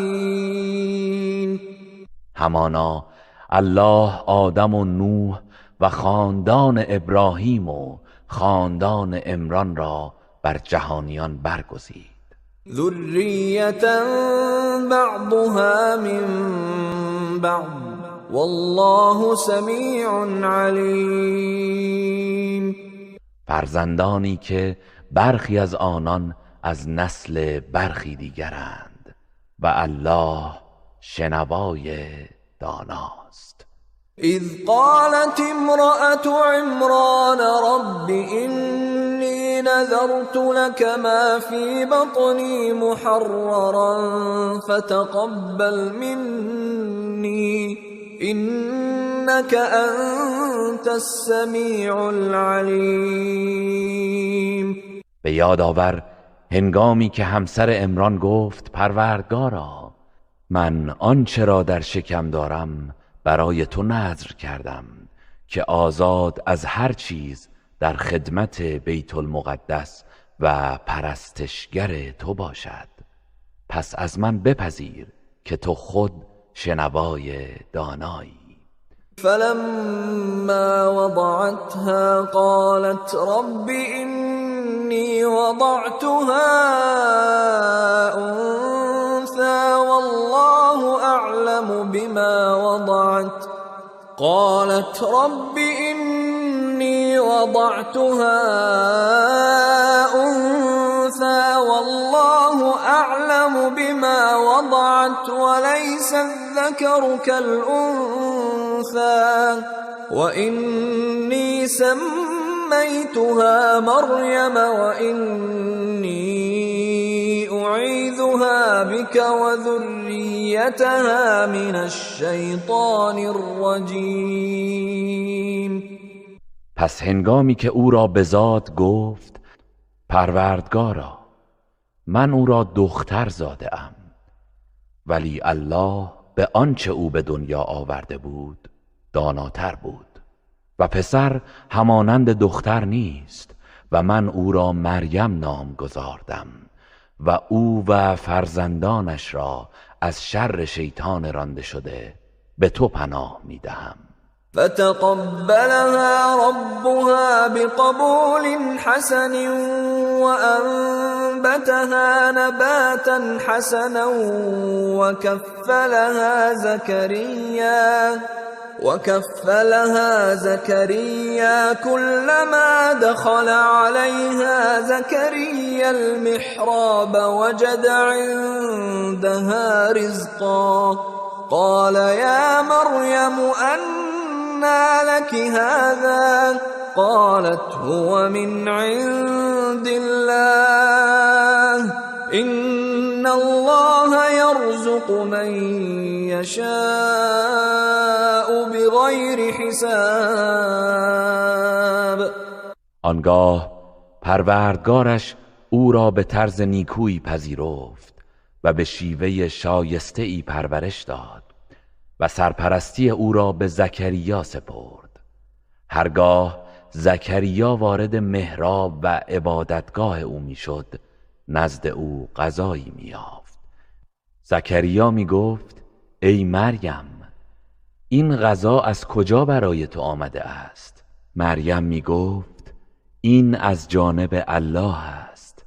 همانا الله آدم و نوح و خاندان ابراهیم و خاندان عمران را بر جهانیان برگزید. ذریة بعضها من بعض والله سمیع علیم. فرزندانی که برخی از آنان از نسل برخی دیگرند و الله شنوای داناست. اذ قالت امرأة عمران رب إني نذرت لك ما في بطني محررا فتقبل مني إنك أنت السميع العليم. به یاد آور هنگامی که همسر عمران گفت پروردگارا من آنچه را در شکم دارم برای تو نذر کردم که آزاد از هر چیز در خدمت بیت المقدس و پرستشگر تو باشد، پس از من بپذیر که تو خود شنوای دانایی. فلما وضعتها قالت رب إني وضعتها أنثى والله أعلم بما وضعت. قالت رب إني وضعتها أنثى والله أعلم بما وضعت وليس الذكر كالأنثى وإني سميتها مريم وإني أعيذها بك وذريتها من الشيطان الرجيم. پس هنگامی که او را به ذات گفت پروردگارا من او را دختر زاده ام، ولی الله به آنچه او به دنیا آورده بود داناتر بود و پسر همانند دختر نیست و من او را مریم نام گذاردم و او و فرزندانش را از شر شیطان رانده شده به تو پناه میدهم. فتقبلها ربها بقبول حسن وأنبتها نباتا حسنا وكفلها زكريا كلما دخل عليها زكريا المحراب وجد عندها رزقا قال يا مريم أنى لك هذا قالت هو من عند الله إن الله يرزق من يشاء بغیر حساب. آنگاه پروردگارش او را به طرز نیکویی پذیرفت و به شیوه شایسته ای پرورش داد و سرپرستی او را به زکریا سپرد. هرگاه زکریا وارد محراب و عبادتگاه او میشد نزد او غذایی می‌یافت. زکریا میگفت ای مریم این غذا از کجا برای تو آمده است؟ مریم میگفت این از جانب الله است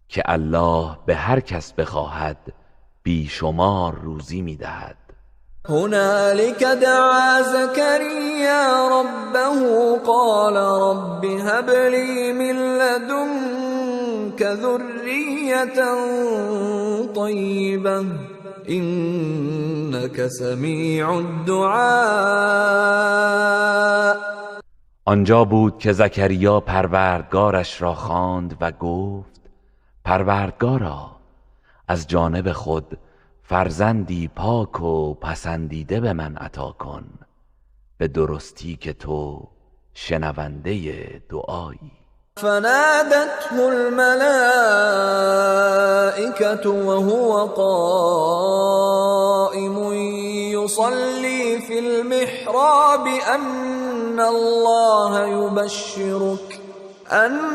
که الله به هر کس بخواهد بیشمار روزی میدهد. هنالك دعا زكريا ربه قال رب هب لي من لدنك ذرية طيبة إنك سميع الدعاء. آنجا بود که زکریا پروردگارش را خواند و گفت پروردگارا از جانب خود فرزندی پاک و پسندیده به من عطا کن، به درستی که تو شنونده دعایی. فنادته الملائكة وهو قائم يصلي في المحراب أن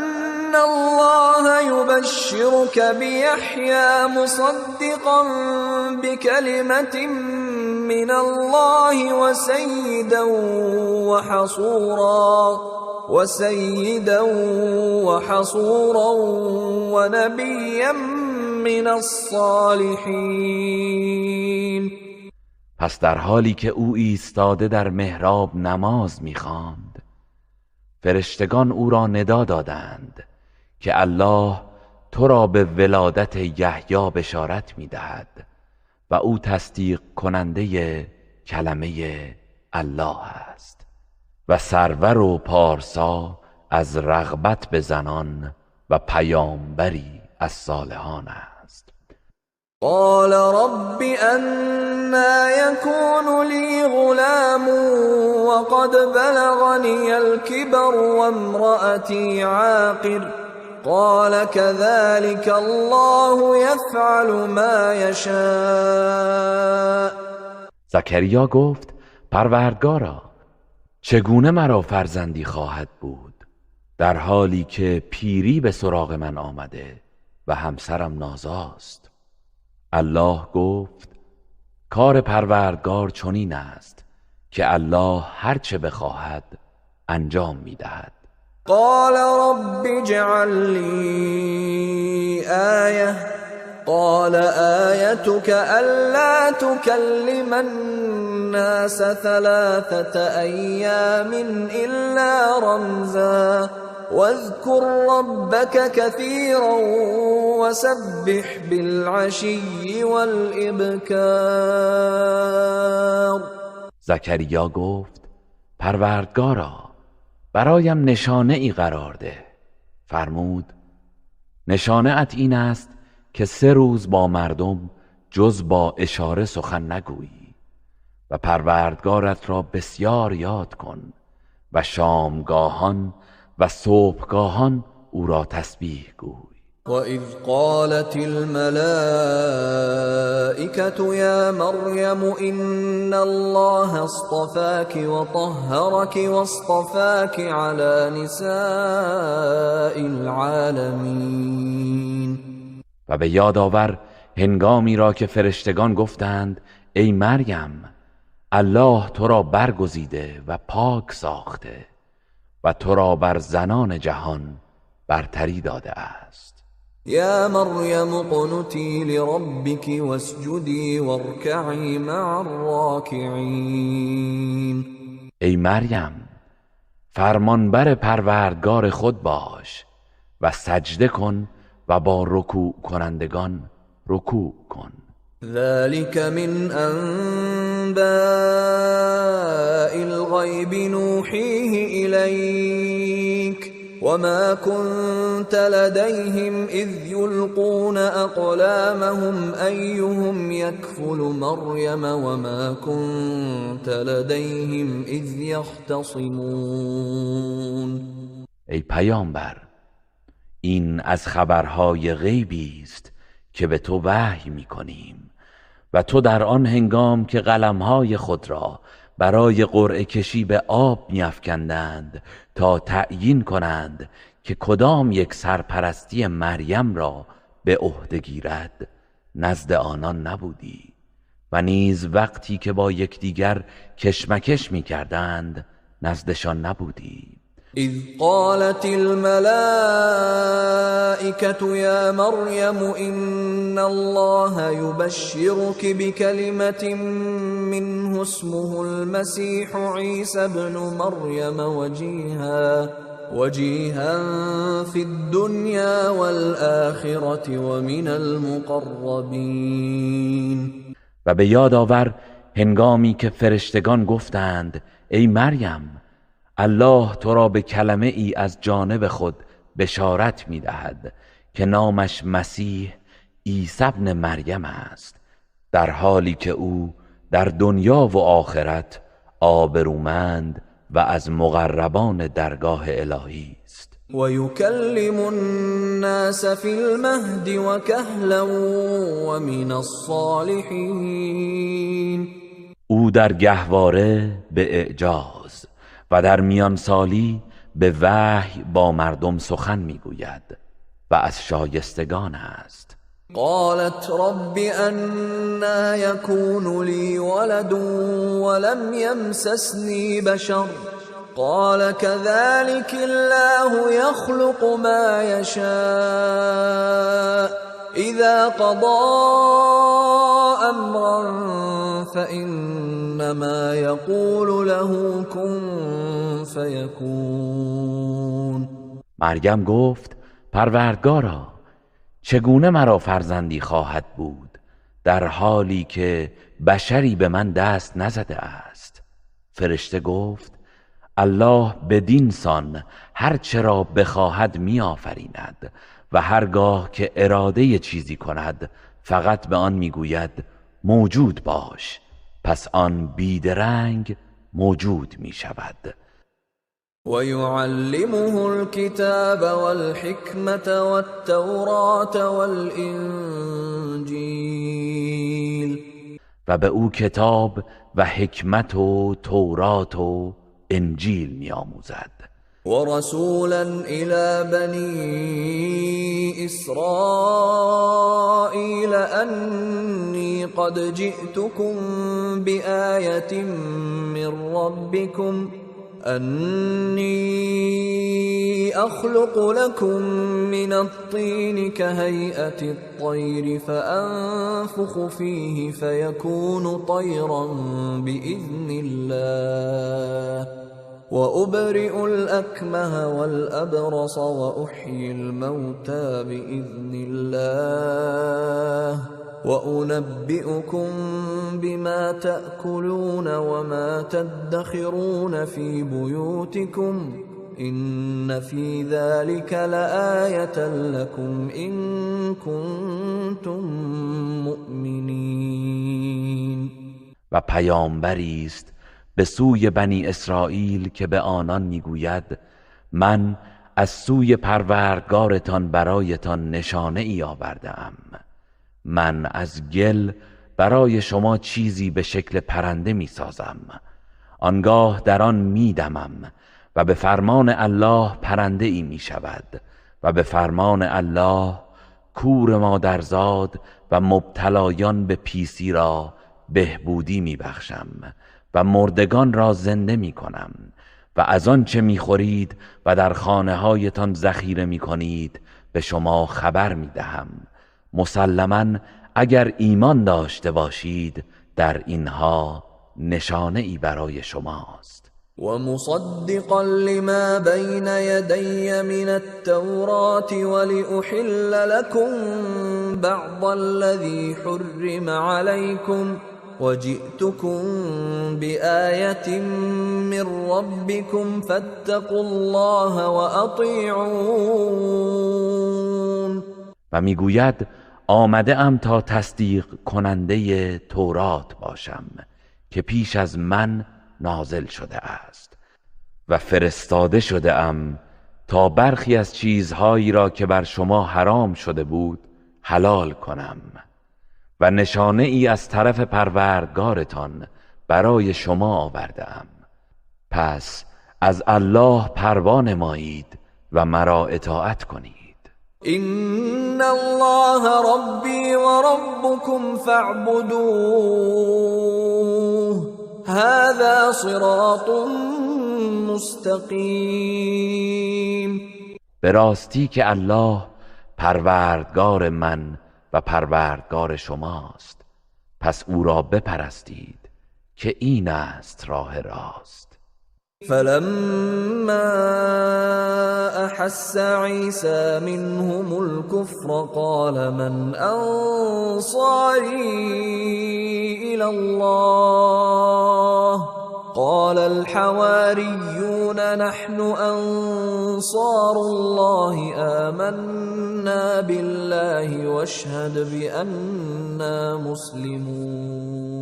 إن الله يبشرك بيحيى مصدقا بكلمة من الله وسيدا وحصورا ونبيا من الصالحین. پس در حالی که او ایستاده در محراب نماز می‌خواند، فرشتگان او را ندا دادند که الله تو را به ولادت یحیی بشارت می‌دهد و او تصدیق کننده کلمه الله است و سرور و پارسا از رغبت به زنان و پیامبری از صالحان است. قال رب أنا يكون لي غلام وقد بلغني الكبر وامرأتي عاقر قال كذلك الله يفعل ما يشاء. زکریا گفت پروردگارا چگونه مرا فرزندی خواهد بود در حالی که پیری به سراغ من آمده و همسرم نازاست؟ الله گفت کار پروردگار چنین است که الله هر چه بخواهد انجام میدهد. قال رب اجعل لي آیه قال آیتك ألا تكلم الناس 3 أيام إلا رمزا واذكر ربك كثيرا وسبح بالعشي والإبكار. زکریا گفت پروردگارا برایم نشانه ای قرار ده. فرمود نشانه ات این است که 3 روز با مردم جز با اشاره سخن نگویی و پروردگارت را بسیار یاد کن و شامگاهان و صبحگاهان او را تسبیح گوی. وَإِذْ قَالَتِ الْمَلَائِكَةُ يَا مَرْيَمُ إِنَّ اللَّهَ اصْطَفَاكِ وَطَهَّرَكِ وَاصْطَفَاكِ عَلَى نِسَاءِ الْعَالَمِينَ. و به یاد آور هنگامی را که فرشتگان گفتند ای مریم الله تو را برگزیده و پاک ساخته و تو را بر زنان جهان برتری داده است. یا مریم اقنتی لربک واسجدی وارکعی مع الراکعین. ای مریم فرمانبر پروردگار خود باش و سجده کن و با رکوع کنندگان رکوع کن. ذلك من انباء الغیب نوحیه الیک وما كنت لديهم اذ يلقون اقلامهم ايهم يكفل مريم وما كنت لديهم اذ يختصمون. ای پیامبر این از خبرهای غیبی است که به تو وحی می‌کنیم و تو در آن هنگام که قلم‌های خود را برای قرعه کشی به آب می‌افکندند تا تعیین کنند که کدام یک سرپرستی مریم را به عهده گیرد نزد آنان نبودی و نیز وقتی که با یکدیگر کشمکش می‌کردند نزدشان نبودی. اذ قالت الملائكة يا مريم إن الله يبشرك بكلمة منه اسمه المسيح عيسى ابن مريم وجيها في الدنيا والآخرة ومن المقربين. و به یاد آور هنگامی که فرشتگان گفتند ای مریم الله تو را به کلمه ای از جانب خود بشارت می دهد که نامش مسیح عیسی ابن مریم است در حالی که او در دنیا و آخرت آبرومند و از مقربان درگاه الهی است. و یکلم الناس فی المهد و کهلا و من الصالحین. او در گهواره به اعجاز و در میانسالی به وحی با مردم سخن میگوید و از شایستگان است. قالت رب أنا يكون لي ولد ولم يمسسني بشر قال كذلك الله يخلق ما يشاء إذا قضى أمرا فإنما يقول له كن فيكون. مریم گفت پروردگارا چگونه مرا فرزندی خواهد بود در حالی که بشری به من دست نزده است؟ فرشته گفت الله بدین سان هر چرا بخواهد می آفریند و هرگاه که اراده چیزی کند فقط به آن میگوید موجود باش، پس آن بیدرنگ موجود می شود. ويعلمه الكتاب والحكمة والتوراة والإنجيل و به او کتاب و حکمت و تورات و انجیل می آموزد. ورسولا إلى بني إسرائيل أني قد جئتكم بآية من ربكم أني أخلق لكم من الطين كهيئة الطير فأنفخ فيه فيكون طيرا بإذن الله وأبرئ الأكمه والأبرص وأحيي الموتى بإذن الله وأنبئكم بما تأكلون وما تدخرون في بيوتكم إن في ذلك لآية لكم إن كنتم مؤمنين. و پیامبری است به سوی بنی اسرائیل که به آنان میگوید من از سوی پروردگارتان برایتان نشانه ای آورده‌ام. من از گل برای شما چیزی به شکل پرنده می سازم، آنگاه در آن می دمم و به فرمان الله پرنده ای می شود و به فرمان الله کور مادرزاد و مبتلایان به پیسی را بهبودی می بخشم و مردگان را زنده می کنم و از آن چه می خورید و در خانه هایتان ذخیره می کنید به شما خبر می دهم. مسلماً اگر ایمان داشته باشید در اینها نشانه ای برای شماست. ومصدقا لما بين يدي من التوراة ولأحل لكم بعض الذي حرم عليكم وجئتكم بآية من ربكم فاتقوا الله وأطيعون. و میگوید آمده ام تا تصدیق کننده تورات باشم که پیش از من نازل شده است و فرستاده شده ام تا برخی از چیزهایی را که بر شما حرام شده بود حلال کنم و نشانه ای از طرف پروردگارتان برای شما آورده ام. پس از الله پروا نمایید و مرا اطاعت کنید. إن الله ربي وربكم فاعبدوه هذا صراط مستقیم. به راستی که الله پروردگار من و پروردگار شماست، پس او را بپرستید که این است راه راست. فلما أحس عيسى منهم الكفر قال من أنصاري إلى الله قال الحواريون نحن أنصار الله آمنا بالله واشهد بأننا مسلمون.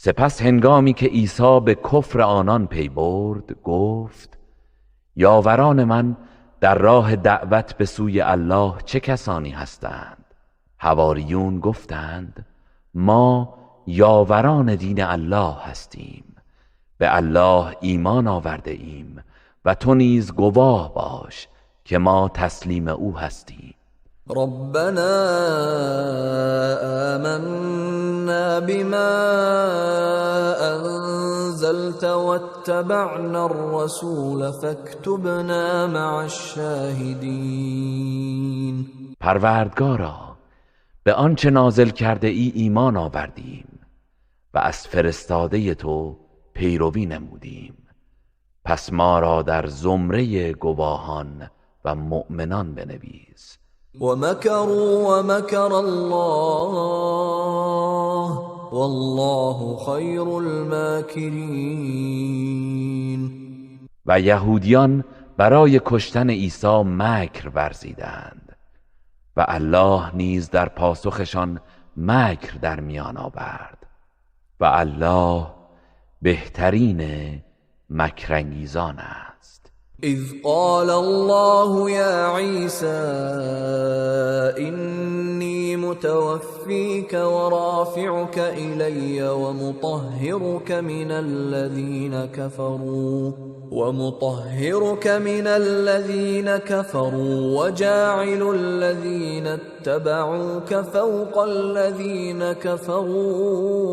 سپس هنگامی که عیسی به کفر آنان پی برد گفت یاوران من در راه دعوت به سوی الله چه کسانی هستند؟ حواریون گفتند ما یاوران دین الله هستیم، به الله ایمان آورده ایم و تو نیز گواه باش که ما تسلیم او هستیم. ربنا آمنا بما انزلت واتبعنا الرسول فاكتبنا مع الشاهدین. پروردگارا، به آنچه نازل کرده ای ایمان آوردیم و از فرستاده تو پیروی نمودیم، پس ما را در زمره گواهان و مؤمنان بنویس. ومكروا ومكر الله والله خیر الماکرین. و یهودیان برای کشتن عیسی مکر ورزیدند و الله نیز در پاسخشان مکر در میان آورد و الله بهترین مکرانگیزان است. اذ قال الله یا عیسی انی متوفیک ورافعک الی ومطهرک من الذین كفروا وجاعل الذین اتبعوک فوق الذین كفروا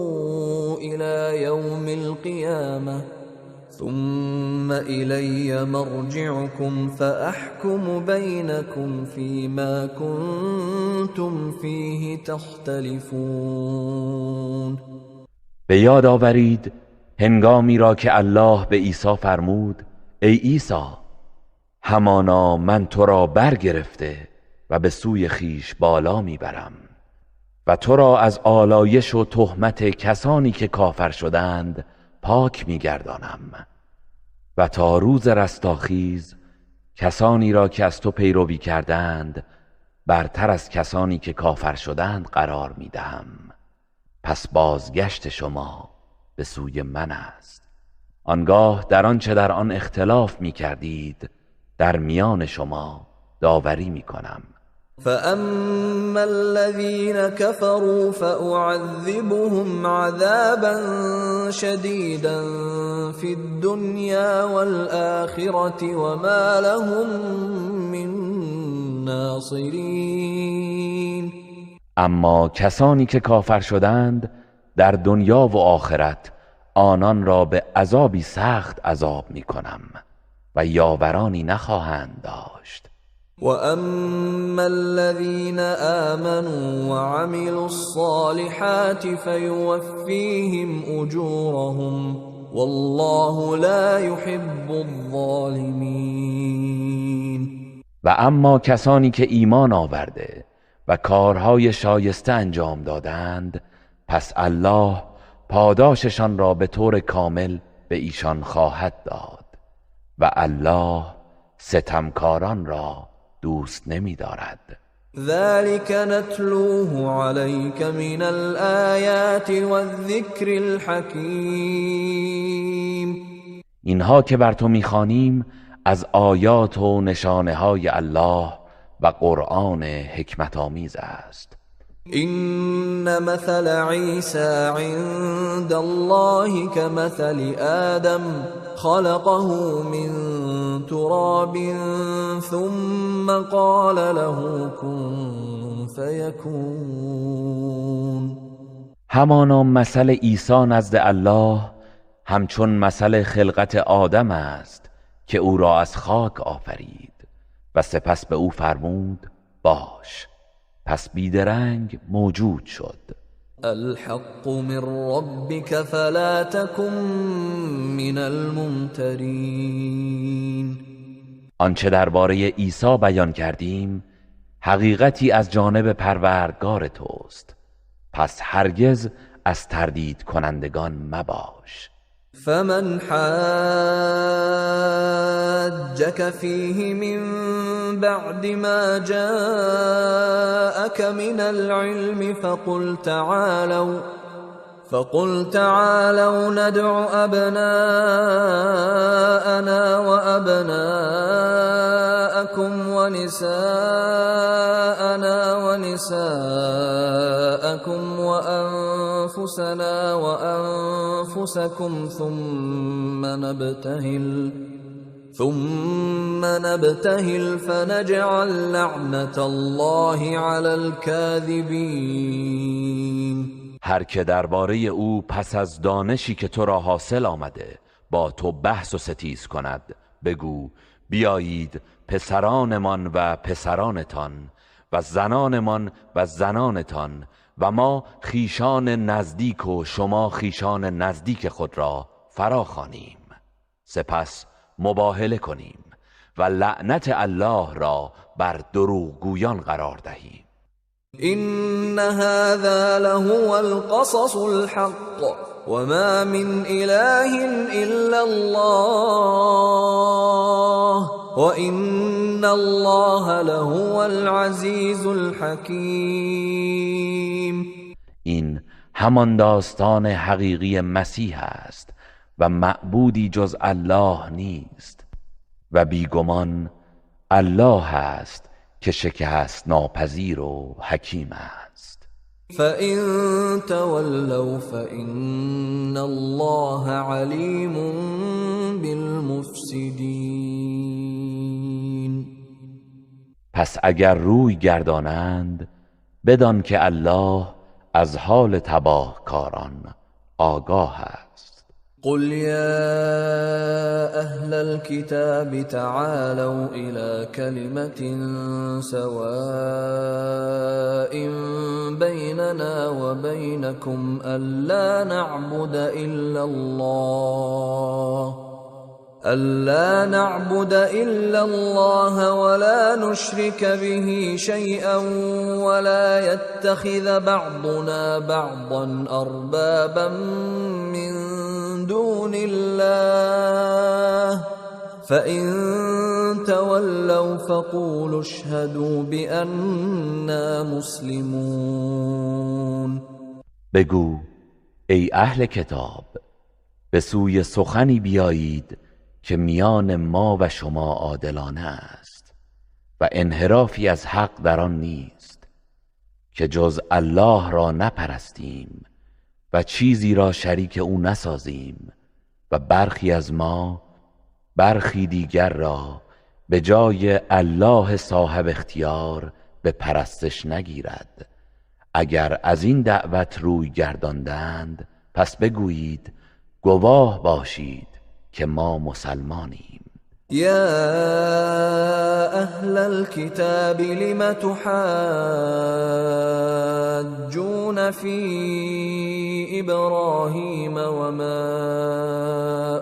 الی یوم القیامة ثم إلي مرجعكم فأحكم بينكم فيما كنتم فيه تختلفون. به یاد آورید هنگامی را که الله به عیسی فرمود ای عیسی، همانا من تو را برگرفته و به سوی خیش بالا میبرم و تو را از آلایش و تهمت کسانی که کافر شدند پاک میگردانم و تا روز رستاخیز کسانی را که از تو پیروی کردند برتر از کسانی که کافر شدند قرار میدهم. پس بازگشت شما به سوی من است. آنگاه در آنچه در آن اختلاف میکردید در میان شما داوری میکنم. فأما الذين كفروا فأعذبهم عذابا شديدا في الدنيا والآخرة وما لهم من ناصرين. اما کسانی که کافر شدند در دنیا و آخرت آنان را به عذابی سخت عذاب میکنم و یاورانی نخواهند داشت. وَأَمَّا الَّذِينَ آمَنُوا وَعَمِلُوا الصَّالِحَاتِ فَيُوَفِّيهِمْ أُجُورَهُمْ وَاللَّهُ لَا يُحِبُّ الظَّالِمِينَ. و اما کسانی که ایمان آورده و کارهای شایسته انجام دادند، پس الله پاداششان را به طور کامل به ایشان خواهد داد و الله ستمکاران را دوست نمی دارد. ذلك نتلوه عليك من الآيات والذكر الحكيم. اینها که بر تو میخوانیم از آیات و نشانه های الله و قرآن حکمت آمیز است. إن مثل عيسى عند الله كمثل آدم خلقه من تراب ثم قال له كن فيكون. همانا مثل عیسی نزد الله همچون مثل خلقت آدم است که او را از خاک آفرید و سپس به او فرمود باش، پس بیدرنگ موجود شد. الحق من ربك فلا تكن من الممترین. آنچه درباره عیسی بیان کردیم حقیقتی از جانب پروردگار توست، پس هرگز از تردید کنندگان مباش. فمن حاجك فيه من بعد ما جاءك من العلم فقل تعالوا ندع أبناءنا وأبناءكم ونساءنا ونساءكم وأنفسنا وأنفسكم ثم نبتهل فنجعل لعنت الله علی الكاذبین. هر که درباره او پس از دانشی که تو را حاصل آمده با تو بحث و ستیز کند، بگو بیایید پسرانمان و پسرانتان و زنانمان و زنانتان و ما خیشان نزدیک و شما خیشان نزدیک خود را فراخوانیم، سپس مباهله کنیم و لعنت الله را بر دروغگویان قرار دهیم. إن هذا لهو القصص الحق وما من إله إلا الله وإن الله لهو العزيز الحكيم. این همان داستان حقیقی مسیح است و معبودی جز الله نیست و بیگمان الله است که شکست ناپذیر و حکیم است. فَإِن تَوَلَّوْا فَإِنَّ اللَّهَ عَلِيمٌ بِالْمُفْسِدِينَ. پس اگر روی گردانند بدان که الله از حال تباهکاران آگاه است. قل يا أهل الكتاب تعالوا إلى كلمة سواء بيننا وبينكم ألا نعبد إلا الله ولا نشرك به شيئا ولا يتخذ بعضنا بعضا أربابا من دون الله فإن تولوا فقولوا اشهدوا بأننا مسلمون. بگو ای اهل کتاب، به سوی سخنی بیایید که میان ما و شما عادلانه است و انحرافی از حق در آن نیست، که جز الله را نپرستیم و چیزی را شریک او نسازیم و برخی از ما برخی دیگر را به جای الله صاحب اختیار به پرستش نگیرد. اگر از این دعوت روی گرداندند پس بگویید گواه باشید که ما مسلمانیم. يا أهل الكتاب لم تحاجون في إبراهيم وما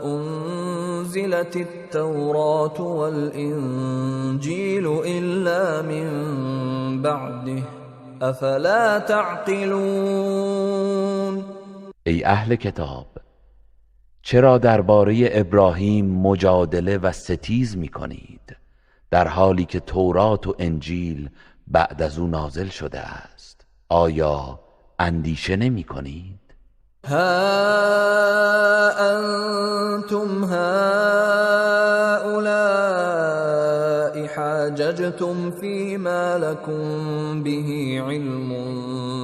أنزلت التوراة والإنجيل إلا من بعده أفلا تعقلون. ای اهل کتاب، چرا درباره ابراهیم مجادله و ستیز می کنید در حالی که تورات و انجیل بعد از او نازل شده است؟ آیا اندیشه نمی کنید؟ ها انتم هؤلاء حاججتم فيما لكم به علم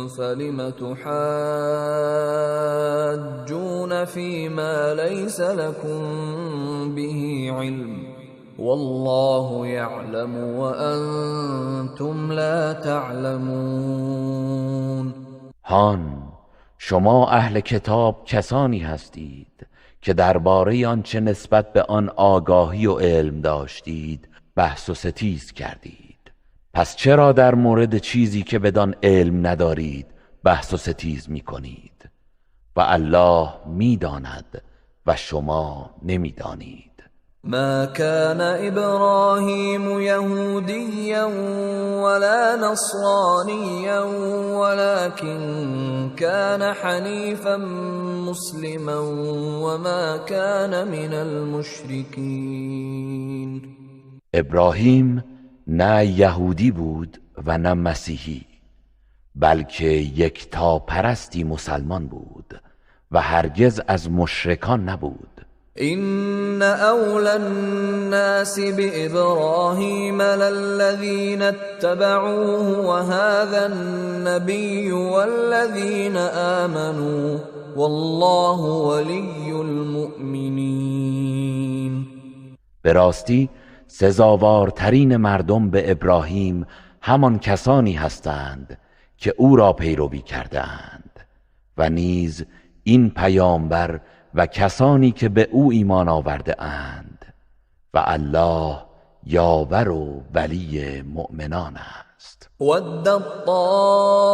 فلم تحاجون فيما ليس لكم به علم والله يعلم وأنتم لا تعلمون. هان، شما اهل کتاب کسانی هستید که درباره آنچه نسبت به آن آگاهی و علم داشتید بحث و ستیز کردید. پس چرا در مورد چیزی که بدان علم ندارید بحث و ستیز می کنید؟ و الله می داند و شما نمی دانید. ما كان إبراهيم يهوديا ولا نصرانيا ولكن كان حنيفا مسلما وما كان من المشركين. ابراهیم نه یهودی بود و نه مسیحی، بلکه یکتا پرستی مسلمان بود و هرگز از مشرکان نبود. إن أولى الناس بإبراهيم للذين اتبعوه وهذا النبي والذين آمنوا والله ولي المؤمنين. به راستی سزاوارترین مردم به ابراهیم همان کسانی هستند که او را پیروی کردند و نیز این پیامبر و کسانی که به او ایمان آورده اند و الله یاور و ولی مؤمنان است. ودت طائفة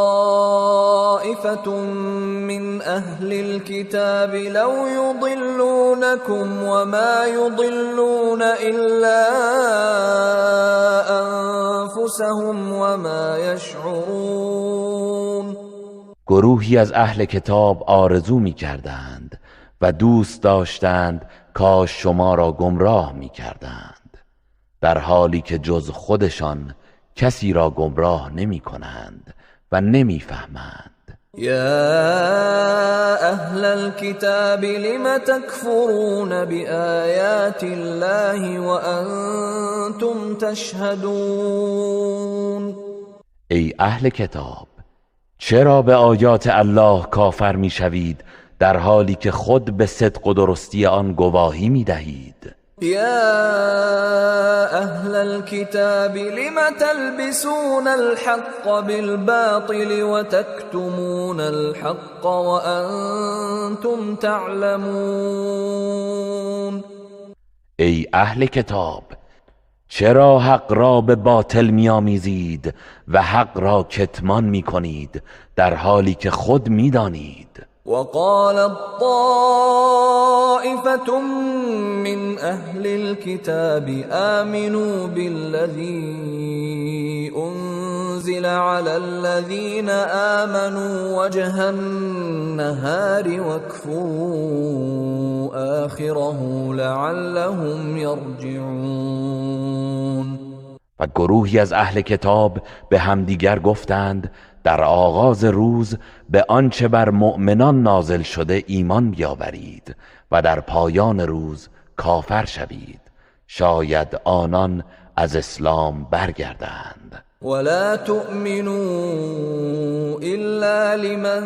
من اهل الكتاب لو يضلونكم وما يضلون الا انفسهم وما يشعرون. گروهی از اهل کتاب آرزو می کردند و دوست داشتند کاش شما را گمراه می کردند، در حالی که جز خودشان کسی را گمراه نمی کنند و نمی فهمند. یا اهل الكتاب لم تکفرون بآیات الله وانتم تشهدون. ای اهل کتاب، چرا به آیات الله کافر می شوید در حالی که خود به صدق و درستی آن گواهی می دهید؟ یا اهل الكتاب لم تلبسون الحق بالباطل وتكتمون الحق وانتم تعلمون. ای اهل کتاب، چرا حق را به باطل می‌آمیزید و حق را کتمان می‌کنید در حالی که خود می‌دانید؟ وقال طائفة من اهل الكتاب آمنوا بالذي انزل على الذين آمنوا وجه النهار واكفروا آخره لعلهم يرجعون. و گروهی از اهل کتاب به همدیگر گفتند در آغاز روز به آنچه بر مؤمنان نازل شده ایمان بیاورید و در پایان روز کافر شوید، شاید آنان از اسلام برگردند. ولا تؤمنوا إلا لمن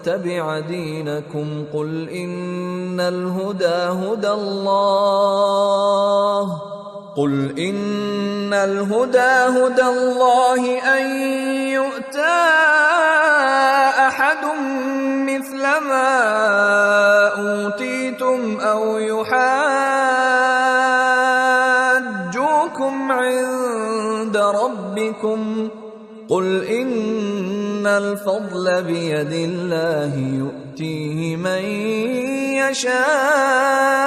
تبع دينكم قل إن الهدى هدى الله أن يؤتى أحد مثل ما أوتيتم أو يحاجوكم عند ربكم قل إن الفضل بيد الله يؤتيه من يشاء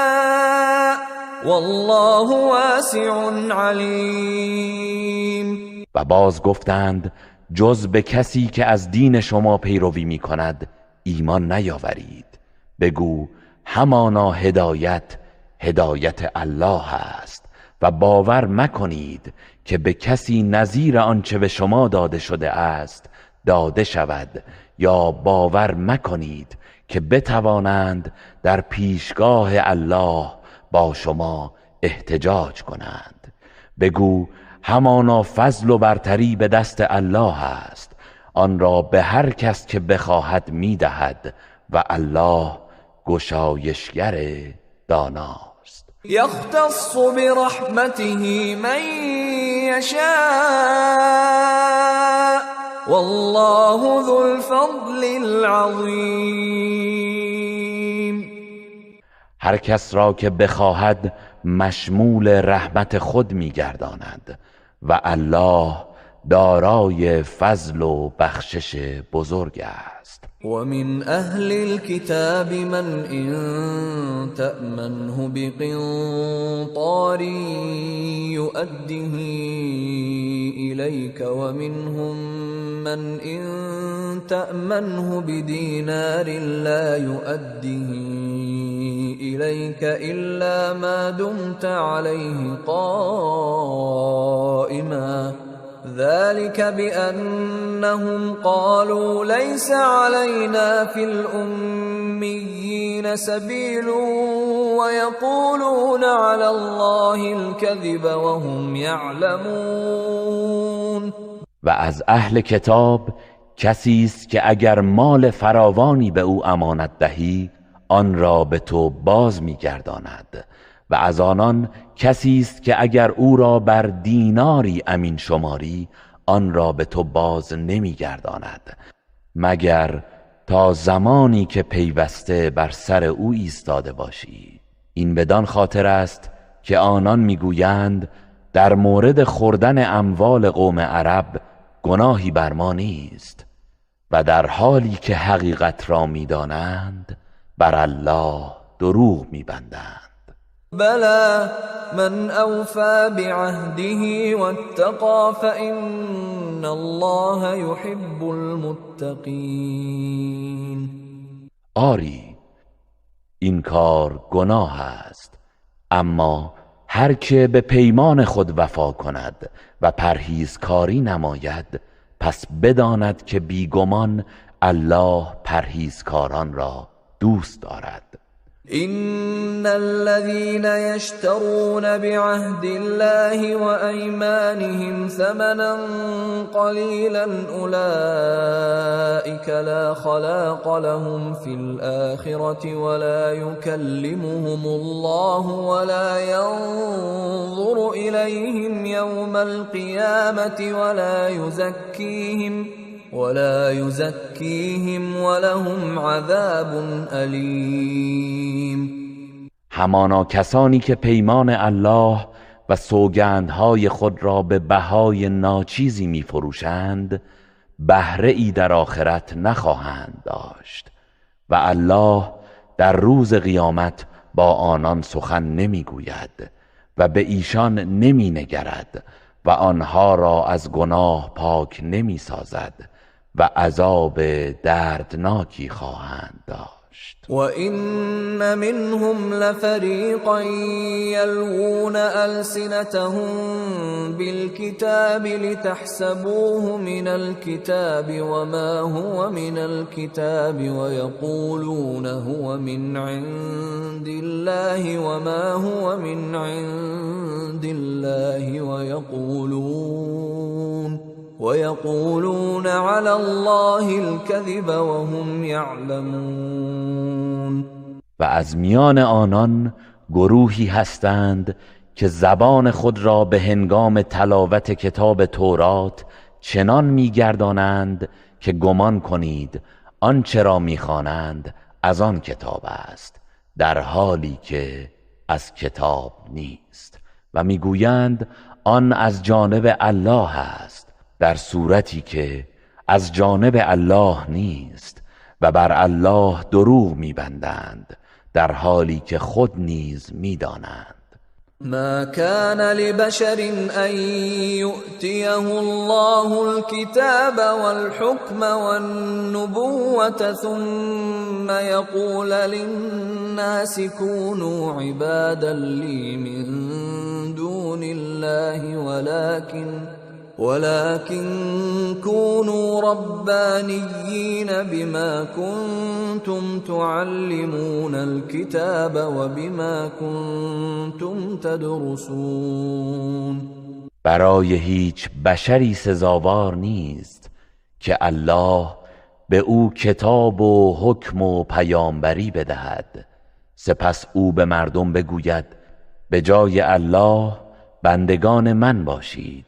والله واسع علیم. و باز گفتند جز به کسی که از دین شما پیروی می کند ایمان نیاورید. بگو همانا هدایت الله است و باور مکنید که به کسی نظیر آنچه به شما داده شده است داده شود، یا باور مکنید که بتوانند در پیشگاه الله با شما احتجاج کنند. بگو همانا فضل و برتری به دست الله است، آن را به هر کس که بخواهد میدهد و الله گشایشگر داناست. یختص برحمته من یشاء والله ذو الفضل العظیم. هر کس را که بخواهد مشمول رحمت خود می‌گرداند و الله دارای فضل و بخشش بزرگ است. ومن أهل الكتاب من إن تأمنه بقنطار يؤده إليك ومنهم من إن تأمنه بدينار لا يؤده إليك إلا ما دمت عليه قائما ذلك بأنهم قالوا ليس علينا في الأميين سبيل ويقولون على الله الكذب وهم يعلمون. و از اهل کتاب کسی است که اگر مال فراوانی به او امانت دهی آن را به تو باز می‌گرداند و از آنان کسی است که اگر او را بر دیناری امین شماری آن را به تو باز نمیگرداند مگر تا زمانی که پیوسته بر سر او ایستاده باشی. این بدان خاطر است که آنان میگویند در مورد خوردن اموال قوم عرب گناهی بر ما نیست و در حالی که حقیقت را میدانند بر الله دروغ میبندند. بلى من اوفى بعهده واتقى فإن الله يحب المتقین. آری این کار گناه است، اما هر که به پیمان خود وفا کند و پرهیزکاری نماید پس بداند که بیگمان الله پرهیزکاران را دوست دارد. إن الذين يشترون بعهد الله وأيمانهم ثمنا قليلا أولئك لا خلاق لهم في الآخرة ولا يكلمهم الله ولا ينظر إليهم يوم القيامة ولا يزكيهم ولهم عذاب علیم. همانا کسانی که پیمان الله و سوگندهای خود را به بهای ناچیزی می فروشند بهره ای در آخرت نخواهند داشت و الله در روز قیامت با آنان سخن نمی گوید و به ایشان نمی نگرد و آنها را از گناه پاک نمی سازد و عذاب دردناکی خواهند داشت. وَإِنَّ مِنْهُمْ لَفَرِيقًا يَلْوُونَ أَلْسِنَتَهُم بِالْكِتَابِ لِتَحْسَبُوهُ مِنَ الْكِتَابِ وَمَا هُوَ مِنَ الْكِتَابِ وَيَقُولُونَ هُوَ مِنْ عِندِ اللَّهِ وَمَا هُوَ مِنْ عِندِ اللَّهِ وَيَقُولُونَ عَلَى اللَّهِ الْكَذِبَ وَهُمْ يَعْلَمُونَ. و از میان آنان گروهی هستند که زبان خود را به هنگام تلاوت کتاب تورات چنان می‌گردانند که گمان کنید آنچه را می‌خوانند از آن کتاب است در حالی که از کتاب نیست و می‌گویند آن از جانب الله است در صورتی که از جانب الله نیست و بر الله دروغ می‌بندند در حالی که خود نیز می‌دانند. ما كان لبشر أن يؤتيه الله الكتاب والحكم والنبوة ثم يقول للناس كونوا عبادا لي من دون الله ولكن كونوا ربانيين بما كنتم تعلمون الكتاب وبما كنتم تدرسون. برای هیچ بشری سزاوار نیست که الله به او کتاب و حکم و پیامبری بدهد سپس او به مردم بگوید به جای الله بندگان من باشید،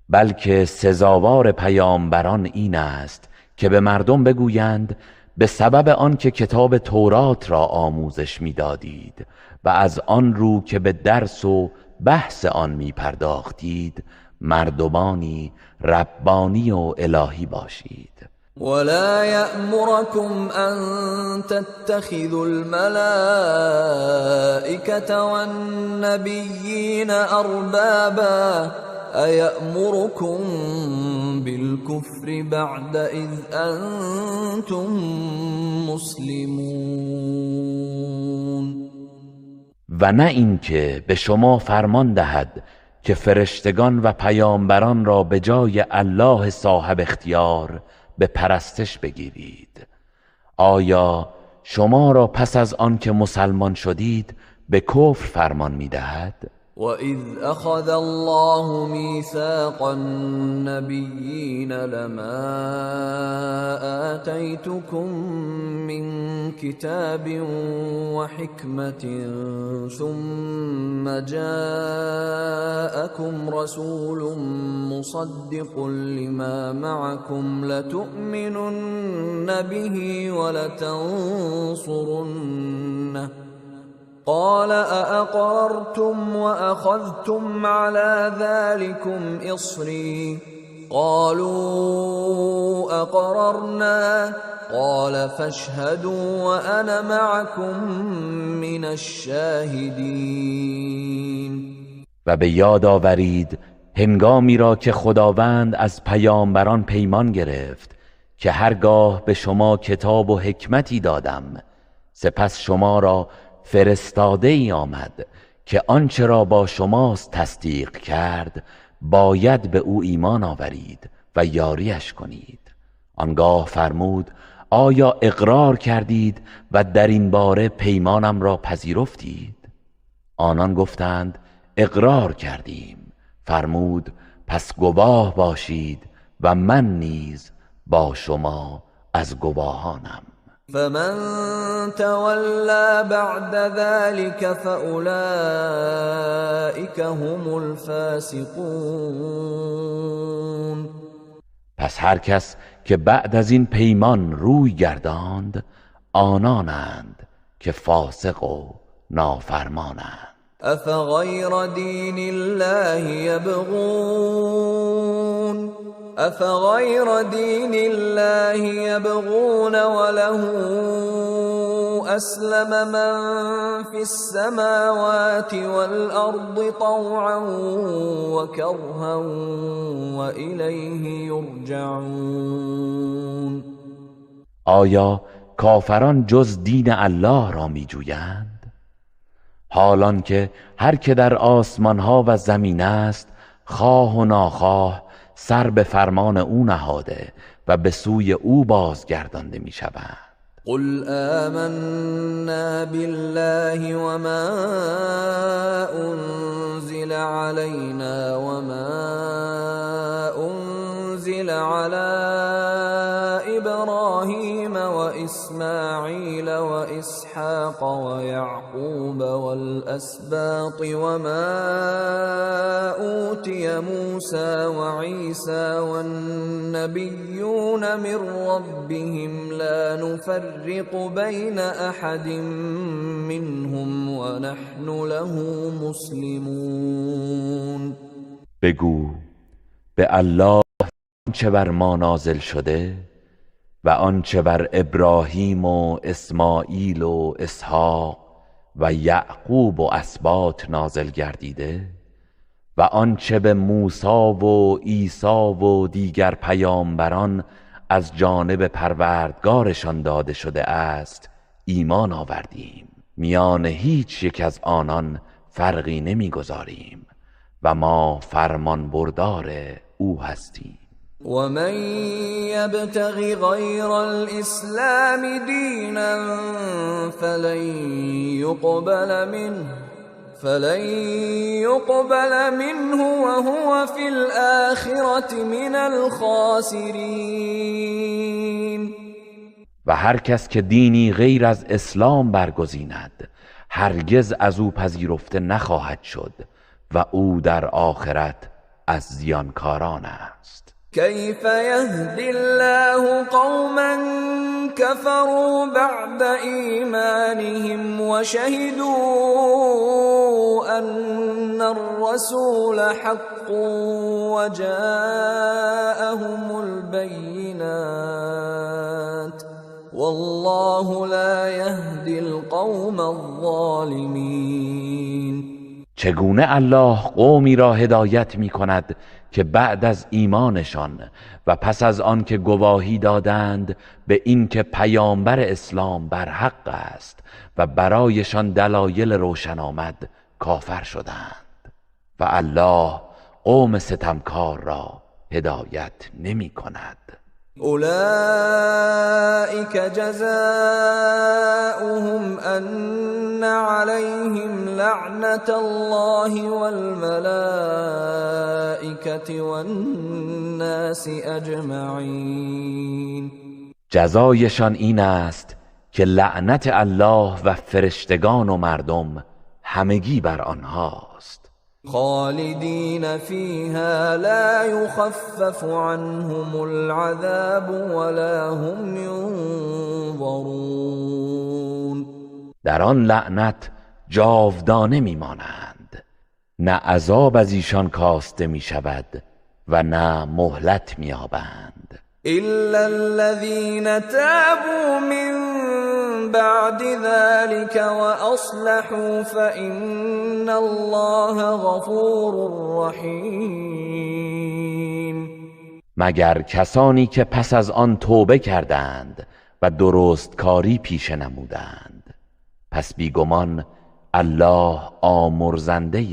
بلکه سزاوار پیامبران این است که به مردم بگویند به سبب آنکه کتاب تورات را آموزش میدادید و از آن رو که به درس و بحث آن می پرداختید مردمانی ربانی و الهی باشید. ولا يأمركم أن تتخذوا الملائكة والنبيين أربابا أيأمركم بالكفر بعد إذ أنتم مسلمون. و نه اینکه به شما فرمان دهد که فرشتگان و پیامبران را به جای الله صاحب اختیار به پرستش بگیرید. آیا شما را پس از آن که مسلمان شدید به کفر فرمان می دهد؟ وَإِذْ أَخَذَ اللَّهُ مِيثَاقَ النَّبِيِّينَ لَمَا آتَيْتُكُم مِّن كِتَابٍ وَحِكْمَةٍ ثُمَّ جَاءَكُمْ رَسُولٌ مُصَدِّقٌ لِّمَا مَعَكُمْ لَتُؤْمِنُنَّ بِهِ وَلَتَنصُرُنَّهُ قال أأقررتم وأخذتم على ذلكم إصري قالوا أقررنا قال فاشهدوا وأنا معكم من الشاهدين. و به یاد آورید هنگامی را که خداوند از پیامبران پیمان گرفت که هرگاه به شما کتاب و حکمتی دادم سپس شما را فرستاده ای آمد که آنچه را با شماست تصدیق کرد باید به او ایمان آورید و یاریش کنید. آنگاه فرمود آیا اقرار کردید و در این باره پیمانم را پذیرفتید؟ آنان گفتند اقرار کردیم. فرمود پس گواه باشید و من نیز با شما از گواهانم. فمن تولى بعد ذلك فأولئك هم الفاسقون. پس هر کس که بعد از این پیمان روی گرداند آنانند که فاسق و نافرمانند. افغیر دین الله یبغون افغیر دین الله یبغون وله اسلم من فی السماوات والارض طوعا وکرها والیه یرجعون. آیا کافران جز دین الله را می جویند؟ حالان که هر که در آسمان ها و زمین است خواه و ناخواه سر به فرمان او نهاده و به سوی او بازگردانده می شوند. قل آمنا بالله وما أنزل علينا وما أنزل على إبراهيم وإسماعيل وإسحاق ويعقوب والأسباط وما أوتي موسى وعيسى والنبيون من ربهم لا نفرق بين أحد منهم ونحن له مسلمون. بگو به الله آنچه بر ما نازل شده و آنچه بر ابراهیم و اسماعیل و اسحاق و یعقوب و اسباط نازل گردیده و آنچه به موسی و عیسی و دیگر پیامبران از جانب پروردگارشان داده شده است ایمان آوردیم. میان هیچ یک از آنان فرقی نمیگذاریم و ما فرمان بردار او هستیم. ومن يبتغ غير الإسلام دينا فلن يقبل منه وهو في الآخرة من الخاسرين. و هر کس که دینی غیر از اسلام برگزیند هرگز از او پذیرفته نخواهد شد و او در آخرت از زیانکاران است. كيف يهدي الله قوما كفروا بعد إيمانهم وشهدوا أن الرسول حق وجاءهم البينات والله لا يهدي القوم الظالمين. چگونه الله قومی را هدایت می کند که بعد از ایمانشان و پس از آن که گواهی دادند به این که پیامبر اسلام بر حق است و برایشان دلایل روشن آمد کافر شدند و الله قوم ستمکار را هدایت نمی کند. اولئك جزاؤهم ان عليهم لعنة الله والملائكة والناس اجمعین. جزایشان این است که لعنت الله و فرشتگان و مردم همگی بر آنهاست. خالدین فیها لا یخفف عنهم العذاب ولا هم ینظرون. در آن لعنت جاودانه میمانند، نه عذاب از ایشان کاسته می شود و نه مهلت می‌یابند. الا الذين تابوا من بعد ذلك واصلحوا فان الله غفور رحیم. مگر کسانی که پس از آن توبه کردند و درست کاری پیشه نمودند، پس بیگمان الله آمرزنده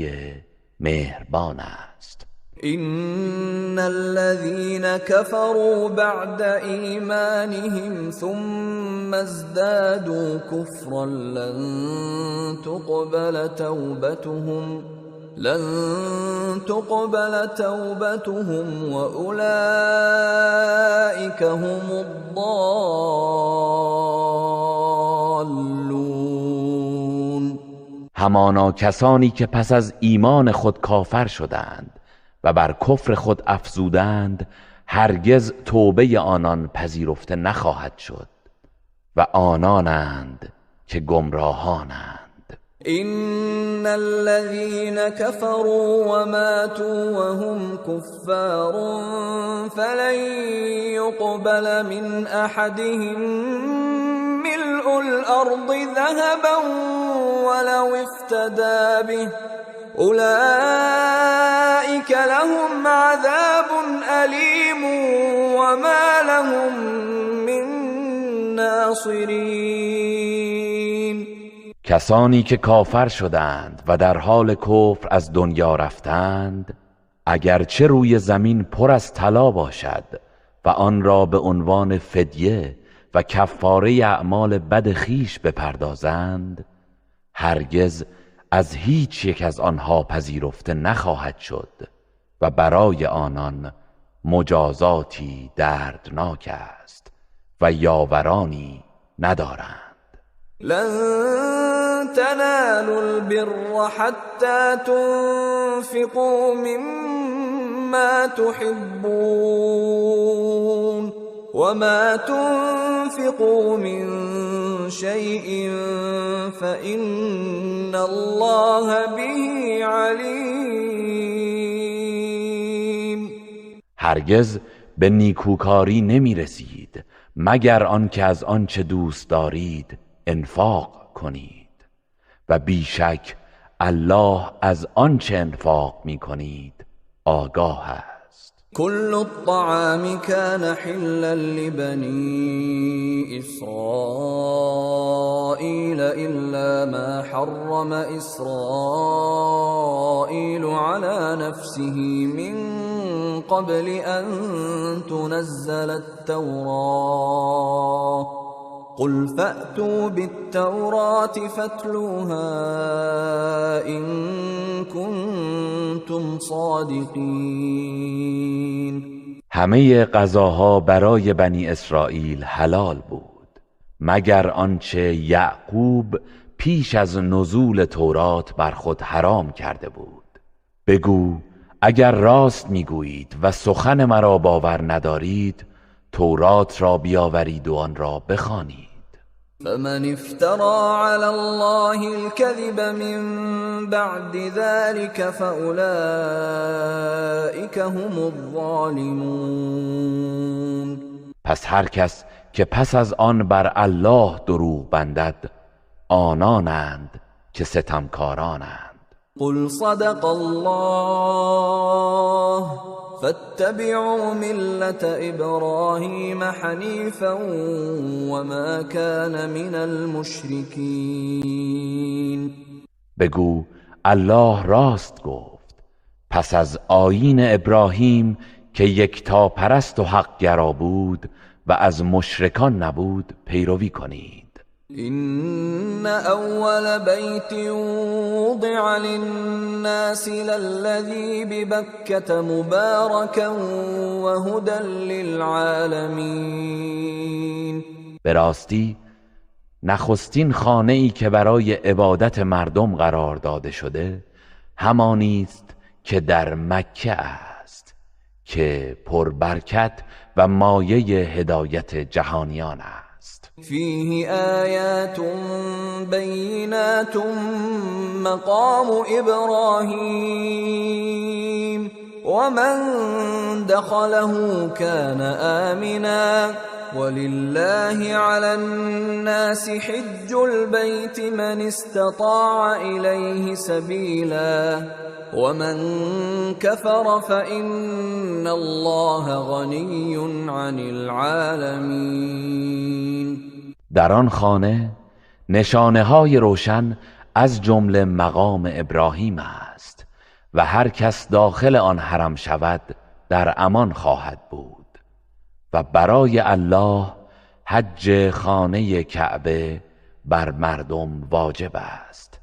مهربان است. ان الذين كفروا بعد ایمانهم ثم ازدادوا كفرا لن تقبل توبتهم واولئك هم الضالون. همانا کسانی که پس از ایمان خود کافر شدند و بر کفر خود افزودند، هرگز توبه آنان پذیرفته نخواهد شد و آنانند که گمراهانند. ان الذين كفروا وماتوا وهم كفار فلن يقبل من احدهم ملء الارض ذهبا ولو افتدى به اولئك لهم عذاب أليم وما لهم من ناصرین. کسانی که کافر شدند و در حال کفر از دنیا رفتند، اگرچه روی زمین پر از طلا باشد و آن را به عنوان فدیه و کفاره اعمال بد خویش بپردازند، هرگز از هیچ یک از آنها پذیرفته نخواهد شد و برای آنان مجازاتی دردناک است و یاورانی ندارند. لن تنالوا البر حتى تنفقوا مما تحبون وما تنفقوا من شيء فإن الله به علیم. هرگز به نیکوکاری نمی رسید مگر آنکه از آنچه دوست دارید انفاق کنید و بیشک الله از آنچه انفاق می کنید آگاه است. كل الطعام كان حلا لبني إسرائيل إلا ما حرم إسرائيل على نفسه من قبل أن تنزل التوراة قل فأتوا بالتوراة فاتلوها إن كنتم صادقين. همه غذاها برای بنی اسرائیل حلال بود مگر آنچه یعقوب پیش از نزول تورات بر خود حرام کرده بود. بگو اگر راست میگویید و سخن مرا باور ندارید، تورات را بیاورید و آن را بخوانید. فمن افترى على الله الكذب من بعد ذلك فأولئك هم الظالمون. پس هر کس که پس از آن بر الله دروغ بندد، آنانند که ستمکارانند. قل صدق الله فاتبعوا ملة إبراهيم حنيفا وما كان من المشركين. بگو الله راست گفت، پس از آیین ابراهیم که یکتا پرست و حق گرا بود و از مشرکان نبود پیروی کنید. إن أول بيت وضع للناس للذي ببكة مباركا وهدى للعالمين. به راستی نخستین خانه‌ای که برای عبادت مردم قرار داده شده همانی است که در مکه است که پربرکت و مایه هدایت جهانیان است. فيه آيات بينات مقام إبراهيم ومن دخله كان آمنا ولله على الناس حج البيت من استطاع إليه سبيلا ومن كفر فإن الله غني عن العالمين. در آن خانه نشانه های روشن از جمله مقام ابراهیم است و هر کس داخل آن حرم شود در امان خواهد بود و برای الله حج خانه کعبه بر مردم واجب است،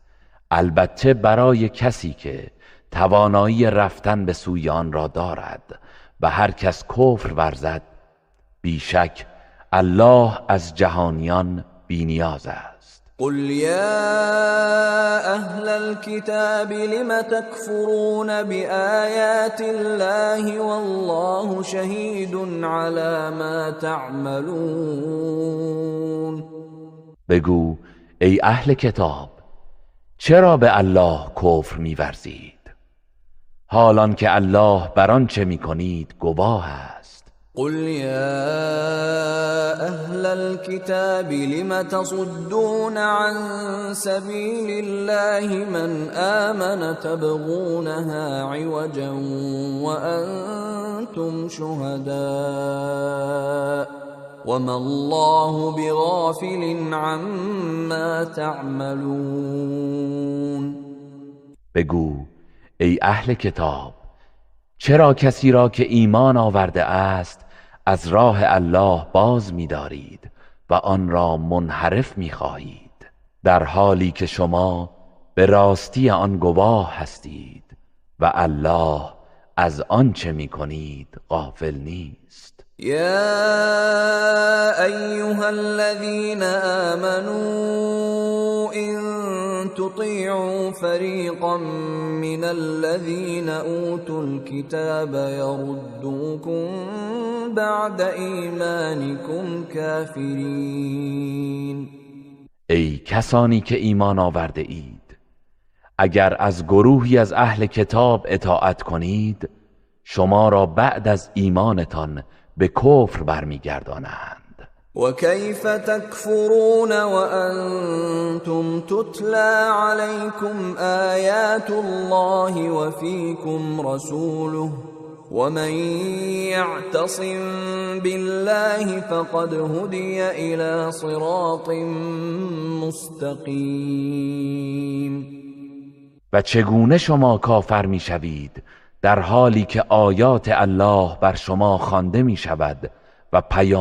البته برای کسی که توانایی رفتن به سوی آن را دارد و هر کس کفر ورزد بیشک الله از جهانیان بینیاز است. قل يا أهل الكتاب لم تكفرون بآيات الله والله شهيد على ما تعملون. بگو ای اهل کتاب چرا به الله کفر می‌ورزید حالان که الله بر آنچه می‌کنید گواه است. قل يا أهل الكتاب لم تصدون عن سبيل الله من آمن تبغونها عوجا وأنتم شهداء وما الله بغافل عما تعملون. بگو ای اهل کتاب چرا کسی را که ایمان آورده است از راه الله باز می‌دارید و آن را منحرف می‌خواهید در حالی که شما به راستی آن گواه هستید و الله از آنچه می‌کنید غافل نیست. يا أيها الذين آمنوا إن تطيعوا فريقا من الذين أوتوا الكتاب يردوكم بعد إيمانكم كافرين. ای کسانی که ایمان آورده اید اگر از گروهی از اهل کتاب اطاعت کنید شما را بعد از ایمانتان به کفر برمیگردانند. وكيف تكفرون وأنتم تتلى عليكم آيات الله وفيكم رسوله ومن يعتصم بالله فقد هدي إلى صراط مستقيم. و چگونه شما کافر میشوید در حالی که آیات الله بر شما خوانده می شود و پیام